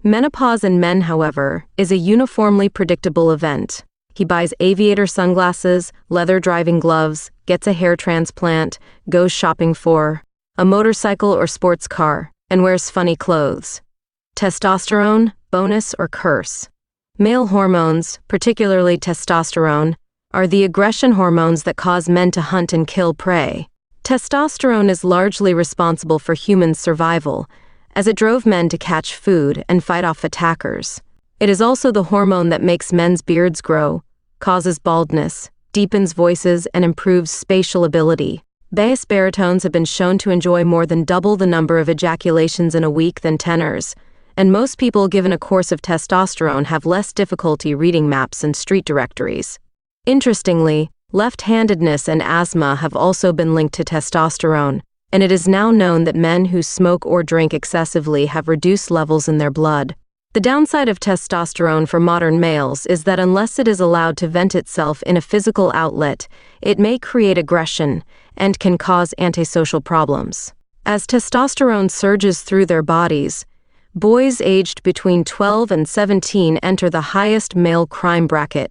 Menopause in men, however, is a uniformly predictable event. He buys aviator sunglasses, leather driving gloves, gets a hair transplant, goes shopping for a motorcycle or sports car, and wears funny clothes. Testosterone, bonus or curse. Male hormones, particularly testosterone, are the aggression hormones that cause men to hunt and kill prey. Testosterone is largely responsible for human survival, as it drove men to catch food and fight off attackers. It is also the hormone that makes men's beards grow, causes baldness, deepens voices, and improves spatial ability. Bass baritones have been shown to enjoy more than double the number of ejaculations in a week than tenors, and most people given a course of testosterone have less difficulty reading maps and street directories. Interestingly, left-handedness and asthma have also been linked to testosterone, and it is now known that men who smoke or drink excessively have reduced levels in their blood. The downside of testosterone for modern males is that unless it is allowed to vent itself in a physical outlet, it may create aggression and can cause antisocial problems. As testosterone surges through their bodies, boys aged between 12 and 17 enter the highest male crime bracket.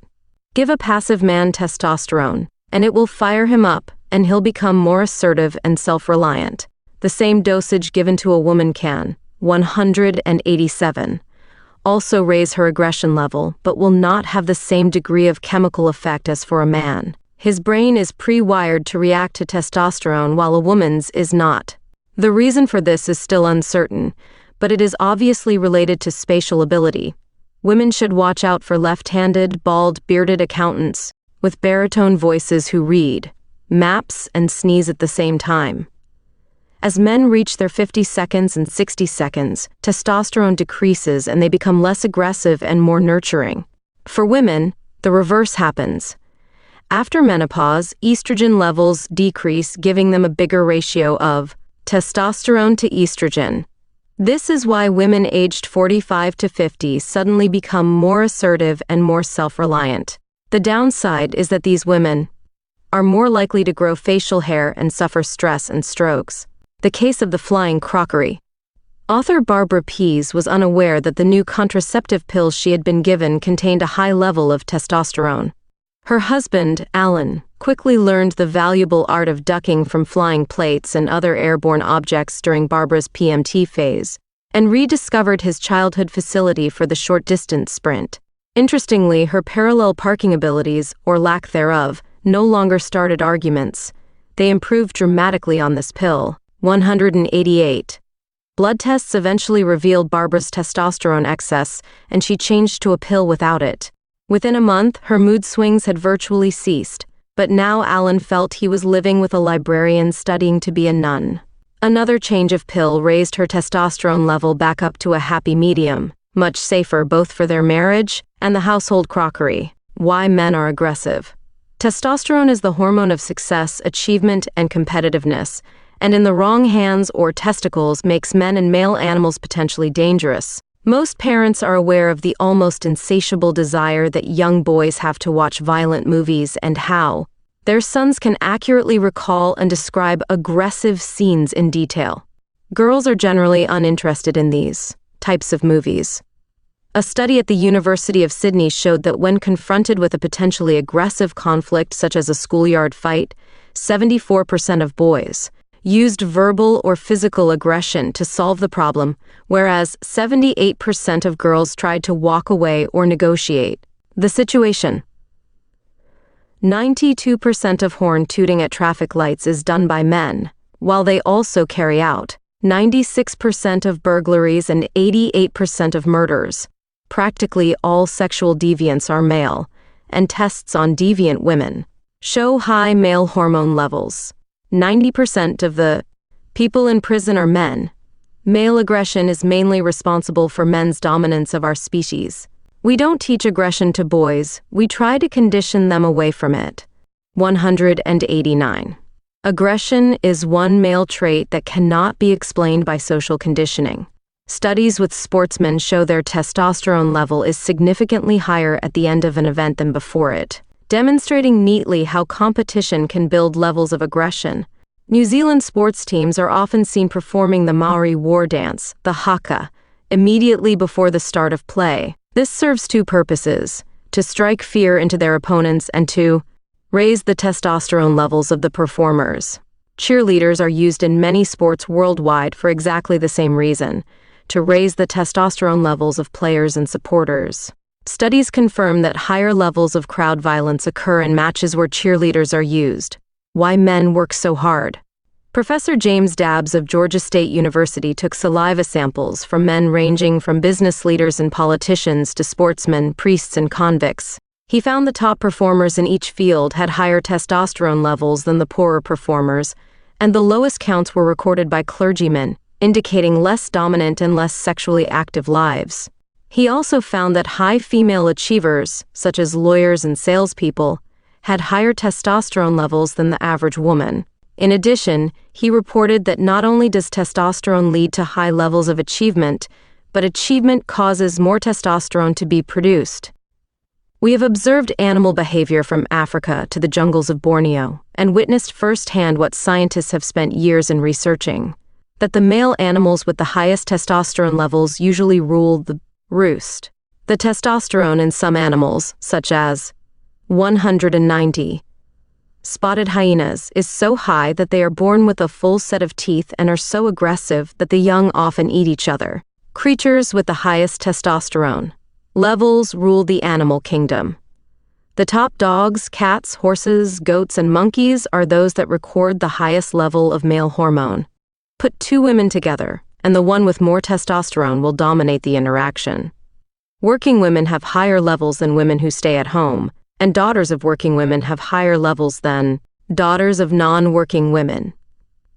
Give a passive man testosterone, and it will fire him up, and he'll become more assertive and self-reliant. The same dosage given to a woman can, 187, also raise her aggression level, but will not have the same degree of chemical effect as for a man. His brain is pre-wired to react to testosterone while a woman's is not. The reason for this is still uncertain, but it is obviously related to spatial ability. Women should watch out for left-handed, bald, bearded accountants with baritone voices who read maps and sneeze at the same time. As men reach their 50 seconds and 60 seconds, testosterone decreases and they become less aggressive and more nurturing. For women, the reverse happens. After menopause, estrogen levels decrease, giving them a bigger ratio of testosterone to estrogen. This is why women aged 45 to 50 suddenly become more assertive and more self-reliant. The downside is that these women are more likely to grow facial hair and suffer stress and strokes. The case of the flying crockery. Author Barbara Pease was unaware that the new contraceptive pills she had been given contained a high level of testosterone. Her husband, Allan, quickly learned the valuable art of ducking from flying plates and other airborne objects during Barbara's PMT phase, and rediscovered his childhood facility for the short-distance sprint. Interestingly, her parallel parking abilities, or lack thereof, no longer started arguments. They improved dramatically on this pill. 188. Blood tests eventually revealed Barbara's testosterone excess, and she changed to a pill without it. Within a month, her mood swings had virtually ceased, but now Allan felt he was living with a librarian studying to be a nun. Another change of pill raised her testosterone level back up to a happy medium, much safer both for their marriage and the household crockery. Why men are aggressive. Testosterone is the hormone of success, achievement, and competitiveness, and in the wrong hands or testicles makes men and male animals potentially dangerous. Most parents are aware of the almost insatiable desire that young boys have to watch violent movies and how their sons can accurately recall and describe aggressive scenes in detail. Girls are generally uninterested in these types of movies. A study at the University of Sydney showed that when confronted with a potentially aggressive conflict such as a schoolyard fight, 74% of boys used verbal or physical aggression to solve the problem, whereas 78% of girls tried to walk away or negotiate the situation. 92% of horn tooting at traffic lights is done by men, while they also carry out 96% of burglaries and 88% of murders. Practically all sexual deviants are male, and tests on deviant women show high male hormone levels. 90% of the people in prison are men. Male aggression is mainly responsible for men's dominance of our species. We don't teach aggression to boys, we try to condition them away from it. 189. Aggression is one male trait that cannot be explained by social conditioning. Studies with sportsmen show their testosterone level is significantly higher at the end of an event than before it, demonstrating neatly how competition can build levels of aggression. New Zealand sports teams are often seen performing the Maori war dance, the haka, immediately before the start of play. This serves two purposes: to strike fear into their opponents and to raise the testosterone levels of the performers. Cheerleaders are used in many sports worldwide for exactly the same reason, to raise the testosterone levels of players and supporters. Studies confirm that higher levels of crowd violence occur in matches where cheerleaders are used. Why men work so hard. Professor James Dabbs of Georgia State University took saliva samples from men ranging from business leaders and politicians to sportsmen, priests, and convicts. He found the top performers in each field had higher testosterone levels than the poorer performers, and the lowest counts were recorded by clergymen, indicating less dominant and less sexually active lives. He also found that high female achievers, such as lawyers and salespeople, had higher testosterone levels than the average woman. In addition, he reported that not only does testosterone lead to high levels of achievement, but achievement causes more testosterone to be produced. We have observed animal behavior from Africa to the jungles of Borneo and witnessed firsthand what scientists have spent years in researching: that the male animals with the highest testosterone levels usually rule the roost. The testosterone in some animals, such as 190, spotted hyenas, is so high that they are born with a full set of teeth and are so aggressive that the young often eat each other. Creatures with the highest testosterone levels rule the animal kingdom. The top dogs, cats, horses, goats, and monkeys are those that record the highest level of male hormone. Put two women together, and the one with more testosterone will dominate the interaction. Working women have higher levels than women who stay at home, and daughters of working women have higher levels than daughters of non-working women.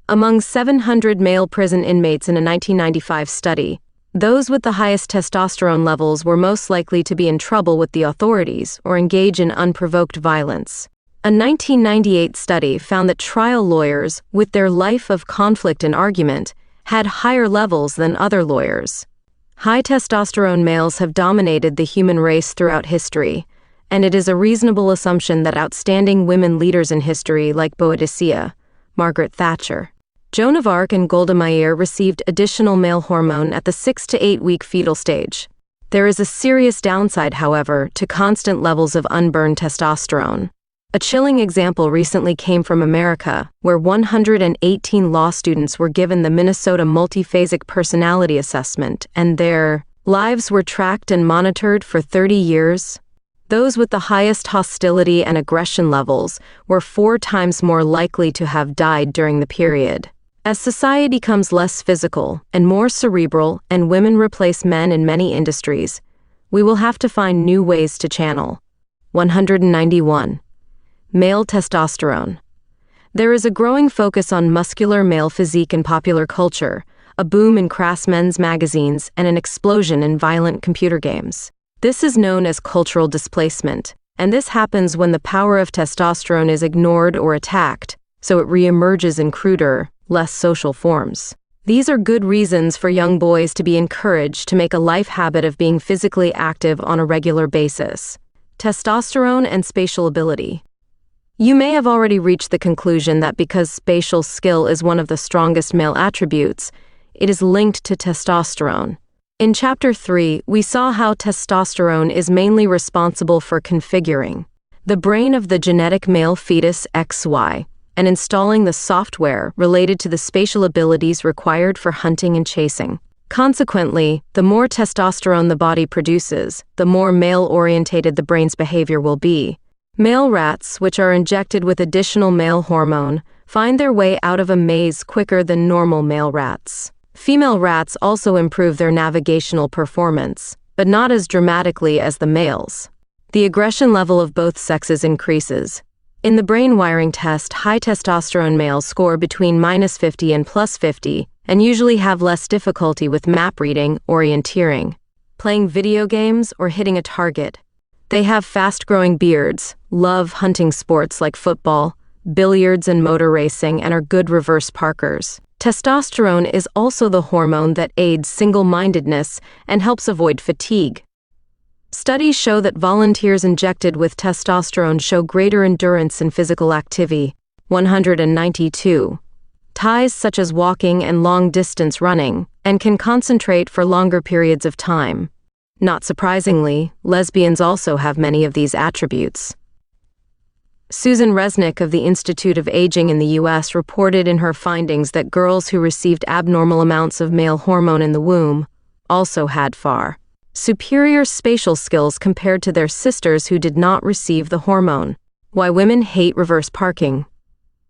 Among 700 male prison inmates in a 1995 study, those with the highest testosterone levels were most likely to be in trouble with the authorities or engage in unprovoked violence. A 1998 study found that trial lawyers, with their life of conflict and argument, had higher levels than other lawyers. High testosterone males have dominated the human race throughout history, and it is a reasonable assumption that outstanding women leaders in history like Boadicea, Margaret Thatcher, Joan of Arc, and Golda Meir received additional male hormone at the 6 to 8 week fetal stage. There is a serious downside, however, to constant levels of unburned testosterone. A chilling example recently came from America, where 118 law students were given the Minnesota Multiphasic Personality Assessment, and their lives were tracked and monitored for 30 years. Those with the highest hostility and aggression levels were 4 times more likely to have died during the period. As society becomes less physical and more cerebral, and women replace men in many industries, we will have to find new ways to channel. 191. Male testosterone. There is a growing focus on muscular male physique in popular culture, a boom in crass men's magazines, and an explosion in violent computer games. This is known as cultural displacement, and this happens when the power of testosterone is ignored or attacked, so it reemerges in cruder, less social forms. These are good reasons for young boys to be encouraged to make a life habit of being physically active on a regular basis. Testosterone and spatial ability. You may have already reached the conclusion that because spatial skill is one of the strongest male attributes, it is linked to testosterone. In Chapter 3, we saw how testosterone is mainly responsible for configuring the brain of the genetic male fetus XY and installing the software related to the spatial abilities required for hunting and chasing. Consequently, the more testosterone the body produces, the more male-orientated the brain's behavior will be. Male rats, which are injected with additional male hormone, find their way out of a maze quicker than normal male rats. Female rats also improve their navigational performance, but not as dramatically as the males. The aggression level of both sexes increases. In the brain wiring test, high testosterone males score between -50 and +50, and usually have less difficulty with map reading, orienteering, playing video games, or hitting a target. They have fast-growing beards, love hunting sports like football, billiards, and motor racing, and are good reverse parkers. Testosterone is also the hormone that aids single-mindedness and helps avoid fatigue. Studies show that volunteers injected with testosterone show greater endurance in physical activity. 192. Ties such as walking and long-distance running, and can concentrate for longer periods of time. Not surprisingly, lesbians also have many of these attributes. Susan Resnick of the Institute of Aging in the U.S. reported in her findings that girls who received abnormal amounts of male hormone in the womb also had far superior spatial skills compared to their sisters who did not receive the hormone. Why women hate reverse parking.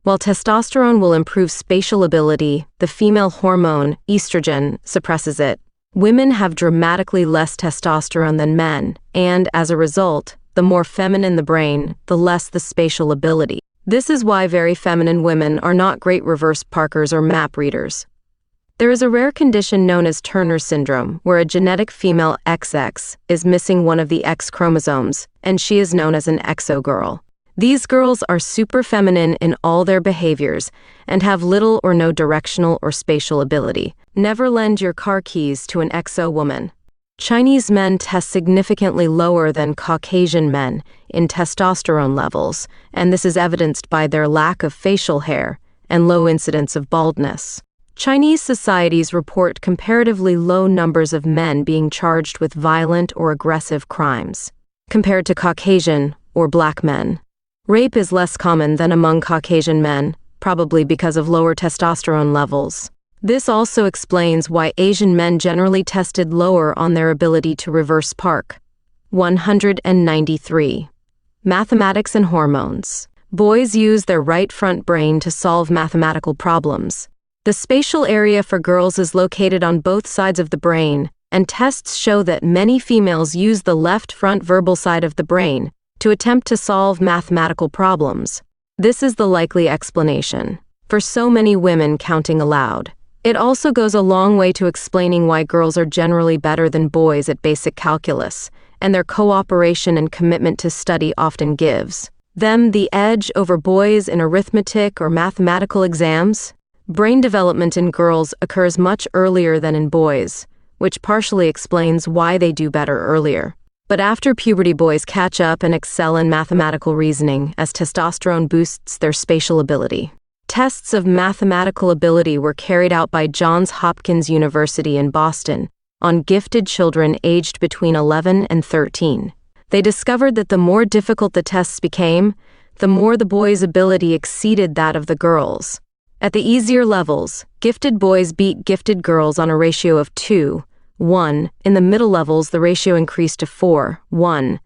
While testosterone will improve spatial ability, the female hormone, estrogen, suppresses it. Women have dramatically less testosterone than men, and as a result, the more feminine the brain, the less the spatial ability. This is why very feminine women are not great reverse parkers or map readers. There is a rare condition known as Turner syndrome, where a genetic female XX is missing one of the X chromosomes, and she is known as an exo-girl. These girls are super feminine in all their behaviors and have little or no directional or spatial ability. Never lend your car keys to an exo woman. Chinese men test significantly lower than Caucasian men in testosterone levels, and this is evidenced by their lack of facial hair and low incidence of baldness. Chinese societies report comparatively low numbers of men being charged with violent or aggressive crimes, compared to Caucasian or black men. Rape is less common than among Caucasian men, probably because of lower testosterone levels. This also explains why Asian men generally tested lower on their ability to reverse park. 193. Mathematics and hormones. Boys use their right front brain to solve mathematical problems. The spatial area for girls is located on both sides of the brain, and tests show that many females use the left front verbal side of the brain to attempt to solve mathematical problems. This is the likely explanation for so many women counting aloud. It also goes a long way to explaining why girls are generally better than boys at basic calculus, and their cooperation and commitment to study often gives them the edge over boys in arithmetic or mathematical exams. Brain development in girls occurs much earlier than in boys, which partially explains why they do better earlier. But after puberty, boys catch up and excel in mathematical reasoning as testosterone boosts their spatial ability. Tests of mathematical ability were carried out by Johns Hopkins University in Boston on gifted children aged between 11 and 13. They discovered that the more difficult the tests became, the more the boys' ability exceeded that of the girls. At the easier levels, gifted boys beat gifted girls on a ratio of 2:1. In the middle levels, the ratio increased to 4:1.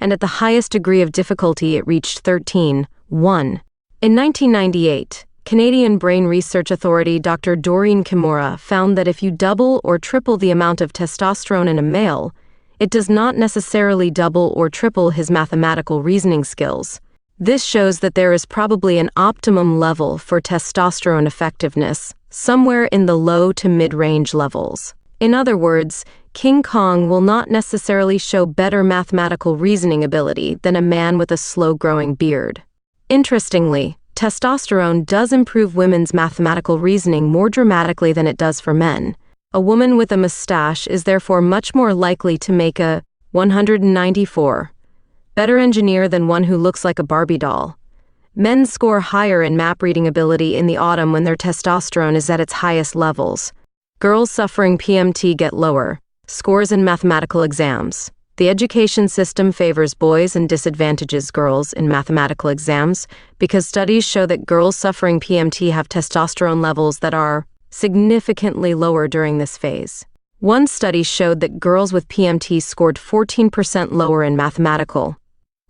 And at the highest degree of difficulty, it reached 13:1. In 1998, Canadian Brain Research Authority Dr. Doreen Kimura found that if you double or triple the amount of testosterone in a male, it does not necessarily double or triple his mathematical reasoning skills. This shows that there is probably an optimum level for testosterone effectiveness, somewhere in the low to mid-range levels. In other words, King Kong will not necessarily show better mathematical reasoning ability than a man with a slow-growing beard. Interestingly, testosterone does improve women's mathematical reasoning more dramatically than it does for men. A woman with a mustache is therefore much more likely to make a 194 better engineer than one who looks like a Barbie doll. Men score higher in map reading ability in the autumn when their testosterone is at its highest levels. Girls suffering PMT get lower scores in mathematical exams. The education system favors boys and disadvantages girls in mathematical exams because studies show that girls suffering PMT have testosterone levels that are significantly lower during this phase. One study showed that girls with PMT scored 14% lower in mathematical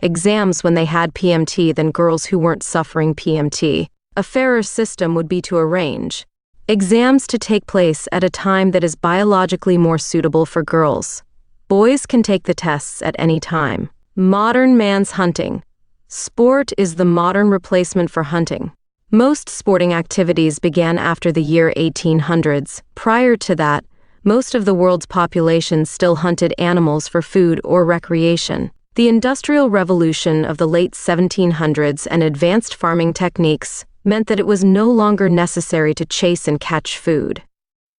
exams when they had PMT than girls who weren't suffering PMT. A fairer system would be to arrange exams to take place at a time that is biologically more suitable for girls. Boys can take the tests at any time. Modern man's hunting. Sport is the modern replacement for hunting. Most sporting activities began after the year 1800s. Prior to that, most of the world's population still hunted animals for food or recreation. The Industrial Revolution of the late 1700s and advanced farming techniques meant that it was no longer necessary to chase and catch food.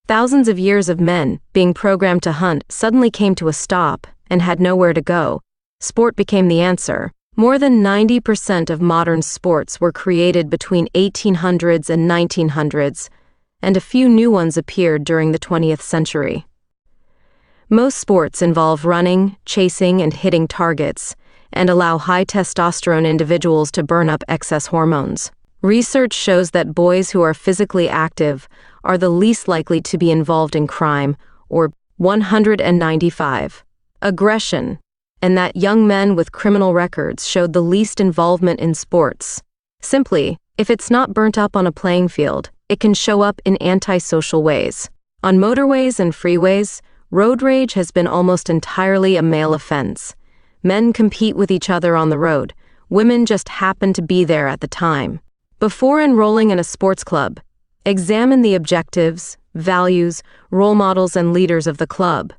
Thousands of years of men being programmed to hunt suddenly came to a stop and had nowhere to go. Sport became the answer. More than 90% of modern sports were created between 1800s and 1900s, and a few new ones appeared during the 20th century. Most sports involve running, chasing, and hitting targets, and allow high testosterone individuals to burn up excess hormones. Research shows that boys who are physically active are the least likely to be involved in crime, or 195. Aggression, and that young men with criminal records showed the least involvement in sports. Simply, if it's not burnt up on a playing field, it can show up in antisocial ways. On motorways and freeways, road rage has been almost entirely a male offense. Men compete with each other on the road. Women just happen to be there at the time. Before enrolling in a sports club, examine the objectives, values, role models, and leaders of the club.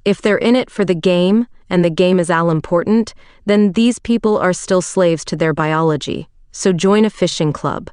If they're in it for the game, and the game is all important, then these people are still slaves to their biology, so join a fishing club.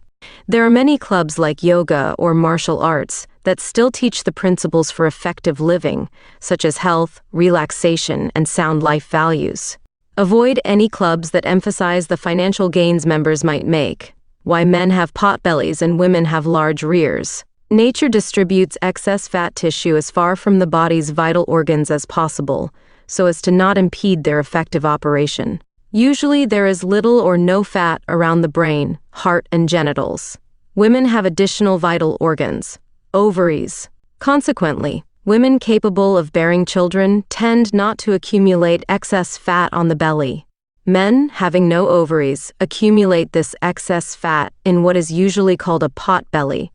There are many clubs like yoga or martial arts that still teach the principles for effective living, such as health, relaxation, and sound life values. Avoid any clubs that emphasize the financial gains members might make, why men have potbellies and women have large rears. Nature distributes excess fat tissue as far from the body's vital organs as possible, so as to not impede their effective operation. Usually there is little or no fat around the brain, heart, and genitals. Women have additional vital organs, ovaries. Consequently, women capable of bearing children tend not to accumulate excess fat on the belly. Men, having no ovaries, accumulate this excess fat in what is usually called a pot belly,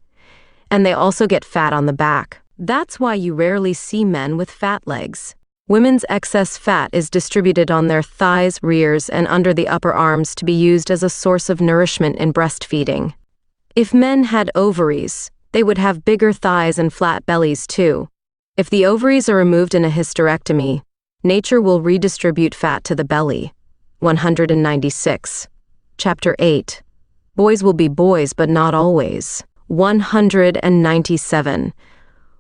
and they also get fat on the back. That's why you rarely see men with fat legs. Women's excess fat is distributed on their thighs, rears, and under the upper arms to be used as a source of nourishment in breastfeeding. If men had ovaries, they would have bigger thighs and flat bellies too. If the ovaries are removed in a hysterectomy, nature will redistribute fat to the belly. 196. Chapter 8. Boys will be boys, but not always. 197.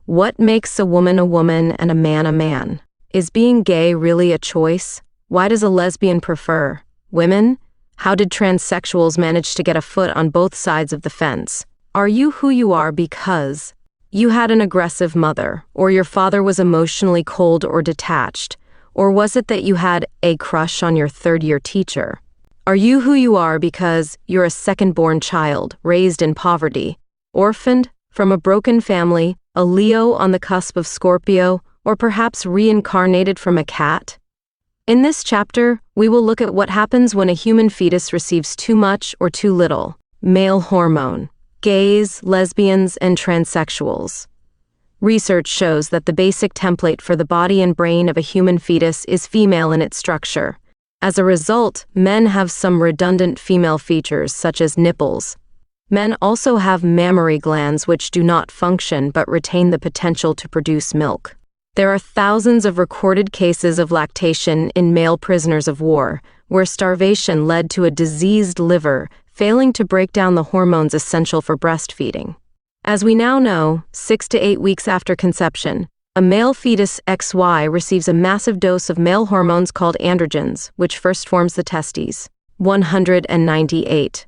What makes a woman and a man a man? Is being gay really a choice? Why does a lesbian prefer women? How did transsexuals manage to get a foot on both sides of the fence? Are you who you are because you had an aggressive mother, or your father was emotionally cold or detached? Or was it that you had a crush on your third-year teacher? Are you who you are because you're a second-born child, raised in poverty, orphaned, from a broken family, a Leo on the cusp of Scorpio, or perhaps reincarnated from a cat? In this chapter, we will look at what happens when a human fetus receives too much or too little male hormone, gays, lesbians, and transsexuals. Research shows that the basic template for the body and brain of a human fetus is female in its structure. As a result, men have some redundant female features such as nipples. Men also have mammary glands which do not function but retain the potential to produce milk. There are thousands of recorded cases of lactation in male prisoners of war, where starvation led to a diseased liver, failing to break down the hormones essential for breastfeeding. As we now know, 6 to 8 weeks after conception, a male fetus XY receives a massive dose of male hormones called androgens, which first forms the testes, 198.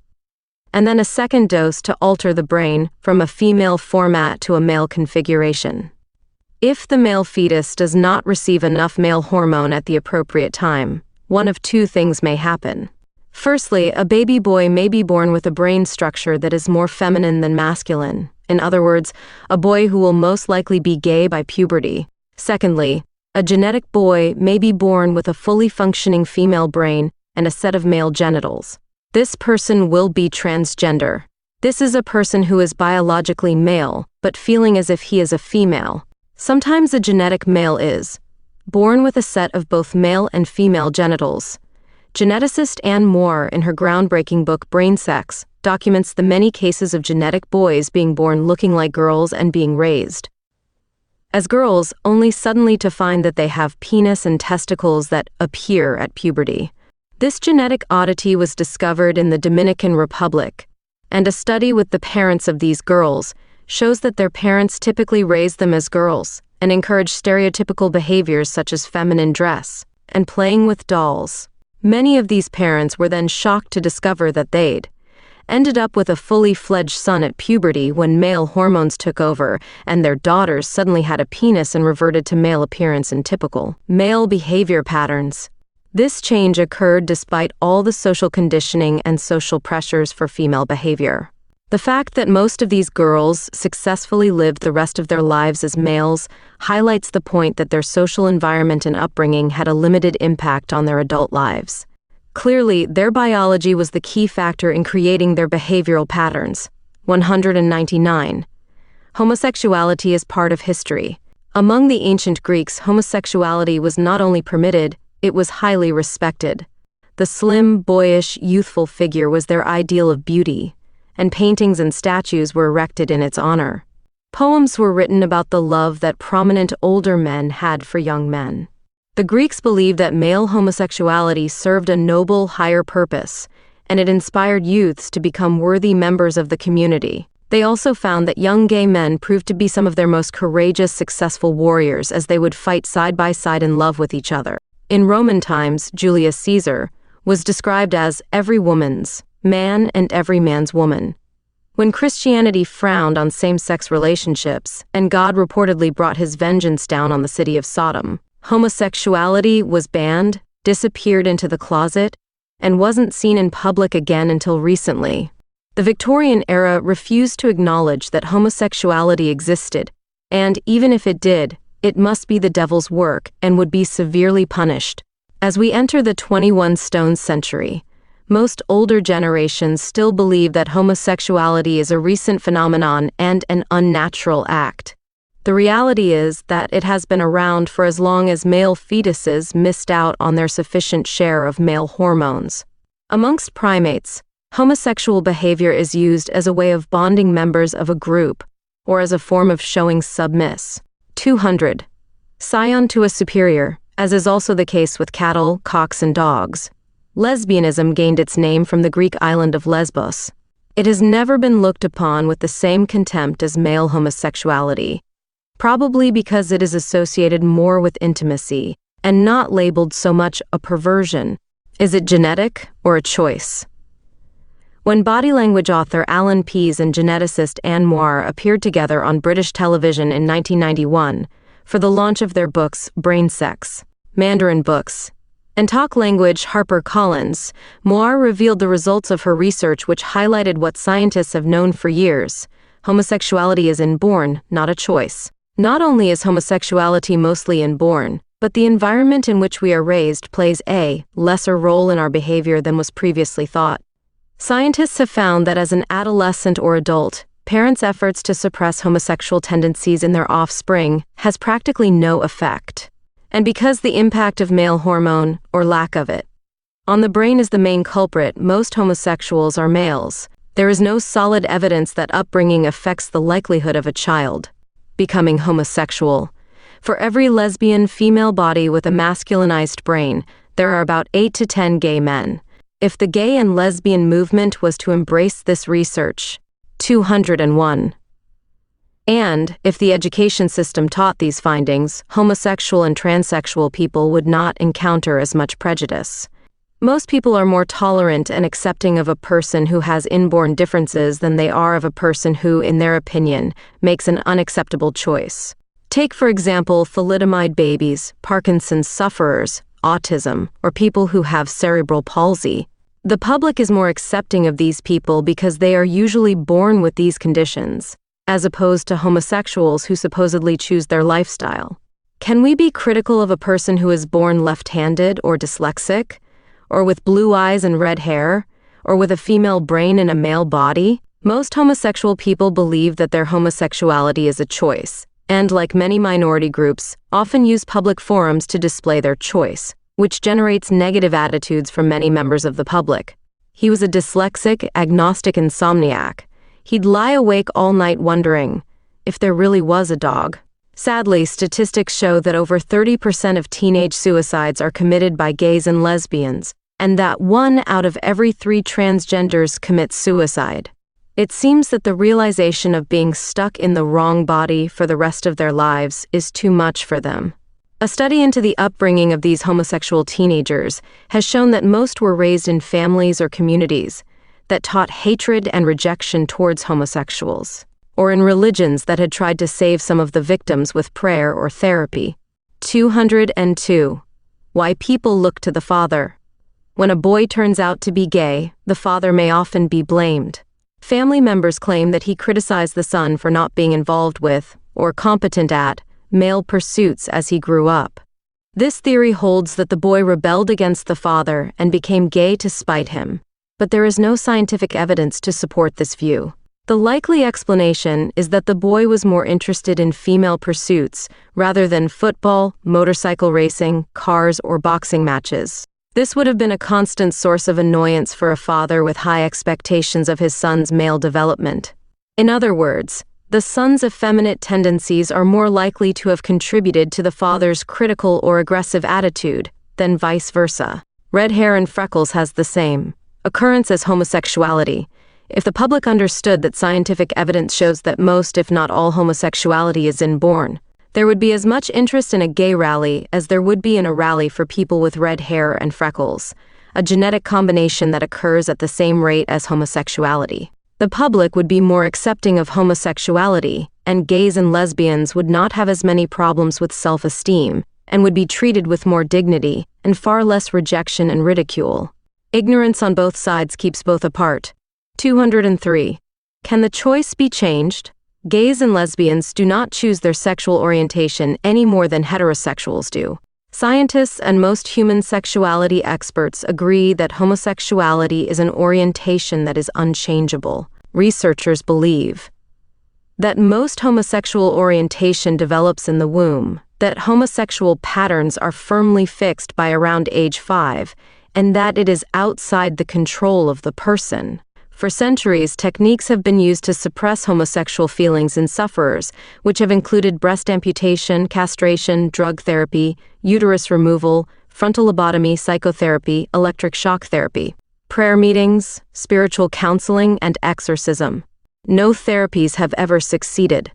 And then a second dose to alter the brain from a female format to a male configuration. If the male fetus does not receive enough male hormone at the appropriate time, one of two things may happen. Firstly, a baby boy may be born with a brain structure that is more feminine than masculine. In other words, a boy who will most likely be gay by puberty. Secondly, a genetic boy may be born with a fully functioning female brain and a set of male genitals. This person will be transgender. This is a person who is biologically male, but feeling as if he is a female. Sometimes a genetic male is born with a set of both male and female genitals. Geneticist Anne Moore, in her groundbreaking book Brain Sex, documents the many cases of genetic boys being born looking like girls and being raised as girls, only suddenly to find that they have penis and testicles that appear at puberty. This genetic oddity was discovered in the Dominican Republic, and a study with the parents of these girls shows that their parents typically raised them as girls and encouraged stereotypical behaviors such as feminine dress and playing with dolls. Many of these parents were then shocked to discover that they'd ended up with a fully fledged son at puberty when male hormones took over and their daughters suddenly had a penis and reverted to male appearance and typical male behavior patterns. This change occurred despite all the social conditioning and social pressures for female behavior. The fact that most of these girls successfully lived the rest of their lives as males highlights the point that their social environment and upbringing had a limited impact on their adult lives. Clearly, their biology was the key factor in creating their behavioral patterns. 199. Homosexuality is part of history. Among the ancient Greeks, homosexuality was not only permitted, it was highly respected. The slim, boyish, youthful figure was their ideal of beauty, and paintings and statues were erected in its honor. Poems were written about the love that prominent older men had for young men. The Greeks believed that male homosexuality served a noble, higher purpose, and it inspired youths to become worthy members of the community. They also found that young gay men proved to be some of their most courageous, successful warriors as they would fight side by side in love with each other. In Roman times, Julius Caesar was described as every woman's man and every man's woman. When Christianity frowned on same-sex relationships, and God reportedly brought his vengeance down on the city of Sodom, homosexuality was banned, disappeared into the closet, and wasn't seen in public again until recently. The Victorian era refused to acknowledge that homosexuality existed, and even if it did, it must be the devil's work and would be severely punished. As we enter the 21 Stone century, most older generations still believe that homosexuality is a recent phenomenon and an unnatural act. The reality is that it has been around for as long as male fetuses missed out on their sufficient share of male hormones. Amongst primates, homosexual behavior is used as a way of bonding members of a group, or as a form of showing submiss. 200. Scion to a superior, as is also the case with cattle, cocks, and dogs. Lesbianism gained its name from the Greek island of Lesbos. It has never been looked upon with the same contempt as male homosexuality, probably because it is associated more with intimacy and not labeled so much a perversion. Is it genetic or a choice? When body language author Allan Pease and geneticist Anne Moir appeared together on British television in 1991 for the launch of their books Brain Sex, Mandarin Books, and Talk Language HarperCollins, Moir revealed the results of her research, which highlighted what scientists have known for years. Homosexuality is inborn, not a choice. Not only is homosexuality mostly inborn, but the environment in which we are raised plays a lesser role in our behavior than was previously thought. Scientists have found that as an adolescent or adult, parents' efforts to suppress homosexual tendencies in their offspring has practically no effect. And because the impact of male hormone, or lack of it, on the brain is the main culprit, most homosexuals are males. There is no solid evidence that upbringing affects the likelihood of a child becoming homosexual. For every lesbian female body with a masculinized brain, there are about 8 to 10 gay men. If the gay and lesbian movement was to embrace this research, 201. And, if the education system taught these findings, homosexual and transsexual people would not encounter as much prejudice. Most people are more tolerant and accepting of a person who has inborn differences than they are of a person who, in their opinion, makes an unacceptable choice. Take, for example, thalidomide babies, Parkinson's sufferers, autism, or people who have cerebral palsy. The public is more accepting of these people because they are usually born with these conditions, as opposed to homosexuals who supposedly choose their lifestyle. Can we be critical of a person who is born left-handed or dyslexic, or with blue eyes and red hair, or with a female brain and a male body? Most homosexual people believe that their homosexuality is a choice, and like many minority groups, often use public forums to display their choice, which generates negative attitudes from many members of the public. He was a dyslexic, agnostic insomniac. He'd lie awake all night wondering if there really was a dog. Sadly, statistics show that over 30% of teenage suicides are committed by gays and lesbians, and that 1 out of every 3 transgenders commits suicide. It seems that the realization of being stuck in the wrong body for the rest of their lives is too much for them. A study into the upbringing of these homosexual teenagers has shown that most were raised in families or communities that taught hatred and rejection towards homosexuals, or in religions that had tried to save some of the victims with prayer or therapy. 202. Why people look to the father. When a boy turns out to be gay, the father may often be blamed. Family members claim that he criticized the son for not being involved with, or competent at, male pursuits as he grew up. This theory holds that the boy rebelled against the father and became gay to spite him, but there is no scientific evidence to support this view. The likely explanation is that the boy was more interested in female pursuits rather than football, motorcycle racing, cars, or boxing matches. This would have been a constant source of annoyance for a father with high expectations of his son's male development. In other words, the son's effeminate tendencies are more likely to have contributed to the father's critical or aggressive attitude than vice versa. Red hair and freckles has the same occurrence as homosexuality. If the public understood that scientific evidence shows that most, if not all, homosexuality is inborn, there would be as much interest in a gay rally as there would be in a rally for people with red hair and freckles, a genetic combination that occurs at the same rate as homosexuality. The public would be more accepting of homosexuality, and gays and lesbians would not have as many problems with self-esteem, and would be treated with more dignity and far less rejection and ridicule. Ignorance on both sides keeps both apart. 203. Can the choice be changed? Gays and lesbians do not choose their sexual orientation any more than heterosexuals do. Scientists and most human sexuality experts agree that homosexuality is an orientation that is unchangeable. Researchers believe that most homosexual orientation develops in the womb, that homosexual patterns are firmly fixed by around age 5, and that it is outside the control of the person. For centuries, techniques have been used to suppress homosexual feelings in sufferers, which have included breast amputation, castration, drug therapy, uterus removal, frontal lobotomy, psychotherapy, electric shock therapy, prayer meetings, spiritual counseling, and exorcism. No therapies have ever succeeded.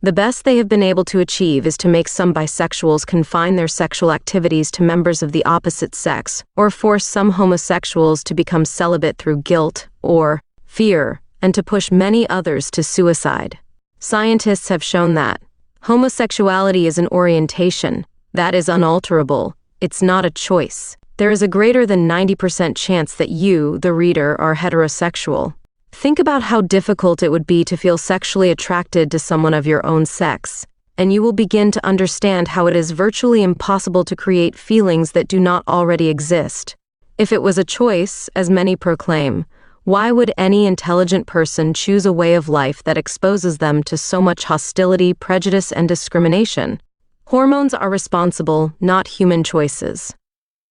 The best they have been able to achieve is to make some bisexuals confine their sexual activities to members of the opposite sex, or force some homosexuals to become celibate through guilt or fear, and to push many others to suicide. Scientists have shown that homosexuality is an orientation that is unalterable. It's not a choice. There is a greater than 90% chance that you, the reader, are heterosexual. Think about how difficult it would be to feel sexually attracted to someone of your own sex, and you will begin to understand how it is virtually impossible to create feelings that do not already exist. If it was a choice, as many proclaim, why would any intelligent person choose a way of life that exposes them to so much hostility, prejudice, and discrimination? Hormones are responsible, not human choices.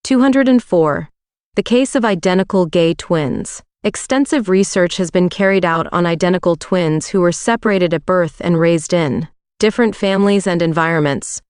204. The case of identical gay twins. Extensive research has been carried out on identical twins who were separated at birth and raised in different families and environments.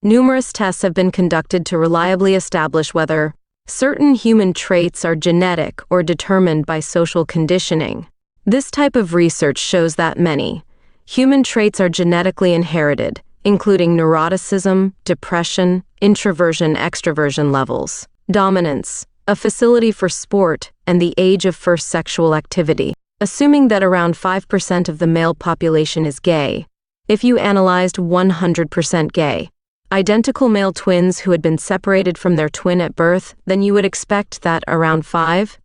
Numerous tests have been conducted to reliably establish whether certain human traits are genetic or determined by social conditioning. This type of research shows that many human traits are genetically inherited, including neuroticism, depression, introversion, extroversion levels, dominance, a facility for sport, and the age of first sexual activity. Assuming that around 5% of the male population is gay, if you analyzed 100% gay, identical male twins who had been separated from their twin at birth, then you would expect that around 5%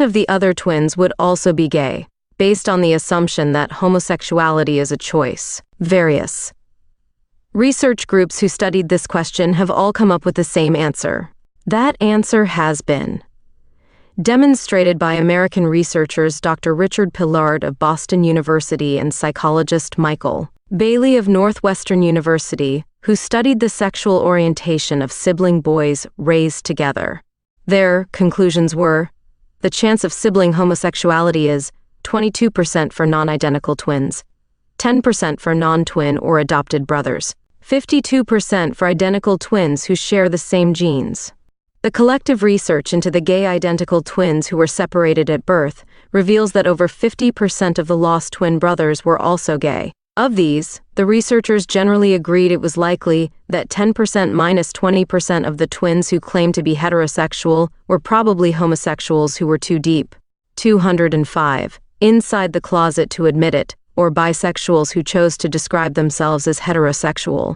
of the other twins would also be gay, based on the assumption that homosexuality is a choice. Various research groups who studied this question have all come up with the same answer. That answer has been demonstrated by American researchers Dr. Richard Pillard of Boston University and psychologist Michael Bailey of Northwestern University, who studied the sexual orientation of sibling boys raised together. Their conclusions were, the chance of sibling homosexuality is 22% for non-identical twins, 10% for non-twin or adopted brothers, 52% for identical twins who share the same genes. The collective research into the gay identical twins who were separated at birth reveals that over 50% of the lost twin brothers were also gay. Of these, the researchers generally agreed it was likely that 10% minus 20% of the twins who claimed to be heterosexual were probably homosexuals who were too deep. 205. Inside the closet to admit it, or bisexuals who chose to describe themselves as heterosexual.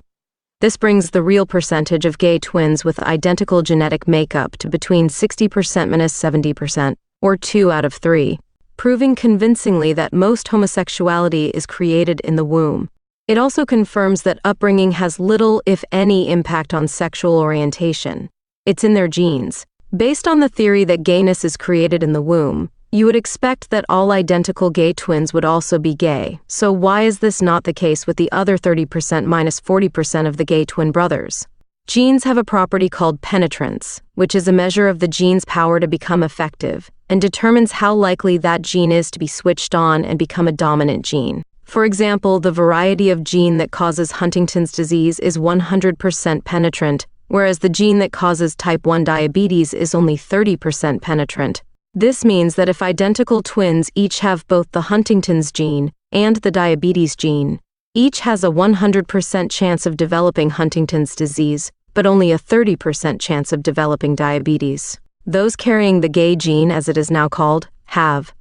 This brings the real percentage of gay twins with identical genetic makeup to between 60% minus 70%, or 2 out of 3, proving convincingly that most homosexuality is created in the womb. It also confirms that upbringing has little, if any, impact on sexual orientation. It's in their genes. Based on the theory that gayness is created in the womb, you would expect that all identical gay twins would also be gay. So why is this not the case with the other 30% minus 40% of the gay twin brothers? Genes have a property called penetrance, which is a measure of the gene's power to become effective, and determines how likely that gene is to be switched on and become a dominant gene. For example, the variety of gene that causes Huntington's disease is 100% penetrant, whereas the gene that causes type 1 diabetes is only 30% penetrant. This means that if identical twins each have both the Huntington's gene and the diabetes gene, each has a 100% chance of developing Huntington's disease, but only a 30% chance of developing diabetes. Those carrying the gay gene, as it is now called, have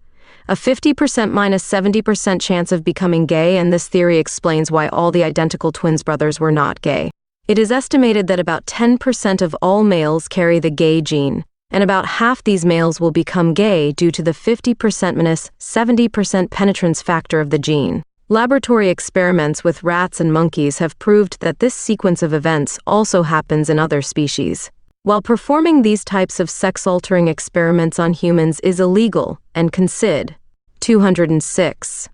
a 50% minus 70% chance of becoming gay, and this theory explains why all the identical twins brothers were not gay. It is estimated that about 10% of all males carry the gay gene, and about half these males will become gay due to the 50%-70% penetrance factor of the gene. Laboratory experiments with rats and monkeys have proved that this sequence of events also happens in other species. While performing these types of sex-altering experiments on humans is illegal and considered 206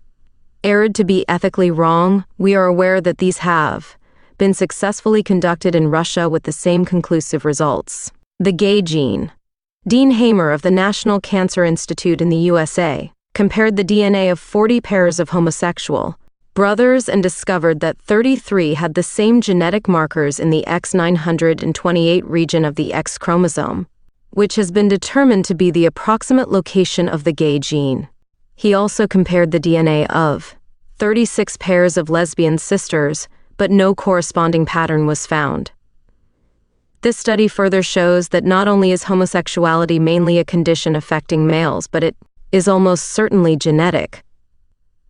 erred to be ethically wrong, we are aware that these have been successfully conducted in Russia with the same conclusive results. The gay gene. Dean Hamer of the National Cancer Institute in the USA compared the DNA of 40 pairs of homosexual brothers and discovered that 33 had the same genetic markers in the X928 region of the X chromosome, which has been determined to be the approximate location of the gay gene. He also compared the DNA of 36 pairs of lesbian sisters, but no corresponding pattern was found. This study further shows that not only is homosexuality mainly a condition affecting males, but it is almost certainly genetic.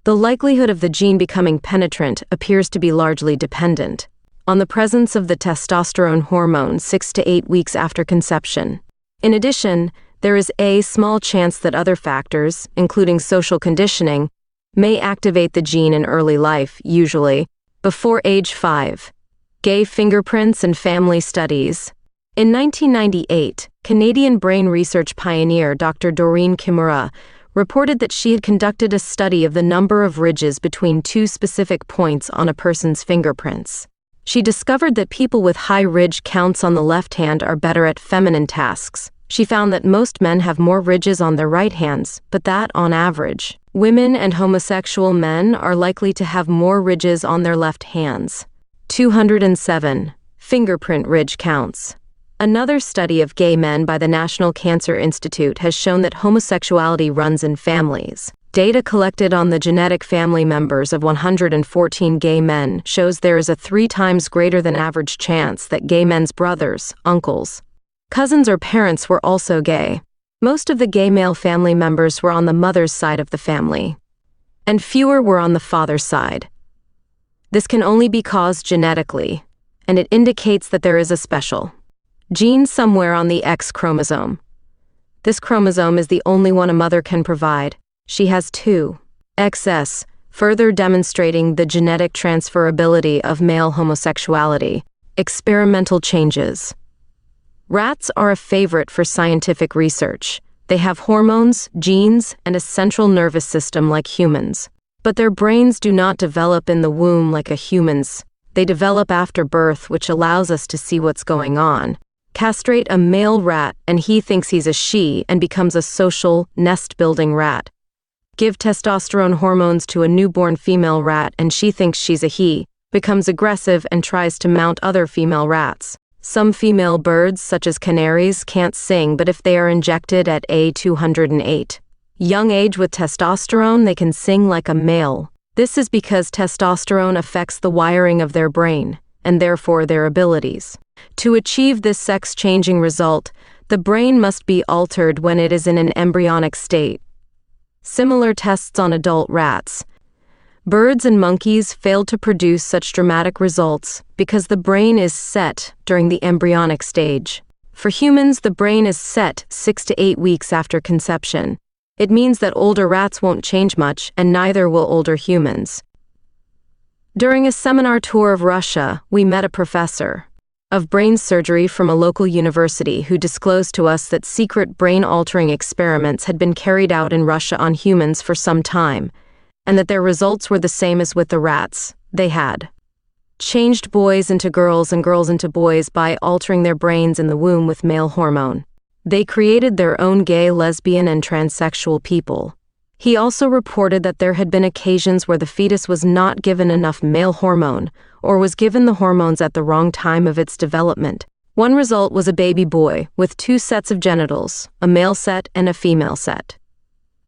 The likelihood of the gene becoming penetrant appears to be largely dependent on the presence of the testosterone hormone 6 to 8 weeks after conception. In addition, there is a small chance that other factors, including social conditioning, may activate the gene in early life, usually before age 5. Gay fingerprints and family studies. In 1998, Canadian brain research pioneer Dr. Doreen Kimura reported that she had conducted a study of the number of ridges between two specific points on a person's fingerprints. She discovered that people with high ridge counts on the left hand are better at feminine tasks. She found that most men have more ridges on their right hands, but that, on average, women and homosexual men are likely to have more ridges on their left hands. 207. Fingerprint ridge counts. Another study of gay men by the National Cancer Institute has shown that homosexuality runs in families. Data collected on the genetic family members of 114 gay men shows there is a 3 times greater than average chance that gay men's brothers, uncles, cousins or parents were also gay. Most of the gay male family members were on the mother's side of the family, and fewer were on the father's side. This can only be caused genetically, and it indicates that there is a special gene somewhere on the X chromosome. This chromosome is the only one a mother can provide. She has 2 XS, further demonstrating the genetic transferability of male homosexuality. Experimental changes. Rats are a favorite for scientific research. They have hormones, genes, and a central nervous system like humans. But their brains do not develop in the womb like a human's. They develop after birth, which allows us to see what's going on. Castrate a male rat and he thinks he's a she and becomes a social, nest-building rat. Give testosterone hormones to a newborn female rat and she thinks she's a he, becomes aggressive and tries to mount other female rats. Some female birds, such as canaries, can't sing, but if they are injected at A208 young age with testosterone, they can sing like a male. This is because testosterone affects the wiring of their brain, and therefore their abilities. To achieve this sex-changing result, the brain must be altered when it is in an embryonic state. Similar tests on adult rats. Birds and monkeys failed to produce such dramatic results because the brain is set during the embryonic stage. For humans, the brain is set 6 to 8 weeks after conception. It means that older rats won't change much, and neither will older humans. During a seminar tour of Russia, we met a professor of brain surgery from a local university who disclosed to us that secret brain-altering experiments had been carried out in Russia on humans for some time, and that their results were the same as with the rats. They had changed boys into girls and girls into boys by altering their brains in the womb with male hormone. They created their own gay, lesbian, and transsexual people. He also reported that there had been occasions where the fetus was not given enough male hormone, or was given the hormones at the wrong time of its development. One result was a baby boy with 2 sets of genitals, a male set and a female set.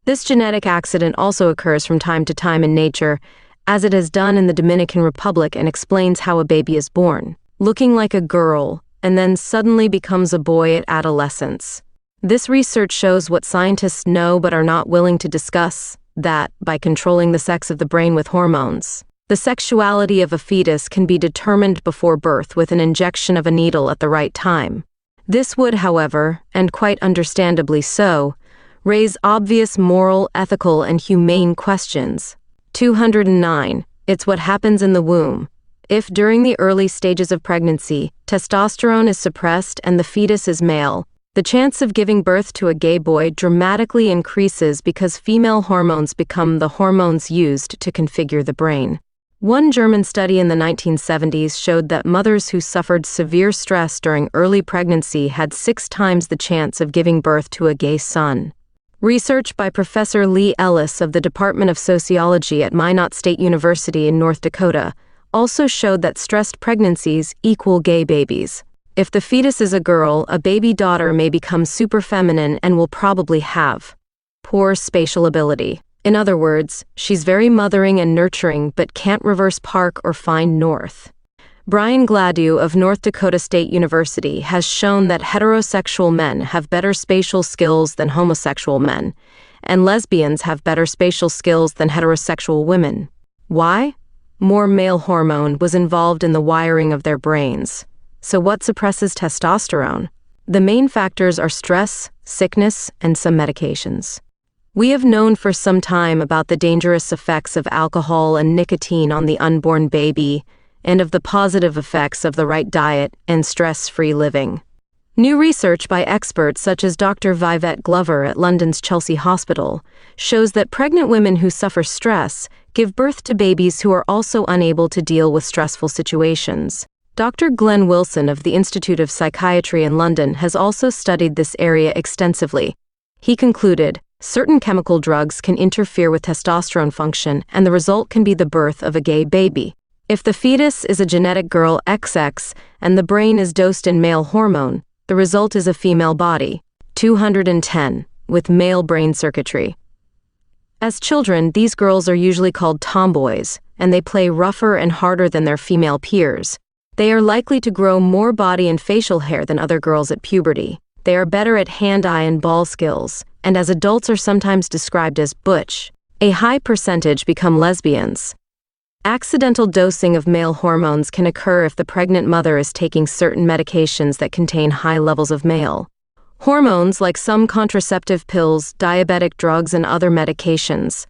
This genetic accident also occurs from time to time in nature, as it has done in the Dominican Republic, and explains how a baby is born, looking like a girl, and then suddenly becomes a boy at adolescence. This research shows what scientists know but are not willing to discuss, that, by controlling the sex of the brain with hormones, the sexuality of a fetus can be determined before birth with an injection of a needle at the right time. This would, however, and quite understandably so, raise obvious moral, ethical, and humane questions. 209. It's what happens in the womb. If during the early stages of pregnancy, testosterone is suppressed and the fetus is male, the chance of giving birth to a gay boy dramatically increases because female hormones become the hormones used to configure the brain. One German study in the 1970s showed that mothers who suffered severe stress during early pregnancy had 6 times the chance of giving birth to a gay son. Research by Professor Lee Ellis of the Department of Sociology at Minot State University in North Dakota also showed that stressed pregnancies equal gay babies. If the fetus is a girl, a baby daughter may become super feminine and will probably have poor spatial ability. In other words, she's very mothering and nurturing but can't reverse park or find north. Brian Gladue of North Dakota State University has shown that heterosexual men have better spatial skills than homosexual men, and lesbians have better spatial skills than heterosexual women. Why? More male hormone was involved in the wiring of their brains. So what suppresses testosterone? The main factors are stress, sickness, and some medications. We have known for some time about the dangerous effects of alcohol and nicotine on the unborn baby, and of the positive effects of the right diet and stress-free living. New research by experts such as Dr. Vivette Glover at London's Chelsea Hospital shows that pregnant women who suffer stress give birth to babies who are also unable to deal with stressful situations. Dr. Glenn Wilson of the Institute of Psychiatry in London has also studied this area extensively. He concluded, certain chemical drugs can interfere with testosterone function, and the result can be the birth of a gay baby. If the fetus is a genetic girl XX and the brain is dosed in male hormone, the result is a female body, 210, with male brain circuitry. As children, these girls are usually called tomboys, and they play rougher and harder than their female peers. They are likely to grow more body and facial hair than other girls at puberty. They are better at hand-eye and ball skills, and as adults are sometimes described as butch. A high percentage become lesbians. Accidental dosing of male hormones can occur if the pregnant mother is taking certain medications that contain high levels of male hormones, like some contraceptive pills, diabetic drugs, and other medications.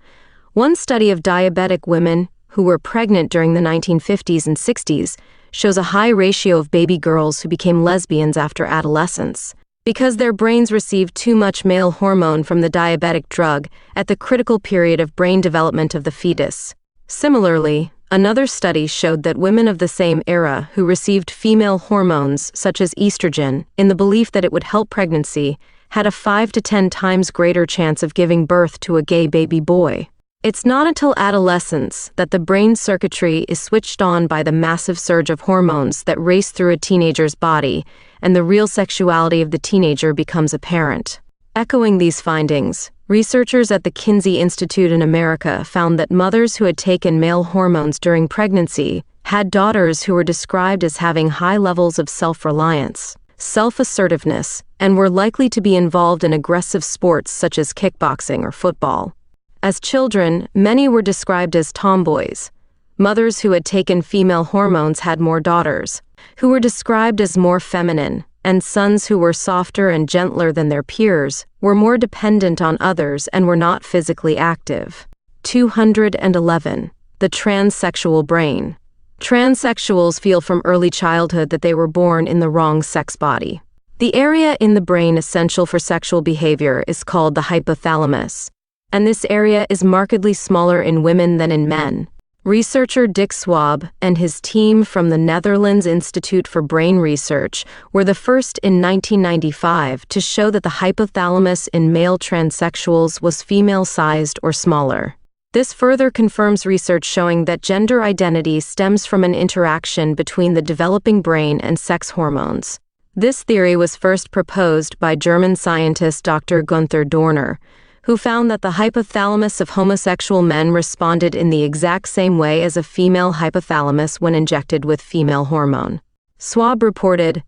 One study of diabetic women who were pregnant during the 1950s and 60s shows a high ratio of baby girls who became lesbians after adolescence, because their brains received too much male hormone from the diabetic drug at the critical period of brain development of the fetus. Similarly, another study showed that women of the same era who received female hormones such as estrogen in the belief that it would help pregnancy had a 5 to 10 times greater chance of giving birth to a gay baby boy. It's not until adolescence that the brain circuitry is switched on by the massive surge of hormones that race through a teenager's body, and the real sexuality of the teenager becomes apparent. Echoing these findings, researchers at the Kinsey Institute in America found that mothers who had taken male hormones during pregnancy had daughters who were described as having high levels of self-reliance, self-assertiveness, and were likely to be involved in aggressive sports such as kickboxing or football. As children, many were described as tomboys. Mothers who had taken female hormones had more daughters, who were described as more feminine, and sons who were softer and gentler than their peers, were more dependent on others and were not physically active. 211. The transsexual brain. Transsexuals feel from early childhood that they were born in the wrong sex body. The area in the brain essential for sexual behavior is called the hypothalamus, and this area is markedly smaller in women than in men. Researcher Dick Swab and his team from the Netherlands Institute for Brain Research were the first in 1995 to show that the hypothalamus in male transsexuals was female-sized or smaller. This further confirms research showing that gender identity stems from an interaction between the developing brain and sex hormones. This theory was first proposed by German scientist Dr. Gunther Dorner, who found that the hypothalamus of homosexual men responded in the exact same way as a female hypothalamus when injected with female hormone. Swab reported,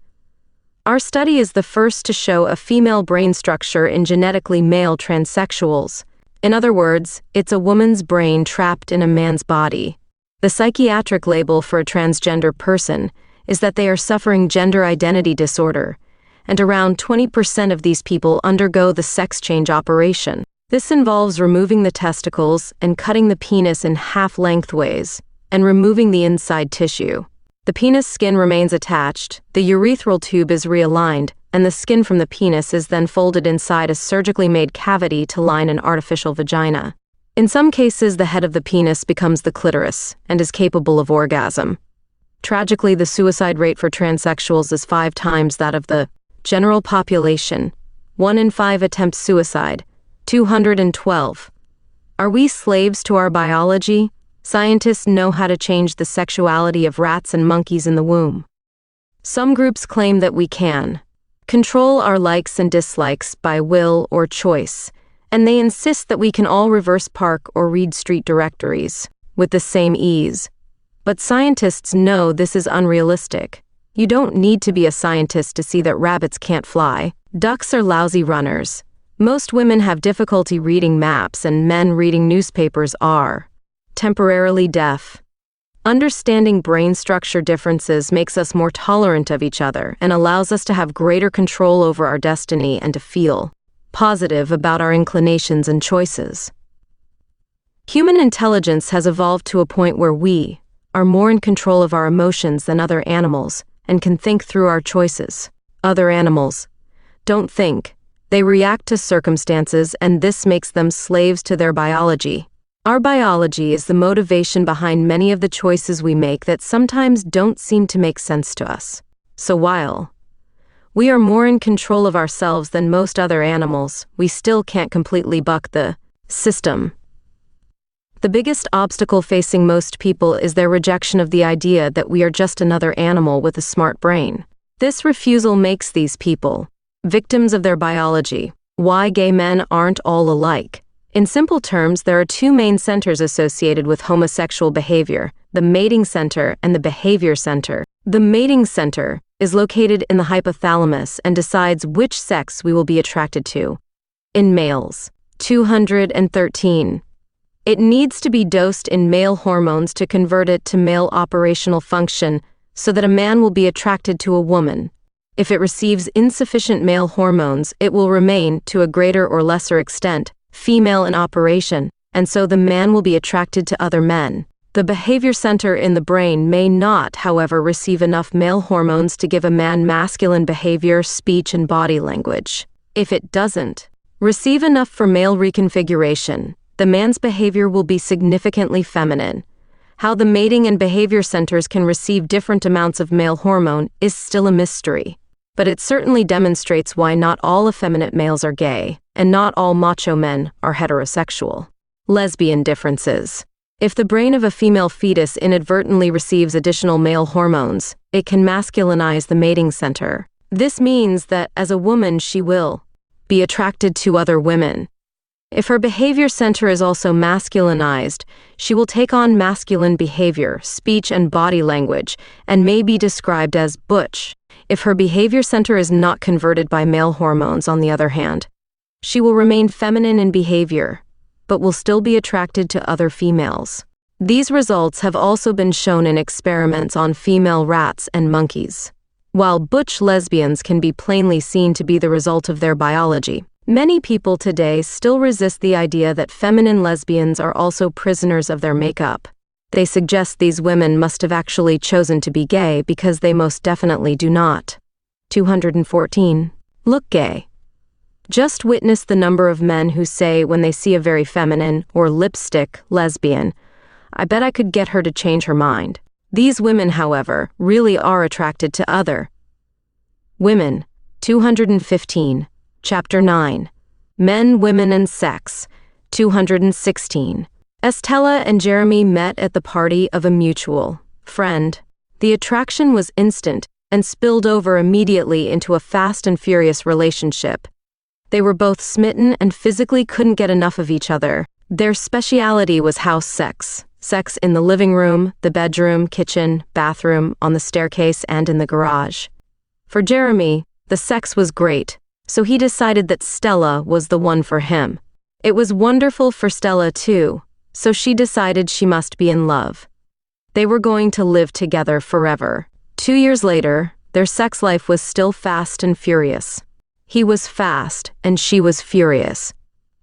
"Our study is the first to show a female brain structure in genetically male transsexuals. In other words, it's a woman's brain trapped in a man's body. The psychiatric label for a transgender person is that they are suffering gender identity disorder, and around 20% of these people undergo the sex change operation. This involves removing the testicles and cutting the penis in half lengthways, and removing the inside tissue. The penis skin remains attached, the urethral tube is realigned, and the skin from the penis is then folded inside a surgically made cavity to line an artificial vagina. In some cases, the head of the penis becomes the clitoris and is capable of orgasm. Tragically, the suicide rate for transsexuals is 5 times that of the general population. 1 in 5 attempts suicide. 212. Are we slaves to our biology? Scientists know how to change the sexuality of rats and monkeys in the womb. Some groups claim that we can control our likes and dislikes by will or choice, and they insist that we can all reverse park or read street directories with the same ease. But scientists know this is unrealistic. You don't need to be a scientist to see that rabbits can't fly. Ducks are lousy runners. Most women have difficulty reading maps, and men reading newspapers are temporarily deaf. Understanding brain structure differences makes us more tolerant of each other and allows us to have greater control over our destiny and to feel positive about our inclinations and choices. Human intelligence has evolved to a point where we are more in control of our emotions than other animals and can think through our choices. Other animals don't think. They react to circumstances, and this makes them slaves to their biology. Our biology is the motivation behind many of the choices we make that sometimes don't seem to make sense to us. So while we are more in control of ourselves than most other animals, we still can't completely buck the system. The biggest obstacle facing most people is their rejection of the idea that we are just another animal with a smart brain. This refusal makes these people victims of their biology. Why gay men aren't all alike. In simple terms, there are 2 main centers associated with homosexual behavior: the mating center and the behavior center. The mating center is located in the hypothalamus and decides which sex we will be attracted to. In males, 213. It needs to be dosed in male hormones to convert it to male operational function so that a man will be attracted to a woman. If it receives insufficient male hormones, it will remain, to a greater or lesser extent, female in operation, and so the man will be attracted to other men. The behavior center in the brain may not, however, receive enough male hormones to give a man masculine behavior, speech, and body language. If it doesn't receive enough for male reconfiguration, the man's behavior will be significantly feminine. How the mating and behavior centers can receive different amounts of male hormone is still a mystery. But it certainly demonstrates why not all effeminate males are gay, and not all macho men are heterosexual. Lesbian differences. If the brain of a female fetus inadvertently receives additional male hormones, it can masculinize the mating center. This means that as a woman she will be attracted to other women. If her behavior center is also masculinized, she will take on masculine behavior, speech, and body language, and may be described as butch. If her behavior center is not converted by male hormones, on the other hand, she will remain feminine in behavior, but will still be attracted to other females. These results have also been shown in experiments on female rats and monkeys. While butch lesbians can be plainly seen to be the result of their biology, many people today still resist the idea that feminine lesbians are also prisoners of their makeup. They suggest these women must have actually chosen to be gay because they most definitely do not. 214. Look gay. Just witness the number of men who say when they see a very feminine or lipstick lesbian, "I bet I could get her to change her mind." These women, however, really are attracted to other women. 215. Chapter 9. Men, Women, and Sex. 216. Estella and Jeremy met at the party of a mutual friend. The attraction was instant and spilled over immediately into a fast and furious relationship. They were both smitten and physically couldn't get enough of each other. Their speciality was house sex. Sex in the living room, the bedroom, kitchen, bathroom, on the staircase, and in the garage. For Jeremy, the sex was great, so he decided that Stella was the one for him. It was wonderful for Stella too, so she decided she must be in love. They were going to live together forever. 2 years later, their sex life was still fast and furious. He was fast, and she was furious.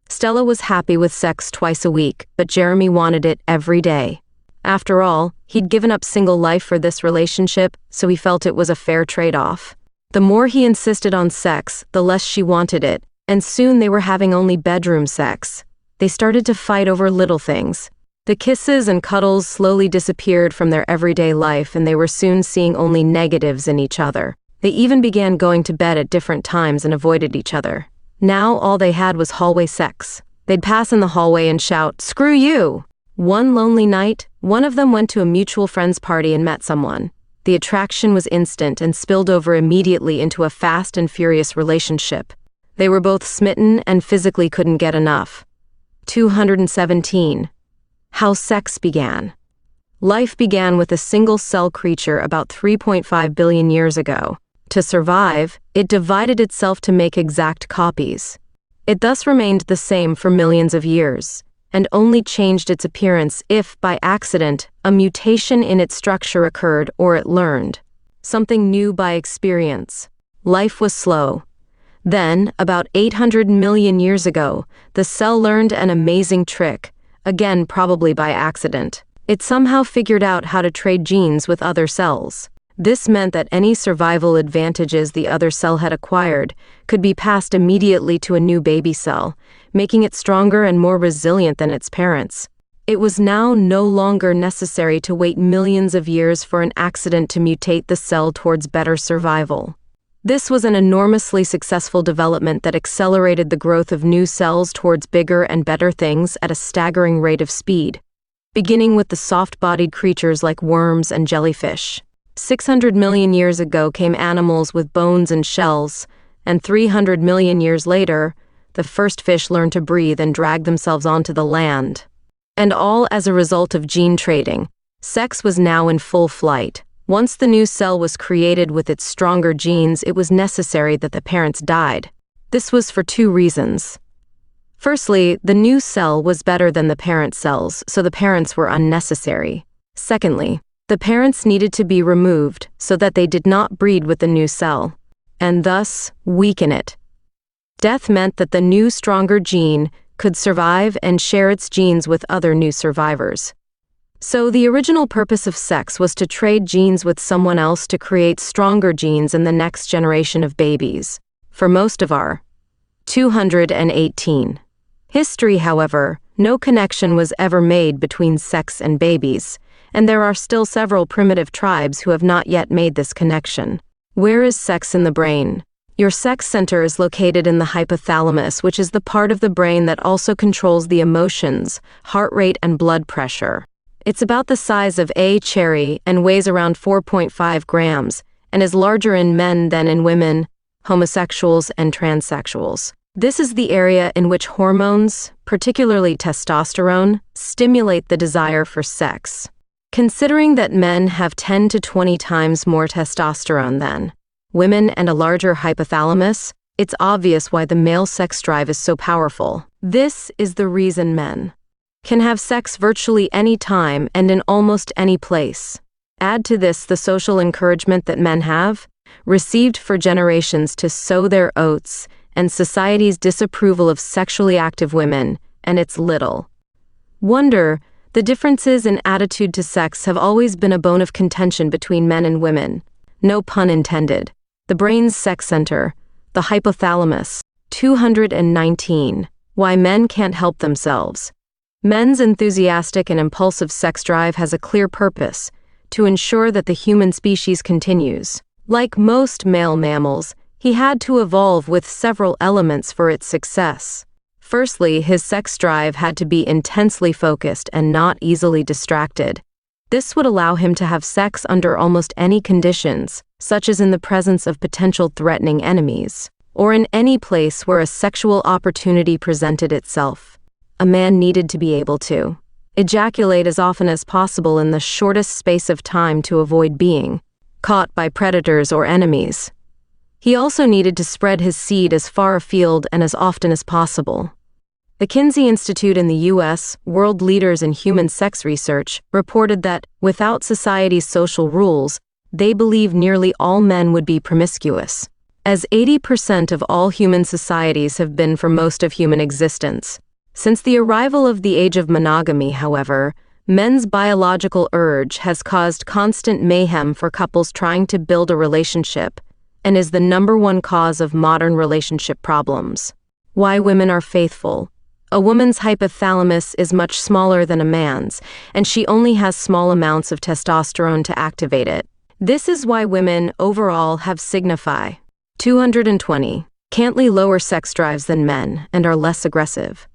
Stella was happy with sex twice a week, but Jeremy wanted it every day. After all, he'd given up single life for this relationship, so he felt it was a fair trade-off. The more he insisted on sex, the less she wanted it, and soon they were having only bedroom sex. They started to fight over little things. The kisses and cuddles slowly disappeared from their everyday life, and they were soon seeing only negatives in each other. They even began going to bed at different times and avoided each other. Now all they had was hallway sex. They'd pass in the hallway and shout, "Screw you!" One lonely night, one of them went to a mutual friend's party and met someone. The attraction was instant and spilled over immediately into a fast and furious relationship. They were both smitten and physically couldn't get enough. 217. How sex began. Life began with a single-cell creature about 3.5 billion years ago. To survive, it divided itself to make exact copies. It thus remained the same for millions of years, and only changed its appearance if, by accident, a mutation in its structure occurred or it learned something new by experience. Life was slow. Then, about 800 million years ago, the cell learned an amazing trick, again probably by accident. It somehow figured out how to trade genes with other cells. This meant that any survival advantages the other cell had acquired could be passed immediately to a new baby cell, making it stronger and more resilient than its parents. It was now no longer necessary to wait millions of years for an accident to mutate the cell towards better survival. This was an enormously successful development that accelerated the growth of new cells towards bigger and better things at a staggering rate of speed, beginning with the soft-bodied creatures like worms and jellyfish. 600 million years ago came animals with bones and shells, and 300 million years later, the first fish learned to breathe and drag themselves onto the land. And all as a result of gene trading. Sex was now in full flight. Once the new cell was created with its stronger genes, it was necessary that the parents died. This was for two reasons. Firstly, the new cell was better than the parent cells, so the parents were unnecessary. Secondly, the parents needed to be removed so that they did not breed with the new cell, and thus weaken it. Death meant that the new, stronger gene could survive and share its genes with other new survivors. So the original purpose of sex was to trade genes with someone else to create stronger genes in the next generation of babies. For most of our 218 history, however, no connection was ever made between sex and babies, and there are still several primitive tribes who have not yet made this connection. Where is sex in the brain? Your sex center is located in the hypothalamus, which is the part of the brain that also controls the emotions, heart rate, and blood pressure. It's about the size of a cherry and weighs around 4.5 grams, and is larger in men than in women, homosexuals, and transsexuals. This is the area in which hormones, particularly testosterone, stimulate the desire for sex. Considering that men have 10 to 20 times more testosterone than women and a larger hypothalamus, it's obvious why the male sex drive is so powerful. This is the reason men can have sex virtually any time and in almost any place. Add to this the social encouragement that men have received for generations to sow their oats and society's disapproval of sexually active women, and it's little wonder the differences in attitude to sex have always been a bone of contention between men and women. No pun intended. The brain's sex center, the hypothalamus. 219. Why men can't help themselves. Men's enthusiastic and impulsive sex drive has a clear purpose: to ensure that the human species continues. Like most male mammals, he had to evolve with several elements for its success. Firstly, his sex drive had to be intensely focused and not easily distracted. This would allow him to have sex under almost any conditions, such as in the presence of potential threatening enemies, or in any place where a sexual opportunity presented itself. A man needed to be able to ejaculate as often as possible in the shortest space of time to avoid being caught by predators or enemies. He also needed to spread his seed as far afield and as often as possible. The Kinsey Institute in the U.S., world leaders in human sex research, reported that, without society's social rules, they believe nearly all men would be promiscuous, as 80% of all human societies have been for most of human existence. Since the arrival of the age of monogamy, however, men's biological urge has caused constant mayhem for couples trying to build a relationship and is the number one cause of modern relationship problems. Why women are faithful. A woman's hypothalamus is much smaller than a man's, and she only has small amounts of testosterone to activate it. This is why women overall have signify 220, cantly lower sex drives than men and are less aggressive.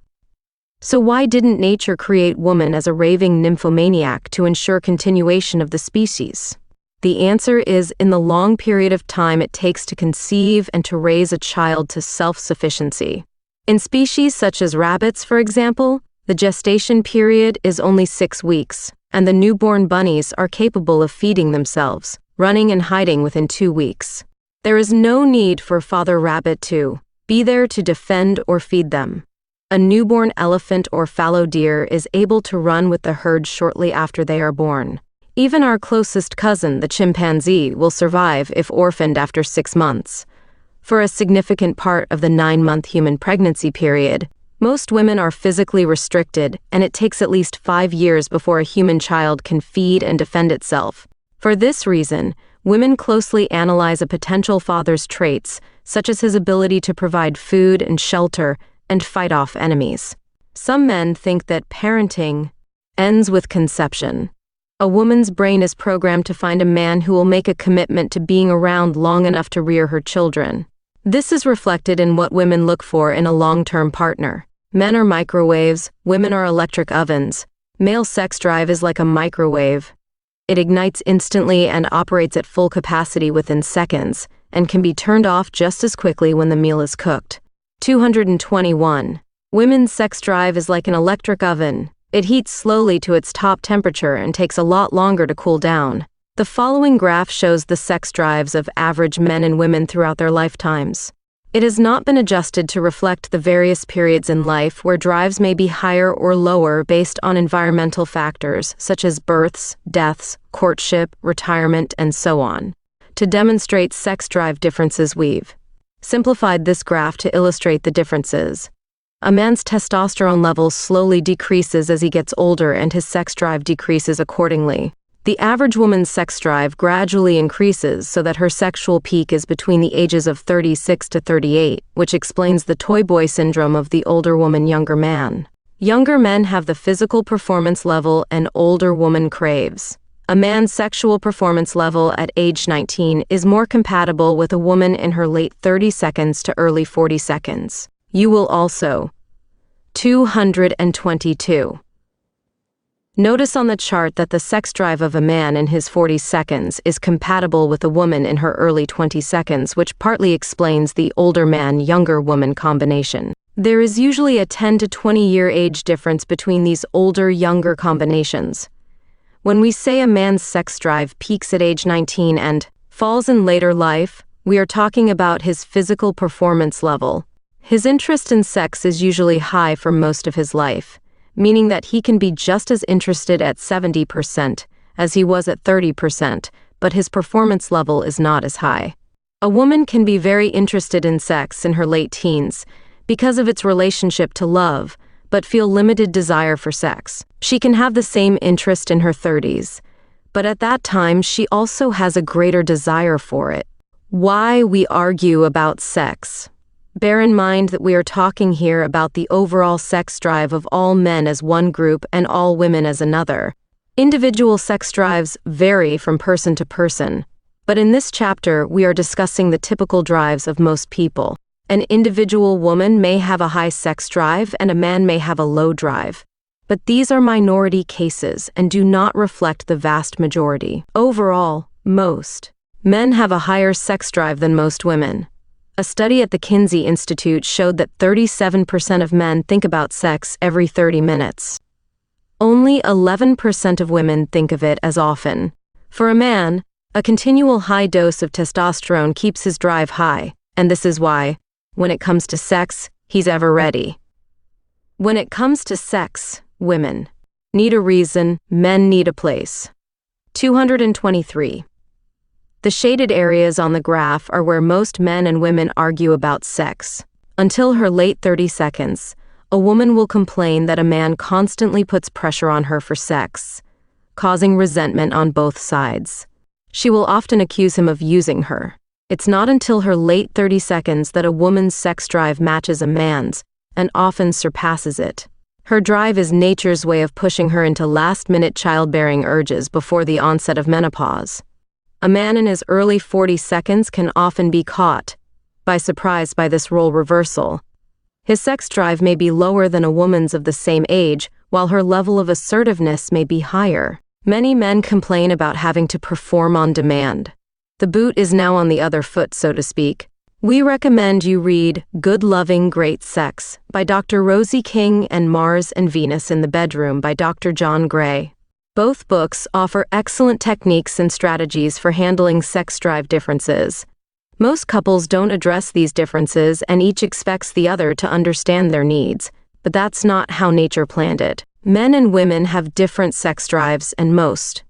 So why didn't nature create woman as a raving nymphomaniac to ensure continuation of the species? The answer is in the long period of time it takes to conceive and to raise a child to self-sufficiency. In species such as rabbits, for example, the gestation period is only 6 weeks, and the newborn bunnies are capable of feeding themselves, running and hiding within 2 weeks. There is no need for Father Rabbit to be there to defend or feed them. A newborn elephant or fallow deer is able to run with the herd shortly after they are born. Even our closest cousin, the chimpanzee, will survive if orphaned after 6 months. For a significant part of the 9-month human pregnancy period, most women are physically restricted, and it takes at least 5 years before a human child can feed and defend itself. For this reason, women closely analyze a potential father's traits, such as his ability to provide food and shelter and fight off enemies. Some men think that parenting ends with conception. A woman's brain is programmed to find a man who will make a commitment to being around long enough to rear her children. This is reflected in what women look for in a long-term partner. Men are microwaves, women are electric ovens. Male sex drive is like a microwave. It ignites instantly and operates at full capacity within seconds, and can be turned off just as quickly when the meal is cooked. 221. Women's sex drive is like an electric oven. It heats slowly to its top temperature and takes a lot longer to cool down. The following graph shows the sex drives of average men and women throughout their lifetimes. It has not been adjusted to reflect the various periods in life where drives may be higher or lower based on environmental factors such as births, deaths, courtship, retirement, and so on. To demonstrate sex drive differences, we've simplified this graph to illustrate the differences. A man's testosterone level slowly decreases as he gets older and his sex drive decreases accordingly. The average woman's sex drive gradually increases so that her sexual peak is between the ages of 36 to 38, which explains the toy boy syndrome of the older woman, younger man. Younger men have the physical performance level an older woman craves. A man's sexual performance level at age 19 is more compatible with a woman in her late 30 seconds to early 40 seconds. You will also 222. Notice on the chart that the sex drive of a man in his 40 seconds is compatible with a woman in her early 20 seconds, which partly explains the older man, younger woman combination. There is usually a 10 to 20 year age difference between these older, younger combinations. When we say a man's sex drive peaks at age 19 and falls in later life, we are talking about his physical performance level. His interest in sex is usually high for most of his life, meaning that he can be just as interested at 70% as he was at 30%, but his performance level is not as high. A woman can be very interested in sex in her late teens because of its relationship to love, but feel limited desire for sex. She can have the same interest in her 30s, but at that time she also has a greater desire for it. Why we argue about sex. Bear in mind that we are talking here about the overall sex drive of all men as one group and all women as another. Individual sex drives vary from person to person, but in this chapter we are discussing the typical drives of most people. An individual woman may have a high sex drive and a man may have a low drive, but these are minority cases and do not reflect the vast majority. Overall, most men have a higher sex drive than most women. A study at the Kinsey Institute showed that 37% of men think about sex every 30 minutes. Only 11% of women think of it as often. For a man, a continual high dose of testosterone keeps his drive high, and this is why, when it comes to sex, he's ever ready. When it comes to sex, women need a reason, men need a place. 223. The shaded areas on the graph are where most men and women argue about sex. Until her late 30 seconds, a woman will complain that a man constantly puts pressure on her for sex, causing resentment on both sides. She will often accuse him of using her. It's not until her late 30 seconds that a woman's sex drive matches a man's, and often surpasses it. Her drive is nature's way of pushing her into last-minute childbearing urges before the onset of menopause. A man in his early 40 seconds can often be caught by surprise by this role reversal. His sex drive may be lower than a woman's of the same age, while her level of assertiveness may be higher. Many men complain about having to perform on demand. The boot is now on the other foot, so to speak. We recommend you read Good Loving Great Sex by Dr. Rosie King and Mars and Venus in the Bedroom by Dr. John Gray. Both books offer excellent techniques and strategies for handling sex drive differences. Most couples don't address these differences and each expects the other to understand their needs, but that's not how nature planned it. Men and women have different sex drives, and most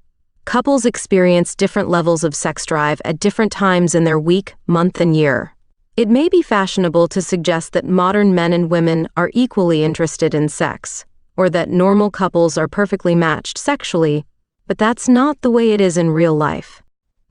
couples experience different levels of sex drive at different times in their week, month, and year. It may be fashionable to suggest that modern men and women are equally interested in sex, or that normal couples are perfectly matched sexually, but that's not the way it is in real life.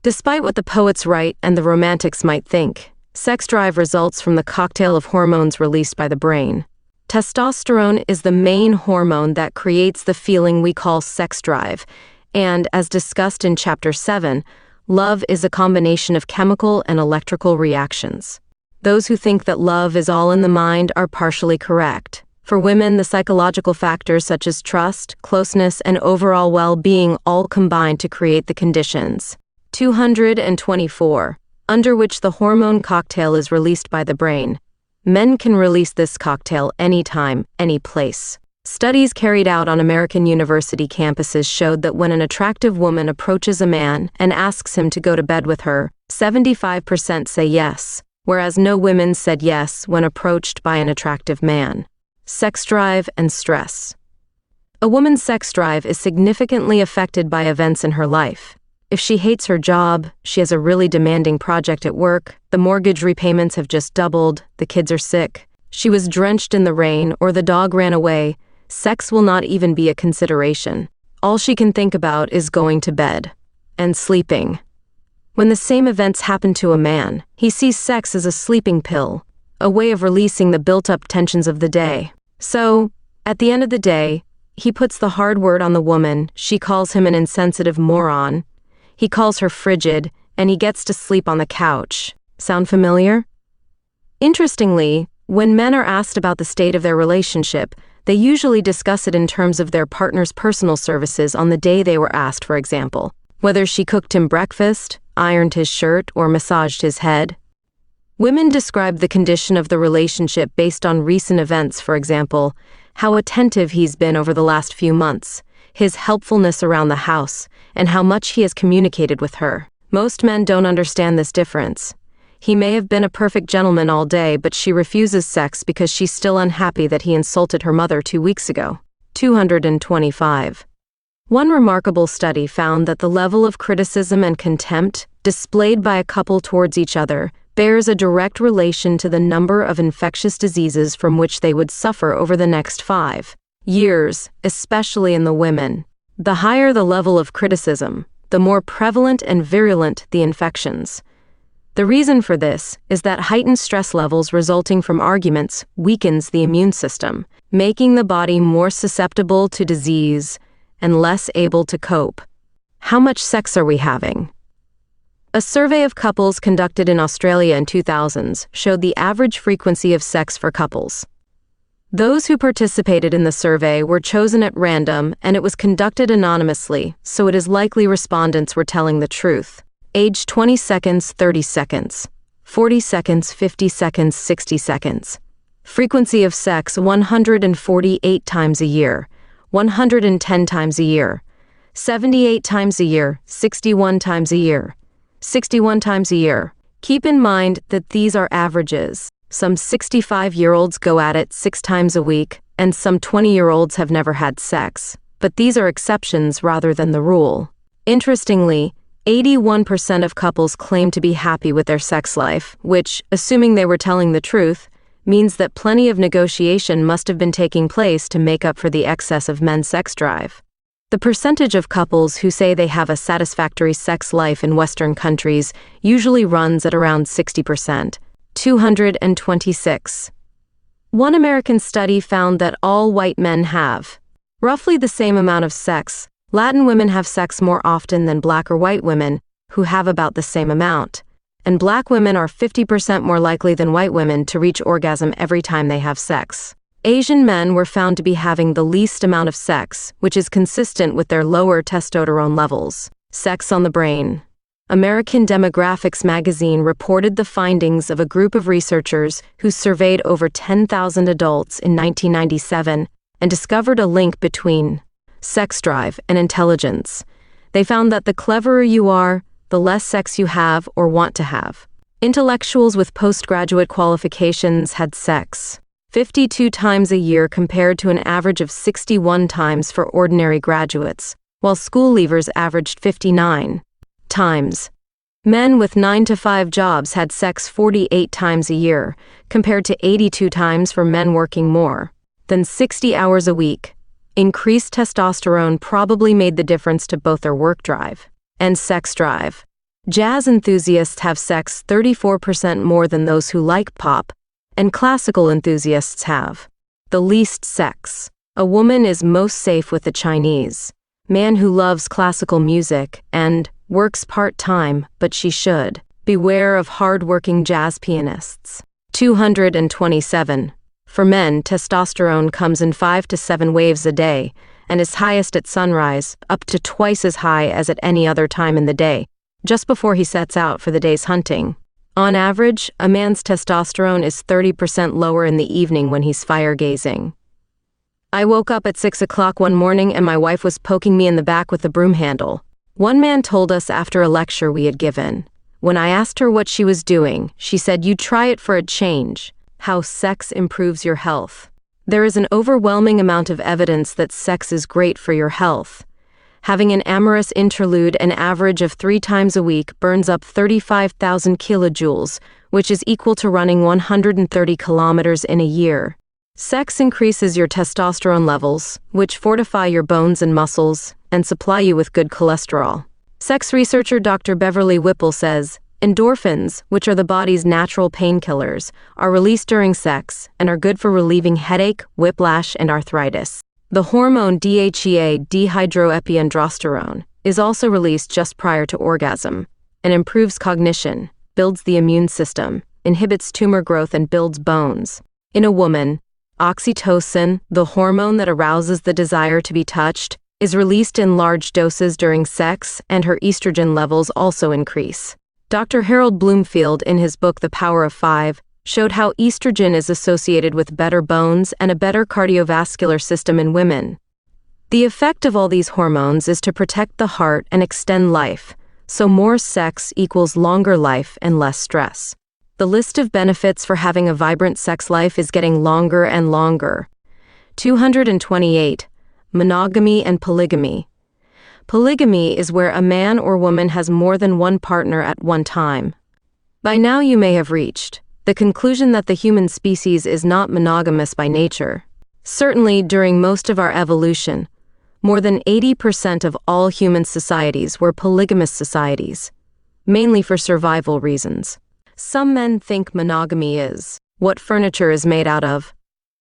Despite what the poets write and the romantics might think, sex drive results from the cocktail of hormones released by the brain. Testosterone is the main hormone that creates the feeling we call sex drive, and, as discussed in Chapter 7, love is a combination of chemical and electrical reactions. Those who think that love is all in the mind are partially correct. For women, the psychological factors such as trust, closeness, and overall well-being all combine to create the conditions. 224, under which the hormone cocktail is released by the brain. Men can release this cocktail anytime, any place. Studies carried out on American university campuses showed that when an attractive woman approaches a man and asks him to go to bed with her, 75% say yes, whereas no women said yes when approached by an attractive man. Sex drive and stress. A woman's sex drive is significantly affected by events in her life. If she hates her job, she has a really demanding project at work, the mortgage repayments have just doubled, the kids are sick, she was drenched in the rain, or the dog ran away, sex will not even be a consideration. All she can think about is going to bed and sleeping. When the same events happen to a man, he sees sex as a sleeping pill, a way of releasing the built-up tensions of the day. So, at the end of the day, he puts the hard word on the woman, she calls him an insensitive moron, he calls her frigid, and he gets to sleep on the couch. Sound familiar? Interestingly, when men are asked about the state of their relationship, they usually discuss it in terms of their partner's personal services on the day they were asked, for example, whether she cooked him breakfast, ironed his shirt, or massaged his head. Women describe the condition of the relationship based on recent events, for example, how attentive he's been over the last few months, his helpfulness around the house, and how much he has communicated with her. Most men don't understand this difference. He may have been a perfect gentleman all day, but she refuses sex because she's still unhappy that he insulted her mother 2 weeks ago. 225. One remarkable study found that the level of criticism and contempt displayed by a couple towards each other bears a direct relation to the number of infectious diseases from which they would suffer over the next 5 years, especially in the women. The higher the level of criticism, the more prevalent and virulent the infections. The reason for this is that heightened stress levels resulting from arguments weakens the immune system, making the body more susceptible to disease and less able to cope. How much sex are we having? A survey of couples conducted in Australia in 2000s showed the average frequency of sex for couples. Those who participated in the survey were chosen at random, and it was conducted anonymously, so it is likely respondents were telling the truth. Age 20 seconds, 30 seconds, 40 seconds, 50 seconds, 60 seconds. Frequency of sex 148 times a year, 110 times a year, 78 times a year, 61 times a year, 61 times a year. Keep in mind that these are averages. Some 65-year-olds go at it 6 times a week, and some 20-year-olds have never had sex. But these are exceptions rather than the rule. Interestingly, 81% of couples claim to be happy with their sex life, which, assuming they were telling the truth, means that plenty of negotiation must have been taking place to make up for the excess of men's sex drive. The percentage of couples who say they have a satisfactory sex life in Western countries usually runs at around 60%, 226. One American study found that all white men have roughly the same amount of sex. Latin women have sex more often than black or white women, who have about the same amount. And black women are 50% more likely than white women to reach orgasm every time they have sex. Asian men were found to be having the least amount of sex, which is consistent with their lower testosterone levels. Sex on the brain. American Demographics magazine reported the findings of a group of researchers who surveyed over 10,000 adults in 1997 and discovered a link between sex drive and intelligence. They found that the cleverer you are, the less sex you have or want to have. Intellectuals with postgraduate qualifications had sex 52 times a year compared to an average of 61 times for ordinary graduates, while school leavers averaged 59 times. Men with 9-to-5 jobs had sex 48 times a year, compared to 82 times for men working more than 60 hours a week. Increased testosterone probably made the difference to both their work drive and sex drive. Jazz enthusiasts have sex 34% more than those who like pop, and classical enthusiasts have the least sex. A woman is most safe with a Chinese man who loves classical music and works part-time, but she should beware of hard-working jazz pianists. 227. For men, testosterone comes in 5 to 7 waves a day and is highest at sunrise, up to twice as high as at any other time in the day, just before he sets out for the day's hunting. On average, a man's testosterone is 30% lower in the evening when he's fire-gazing. I woke up at 6 o'clock one morning and my wife was poking me in the back with a broom handle. One man told us after a lecture we had given. When I asked her what she was doing, she said, "You try it for a change. How sex improves your health." There is an overwhelming amount of evidence that sex is great for your health. Having an amorous interlude an average of 3 times a week burns up 35,000 kilojoules, which is equal to running 130 kilometers in a year. Sex increases your testosterone levels, which fortify your bones and muscles, and supply you with good cholesterol. Sex researcher Dr. Beverly Whipple says, endorphins, which are the body's natural painkillers, are released during sex and are good for relieving headache, whiplash, and arthritis. The hormone DHEA, dehydroepiandrosterone, is also released just prior to orgasm and improves cognition, builds the immune system, inhibits tumor growth, and builds bones. In a woman, oxytocin, the hormone that arouses the desire to be touched, is released in large doses during sex, and her estrogen levels also increase. Dr. Harold Bloomfield, in his book The Power of Five, showed how estrogen is associated with better bones and a better cardiovascular system in women. The effect of all these hormones is to protect the heart and extend life, so more sex equals longer life and less stress. The list of benefits for having a vibrant sex life is getting longer and longer. 228. Monogamy and polygamy. Polygamy is where a man or woman has more than one partner at one time. By now you may have reached the conclusion that the human species is not monogamous by nature. Certainly, during most of our evolution, more than 80% of all human societies were polygamous societies, mainly for survival reasons. Some men think monogamy is what furniture is made out of.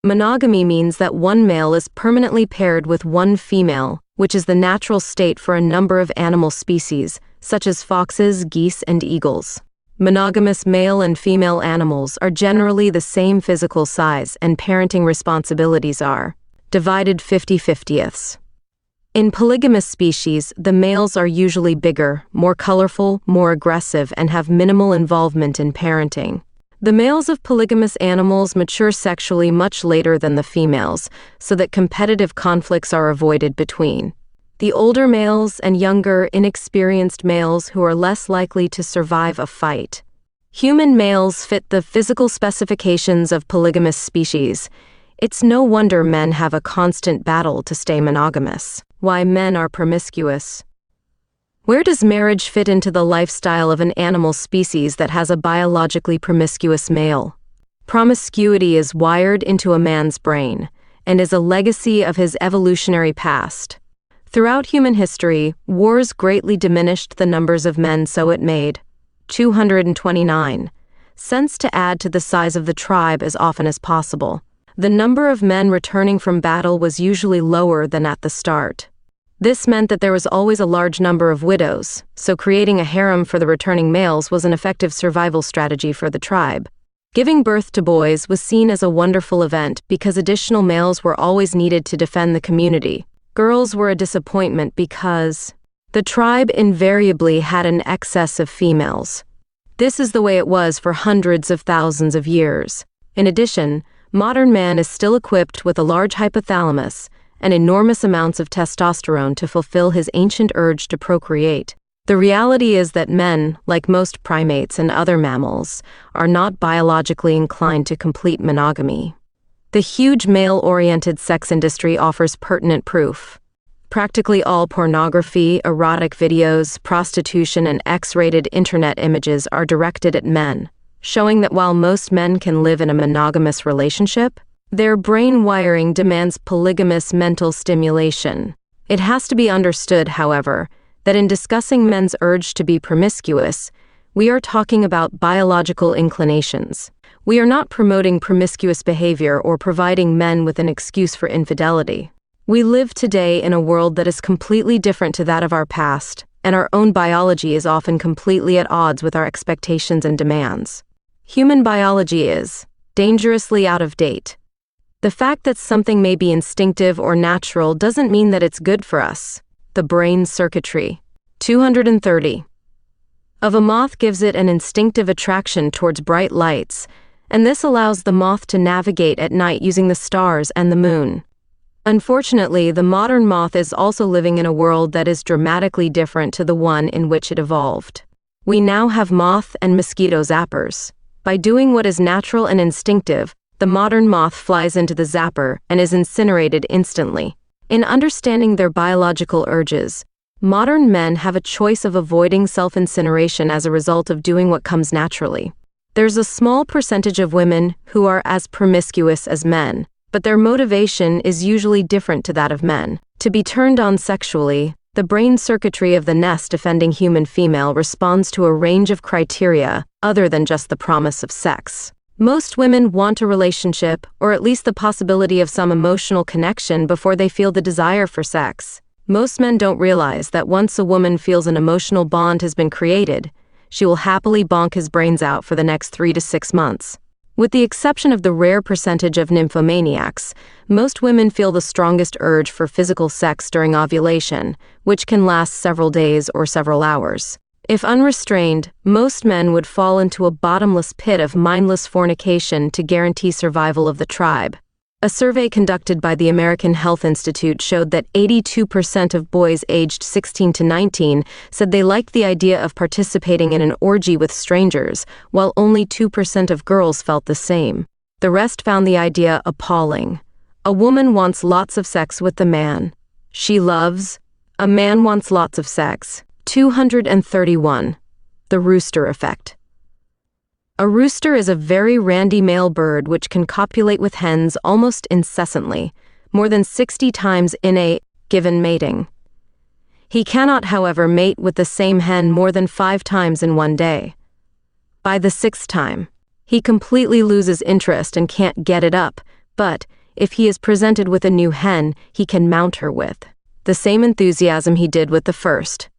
Monogamy means that one male is permanently paired with one female, which is the natural state for a number of animal species, such as foxes, geese, and eagles. Monogamous male and female animals are generally the same physical size, and parenting responsibilities are divided 50-50ths. In polygamous species, the males are usually bigger, more colorful, more aggressive, and have minimal involvement in parenting. The males of polygamous animals mature sexually much later than the females, so that competitive conflicts are avoided between the older males and younger, inexperienced males who are less likely to survive a fight. Human males fit the physical specifications of polygamous species. It's no wonder men have a constant battle to stay monogamous. Why men are promiscuous. Where does marriage fit into the lifestyle of an animal species that has a biologically promiscuous male? Promiscuity is wired into a man's brain and is a legacy of his evolutionary past. Throughout human history, wars greatly diminished the numbers of men, so it made 229 sense to add to the size of the tribe as often as possible. The number of men returning from battle was usually lower than at the start. This meant that there was always a large number of widows, so creating a harem for the returning males was an effective survival strategy for the tribe. Giving birth to boys was seen as a wonderful event because additional males were always needed to defend the community. Girls were a disappointment because the tribe invariably had an excess of females. This is the way it was for hundreds of thousands of years. In addition, modern man is still equipped with a large hypothalamus and enormous amounts of testosterone to fulfill his ancient urge to procreate. The reality is that men, like most primates and other mammals, are not biologically inclined to complete monogamy. The huge male-oriented sex industry offers pertinent proof. Practically all pornography, erotic videos, prostitution, and X-rated internet images are directed at men, showing that while most men can live in a monogamous relationship, their brain wiring demands polygamous mental stimulation. It has to be understood, however, that in discussing men's urge to be promiscuous, we are talking about biological inclinations. We are not promoting promiscuous behavior or providing men with an excuse for infidelity. We live today in a world that is completely different to that of our past, and our own biology is often completely at odds with our expectations and demands. Human biology is dangerously out of date. The fact that something may be instinctive or natural doesn't mean that it's good for us. The brain circuitry. 230. Of a moth gives it an instinctive attraction towards bright lights, and this allows the moth to navigate at night using the stars and the moon. Unfortunately, the modern moth is also living in a world that is dramatically different to the one in which it evolved. We now have moth and mosquito zappers. By doing what is natural and instinctive, the modern moth flies into the zapper and is incinerated instantly. In understanding their biological urges, modern men have a choice of avoiding self-incineration as a result of doing what comes naturally. There's a small percentage of women who are as promiscuous as men, but their motivation is usually different to that of men. To be turned on sexually, the brain circuitry of the nest-defending human female responds to a range of criteria other than just the promise of sex. Most women want a relationship, or at least the possibility of some emotional connection before they feel the desire for sex. Most men don't realize that once a woman feels an emotional bond has been created, she will happily bonk his brains out for the next 3 to 6 months. With the exception of the rare percentage of nymphomaniacs, most women feel the strongest urge for physical sex during ovulation, which can last several days or several hours. If unrestrained, most men would fall into a bottomless pit of mindless fornication to guarantee survival of the tribe. A survey conducted by the American Health Institute showed that 82% of boys aged 16 to 19 said they liked the idea of participating in an orgy with strangers, while only 2% of girls felt the same. The rest found the idea appalling. A woman wants lots of sex with the man she loves. A man wants lots of sex. 231. The rooster effect. A rooster is a very randy male bird which can copulate with hens almost incessantly, more than 60 times in a given mating. He cannot, however, mate with the same hen more than 5 times in one day. By the 6th time, he completely loses interest and can't get it up, but if he is presented with a new hen, he can mount her with the same enthusiasm he did with the first.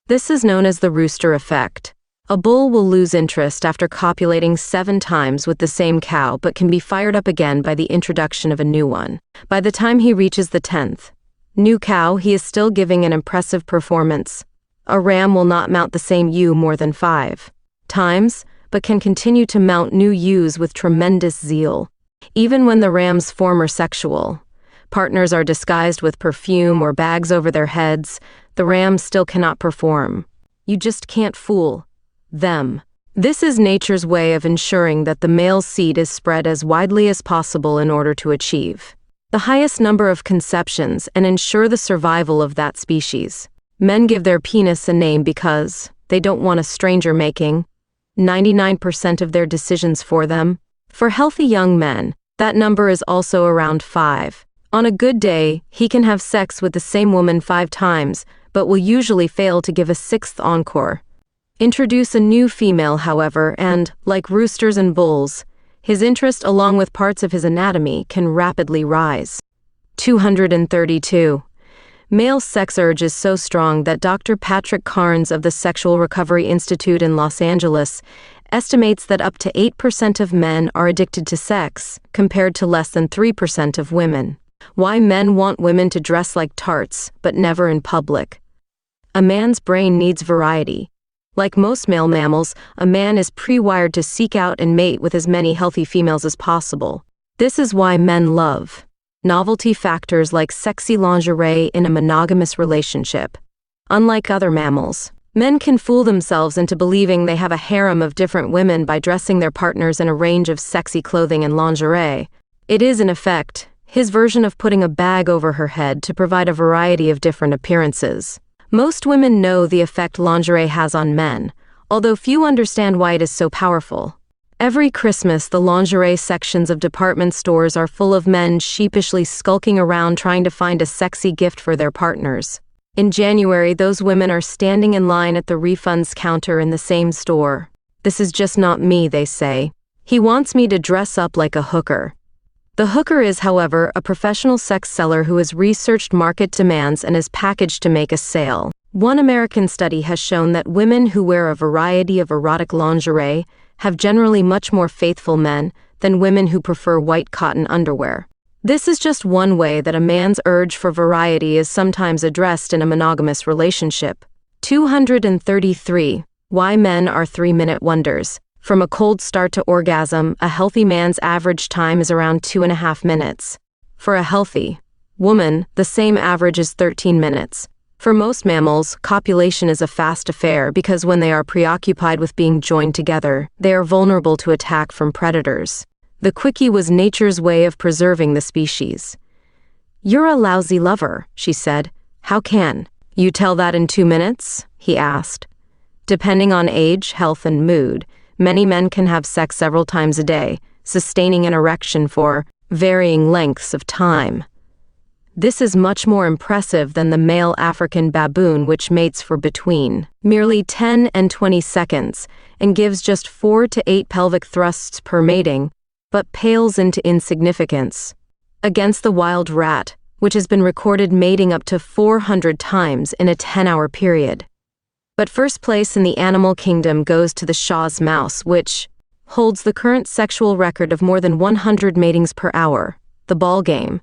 This is known as the rooster effect. A bull will lose interest after copulating 7 times with the same cow but can be fired up again by the introduction of a new one. By the time he reaches the 10th new cow, he is still giving an impressive performance. A ram will not mount the same ewe more than 5 times, but can continue to mount new ewes with tremendous zeal. Even when the ram's former sexual partners are disguised with perfume or bags over their heads, the ram still cannot perform. You just can't fool them. This is nature's way of ensuring that the male seed is spread as widely as possible in order to achieve the highest number of conceptions and ensure the survival of that species. Men give their penis a name because they don't want a stranger making 99% of their decisions for them. For healthy young men, that number is also around 5. On a good day, he can have sex with the same woman 5 times, but will usually fail to give a 6th encore. Introduce a new female, however, and, like roosters and bulls, his interest along with parts of his anatomy can rapidly rise. 232. Male sex urge is so strong that Dr. Patrick Carnes of the Sexual Recovery Institute in Los Angeles estimates that up to 8% of men are addicted to sex, compared to less than 3% of women. Why men want women to dress like tarts, but never in public. A man's brain needs variety. Like most male mammals, a man is pre-wired to seek out and mate with as many healthy females as possible. This is why men love novelty factors like sexy lingerie in a monogamous relationship. Unlike other mammals, men can fool themselves into believing they have a harem of different women by dressing their partners in a range of sexy clothing and lingerie. It is, in effect, his version of putting a bag over her head to provide a variety of different appearances. Most women know the effect lingerie has on men, although few understand why it is so powerful. Every Christmas, the lingerie sections of department stores are full of men sheepishly skulking around trying to find a sexy gift for their partners. In January, those women are standing in line at the refunds counter in the same store. "This is just not me," they say. "He wants me to dress up like a hooker." The hooker is, however, a professional sex seller who has researched market demands and is packaged to make a sale. One American study has shown that women who wear a variety of erotic lingerie have generally much more faithful men than women who prefer white cotton underwear. This is just one way that a man's urge for variety is sometimes addressed in a monogamous relationship. 233. Why men are 3-minute wonders. From a cold start to orgasm, a healthy man's average time is around 2.5 minutes. For a healthy woman, the same average is 13 minutes. For most mammals, copulation is a fast affair because when they are preoccupied with being joined together, they are vulnerable to attack from predators. The quickie was nature's way of preserving the species. "You're a lousy lover," she said. "How can you tell that in 2 minutes?" he asked. Depending on age, health, and mood, many men can have sex several times a day, sustaining an erection for varying lengths of time. This is much more impressive than the male African baboon, which mates for between merely 10 and 20 seconds and gives just 4 to 8 pelvic thrusts per mating, but pales into insignificance against the wild rat, which has been recorded mating up to 400 times in a 10-hour period. But first place in the animal kingdom goes to the Shaw's mouse, which holds the current sexual record of more than 100 matings per hour, the ball game.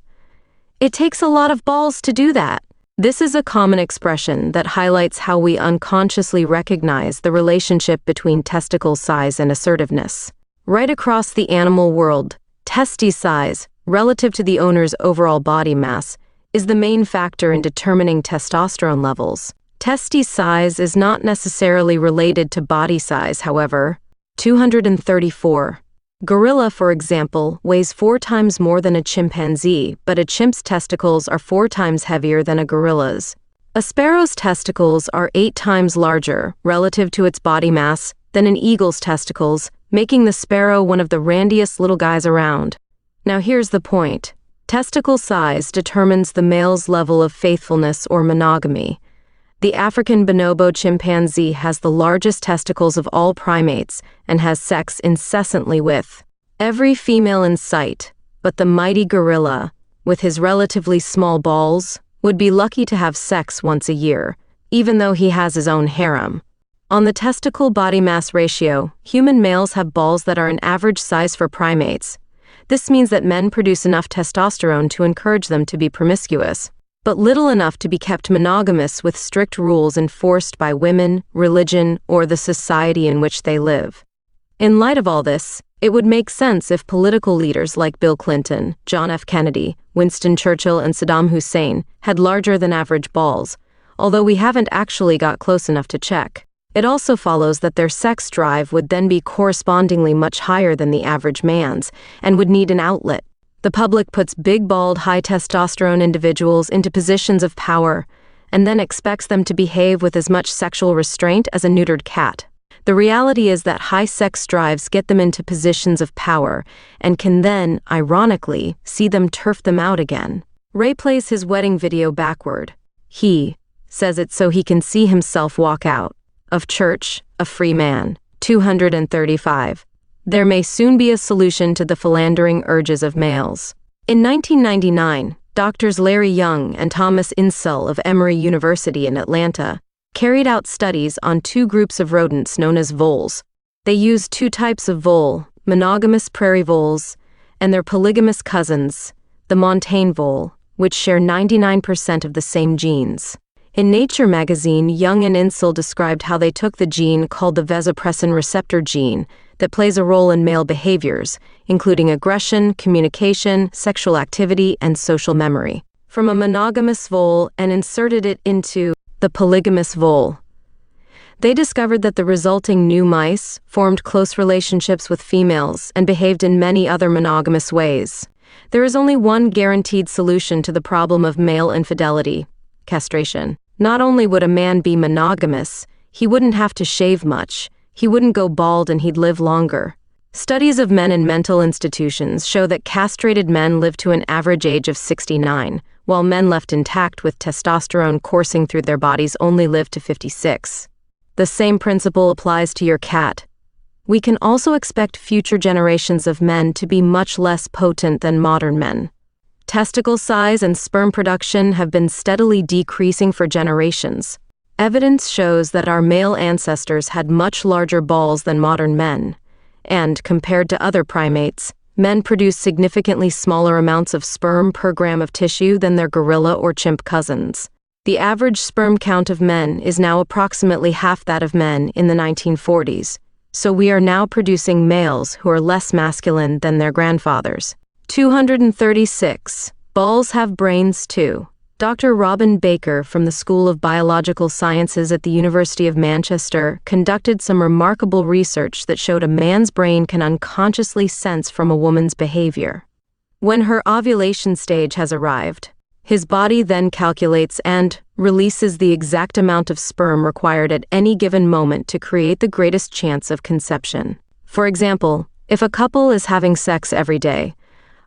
It takes a lot of balls to do that. This is a common expression that highlights how we unconsciously recognize the relationship between testicle size and assertiveness. Right across the animal world, testy size, relative to the owner's overall body mass, is the main factor in determining testosterone levels. Testy size is not necessarily related to body size, however. 234. Gorilla, for example, weighs 4 times more than a chimpanzee, but a chimp's testicles are 4 times heavier than a gorilla's. A sparrow's testicles are 8 times larger, relative to its body mass, than an eagle's testicles, making the sparrow one of the randiest little guys around. Now here's the point. Testicle size determines the male's level of faithfulness or monogamy. The African bonobo chimpanzee has the largest testicles of all primates and has sex incessantly with every female in sight, but the mighty gorilla, with his relatively small balls, would be lucky to have sex once a year, even though he has his own harem. On the testicle body mass ratio, human males have balls that are an average size for primates. This means that men produce enough testosterone to encourage them to be promiscuous, but little enough to be kept monogamous with strict rules enforced by women, religion, or the society in which they live. In light of all this, it would make sense if political leaders like Bill Clinton, John F. Kennedy, Winston Churchill, and Saddam Hussein had larger than average balls, although we haven't actually got close enough to check. It also follows that their sex drive would then be correspondingly much higher than the average man's and would need an outlet. The public puts big-balled, high-testosterone individuals into positions of power, and then expects them to behave with as much sexual restraint as a neutered cat. The reality is that high sex drives get them into positions of power and can then, ironically, see them turf them out again. Ray plays his wedding video backward. He says it so he can see himself walk out of church, a free man. 235. There may soon be a solution to the philandering urges of males. In 1999, Doctors Larry Young and Thomas Insel of Emory University in Atlanta carried out studies on two groups of rodents known as voles. They used two types of vole, monogamous prairie voles, and their polygamous cousins, the montane vole, which share 99% of the same genes. In Nature magazine, Young and Insel described how they took the gene called the vasopressin receptor gene that plays a role in male behaviors, including aggression, communication, sexual activity, and social memory, from a monogamous vole and inserted it into the polygamous vole. They discovered that the resulting new mice formed close relationships with females and behaved in many other monogamous ways. There is only one guaranteed solution to the problem of male infidelity: castration. Not only would a man be monogamous, he wouldn't have to shave much, he wouldn't go bald, and he'd live longer. Studies of men in mental institutions show that castrated men live to an average age of 69, while men left intact with testosterone coursing through their bodies only live to 56. The same principle applies to your cat. We can also expect future generations of men to be much less potent than modern men. Testicle size and sperm production have been steadily decreasing for generations. Evidence shows that our male ancestors had much larger balls than modern men, and, compared to other primates, men produce significantly smaller amounts of sperm per gram of tissue than their gorilla or chimp cousins. The average sperm count of men is now approximately half that of men in the 1940s, so we are now producing males who are less masculine than their grandfathers. 236. Balls have brains too. Dr. Robin Baker from the School of Biological Sciences at the University of Manchester conducted some remarkable research that showed a man's brain can unconsciously sense from a woman's behavior. When her ovulation stage has arrived, his body then calculates and releases the exact amount of sperm required at any given moment to create the greatest chance of conception. For example, if a couple is having sex every day,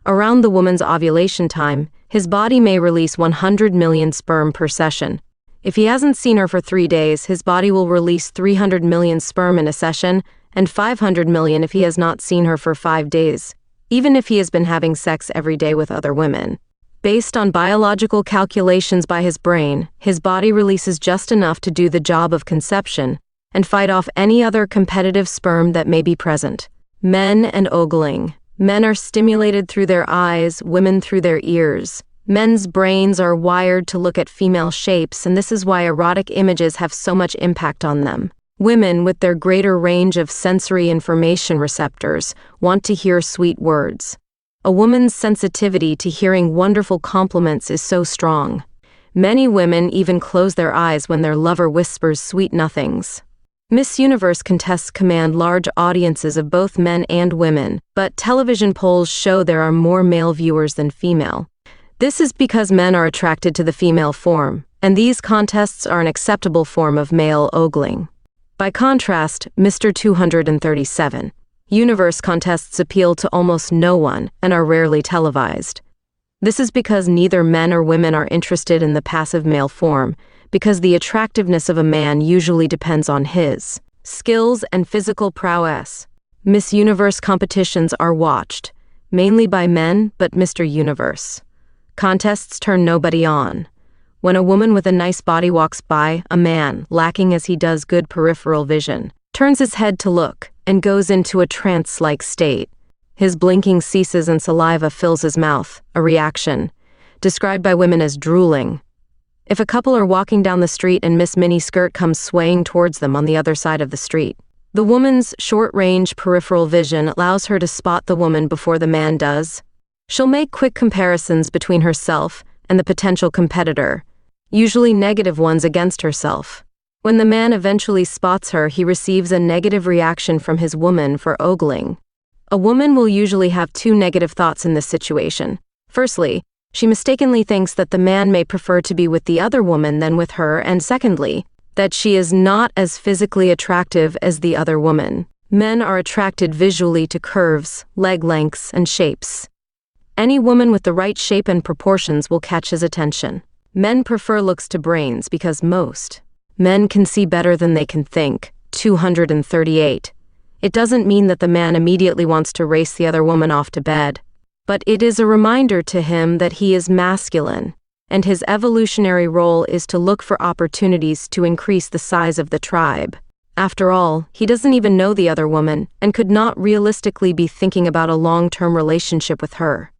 around the woman's ovulation time, his body may release 100 million sperm per session. If he hasn't seen her for 3 days, his body will release 300 million sperm in a session, and 500 million if he has not seen her for 5 days, even if he has been having sex every day with other women. Based on biological calculations by his brain, his body releases just enough to do the job of conception and fight off any other competitive sperm that may be present. Men and ogling. Men are stimulated through their eyes, women through their ears. Men's brains are wired to look at female shapes, and this is why erotic images have so much impact on them. Women, with their greater range of sensory information receptors, want to hear sweet words. A woman's sensitivity to hearing wonderful compliments is so strong. Many women even close their eyes when their lover whispers sweet nothings. Miss Universe contests command large audiences of both men and women, but television polls show there are more male viewers than female. This is because men are attracted to the female form, and these contests are an acceptable form of male ogling. By contrast, Mr. 237. Universe contests appeal to almost no one and are rarely televised. This is because neither men or women are interested in the passive male form, because the attractiveness of a man usually depends on his skills and physical prowess. Miss Universe competitions are watched, mainly by men, but Mr. Universe contests turn nobody on. When a woman with a nice body walks by, a man, lacking as he does good peripheral vision, turns his head to look and goes into a trance-like state. His blinking ceases and saliva fills his mouth, a reaction, described by women as drooling. If a couple are walking down the street and Miss Miniskirt comes swaying towards them on the other side of the street, the woman's short-range peripheral vision allows her to spot the woman before the man does. She'll make quick comparisons between herself and the potential competitor, usually negative ones against herself. When the man eventually spots her, he receives a negative reaction from his woman for ogling. A woman will usually have two negative thoughts in this situation. Firstly, She mistakenly thinks that the man may prefer to be with the other woman than with her, and secondly, that she is not as physically attractive as the other woman. Men are attracted visually to curves, leg lengths, and shapes. Any woman with the right shape and proportions will catch his attention. Men prefer looks to brains because most men can see better than they can think. 238. It doesn't mean that the man immediately wants to race the other woman off to bed, but it is a reminder to him that he is masculine, and his evolutionary role is to look for opportunities to increase the size of the tribe. After all, he doesn't even know the other woman, and could not realistically be thinking about a long-term relationship with her.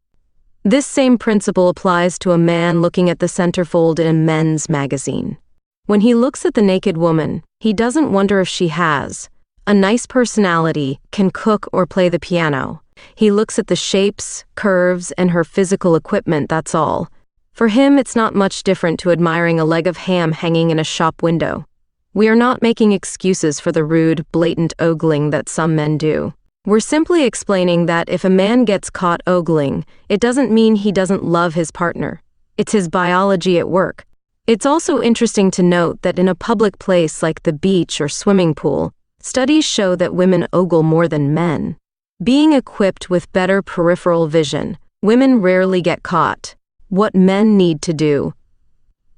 This same principle applies to a man looking at the centerfold in a men's magazine. When he looks at the naked woman, he doesn't wonder if she has a nice personality, can cook or play the piano. He looks at the shapes, curves, and her physical equipment, that's all. For him, it's not much different to admiring a leg of ham hanging in a shop window. We are not making excuses for the rude, blatant ogling that some men do. We're simply explaining that if a man gets caught ogling, it doesn't mean he doesn't love his partner. It's his biology at work. It's also interesting to note that in a public place like the beach or swimming pool, studies show that women ogle more than men. Being equipped with better peripheral vision, women rarely get caught. What men need to do.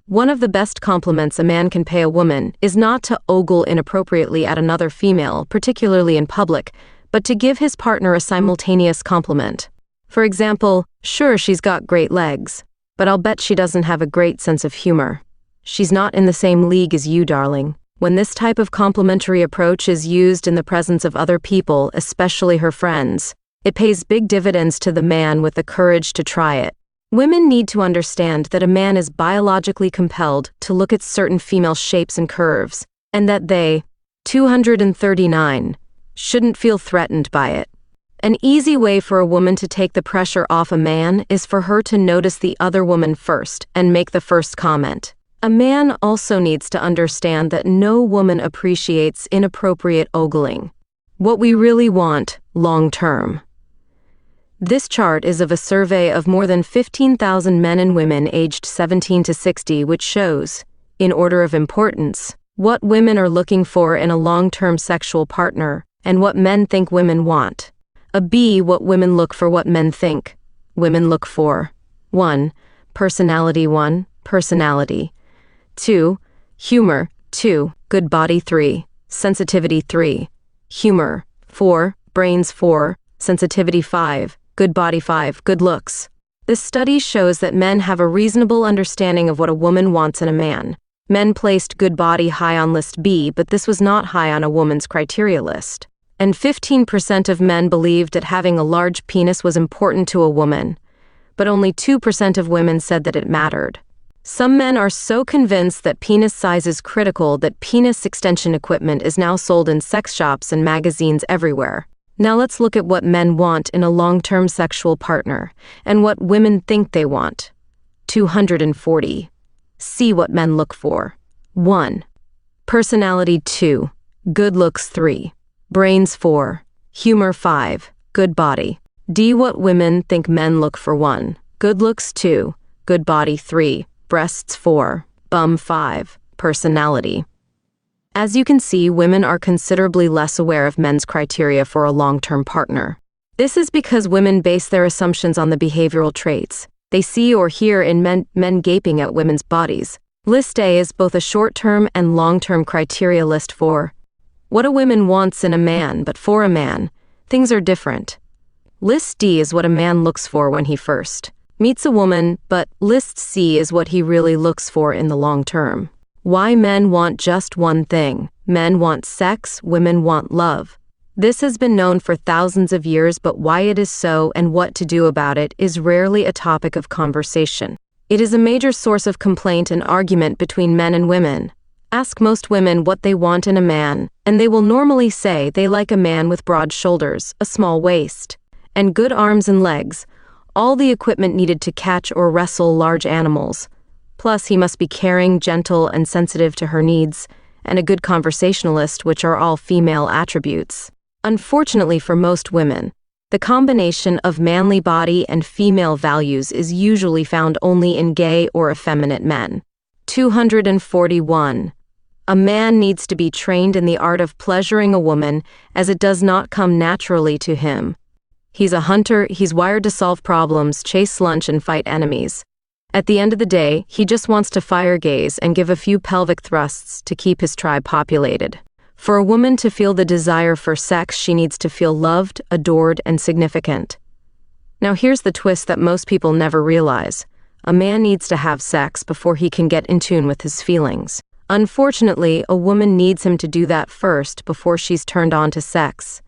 One of the best compliments a man can pay a woman is not to ogle inappropriately at another female, particularly in public, but to give his partner a simultaneous compliment. For example, sure, she's got great legs, but I'll bet she doesn't have a great sense of humor. She's not in the same league as you, darling. When this type of complimentary approach is used in the presence of other people, especially her friends, it pays big dividends to the man with the courage to try it. Women need to understand that a man is biologically compelled to look at certain female shapes and curves, and that they, 239, shouldn't feel threatened by it. An easy way for a woman to take the pressure off a man is for her to notice the other woman first and make the first comment. A man also needs to understand that no woman appreciates inappropriate ogling. What we really want, long-term. This chart is of a survey of more than 15,000 men and women aged 17 to 60, which shows, in order of importance, what women are looking for in a long-term sexual partner and what men think women want. A B, what women look for, what men think women look for. 1. Personality. 1. Personality. 2. Humor. 2. Good body. 3. Sensitivity. 3. Humor. 4. Brains. 4. Sensitivity. 5. Good body. 5. Good looks. This study shows that men have a reasonable understanding of what a woman wants in a man. Men placed good body high on list B, but this was not high on a woman's criteria list. And 15% of men believed that having a large penis was important to a woman, but only 2% of women said that it mattered. Some men are so convinced that penis size is critical that penis extension equipment is now sold in sex shops and magazines everywhere. Now let's look at what men want in a long-term sexual partner, and what women think they want. 240. See what men look for. 1. Personality. 2. Good looks. 3. Brains. 4. Humor. 5. Good body. D. What women think men look for. 1. Good looks. 2. Good body. 3. Breasts. 4. Bum. 5. Personality. As you can see, women are considerably less aware of men's criteria for a long-term partner. This is because women base their assumptions on the behavioral traits they see or hear in men gaping at women's bodies. List A is both a short-term and long-term criteria list for what a woman wants in a man, but for a man, things are different. List D is what a man looks for when he first meets a woman, but list C is what he really looks for in the long term. Why men want just one thing. Men want sex, women want love. This has been known for thousands of years, but why it is so and what to do about it is rarely a topic of conversation. It is a major source of complaint and argument between men and women. Ask most women what they want in a man, and they will normally say they like a man with broad shoulders, a small waist, and good arms and legs, all the equipment needed to catch or wrestle large animals. Plus, he must be caring, gentle, and sensitive to her needs, and a good conversationalist, which are all female attributes. Unfortunately for most women, The combination of manly body and female values is usually found only in gay or effeminate men. 241. A man needs to be trained in the art of pleasuring a woman, as it does not come naturally to him. He's a hunter, he's wired to solve problems, chase lunch, and fight enemies. At the end of the day, he just wants to fire gaze and give a few pelvic thrusts to keep his tribe populated. For a woman to feel the desire for sex, she needs to feel loved, adored, and significant. Now here's the twist that most people never realize. A man needs to have sex before he can get in tune with his feelings. Unfortunately, a woman needs him to do that first before she's turned on to sex.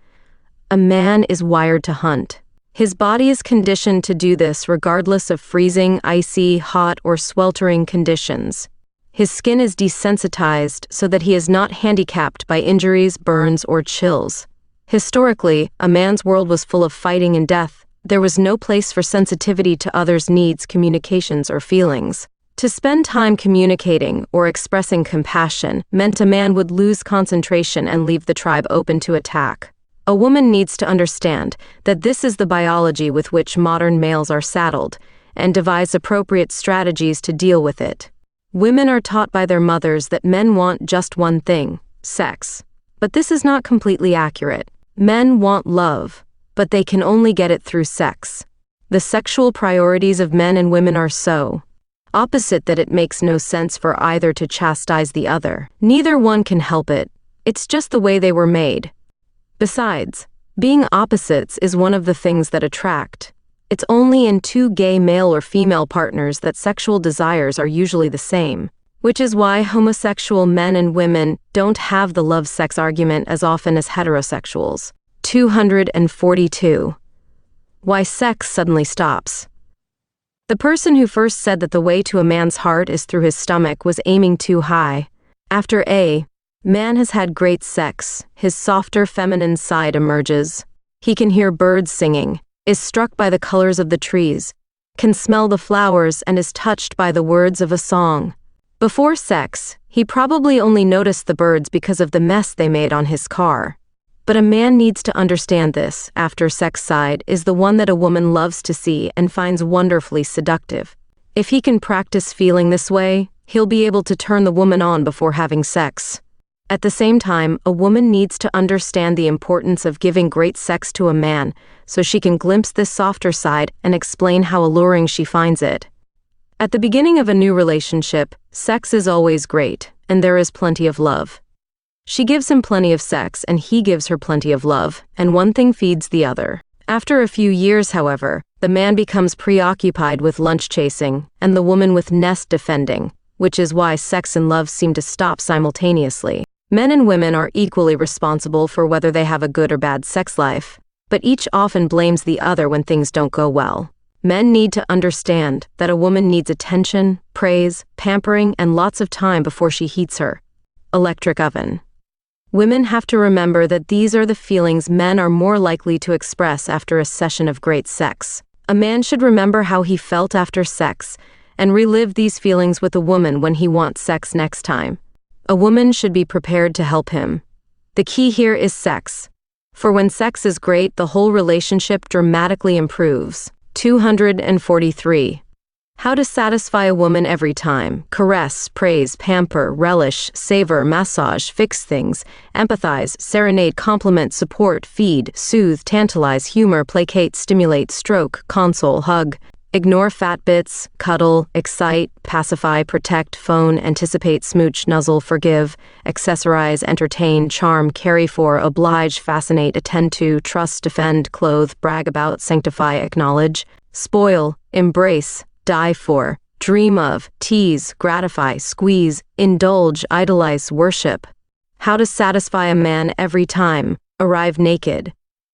A man is wired to hunt. His body is conditioned to do this regardless of freezing, icy, hot, or sweltering conditions. His skin is desensitized so that he is not handicapped by injuries, burns, or chills. Historically, a man's world was full of fighting and death. There was no place for sensitivity to others' needs, communications, or feelings. To spend time communicating or expressing compassion meant a man would lose concentration and leave the tribe open to attack. A woman needs to understand that this is the biology with which modern males are saddled, and devise appropriate strategies to deal with it. Women are taught by their mothers that men want just one thing, sex. But this is not completely accurate. Men want love, but they can only get it through sex. The sexual priorities of men and women are so opposite that it makes no sense for either to chastise the other. Neither one can help it. It's just the way they were made. Besides, being opposites is one of the things that attract. It's only in two gay male or female partners that sexual desires are usually the same, which is why homosexual men and women don't have the love-sex argument as often as heterosexuals. 242. Why sex suddenly stops. The person who first said that the way to a man's heart is through his stomach was aiming too high. After a man has had great sex, his softer feminine side emerges. He can hear birds singing, is struck by the colors of the trees, can smell the flowers, and is touched by the words of a song. Before sex, he probably only noticed the birds because of the mess they made on his car. But a man needs to understand this after-sex side is the one that a woman loves to see and finds wonderfully seductive. If he can practice feeling this way, he'll be able to turn the woman on before having sex. At the same time, a woman needs to understand the importance of giving great sex to a man so she can glimpse this softer side and explain how alluring she finds it. At the beginning of a new relationship, sex is always great, and there is plenty of love. She gives him plenty of sex and he gives her plenty of love, and one thing feeds the other. After a few years, however, the man becomes preoccupied with lunch chasing and the woman with nest defending, which is why sex and love seem to stop simultaneously. Men and women are equally responsible for whether they have a good or bad sex life, but each often blames the other when things don't go well. Men need to understand that a woman needs attention, praise, pampering, and lots of time before she heats her electric oven. Women have to remember that these are the feelings men are more likely to express after a session of great sex. A man should remember how he felt after sex and relive these feelings with a woman when he wants sex next time. A woman should be prepared to help him. The key here is sex. For when sex is great, the whole relationship dramatically improves. 243. How to satisfy a woman every time. Caress, praise, pamper, relish, savor, massage, fix things, empathize, serenade, compliment, support, feed, soothe, tantalize, humor, placate, stimulate, stroke, console, hug. Ignore fat bits, cuddle, excite, pacify, protect, phone, anticipate, smooch, nuzzle, forgive, accessorize, entertain, charm, carry for, oblige, fascinate, attend to, trust, defend, clothe, brag about, sanctify, acknowledge, spoil, embrace, die for, dream of, tease, gratify, squeeze, indulge, idolize, worship. How to satisfy a man every time. Arrive naked.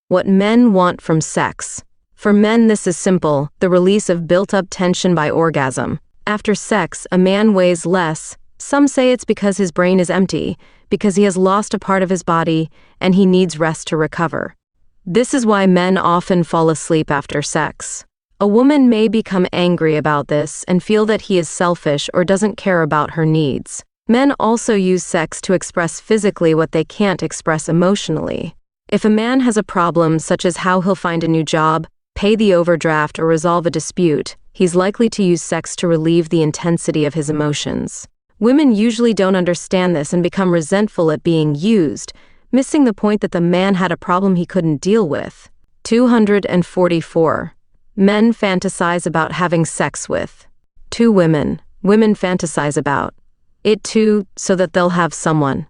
What men want from sex. For men, this is simple, the release of built-up tension by orgasm. After sex, a man weighs less. Some say it's because his brain is empty, because he has lost a part of his body, and he needs rest to recover. This is why men often fall asleep after sex. A woman may become angry about this and feel that he is selfish or doesn't care about her needs. Men also use sex to express physically what they can't express emotionally. If a man has a problem such as how he'll find a new job, pay the overdraft, or resolve a dispute, he's likely to use sex to relieve the intensity of his emotions. Women usually don't understand this and become resentful at being used, missing the point that the man had a problem he couldn't deal with. 244. Men fantasize about having sex with. 2 women fantasize about it too, so that they'll have someone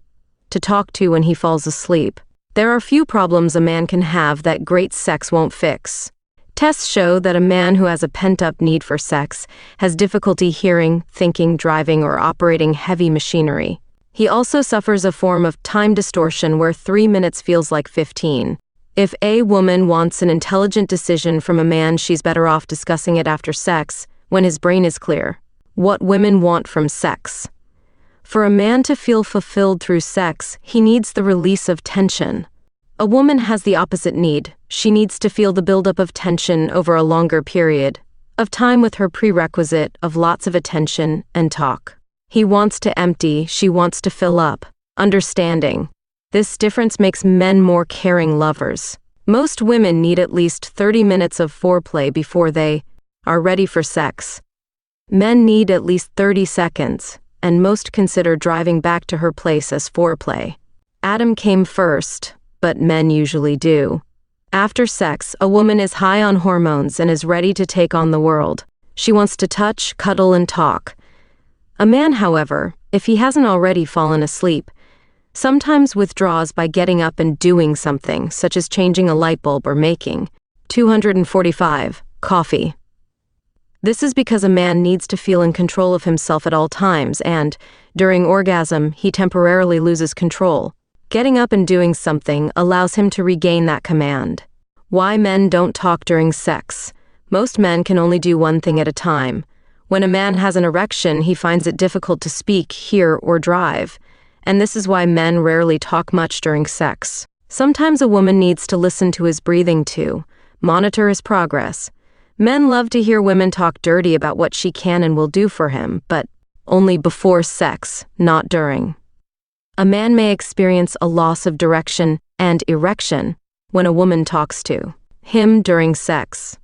to talk to when he falls asleep. There are few problems a man can have that great sex won't fix. Tests show that a man who has a pent-up need for sex has difficulty hearing, thinking, driving, or operating heavy machinery. He also suffers a form of time distortion where 3 minutes feels like 15. If a woman wants an intelligent decision from a man, she's better off discussing it after sex, when his brain is clear. What women want from sex. For a man to feel fulfilled through sex, he needs the release of tension. A woman has the opposite need. She needs to feel the buildup of tension over a longer period of time with her prerequisite of lots of attention and talk. He wants to empty, she wants to fill up. Understanding. This difference makes men more caring lovers. Most women need at least 30 minutes of foreplay before they are ready for sex. Men need at least 30 seconds, and most consider driving back to her place as foreplay. Adam came first, but men usually do. After sex, a woman is high on hormones and is ready to take on the world. She wants to touch, cuddle, and talk. A man, however, if he hasn't already fallen asleep, sometimes withdraws by getting up and doing something, such as changing a light bulb or making. 245. Coffee. This is because a man needs to feel in control of himself at all times and, during orgasm, he temporarily loses control. Getting up and doing something allows him to regain that command. Why men don't talk during sex. Most men can only do one thing at a time. When a man has an erection, he finds it difficult to speak, hear, or drive. And this is why men rarely talk much during sex. Sometimes a woman needs to listen to his breathing too, monitor his progress. Men love to hear women talk dirty about what she can and will do for him, but only before sex, not during. A man may experience a loss of direction and erection when a woman talks to him during sex.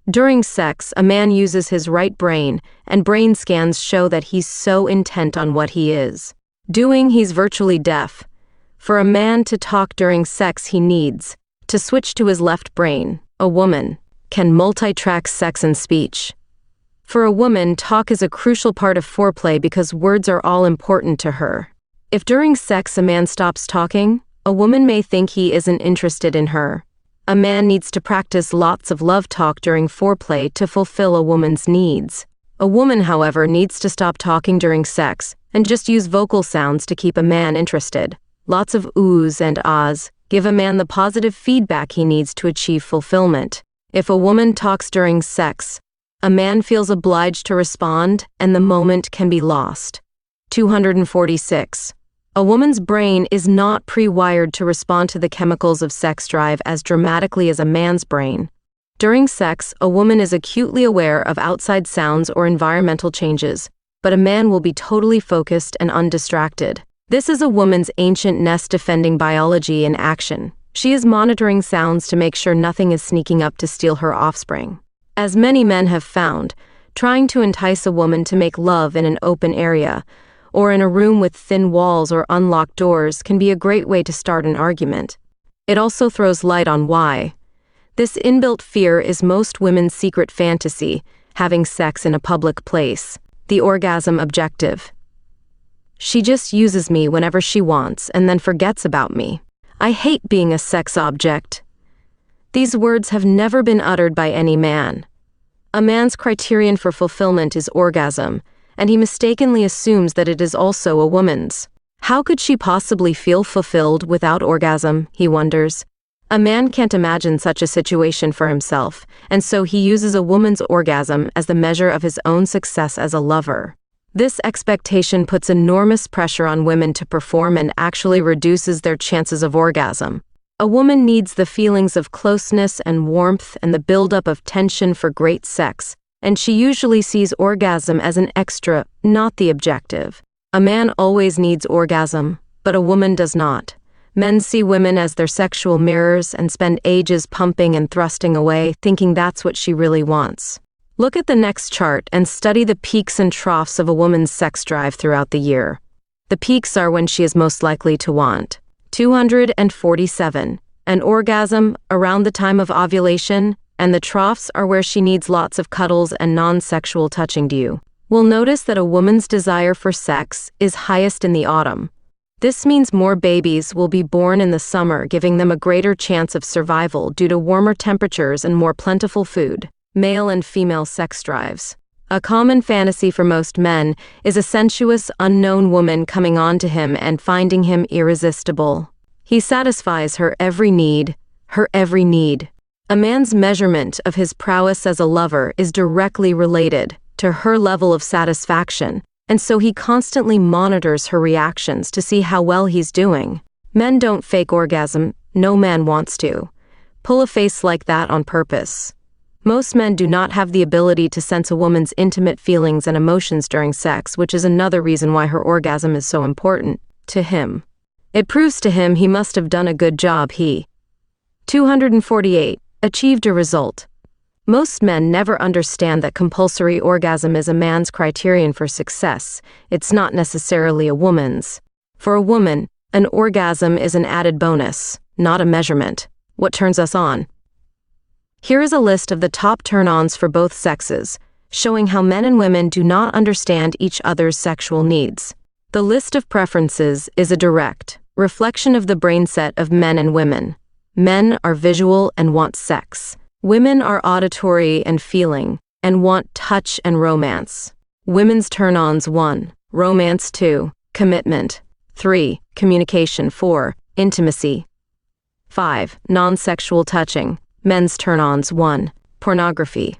During sex, a man uses his right brain, and brain scans show that he's so intent on what he is doing, he's virtually deaf. For a man to talk during sex, he needs to switch to his left brain. A woman can multitrack sex and speech. For a woman, talk is a crucial part of foreplay because words are all important to her. If during sex a man stops talking, a woman may think he isn't interested in her. A man needs to practice lots of love talk during foreplay to fulfill a woman's needs. A woman, however, needs to stop talking during sex and just use vocal sounds to keep a man interested. Lots of oohs and ahs give a man the positive feedback he needs to achieve fulfillment. If a woman talks during sex, a man feels obliged to respond, and the moment can be lost. 246. A woman's brain is not pre-wired to respond to the chemicals of sex drive as dramatically as a man's brain. During sex, a woman is acutely aware of outside sounds or environmental changes, but a man will be totally focused and undistracted. This is a woman's ancient nest-defending biology in action. She is monitoring sounds to make sure nothing is sneaking up to steal her offspring. As many men have found, trying to entice a woman to make love in an open area, or in a room with thin walls or unlocked doors, can be a great way to start an argument. It also throws light on why. This inbuilt fear is most women's secret fantasy, having sex in a public place. The orgasm objective. She just uses me whenever she wants and then forgets about me. I hate being a sex object. These words have never been uttered by any man. A man's criterion for fulfillment is orgasm, and he mistakenly assumes that it is also a woman's. How could she possibly feel fulfilled without orgasm, he wonders. A man can't imagine such a situation for himself, and so he uses a woman's orgasm as the measure of his own success as a lover. This expectation puts enormous pressure on women to perform and actually reduces their chances of orgasm. A woman needs the feelings of closeness and warmth and the buildup of tension for great sex, and she usually sees orgasm as an extra, not the objective. A man always needs orgasm, but a woman does not. Men see women as their sexual mirrors and spend ages pumping and thrusting away, thinking that's what she really wants. Look at the next chart and study the peaks and troughs of a woman's sex drive throughout the year. The peaks are when she is most likely to want 247, an orgasm around the time of ovulation, and the troughs are where she needs lots of cuddles and non-sexual touching. You will notice that a woman's desire for sex is highest in the autumn. This means more babies will be born in the summer, giving them a greater chance of survival due to warmer temperatures and more plentiful food. Male and female sex drives. A common fantasy for most men is a sensuous, unknown woman coming on to him and finding him irresistible. He satisfies her every need. A man's measurement of his prowess as a lover is directly related to her level of satisfaction, and so he constantly monitors her reactions to see how well he's doing. Men don't fake orgasm, no man wants to. Pull a face like that on purpose. Most men do not have the ability to sense a woman's intimate feelings and emotions during sex, which is another reason why her orgasm is so important to him. It proves to him he must have done a good job. 248. Achieved a result. Most men never understand that compulsory orgasm is a man's criterion for success. It's not necessarily a woman's. For a woman, an orgasm is an added bonus, not a measurement. What turns us on? Here is a list of the top turn-ons for both sexes, showing how men and women do not understand each other's sexual needs. The list of preferences is a direct reflection of the brain set of men and women. Men are visual and want sex. Women are auditory and feeling, and want touch and romance. Women's turn-ons: 1. Romance. 2. Commitment. 3. Communication. 4. Intimacy. 5. Non-sexual touching. Men's turn-ons: 1. Pornography.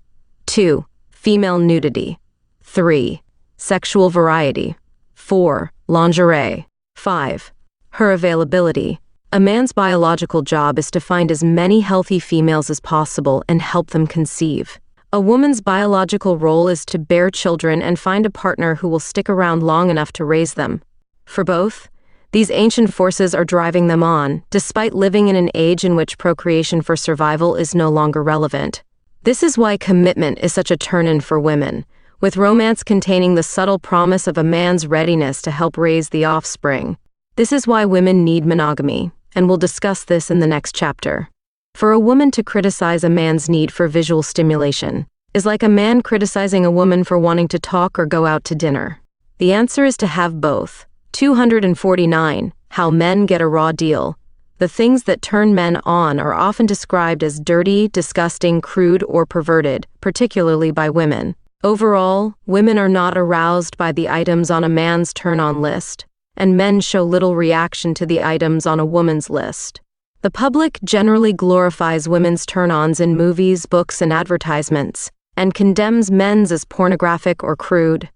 2. Female nudity. 3. Sexual variety. 4. Lingerie. 5. Her availability. A man's biological job is to find as many healthy females as possible and help them conceive. A woman's biological role is to bear children and find a partner who will stick around long enough to raise them. For both, these ancient forces are driving them on, despite living in an age in which procreation for survival is no longer relevant. This is why commitment is such a turn-in for women, with romance containing the subtle promise of a man's readiness to help raise the offspring. This is why women need monogamy, and we'll discuss this in the next chapter. For a woman to criticize a man's need for visual stimulation is like a man criticizing a woman for wanting to talk or go out to dinner. The answer is to have both. 249. How men get a raw deal. The things that turn men on are often described as dirty, disgusting, crude, or perverted, particularly by women. Overall, women are not aroused by the items on a man's turn-on list, and men show little reaction to the items on a woman's list. The public generally glorifies women's turn-ons in movies, books, and advertisements, and condemns men's as pornographic or crude.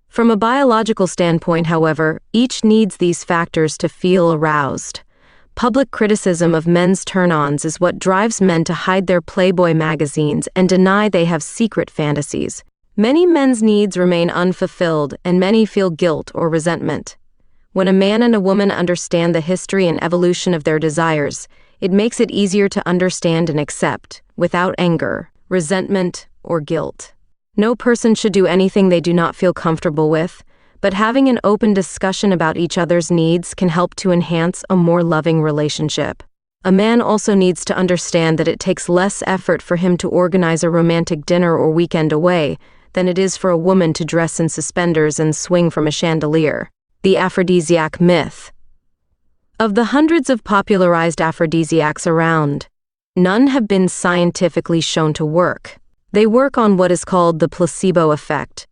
From a biological standpoint, however, each needs these factors to feel aroused. Public criticism of men's turn-ons is what drives men to hide their Playboy magazines and deny they have secret fantasies. Many men's needs remain unfulfilled, and many feel guilt or resentment. When a man and a woman understand the history and evolution of their desires, it makes it easier to understand and accept, without anger, resentment, or guilt. No person should do anything they do not feel comfortable with, but having an open discussion about each other's needs can help to enhance a more loving relationship. A man also needs to understand that it takes less effort for him to organize a romantic dinner or weekend away than it is for a woman to dress in suspenders and swing from a chandelier. The aphrodisiac myth. Of the hundreds of popularized aphrodisiacs around, none have been scientifically shown to work. They work on what is called the placebo effect.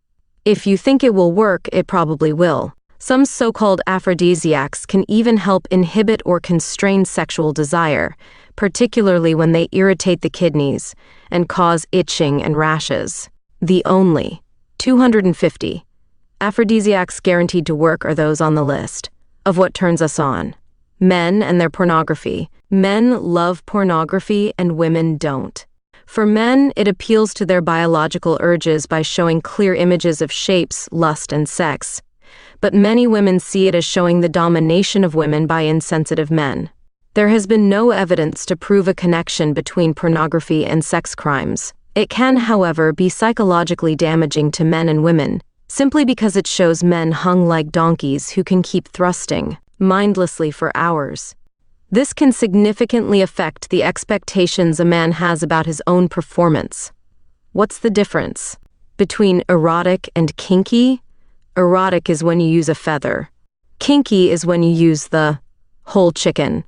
If you think it will work, it probably will. Some so-called aphrodisiacs can even help inhibit or constrain sexual desire, particularly when they irritate the kidneys and cause itching and rashes. The only 250 aphrodisiacs guaranteed to work are those on the list of what turns us on. Men and their pornography. Men love pornography and women don't. For men, it appeals to their biological urges by showing clear images of shapes, lust, and sex. but many women see it as showing the domination of women by insensitive men. There has been no evidence to prove a connection between pornography and sex crimes. It can, however, be psychologically damaging to men and women, simply because it shows men hung like donkeys who can keep thrusting mindlessly for hours. This can significantly affect the expectations a man has about his own performance. What's the difference between erotic and kinky? Erotic is when you use a feather. Kinky is when you use the whole chicken.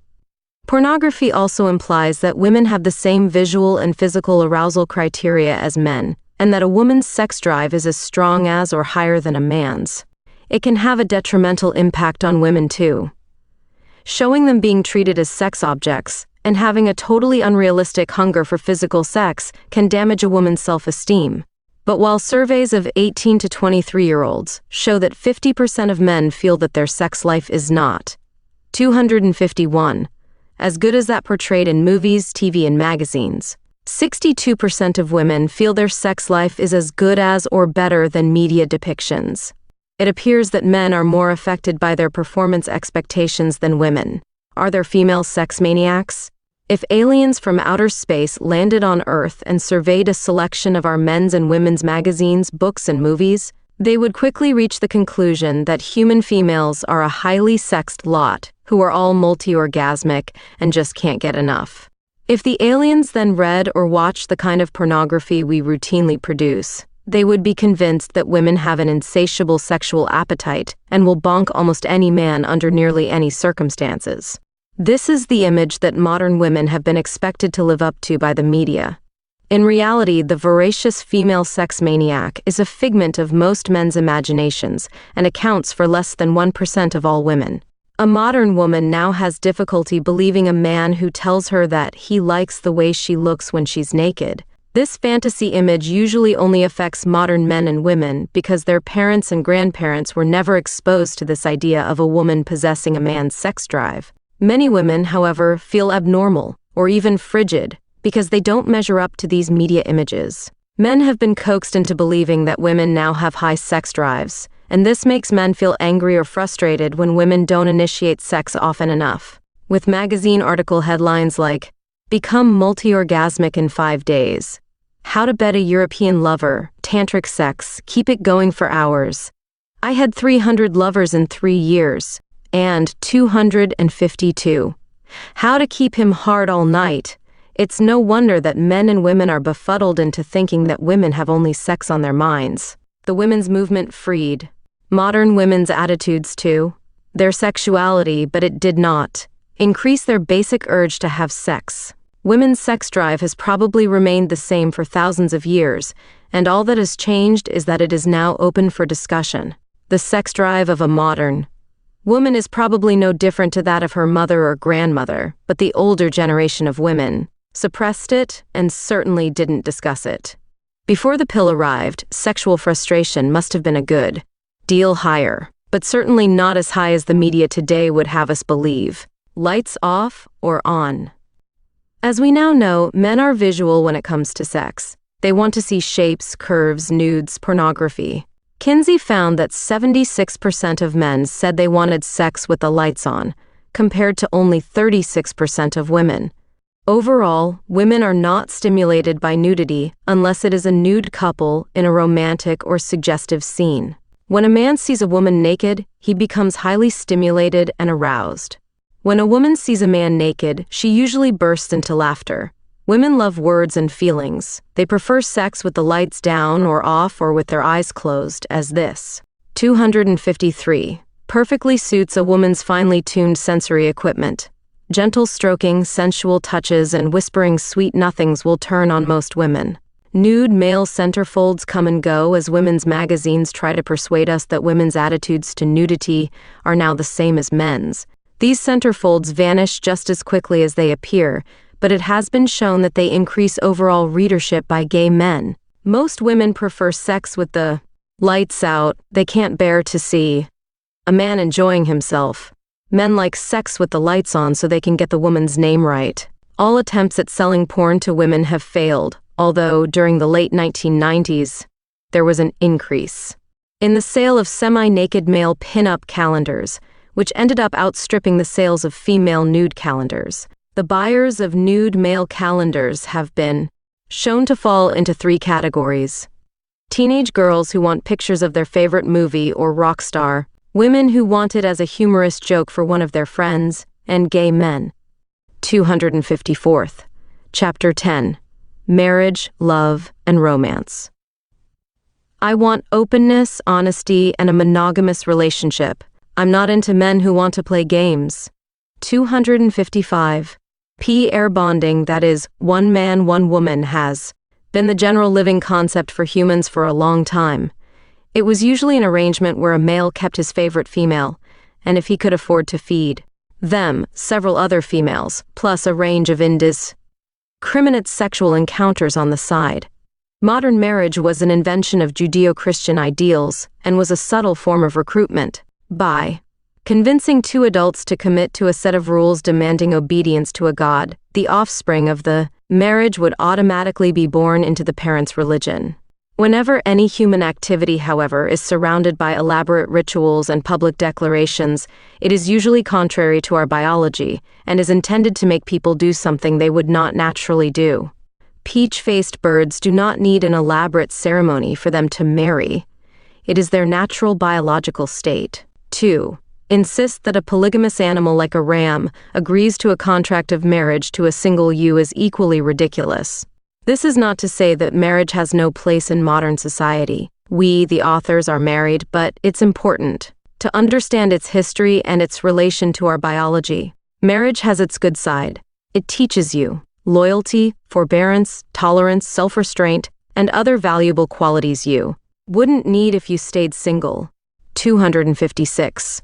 Pornography also implies that women have the same visual and physical arousal criteria as men, and that a woman's sex drive is as strong as or higher than a man's. It can have a detrimental impact on women too. Showing them being treated as sex objects and having a totally unrealistic hunger for physical sex can damage a woman's self-esteem. But while surveys of 18 to 23-year-olds show that 50% of men feel that their sex life is not 251, as good as that portrayed in movies, TV, and magazines, 62% of women feel their sex life is as good as or better than media depictions. It appears that men are more affected by their performance expectations than women. Are there female sex maniacs? If aliens from outer space landed on Earth and surveyed a selection of our men's and women's magazines, books, and movies, they would quickly reach the conclusion that human females are a highly sexed lot who are all multi-orgasmic and just can't get enough. If the aliens then read or watched the kind of pornography we routinely produce, they would be convinced that women have an insatiable sexual appetite and will bonk almost any man under nearly any circumstances. This is the image that modern women have been expected to live up to by the media. In reality, the voracious female sex maniac is a figment of most men's imaginations and accounts for less than 1% of all women. A modern woman now has difficulty believing a man who tells her that he likes the way she looks when she's naked. This fantasy image usually only affects modern men and women because their parents and grandparents were never exposed to this idea of a woman possessing a man's sex drive. Many women, however, feel abnormal or even frigid because they don't measure up to these media images. Men have been coaxed into believing that women now have high sex drives, and this makes men feel angry or frustrated when women don't initiate sex often enough. With magazine article headlines like, "Become multi-orgasmic in 5 days," "How to Bet a European Lover," "Tantric Sex, Keep It Going for Hours," "I Had 300 Lovers in 3 Years," and 252. "How to Keep Him Hard All Night." It's no wonder that men and women are befuddled into thinking that women have only sex on their minds. The women's movement freed modern women's attitudes to their sexuality, but it did not increase their basic urge to have sex. Women's sex drive has probably remained the same for thousands of years, and all that has changed is that it is now open for discussion. The sex drive of a modern woman is probably no different to that of her mother or grandmother, but the older generation of women suppressed it and certainly didn't discuss it. Before the pill arrived, sexual frustration must have been a good deal higher, but certainly not as high as the media today would have us believe. Lights off or on? As we now know, men are visual when it comes to sex. They want to see shapes, curves, nudes, pornography. Kinsey found that 76% of men said they wanted sex with the lights on, compared to only 36% of women. Overall, women are not stimulated by nudity unless it is a nude couple in a romantic or suggestive scene. When a man sees a woman naked, he becomes highly stimulated and aroused. When a woman sees a man naked, she usually bursts into laughter. Women love words and feelings. They prefer sex with the lights down or off or with their eyes closed, as this 253 perfectly suits a woman's finely tuned sensory equipment. Gentle stroking, sensual touches, and whispering sweet nothings will turn on most women. Nude male centerfolds come and go as women's magazines try to persuade us that women's attitudes to nudity are now the same as men's. These centerfolds vanish just as quickly as they appear, but it has been shown that they increase overall readership by gay men. Most women prefer sex with the lights out. They can't bear to see a man enjoying himself. Men like sex with the lights on so they can get the woman's name right. All attempts at selling porn to women have failed, although during the late 1990s, there was an increase. in the sale of semi-naked male pin-up calendars, which ended up outstripping the sales of female nude calendars. The buyers of nude male calendars have been shown to fall into 3 categories: teenage girls who want pictures of their favorite movie or rock star, women who want it as a humorous joke for one of their friends, and gay men. 254th. Chapter 10. Marriage, Love, and Romance. I want openness, honesty, and a monogamous relationship. I'm not into men who want to play games. 255. Pair bonding, that is, one man, one woman, has been the general living concept for humans for a long time. It was usually an arrangement where a male kept his favorite female, and if he could afford to feed them, several other females, plus a range of indiscriminate sexual encounters on the side. Modern marriage was an invention of Judeo-Christian ideals and was a subtle form of recruitment. By convincing 2 adults to commit to a set of rules demanding obedience to a god, the offspring of the marriage would automatically be born into the parents' religion. Whenever any human activity, however, is surrounded by elaborate rituals and public declarations, it is usually contrary to our biology and is intended to make people do something they would not naturally do. Peach-faced birds do not need an elaborate ceremony for them to marry. It is their natural biological state. 2. Insist that a polygamous animal like a ram agrees to a contract of marriage to a single ewe is equally ridiculous. This is not to say that marriage has no place in modern society. We, the authors, are married, but it's important to understand its history and its relation to our biology. Marriage has its good side. It teaches you loyalty, forbearance, tolerance, self-restraint, and other valuable qualities you wouldn't need if you stayed single. 256.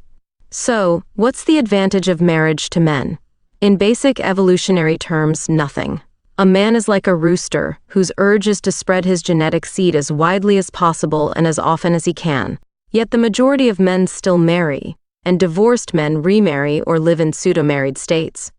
So, what's the advantage of marriage to men? In basic evolutionary terms, nothing. A man is like a rooster, whose urge is to spread his genetic seed as widely as possible and as often as he can. Yet the majority of men still marry, and divorced men remarry or live in pseudo-married states.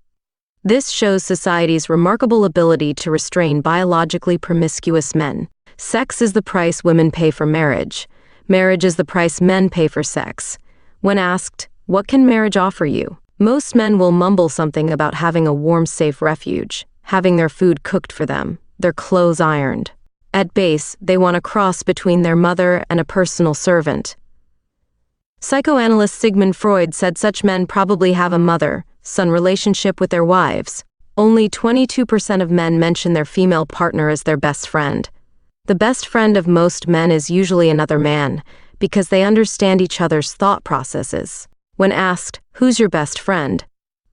This shows society's remarkable ability to restrain biologically promiscuous men. Sex is the price women pay for marriage. Marriage is the price men pay for sex. When asked, "What can marriage offer you?" most men will mumble something about having a warm, safe refuge, having their food cooked for them, their clothes ironed. At base, they want a cross between their mother and a personal servant. Psychoanalyst Sigmund Freud said such men probably have a mother-son relationship with their wives. Only 22% of men mention their female partner as their best friend. The best friend of most men is usually another man, because they understand each other's thought processes. When asked, "Who's your best friend?"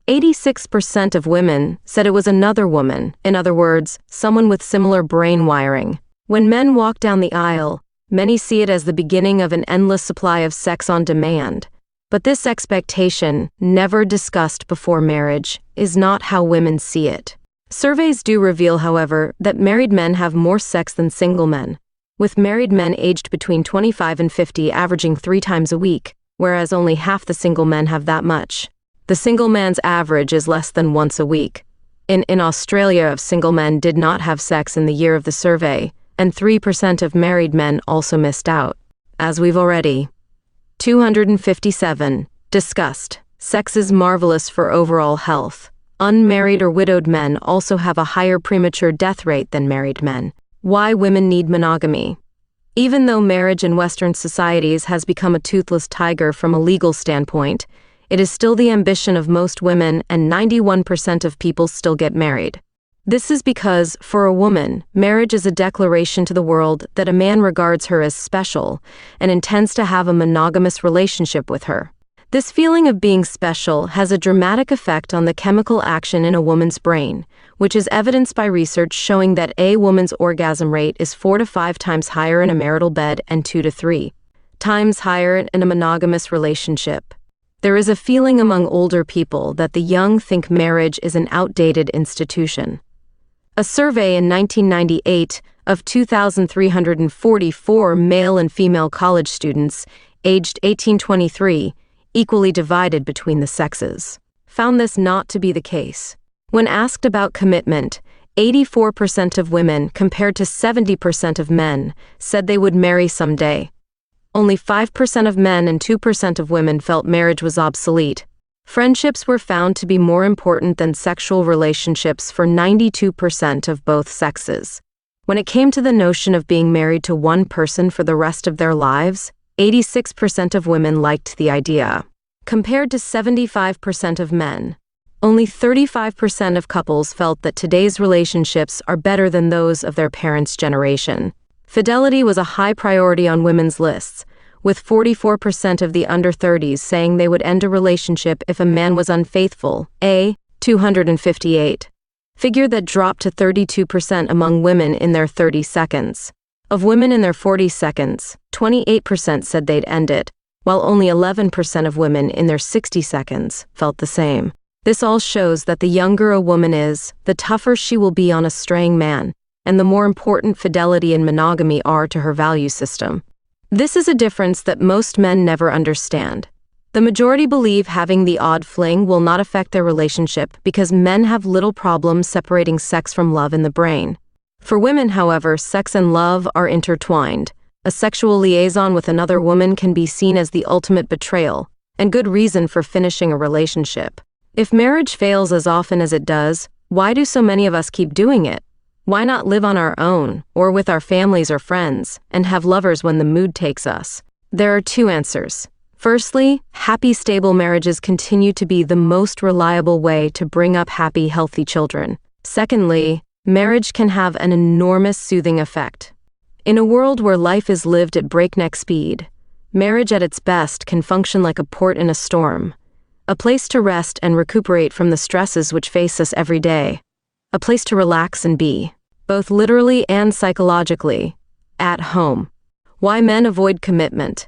86% of women said it was another woman, in other words, someone with similar brain wiring. When men walk down the aisle, many see it as the beginning of an endless supply of sex on demand. But this expectation, never discussed before marriage, is not how women see it. Surveys do reveal, however, that married men have more sex than single men, with married men aged between 25 and 50 averaging 3 times a week, whereas only half the single men have that much. The single man's average is less than once a week. In Australia, single men did not have sex in the year of the survey, and 3% of married men also missed out. As we've already 257 discussed, sex is marvelous for overall health. Unmarried or widowed men also have a higher premature death rate than married men. Why women need monogamy? Even though marriage in Western societies has become a toothless tiger from a legal standpoint, it is still the ambition of most women, and 91% of people still get married. This is because, for a woman, marriage is a declaration to the world that a man regards her as special and intends to have a monogamous relationship with her. This feeling of being special has a dramatic effect on the chemical action in a woman's brain, which is evidenced by research showing that a woman's orgasm rate is 4 to 5 times higher in a marital bed and 2 to 3 times higher in a monogamous relationship. There is a feeling among older people that the young think marriage is an outdated institution. A survey in 1998 of 2,344 male and female college students, aged 18-23, equally divided between the sexes, found this not to be the case. When asked about commitment, 84% of women, compared to 70% of men, said they would marry someday. Only 5% of men and 2% of women felt marriage was obsolete. Friendships were found to be more important than sexual relationships for 92% of both sexes. When it came to the notion of being married to one person for the rest of their lives, 86% of women liked the idea, compared to 75% of men. Only 35% of couples felt that today's relationships are better than those of their parents' generation. Fidelity was a high priority on women's lists, with 44% of the under 30s saying they would end a relationship if a man was unfaithful, a 258 figure that dropped to 32% among women in their 30 seconds. Of women in their 40 seconds, 28% said they'd end it, while only 11% of women in their 60 seconds felt the same. This all shows that the younger a woman is, the tougher she will be on a straying man, and the more important fidelity and monogamy are to her value system. This is a difference that most men never understand. The majority believe having the odd fling will not affect their relationship because men have little problem separating sex from love in the brain. For women, however, sex and love are intertwined. A sexual liaison with another woman can be seen as the ultimate betrayal, and good reason for finishing a relationship. If marriage fails as often as it does, why do so many of us keep doing it? Why not live on our own, or with our families or friends, and have lovers when the mood takes us? There are two answers. Firstly, happy, stable marriages continue to be the most reliable way to bring up happy, healthy children. Secondly, marriage can have an enormous soothing effect. In a world where life is lived at breakneck speed, marriage at its best can function like a port in a storm, a place to rest and recuperate from the stresses which face us every day, a place to relax and be, both literally and psychologically, at home. Why men avoid commitment?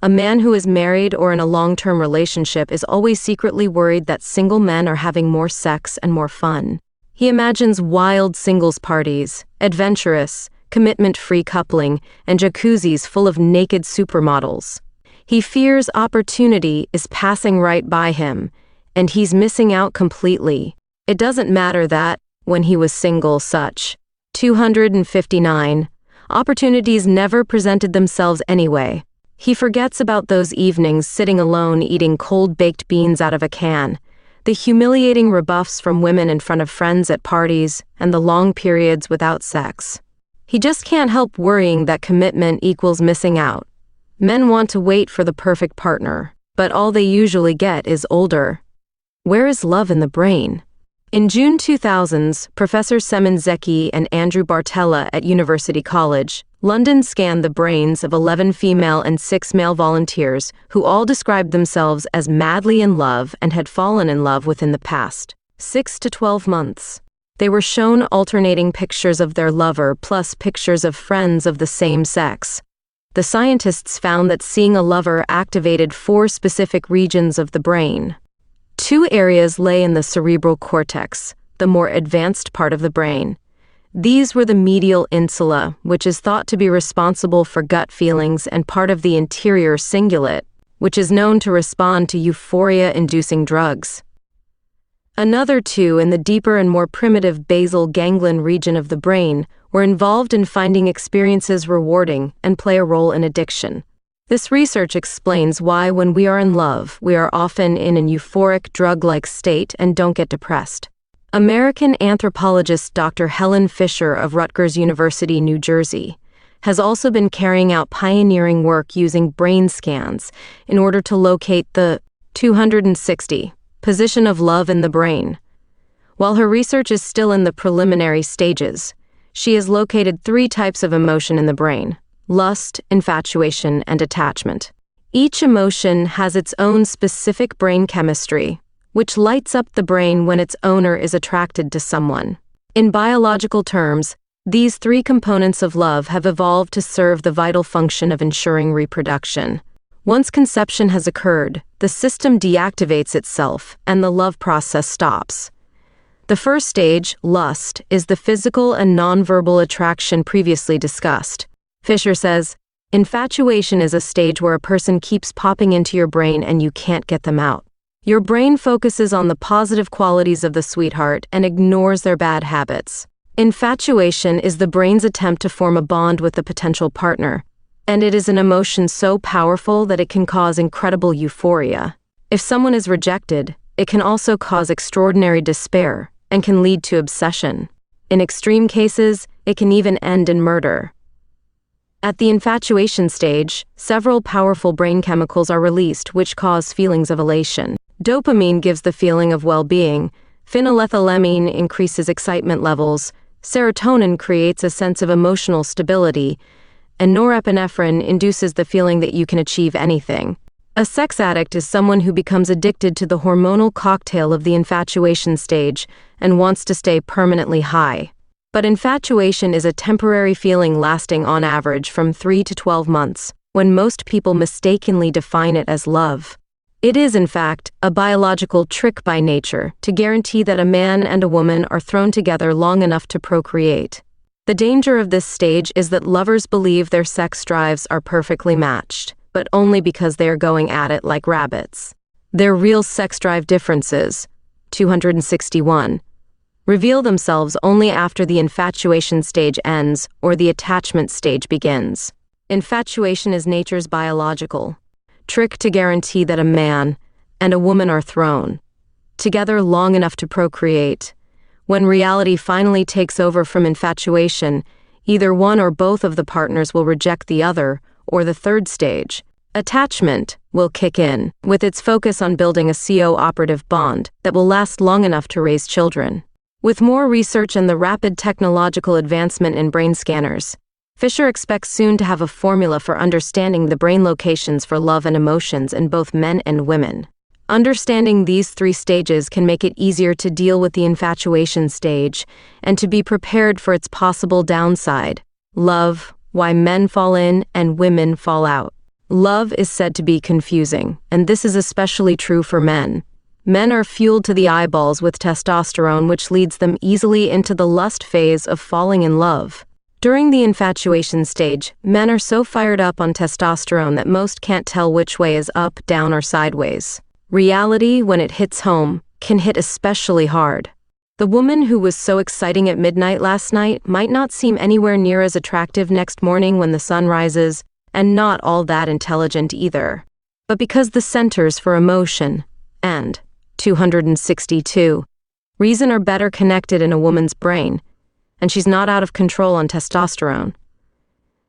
A man who is married or in a long-term relationship is always secretly worried that single men are having more sex and more fun. He imagines wild singles parties, adventurous, commitment-free coupling, and jacuzzis full of naked supermodels. He fears opportunity is passing right by him, and he's missing out completely. It doesn't matter that, when he was single, such 259 opportunities never presented themselves anyway. He forgets about those evenings sitting alone eating cold baked beans out of a can, the humiliating rebuffs from women in front of friends at parties, and the long periods without sex. He just can't help worrying that commitment equals missing out. Men want to wait for the perfect partner, but all they usually get is older. Where is love in the brain? In June 2000s, Professor Semen Zeki and Andrew Bartella at University College, London scanned the brains of 11 female and 6 male volunteers who all described themselves as madly in love and had fallen in love within the past 6 to 12 months. They were shown alternating pictures of their lover plus pictures of friends of the same sex. The scientists found that seeing a lover activated 4 specific regions of the brain. 2 areas lay in the cerebral cortex, the more advanced part of the brain. These were the medial insula, which is thought to be responsible for gut feelings, and part of the anterior cingulate, which is known to respond to euphoria-inducing drugs. Another 2 in the deeper and more primitive basal ganglion region of the brain were involved in finding experiences rewarding and play a role in addiction. This research explains why when we are in love, we are often in an euphoric drug-like state and don't get depressed. American anthropologist Dr. Helen Fisher of Rutgers University, New Jersey, has also been carrying out pioneering work using brain scans in order to locate the 260 position of love in the brain. While her research is still in the preliminary stages, she has located 3 types of emotion in the brain: lust, infatuation, and attachment. Each emotion has its own specific brain chemistry, which lights up the brain when its owner is attracted to someone. In biological terms, these 3 components of love have evolved to serve the vital function of ensuring reproduction. Once conception has occurred, the system deactivates itself and the love process stops. The first stage, lust, is the physical and nonverbal attraction previously discussed. Fisher says, infatuation is a stage where a person keeps popping into your brain and you can't get them out. Your brain focuses on the positive qualities of the sweetheart and ignores their bad habits. Infatuation is the brain's attempt to form a bond with the potential partner. And it is an emotion so powerful that it can cause incredible euphoria. If someone is rejected, it can also cause extraordinary despair and can lead to obsession. In extreme cases, it can even end in murder. At the infatuation stage, several powerful brain chemicals are released which cause feelings of elation. Dopamine gives the feeling of well-being, phenylethylamine increases excitement levels, serotonin creates a sense of emotional stability, and norepinephrine induces the feeling that you can achieve anything. A sex addict is someone who becomes addicted to the hormonal cocktail of the infatuation stage and wants to stay permanently high. But infatuation is a temporary feeling lasting on average from 3 to 12 months, when most people mistakenly define it as love. It is, in fact, a biological trick by nature to guarantee that a man and a woman are thrown together long enough to procreate. The danger of this stage is that lovers believe their sex drives are perfectly matched, but only because they are going at it like rabbits. Their real sex drive differences, 261, reveal themselves only after the infatuation stage ends or the attachment stage begins. Infatuation is nature's biological trick to guarantee that a man and a woman are thrown together long enough to procreate. When reality finally takes over from infatuation, either one or both of the partners will reject the other, or the third stage, attachment, will kick in, with its focus on building a co-operative bond that will last long enough to raise children. With more research and the rapid technological advancement in brain scanners, Fisher expects soon to have a formula for understanding the brain locations for love and emotions in both men and women. Understanding these 3 stages can make it easier to deal with the infatuation stage and to be prepared for its possible downside. Love, why men fall in and women fall out. Love is said to be confusing, and this is especially true for men. Men are fueled to the eyeballs with testosterone, which leads them easily into the lust phase of falling in love. During the infatuation stage, men are so fired up on testosterone that most can't tell which way is up, down, or sideways. Reality, when it hits home, can hit especially hard. The woman who was so exciting at midnight last night might not seem anywhere near as attractive next morning when the sun rises, and not all that intelligent either. But because the centers for emotion and 262 reason are better connected in a woman's brain, and she's not out of control on testosterone,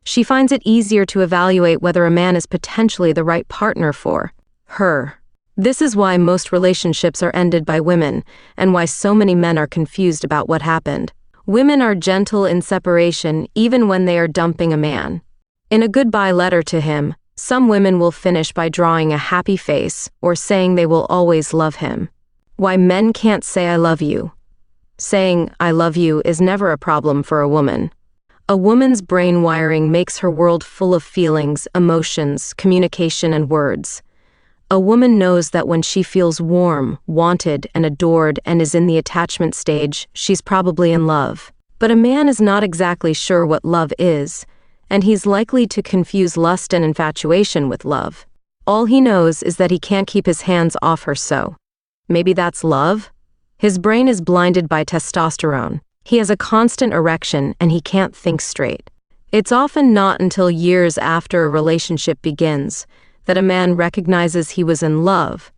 she finds it easier to evaluate whether a man is potentially the right partner for her. This is why most relationships are ended by women, and why so many men are confused about what happened. Women are gentle in separation even when they are dumping a man. In a goodbye letter to him, some women will finish by drawing a happy face or saying they will always love him. Why men can't say I love you. Saying I love you is never a problem for a woman. A woman's brain wiring makes her world full of feelings, emotions, communication, and words. A woman knows that when she feels warm, wanted, and adored and is in the attachment stage, she's probably in love. But a man is not exactly sure what love is, and he's likely to confuse lust and infatuation with love. All he knows is that he can't keep his hands off her, so maybe that's love? His brain is blinded by testosterone. He has a constant erection and he can't think straight. It's often not until years after a relationship begins that a man recognizes he was in love,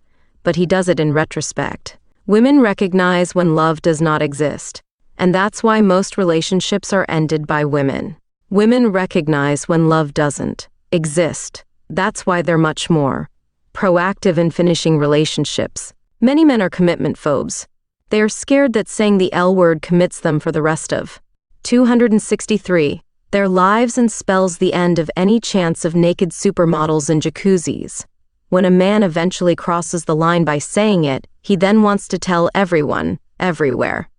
but he does it in retrospect. Women recognize when love does not exist, and that's why most relationships are ended by women. Women recognize when love doesn't exist. That's why they're much more proactive in finishing relationships. Many men are commitment phobes. They are scared that saying the L word commits them for the rest of 263 their lives and spells the end of any chance of naked supermodels in jacuzzis. When a man eventually crosses the line by saying it, he then wants to tell everyone, everywhere.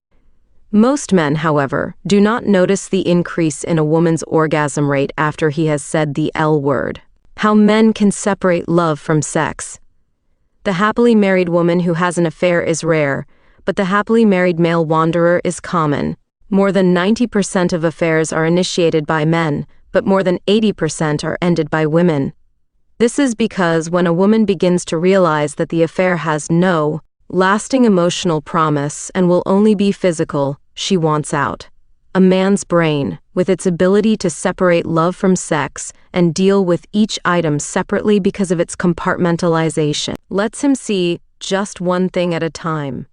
Most men, however, do not notice the increase in a woman's orgasm rate after he has said the L word. How men can separate love from sex. The happily married woman who has an affair is rare, but the happily married male wanderer is common. More than 90% of affairs are initiated by men, but more than 80% are ended by women. This is because when a woman begins to realize that the affair has no lasting emotional promise and will only be physical, she wants out. A man's brain, with its ability to separate love from sex and deal with each item separately because of its compartmentalization, lets him see just one thing at a time.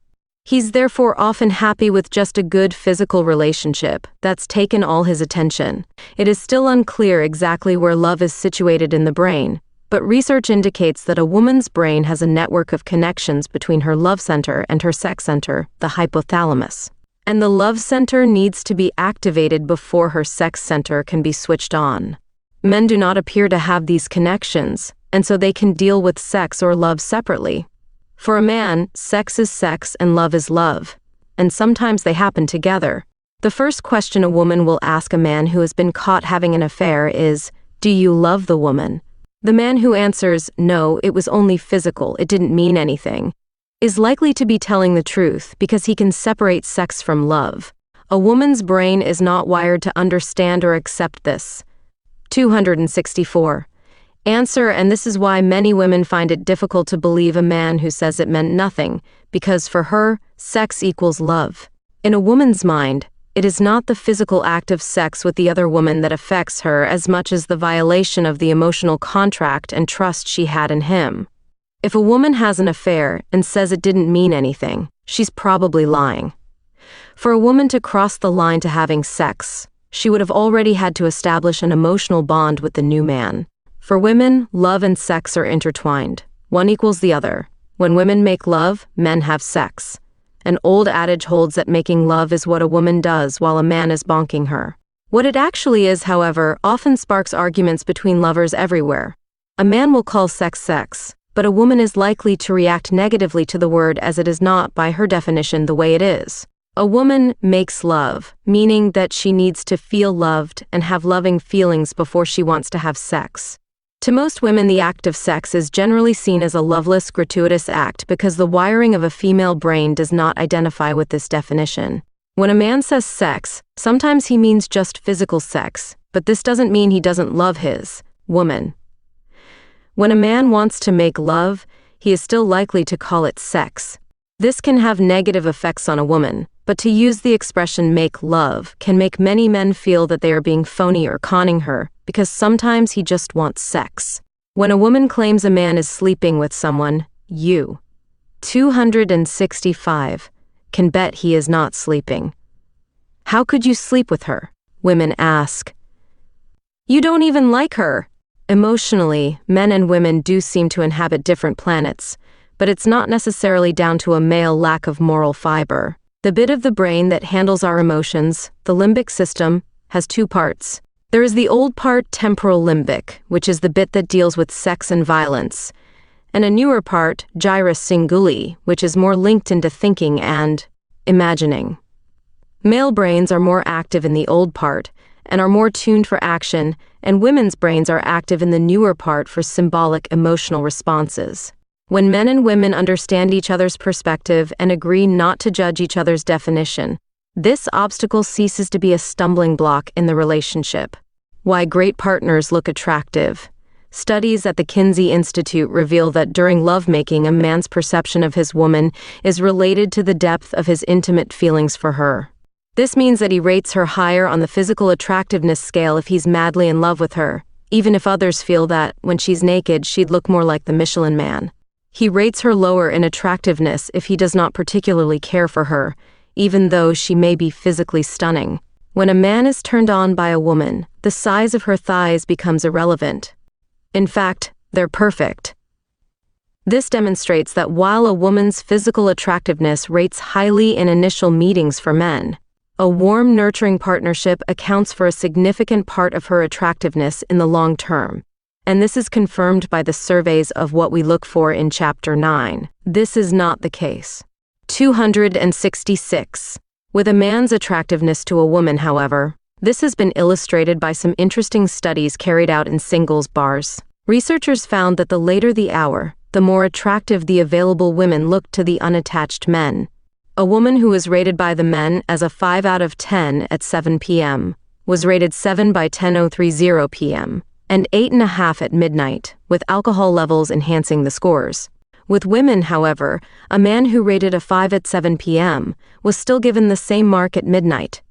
He's therefore often happy with just a good physical relationship that's taken all his attention. It is still unclear exactly where love is situated in the brain, but research indicates that a woman's brain has a network of connections between her love center and her sex center, the hypothalamus. And the love center needs to be activated before her sex center can be switched on. Men do not appear to have these connections, and so they can deal with sex or love separately. For a man, sex is sex and love is love, and sometimes they happen together. The first question a woman will ask a man who has been caught having an affair is, "Do you love the woman?" The man who answers, "No, it was only physical, it didn't mean anything," is likely to be telling the truth because he can separate sex from love. A woman's brain is not wired to understand or accept this. 264. Answer, and this is why many women find it difficult to believe a man who says it meant nothing, because for her, sex equals love. In a woman's mind, it is not the physical act of sex with the other woman that affects her as much as the violation of the emotional contract and trust she had in him. If a woman has an affair and says it didn't mean anything, she's probably lying. For a woman to cross the line to having sex, she would have already had to establish an emotional bond with the new man. For women, love and sex are intertwined. One equals the other. When women make love, men have sex. An old adage holds that making love is what a woman does while a man is bonking her. What it actually is, however, often sparks arguments between lovers everywhere. A man will call sex sex, but a woman is likely to react negatively to the word as it is not, by her definition, the way it is. A woman makes love, meaning that she needs to feel loved and have loving feelings before she wants to have sex. To most women, the act of sex is generally seen as a loveless, gratuitous act because the wiring of a female brain does not identify with this definition. When a man says sex, sometimes he means just physical sex, but this doesn't mean he doesn't love his woman. When a man wants to make love, he is still likely to call it sex. This can have negative effects on a woman, but to use the expression make love can make many men feel that they are being phony or conning her, because sometimes he just wants sex. When a woman claims a man is sleeping with someone, you, 265, can bet he is not sleeping. How could you sleep with her? Women ask. You don't even like her. Emotionally, men and women do seem to inhabit different planets, but it's not necessarily down to a male lack of moral fiber. The bit of the brain that handles our emotions, the limbic system, has two parts. There is the old part, temporal limbic, which is the bit that deals with sex and violence, and a newer part, gyrus cinguli, which is more linked into thinking and imagining. Male brains are more active in the old part and are more tuned for action, and women's brains are active in the newer part for symbolic emotional responses. When men and women understand each other's perspective and agree not to judge each other's definition, this obstacle ceases to be a stumbling block in the relationship. Why great partners look attractive. Studies at the Kinsey Institute reveal that during lovemaking, a man's perception of his woman is related to the depth of his intimate feelings for her. This means that he rates her higher on the physical attractiveness scale if he's madly in love with her, even if others feel that, when she's naked, she'd look more like the Michelin Man. He rates her lower in attractiveness if he does not particularly care for her, even though she may be physically stunning. When a man is turned on by a woman, the size of her thighs becomes irrelevant. In fact, they're perfect. This demonstrates that while a woman's physical attractiveness rates highly in initial meetings for men, a warm, nurturing partnership accounts for a significant part of her attractiveness in the long term. And this is confirmed by the surveys of what we look for in Chapter 9. This is not the case. 266. With a man's attractiveness to a woman, however, this has been illustrated by some interesting studies carried out in singles bars. Researchers found that the later the hour, the more attractive the available women looked to the unattached men. A woman who was rated by the men as a 5 out of 10 at 7 p.m. was rated 7 by 10:30 p.m. and 8.5 at midnight, with alcohol levels enhancing the scores. With women, however, a man who rated a 5 at 7 p.m. was still given the same mark at midnight.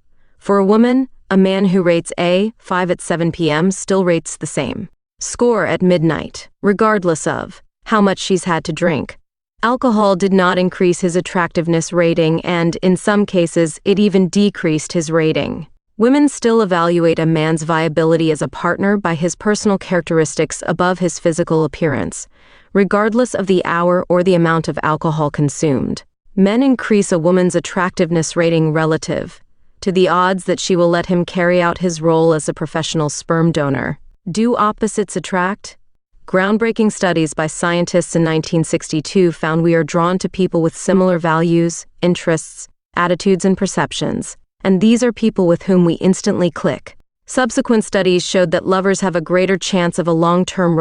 For a woman, a man who rates a 5 at 7 p.m. still rates the same score at midnight, regardless of how much she's had to drink. Alcohol did not increase his attractiveness rating, and in some cases, it even decreased his rating. Women still evaluate a man's viability as a partner by his personal characteristics above his physical appearance, regardless of the hour or the amount of alcohol consumed. Men increase a woman's attractiveness rating relative to the odds that she will let him carry out his role as a professional sperm donor. Do opposites attract? Groundbreaking studies by scientists in 1962 found we are drawn to people with similar values, interests, attitudes, and perceptions, and these are people with whom we instantly click. Subsequent studies showed that lovers have a greater chance of a long-term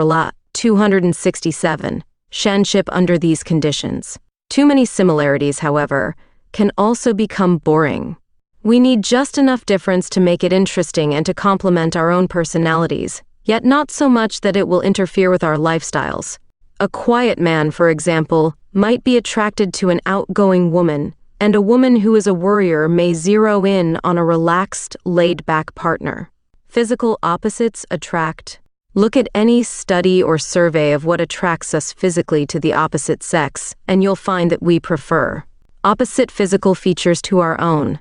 267 shenship under these conditions. Too many similarities, however, can also become boring. We need just enough difference to make it interesting and to complement our own personalities, yet not so much that it will interfere with our lifestyles. A quiet man, for example, might be attracted to an outgoing woman, and a woman who is a worrier may zero in on a relaxed, laid-back partner. Physical opposites attract. Look at any study or survey of what attracts us physically to the opposite sex, and you'll find that we prefer opposite physical features to our own.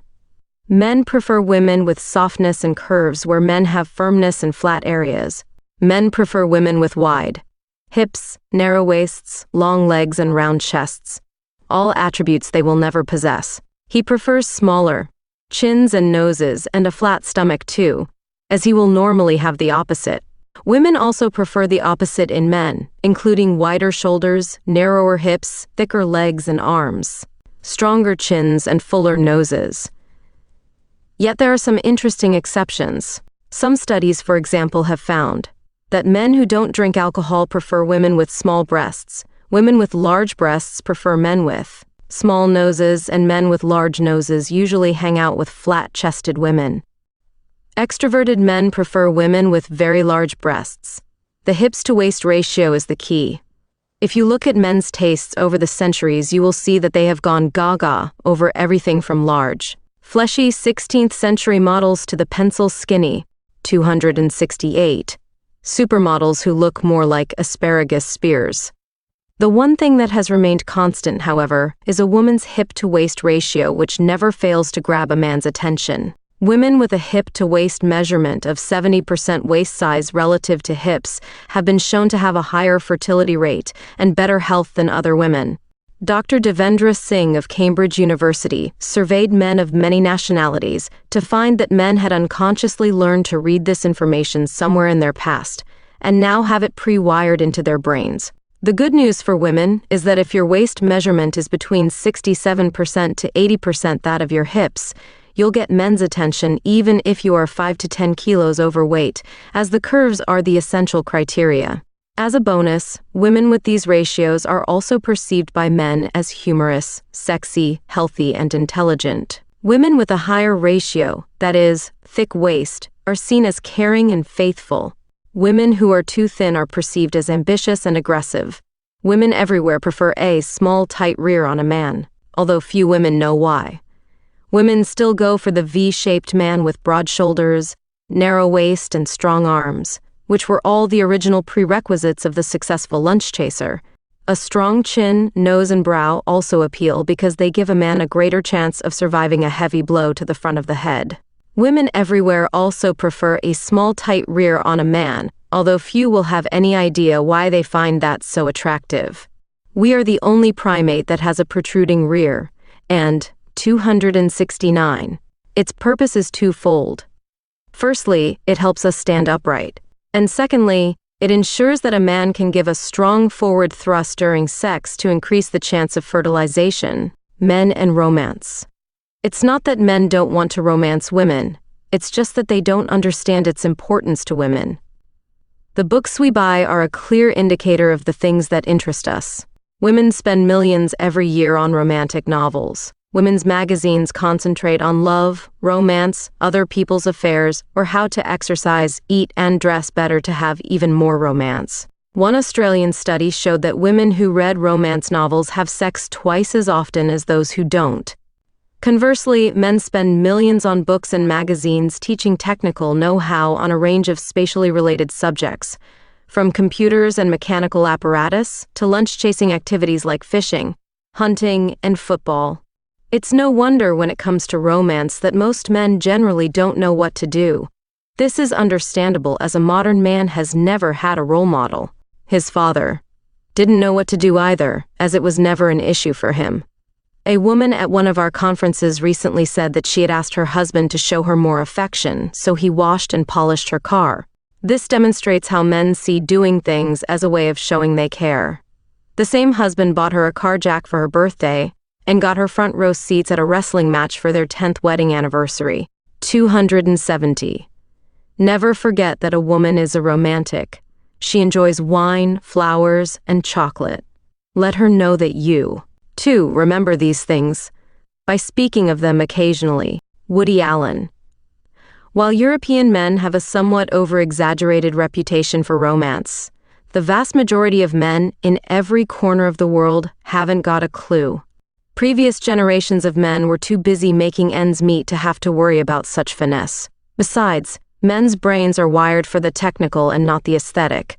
Men prefer women with softness and curves where men have firmness and flat areas. Men prefer women with wide hips, narrow waists, long legs, and round chests, all attributes they will never possess. He prefers smaller chins and noses and a flat stomach too, as he will normally have the opposite. Women also prefer the opposite in men, including wider shoulders, narrower hips, thicker legs and arms, stronger chins, and fuller noses. Yet there are some interesting exceptions. Some studies, for example, have found that men who don't drink alcohol prefer women with small breasts. Women with large breasts prefer men with small noses, and men with large noses usually hang out with flat-chested women. Extroverted men prefer women with very large breasts. The hips-to-waist ratio is the key. If you look at men's tastes over the centuries, you will see that they have gone gaga over everything from large, fleshy 16th century models to the pencil skinny 268 supermodels who look more like asparagus spears. The one thing that has remained constant, however, is a woman's hip-to-waist ratio, which never fails to grab a man's attention. Women with a hip-to-waist measurement of 70% waist size relative to hips have been shown to have a higher fertility rate and better health than other women. Dr. Devendra Singh of Cambridge University surveyed men of many nationalities to find that men had unconsciously learned to read this information somewhere in their past and now have it pre-wired into their brains. The good news for women is that if your waist measurement is between 67% to 80% that of your hips, you'll get men's attention even if you are 5 to 10 kilos overweight, as the curves are the essential criteria. As a bonus, women with these ratios are also perceived by men as humorous, sexy, healthy, and intelligent. Women with a higher ratio, that is, thick waist, are seen as caring and faithful. Women who are too thin are perceived as ambitious and aggressive. Women everywhere prefer a small, tight rear on a man, although few women know why. Women still go for the V-shaped man with broad shoulders, narrow waist, and strong arms, which were all the original prerequisites of the successful lunch chaser. A strong chin, nose, and brow also appeal because they give a man a greater chance of surviving a heavy blow to the front of the head. Women everywhere also prefer a small, tight rear on a man, although few will have any idea why they find that so attractive. We are the only primate that has a protruding rear, and 269. Its purpose is twofold. Firstly, it helps us stand upright. And secondly, it ensures that a man can give a strong forward thrust during sex to increase the chance of fertilization. Men and romance. It's not that men don't want to romance women, it's just that they don't understand its importance to women. The books we buy are a clear indicator of the things that interest us. Women spend millions every year on romantic novels. Women's magazines concentrate on love, romance, other people's affairs, or how to exercise, eat, and dress better to have even more romance. One Australian study showed that women who read romance novels have sex twice as often as those who don't. Conversely, men spend millions on books and magazines teaching technical know-how on a range of spatially related subjects, from computers and mechanical apparatus to lunch-chasing activities like fishing, hunting, and football. It's no wonder when it comes to romance that most men generally don't know what to do. This is understandable as a modern man has never had a role model. His father didn't know what to do either, as it was never an issue for him. A woman at one of our conferences recently said that she had asked her husband to show her more affection, so he washed and polished her car. This demonstrates how men see doing things as a way of showing they care. The same husband bought her a car jack for her birthday and got her front row seats at a wrestling match for their 10th wedding anniversary. 270. Never forget that a woman is a romantic. She enjoys wine, flowers, and chocolate. Let her know that you, too, remember these things by speaking of them occasionally. Woody Allen. While European men have a somewhat over-exaggerated reputation for romance, the vast majority of men in every corner of the world haven't got a clue. Previous generations of men were too busy making ends meet to have to worry about such finesse. Besides, men's brains are wired for the technical and not the aesthetic.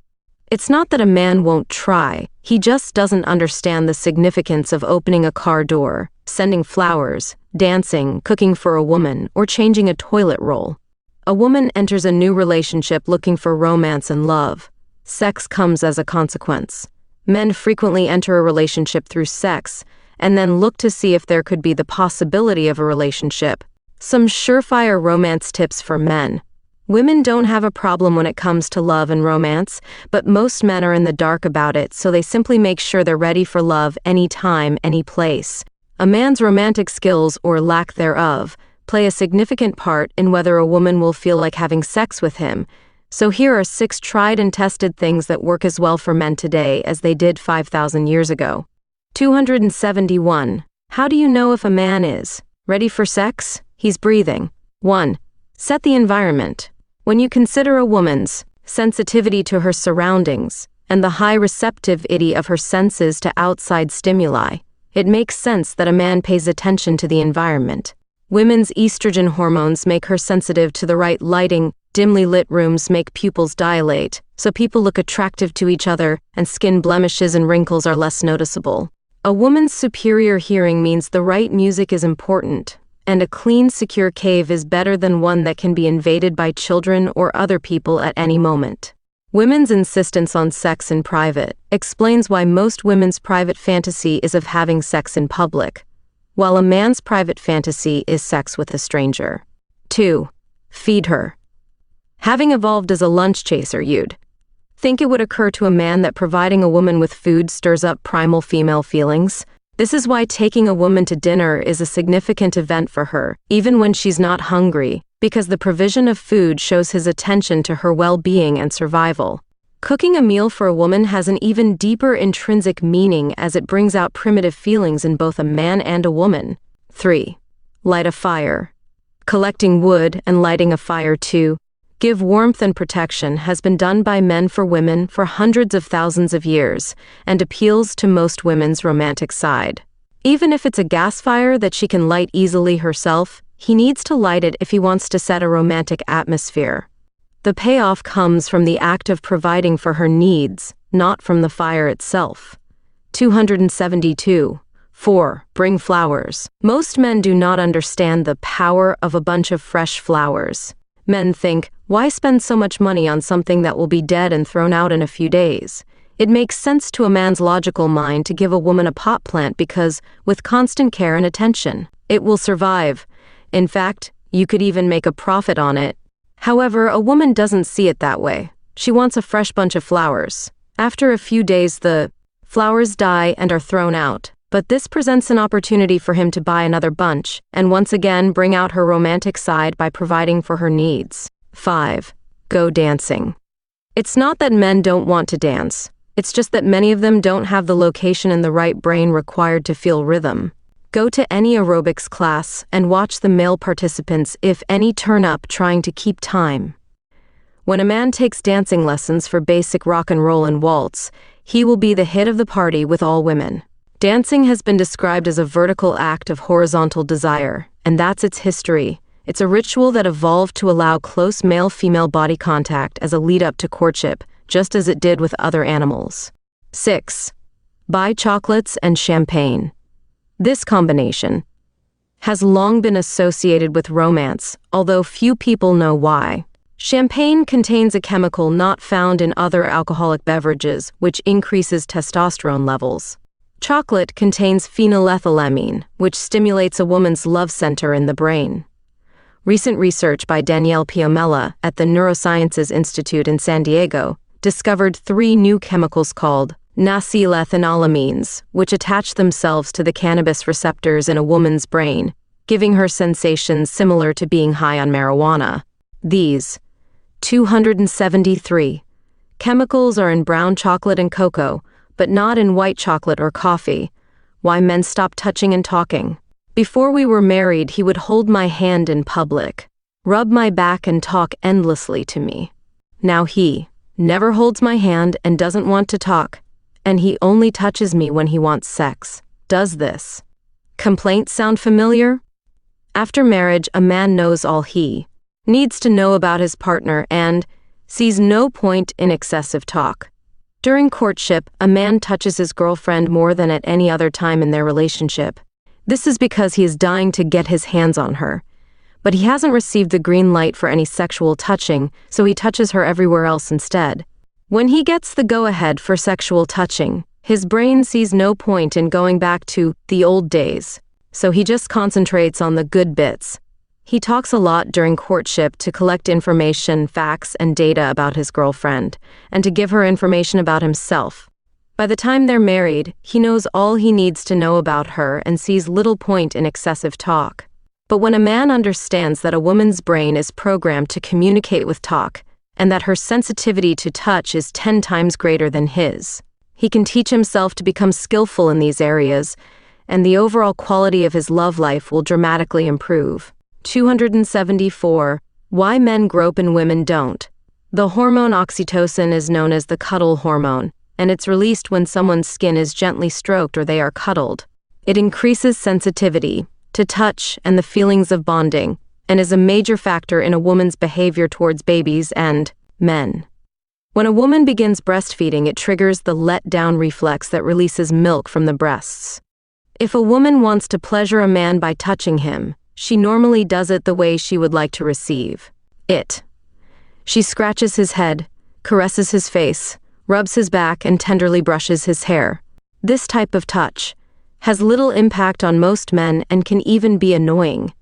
It's not that a man won't try, he just doesn't understand the significance of opening a car door, sending flowers, dancing, cooking for a woman, or changing a toilet roll. A woman enters a new relationship looking for romance and love. Sex comes as a consequence. Men frequently enter a relationship through sex, and then look to see if there could be the possibility of a relationship. Some surefire romance tips for men. Women don't have a problem when it comes to love and romance, but most men are in the dark about it, so they simply make sure they're ready for love anytime, any place. A man's romantic skills, or lack thereof, play a significant part in whether a woman will feel like having sex with him. So here are 6 tried and tested things that work as well for men today as they did 5,000 years ago. 271. How do you know if a man is ready for sex? He's breathing. 1. Set the environment. When you consider a woman's sensitivity to her surroundings and the high receptivity of her senses to outside stimuli, it makes sense that a man pays attention to the environment. Women's estrogen hormones make her sensitive to the right lighting. Dimly lit rooms make pupils dilate, so people look attractive to each other, and skin blemishes and wrinkles are less noticeable. A woman's superior hearing means the right music is important, and a clean, secure cave is better than one that can be invaded by children or other people at any moment. Women's insistence on sex in private explains why most women's private fantasy is of having sex in public, while a man's private fantasy is sex with a stranger. 2. Feed her. Having evolved as a lunch chaser, you'd think it would occur to a man that providing a woman with food stirs up primal female feelings. This is why taking a woman to dinner is a significant event for her, even when she's not hungry, because the provision of food shows his attention to her well-being and survival. Cooking a meal for a woman has an even deeper intrinsic meaning as it brings out primitive feelings in both a man and a woman. 3. Light a fire. Collecting wood and lighting a fire to give warmth and protection has been done by men for women for hundreds of thousands of years and appeals to most women's romantic side. Even if it's a gas fire that she can light easily herself, he needs to light it if he wants to set a romantic atmosphere. The payoff comes from the act of providing for her needs, not from the fire itself. 272. 4. Bring flowers. Most men do not understand the power of a bunch of fresh flowers. Men think, why spend so much money on something that will be dead and thrown out in a few days? It makes sense to a man's logical mind to give a woman a pot plant because, with constant care and attention, it will survive. In fact, you could even make a profit on it. However, a woman doesn't see it that way. She wants a fresh bunch of flowers. After a few days, the flowers die and are thrown out. But this presents an opportunity for him to buy another bunch and once again bring out her romantic side by providing for her needs. 5. Go dancing. It's not that men don't want to dance. It's just that many of them don't have the location in the right brain required to feel rhythm. Go to any aerobics class and watch the male participants, if any, turn up trying to keep time. When a man takes dancing lessons for basic rock and roll and waltz, he will be the hit of the party with all women. Dancing has been described as a vertical act of horizontal desire, and that's its history. It's a ritual that evolved to allow close male-female body contact as a lead-up to courtship, just as it did with other animals. 6. Buy chocolates and champagne. This combination has long been associated with romance, although few people know why. Champagne contains a chemical not found in other alcoholic beverages, which increases testosterone levels. Chocolate contains phenylethylamine, which stimulates a woman's love center in the brain. Recent research by Danielle Piomella at the Neurosciences Institute in San Diego discovered 3 new chemicals called nacetylphenolamines, which attach themselves to the cannabis receptors in a woman's brain, giving her sensations similar to being high on marijuana. These 273 chemicals are in brown chocolate and cocoa, but not in white chocolate or coffee. Why men stop touching and talking. Before we were married, he would hold my hand in public, rub my back and talk endlessly to me. Now he never holds my hand and doesn't want to talk, and he only touches me when he wants sex. Does this complaint sound familiar? After marriage, a man knows all he needs to know about his partner and sees no point in excessive talk. During courtship, a man touches his girlfriend more than at any other time in their relationship. This is because he is dying to get his hands on her. But he hasn't received the green light for any sexual touching, so he touches her everywhere else instead. When he gets the go-ahead for sexual touching, his brain sees no point in going back to the old days, so he just concentrates on the good bits. He talks a lot during courtship to collect information, facts, and data about his girlfriend, and to give her information about himself. By the time they're married, he knows all he needs to know about her and sees little point in excessive talk. But when a man understands that a woman's brain is programmed to communicate with talk, and that her sensitivity to touch is 10 times greater than his, he can teach himself to become skillful in these areas, and the overall quality of his love life will dramatically improve. 274. Why men grope and women don't. The hormone oxytocin is known as the cuddle hormone, and it's released when someone's skin is gently stroked or they are cuddled. It increases sensitivity to touch and the feelings of bonding, and is a major factor in a woman's behavior towards babies and men. When a woman begins breastfeeding, it triggers the let-down reflex that releases milk from the breasts. If a woman wants to pleasure a man by touching him, she normally does it the way she would like to receive it. She scratches his head, caresses his face, rubs his back, and tenderly brushes his hair. This type of touch has little impact on most men and can even be annoying.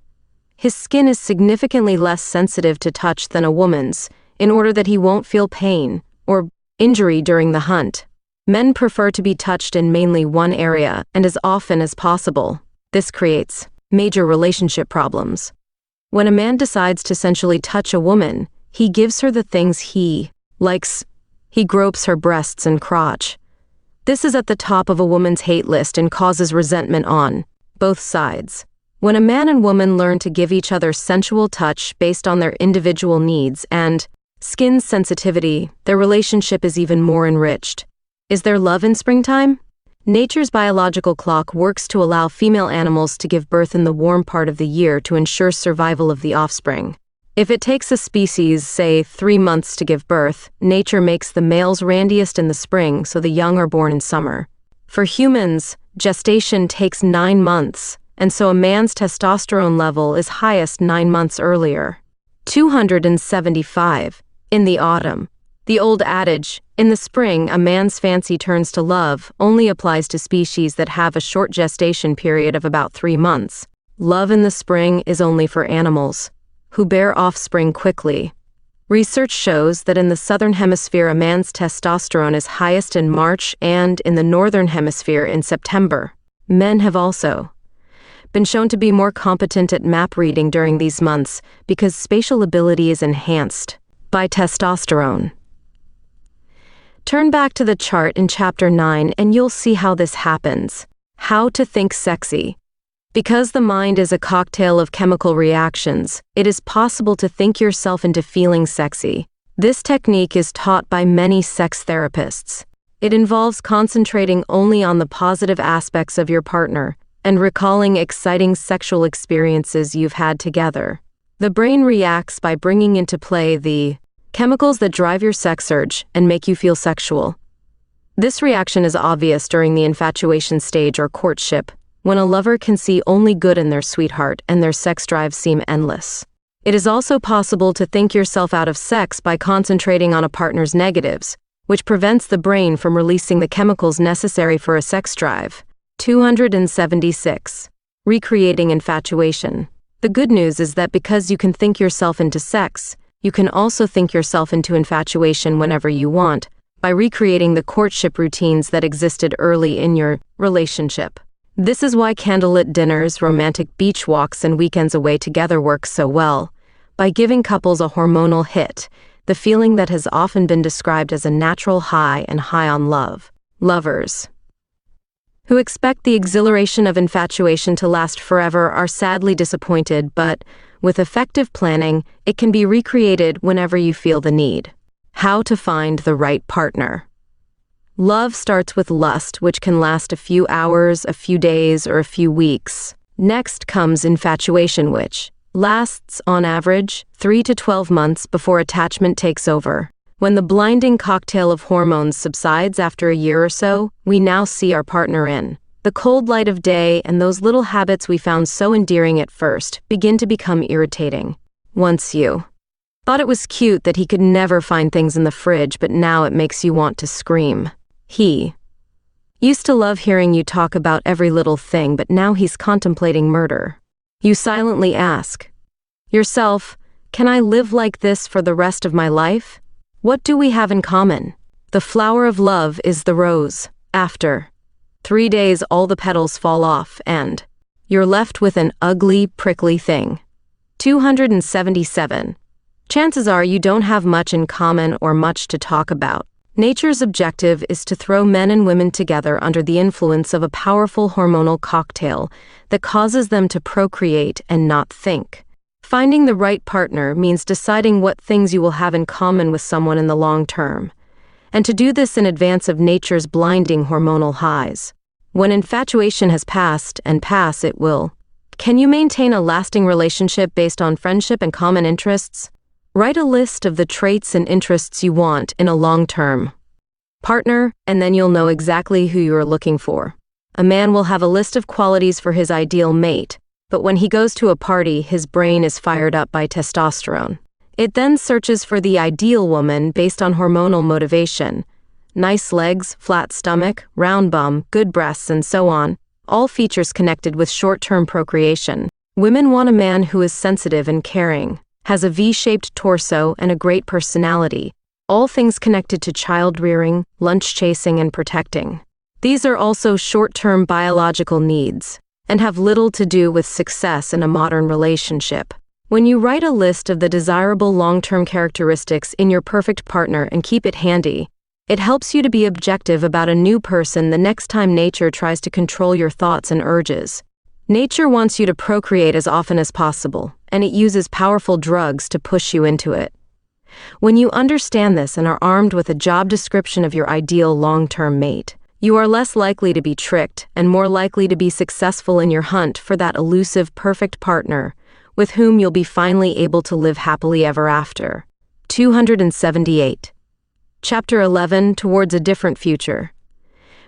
His skin is significantly less sensitive to touch than a woman's, in order that he won't feel pain or injury during the hunt. Men prefer to be touched in mainly one area and as often as possible. This creates major relationship problems. When a man decides to sensually touch a woman, he gives her the things he likes. He gropes her breasts and crotch. This is at the top of a woman's hate list and causes resentment on both sides. When a man and woman learn to give each other sensual touch based on their individual needs and skin sensitivity, their relationship is even more enriched. Is there love in springtime? Nature's biological clock works to allow female animals to give birth in the warm part of the year to ensure survival of the offspring. If it takes a species, say, 3 months to give birth, nature makes the males randiest in the spring so the young are born in summer. For humans, gestation takes 9 months, and so a man's testosterone level is highest 9 months earlier. 275. In the autumn. The old adage, in the spring a man's fancy turns to love, only applies to species that have a short gestation period of about 3 months. Love in the spring is only for animals who bear offspring quickly. Research shows that in the southern hemisphere a man's testosterone is highest in March and in the northern hemisphere in September. Men have also been shown to be more competent at map reading during these months because spatial ability is enhanced by testosterone. Turn back to the chart in Chapter 9 and you'll see how this happens. How to think sexy. Because the mind is a cocktail of chemical reactions, it is possible to think yourself into feeling sexy. This technique is taught by many sex therapists. It involves concentrating only on the positive aspects of your partner and recalling exciting sexual experiences you've had together. The brain reacts by bringing into play the chemicals that drive your sex urge and make you feel sexual. This reaction is obvious during the infatuation stage or courtship, when a lover can see only good in their sweetheart and their sex drives seem endless. It is also possible to think yourself out of sex by concentrating on a partner's negatives, which prevents the brain from releasing the chemicals necessary for a sex drive. 276. Recreating infatuation. The good news is that because you can think yourself into sex, you can also think yourself into infatuation whenever you want, by recreating the courtship routines that existed early in your relationship. This is why candlelit dinners, romantic beach walks, and weekends away together work so well. By giving couples a hormonal hit, the feeling that has often been described as a natural high and high on love. Lovers who expect the exhilaration of infatuation to last forever are sadly disappointed, but with effective planning, it can be recreated whenever you feel the need. How to find the right partner. Love starts with lust, which can last a few hours, a few days, or a few weeks. Next comes infatuation, which lasts, on average, 3 to 12 months before attachment takes over. When the blinding cocktail of hormones subsides after a year or so, we now see our partner in the cold light of day, and those little habits we found so endearing at first begin to become irritating. Once you thought it was cute that he could never find things in the fridge, but now it makes you want to scream. He used to love hearing you talk about every little thing, but now he's contemplating murder. You silently ask yourself, can I live like this for the rest of my life? What do we have in common? The flower of love is the rose. After 3 days, all the petals fall off, and you're left with an ugly, prickly thing. 277. Chances are you don't have much in common or much to talk about. Nature's objective is to throw men and women together under the influence of a powerful hormonal cocktail that causes them to procreate and not think. Finding the right partner means deciding what things you will have in common with someone in the long term, and to do this in advance of nature's blinding hormonal highs. When infatuation has passed, and pass it will, can you maintain a lasting relationship based on friendship and common interests? Write a list of the traits and interests you want in a long-term partner, and then you'll know exactly who you are looking for. A man will have a list of qualities for his ideal mate, but when he goes to a party, his brain is fired up by testosterone. It then searches for the ideal woman based on hormonal motivation. Nice legs, flat stomach, round bum, good breasts, and so on, all features connected with short-term procreation. Women want a man who is sensitive and caring, has a V-shaped torso, and a great personality, all things connected to child-rearing, lunch-chasing, and protecting. These are also short-term biological needs, and have little to do with success in a modern relationship. When you write a list of the desirable long-term characteristics in your perfect partner and keep it handy, it helps you to be objective about a new person the next time nature tries to control your thoughts and urges. Nature wants you to procreate as often as possible, and it uses powerful drugs to push you into it. When you understand this and are armed with a job description of your ideal long-term mate, you are less likely to be tricked and more likely to be successful in your hunt for that elusive perfect partner with whom you'll be finally able to live happily ever after. 278. Chapter 11, Towards a Different Future.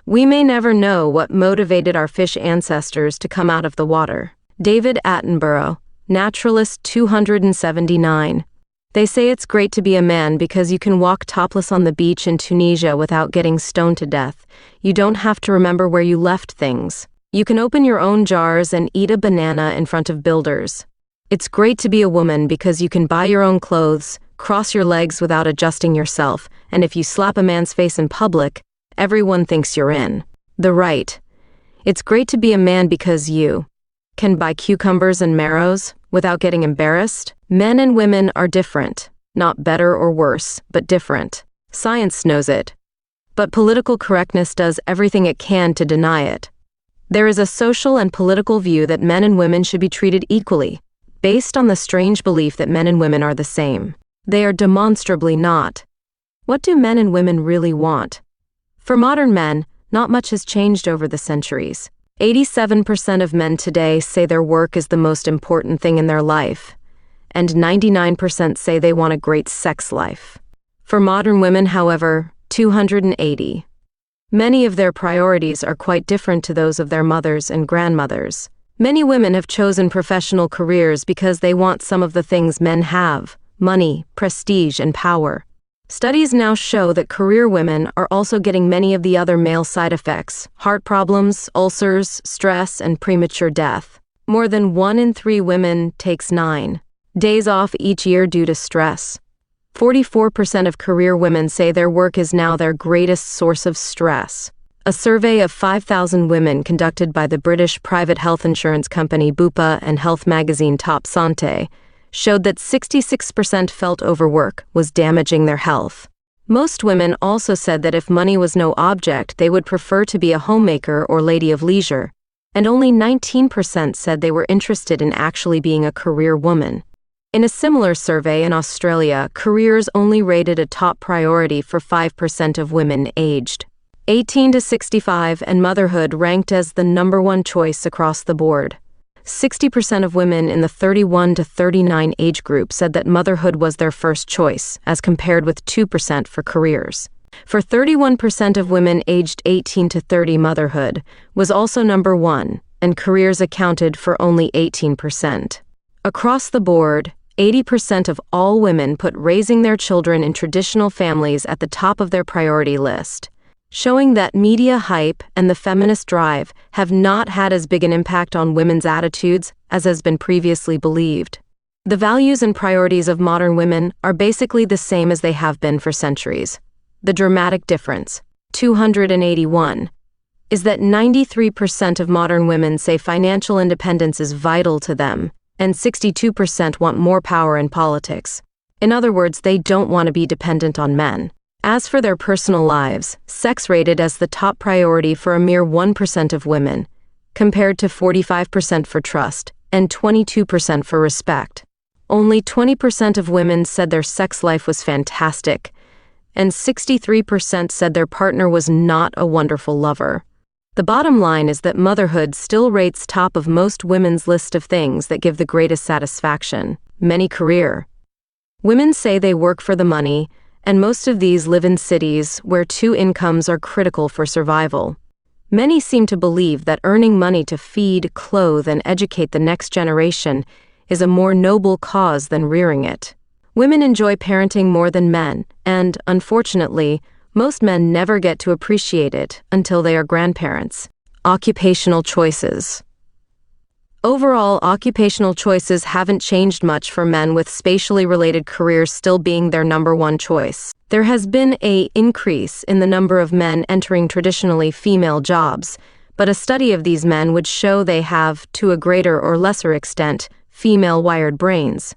We may never know what motivated our fish ancestors to come out of the water. David Attenborough, Naturalist 279. They say it's great to be a man because you can walk topless on the beach in Tunisia without getting stoned to death. You don't have to remember where you left things. You can open your own jars and eat a banana in front of builders. It's great to be a woman because you can buy your own clothes, cross your legs without adjusting yourself, and if you slap a man's face in public, everyone thinks you're in the right. It's great to be a man because you can buy cucumbers and marrows without getting embarrassed. Men and women are different, not better or worse, but different. Science knows it, but political correctness does everything it can to deny it. There is a social and political view that men and women should be treated equally, based on the strange belief that men and women are the same. They are demonstrably not. What do men and women really want? For modern men, not much has changed over the centuries. 87% of men today say their work is the most important thing in their life, and 99% say they want a great sex life. For modern women, however, 280. Many of their priorities are quite different to those of their mothers and grandmothers. Many women have chosen professional careers because they want some of the things men have: money, prestige, and power. Studies now show that career women are also getting many of the other male side effects: heart problems, ulcers, stress, and premature death. More than 1 in 3 women takes 9 days off each year due to stress. 44% of career women say their work is now their greatest source of stress. A survey of 5,000 women conducted by the British private health insurance company Bupa and health magazine Top Santé showed that 66% felt overwork was damaging their health. Most women also said that if money was no object, they would prefer to be a homemaker or lady of leisure, and only 19% said they were interested in actually being a career woman. In a similar survey in Australia, careers only rated a top priority for 5% of women aged 18 to 65, and motherhood ranked as the #1 choice across the board. 60% of women in the 31 to 39 age group said that motherhood was their first choice, as compared with 2% for careers. For 31% of women aged 18 to 30, motherhood was also #1, and careers accounted for only 18%. Across the board, 80% of all women put raising their children in traditional families at the top of their priority list, showing that media hype and the feminist drive have not had as big an impact on women's attitudes as has been previously believed. The values and priorities of modern women are basically the same as they have been for centuries. The dramatic difference, 281, is that 93% of modern women say financial independence is vital to them, and 62% want more power in politics. In other words, they don't want to be dependent on men. As for their personal lives, sex rated as the top priority for a mere 1% of women, compared to 45% for trust and 22% for respect. Only 20% of women said their sex life was fantastic, and 63% said their partner was not a wonderful lover. The bottom line is that motherhood still rates top of most women's list of things that give the greatest satisfaction. Many career women say they work for the money, and most of these live in cities where 2 incomes are critical for survival. Many seem to believe that earning money to feed, clothe, and educate the next generation is a more noble cause than rearing it. Women enjoy parenting more than men, and, unfortunately, most men never get to appreciate it until they are grandparents. Occupational choices. Overall, occupational choices haven't changed much for men, with spatially related careers still being their #1 choice. There has been an increase in the number of men entering traditionally female jobs, but a study of these men would show they have, to a greater or lesser extent, female-wired brains.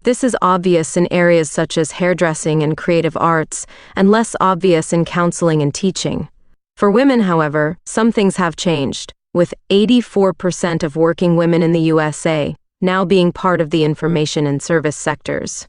This is obvious in areas such as hairdressing and creative arts, and less obvious in counseling and teaching. For women, however, some things have changed, with 84% of working women in the USA now being part of the information and service sectors.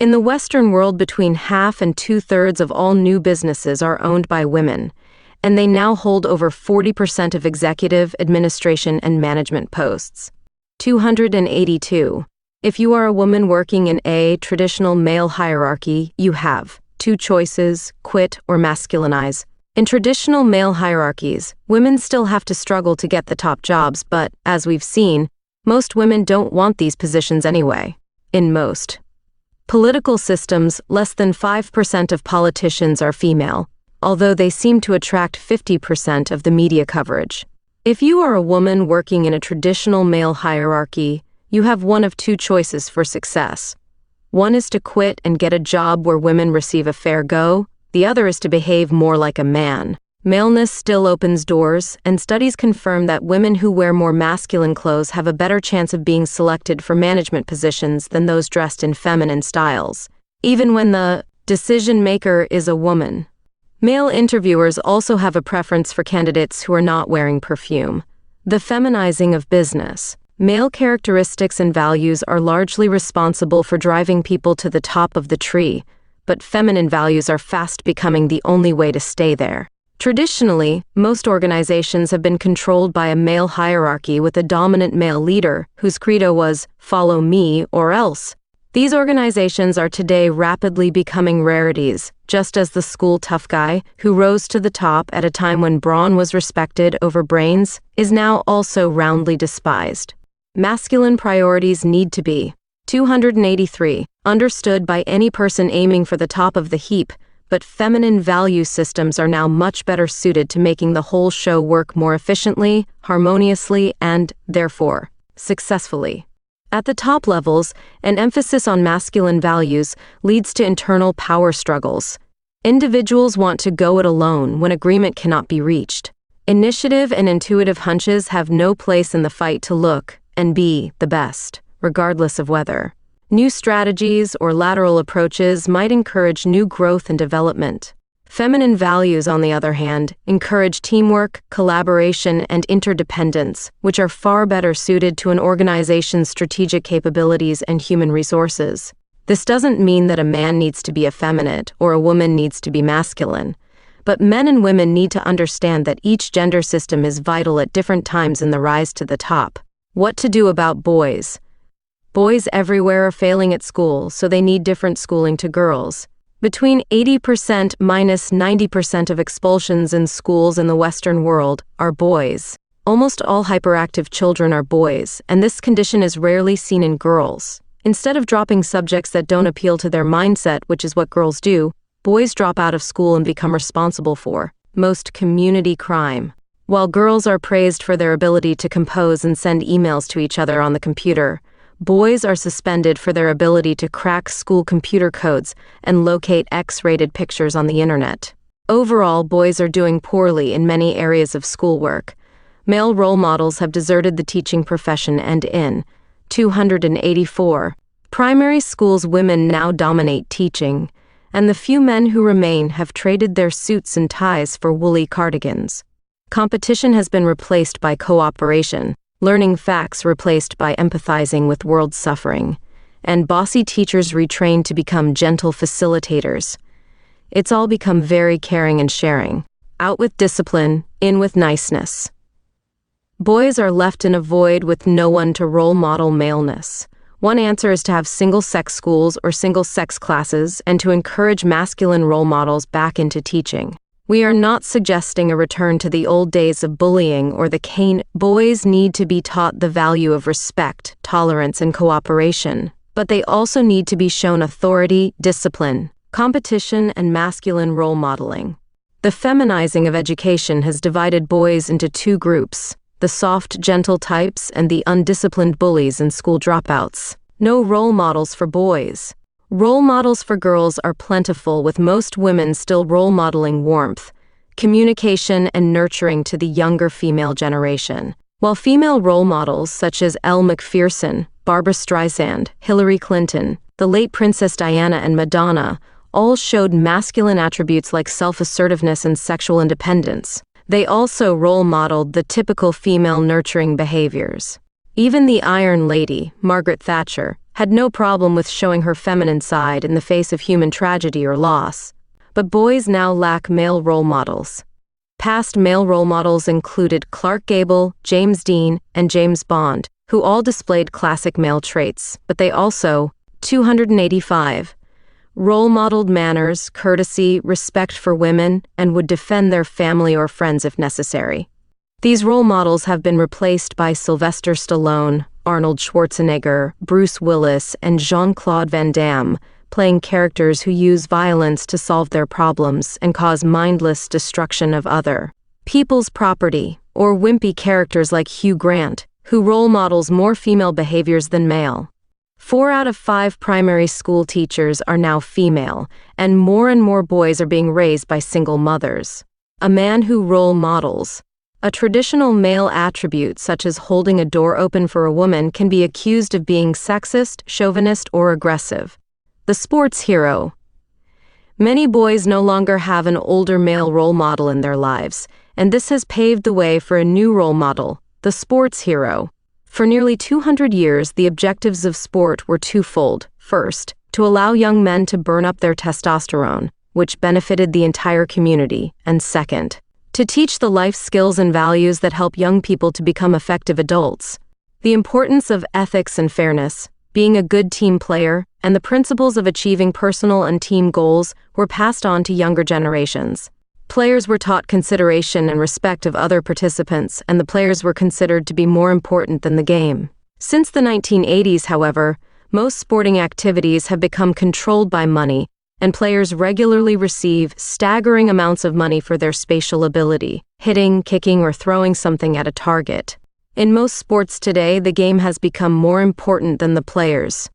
In the Western world, between half and 2/3 of all new businesses are owned by women, and they now hold over 40% of executive, administration, and management posts. 282. If you are a woman working in a traditional male hierarchy, you have 2 choices: quit or masculinize. In traditional male hierarchies, women still have to struggle to get the top jobs, but, as we've seen, most women don't want these positions anyway. In most political systems, less than 5% of politicians are female, although they seem to attract 50% of the media coverage. If you are a woman working in a traditional male hierarchy, you have one of 2 choices for success. One is to quit and get a job where women receive a fair go. The other is to behave more like a man. Maleness still opens doors, and studies confirm that women who wear more masculine clothes have a better chance of being selected for management positions than those dressed in feminine styles, even when the decision maker is a woman. Male interviewers also have a preference for candidates who are not wearing perfume. The feminizing of business. Male characteristics and values are largely responsible for driving people to the top of the tree, but feminine values are fast becoming the only way to stay there. Traditionally, most organizations have been controlled by a male hierarchy with a dominant male leader whose credo was, "Follow me or else." These organizations are today rapidly becoming rarities, just as the school tough guy, who rose to the top at a time when brawn was respected over brains, is now also roundly despised. Masculine priorities need to be 283, understood by any person aiming for the top of the heap, but feminine value systems are now much better suited to making the whole show work more efficiently, harmoniously, and, therefore, successfully. At the top levels, an emphasis on masculine values leads to internal power struggles. Individuals want to go it alone when agreement cannot be reached. Initiative and intuitive hunches have no place in the fight to look and be the best, regardless of whether. New strategies or lateral approaches might encourage new growth and development. Feminine values, on the other hand, encourage teamwork, collaboration, and interdependence, which are far better suited to an organization's strategic capabilities and human resources. This doesn't mean that a man needs to be effeminate or a woman needs to be masculine, but men and women need to understand that each gender system is vital at different times in the rise to the top. What to do about boys? Boys everywhere are failing at school, so they need different schooling to girls. Between 80% minus 90% of expulsions in schools in the Western world are boys. Almost all hyperactive children are boys, and this condition is rarely seen in girls. Instead of dropping subjects that don't appeal to their mindset, which is what girls do, boys drop out of school and become responsible for most community crime. While girls are praised for their ability to compose and send emails to each other on the computer, boys are suspended for their ability to crack school computer codes and locate X-rated pictures on the internet. Overall, boys are doing poorly in many areas of schoolwork. Male role models have deserted the teaching profession, and in 284 primary schools, women now dominate teaching, and the few men who remain have traded their suits and ties for woolly cardigans. Competition has been replaced by cooperation, learning facts replaced by empathizing with world suffering, and bossy teachers retrained to become gentle facilitators. It's all become very caring and sharing. Out with discipline, in with niceness. Boys are left in a void with no one to role model maleness. One answer is to have single-sex schools or single-sex classes and to encourage masculine role models back into teaching. We are not suggesting a return to the old days of bullying or the cane. Boys need to be taught the value of respect, tolerance, and cooperation, but they also need to be shown authority, discipline, competition, and masculine role modeling. The feminizing of education has divided boys into two groups: the soft, gentle types and the undisciplined bullies and school dropouts. No role models for boys. Role models for girls are plentiful, with most women still role modeling warmth, communication, and nurturing to the younger female generation. While female role models such as Elle Macpherson, Barbara Streisand, Hillary Clinton, the late Princess Diana, and Madonna all showed masculine attributes like self-assertiveness and sexual independence, they also role modeled the typical female nurturing behaviors. Even the Iron Lady, Margaret Thatcher, had no problem with showing her feminine side in the face of human tragedy or loss. But boys now lack male role models. Past male role models included Clark Gable, James Dean, and James Bond, who all displayed classic male traits, but they also, 285, role modeled manners, courtesy, respect for women, and would defend their family or friends if necessary. These role models have been replaced by Sylvester Stallone, Arnold Schwarzenegger, Bruce Willis, and Jean-Claude Van Damme, playing characters who use violence to solve their problems and cause mindless destruction of other people's property, or wimpy characters like Hugh Grant, who role models more female behaviors than male. 4 out of 5 primary school teachers are now female, and more boys are being raised by single mothers. A man who role models a traditional male attribute such as holding a door open for a woman can be accused of being sexist, chauvinist, or aggressive. The sports hero. Many boys no longer have an older male role model in their lives, and this has paved the way for a new role model, the sports hero. For nearly 200 years, the objectives of sport were twofold. First, to allow young men to burn up their testosterone, which benefited the entire community, and second, to teach the life skills and values that help young people to become effective adults. The importance of ethics and fairness, being a good team player, and the principles of achieving personal and team goals were passed on to younger generations. Players were taught consideration and respect of other participants, and the players were considered to be more important than the game. Since the 1980s, however, most sporting activities have become controlled by money, and players regularly receive staggering amounts of money for their spatial ability, hitting, kicking, or throwing something at a target. In most sports today, the game has become more important than the players.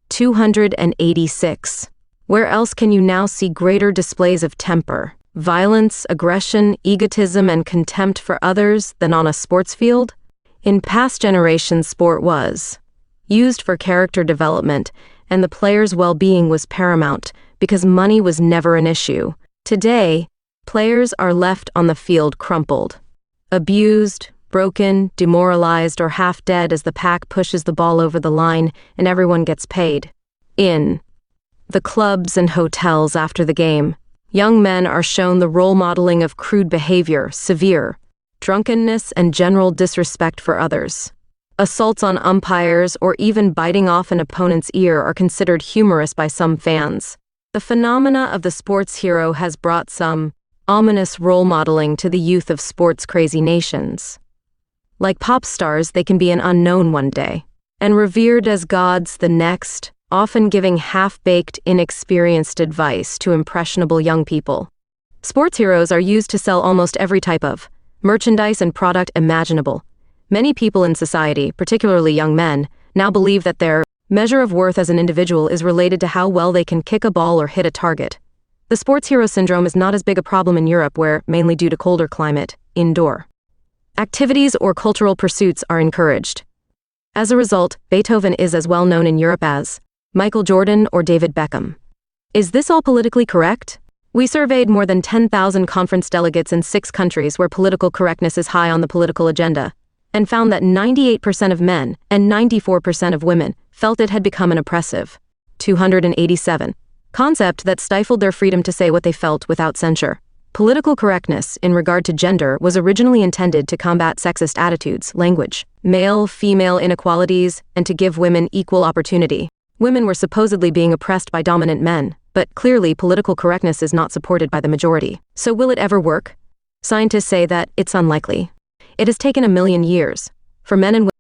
286. Where else can you now see greater displays of temper, violence, aggression, egotism, and contempt for others than on a sports field? In past generations, sport was used for character development, and the player's well-being was paramount because money was never an issue. Today, players are left on the field crumpled, abused, broken, demoralized, or half dead as the pack pushes the ball over the line and everyone gets paid. In the clubs and hotels after the game, young men are shown the role modeling of crude behavior, severe drunkenness, and general disrespect for others. Assaults on umpires or even biting off an opponent's ear are considered humorous by some fans. The phenomena of the sports hero has brought some ominous role modeling to the youth of sports-crazy nations. Like pop stars, they can be an unknown one day, and revered as gods the next, often giving half-baked, inexperienced advice to impressionable young people. Sports heroes are used to sell almost every type of merchandise and product imaginable. Many people in society, particularly young men, now believe that their measure of worth as an individual is related to how well they can kick a ball or hit a target. The sports hero syndrome is not as big a problem in Europe where, mainly due to colder climate, indoor activities or cultural pursuits are encouraged. As a result, Beethoven is as well known in Europe as Michael Jordan or David Beckham. Is this all politically correct? We surveyed more than 10,000 conference delegates in 6 countries where political correctness is high on the political agenda, and found that 98% of men and 94% of women felt it had become an oppressive 287 concept that stifled their freedom to say what they felt without censure. Political correctness in regard to gender was originally intended to combat sexist attitudes, language, male-female inequalities, and to give women equal opportunity. Women were supposedly being oppressed by dominant men, but clearly political correctness is not supported by the majority. So will it ever work? Scientists say that it's unlikely. It has taken 1,000,000 years for men and women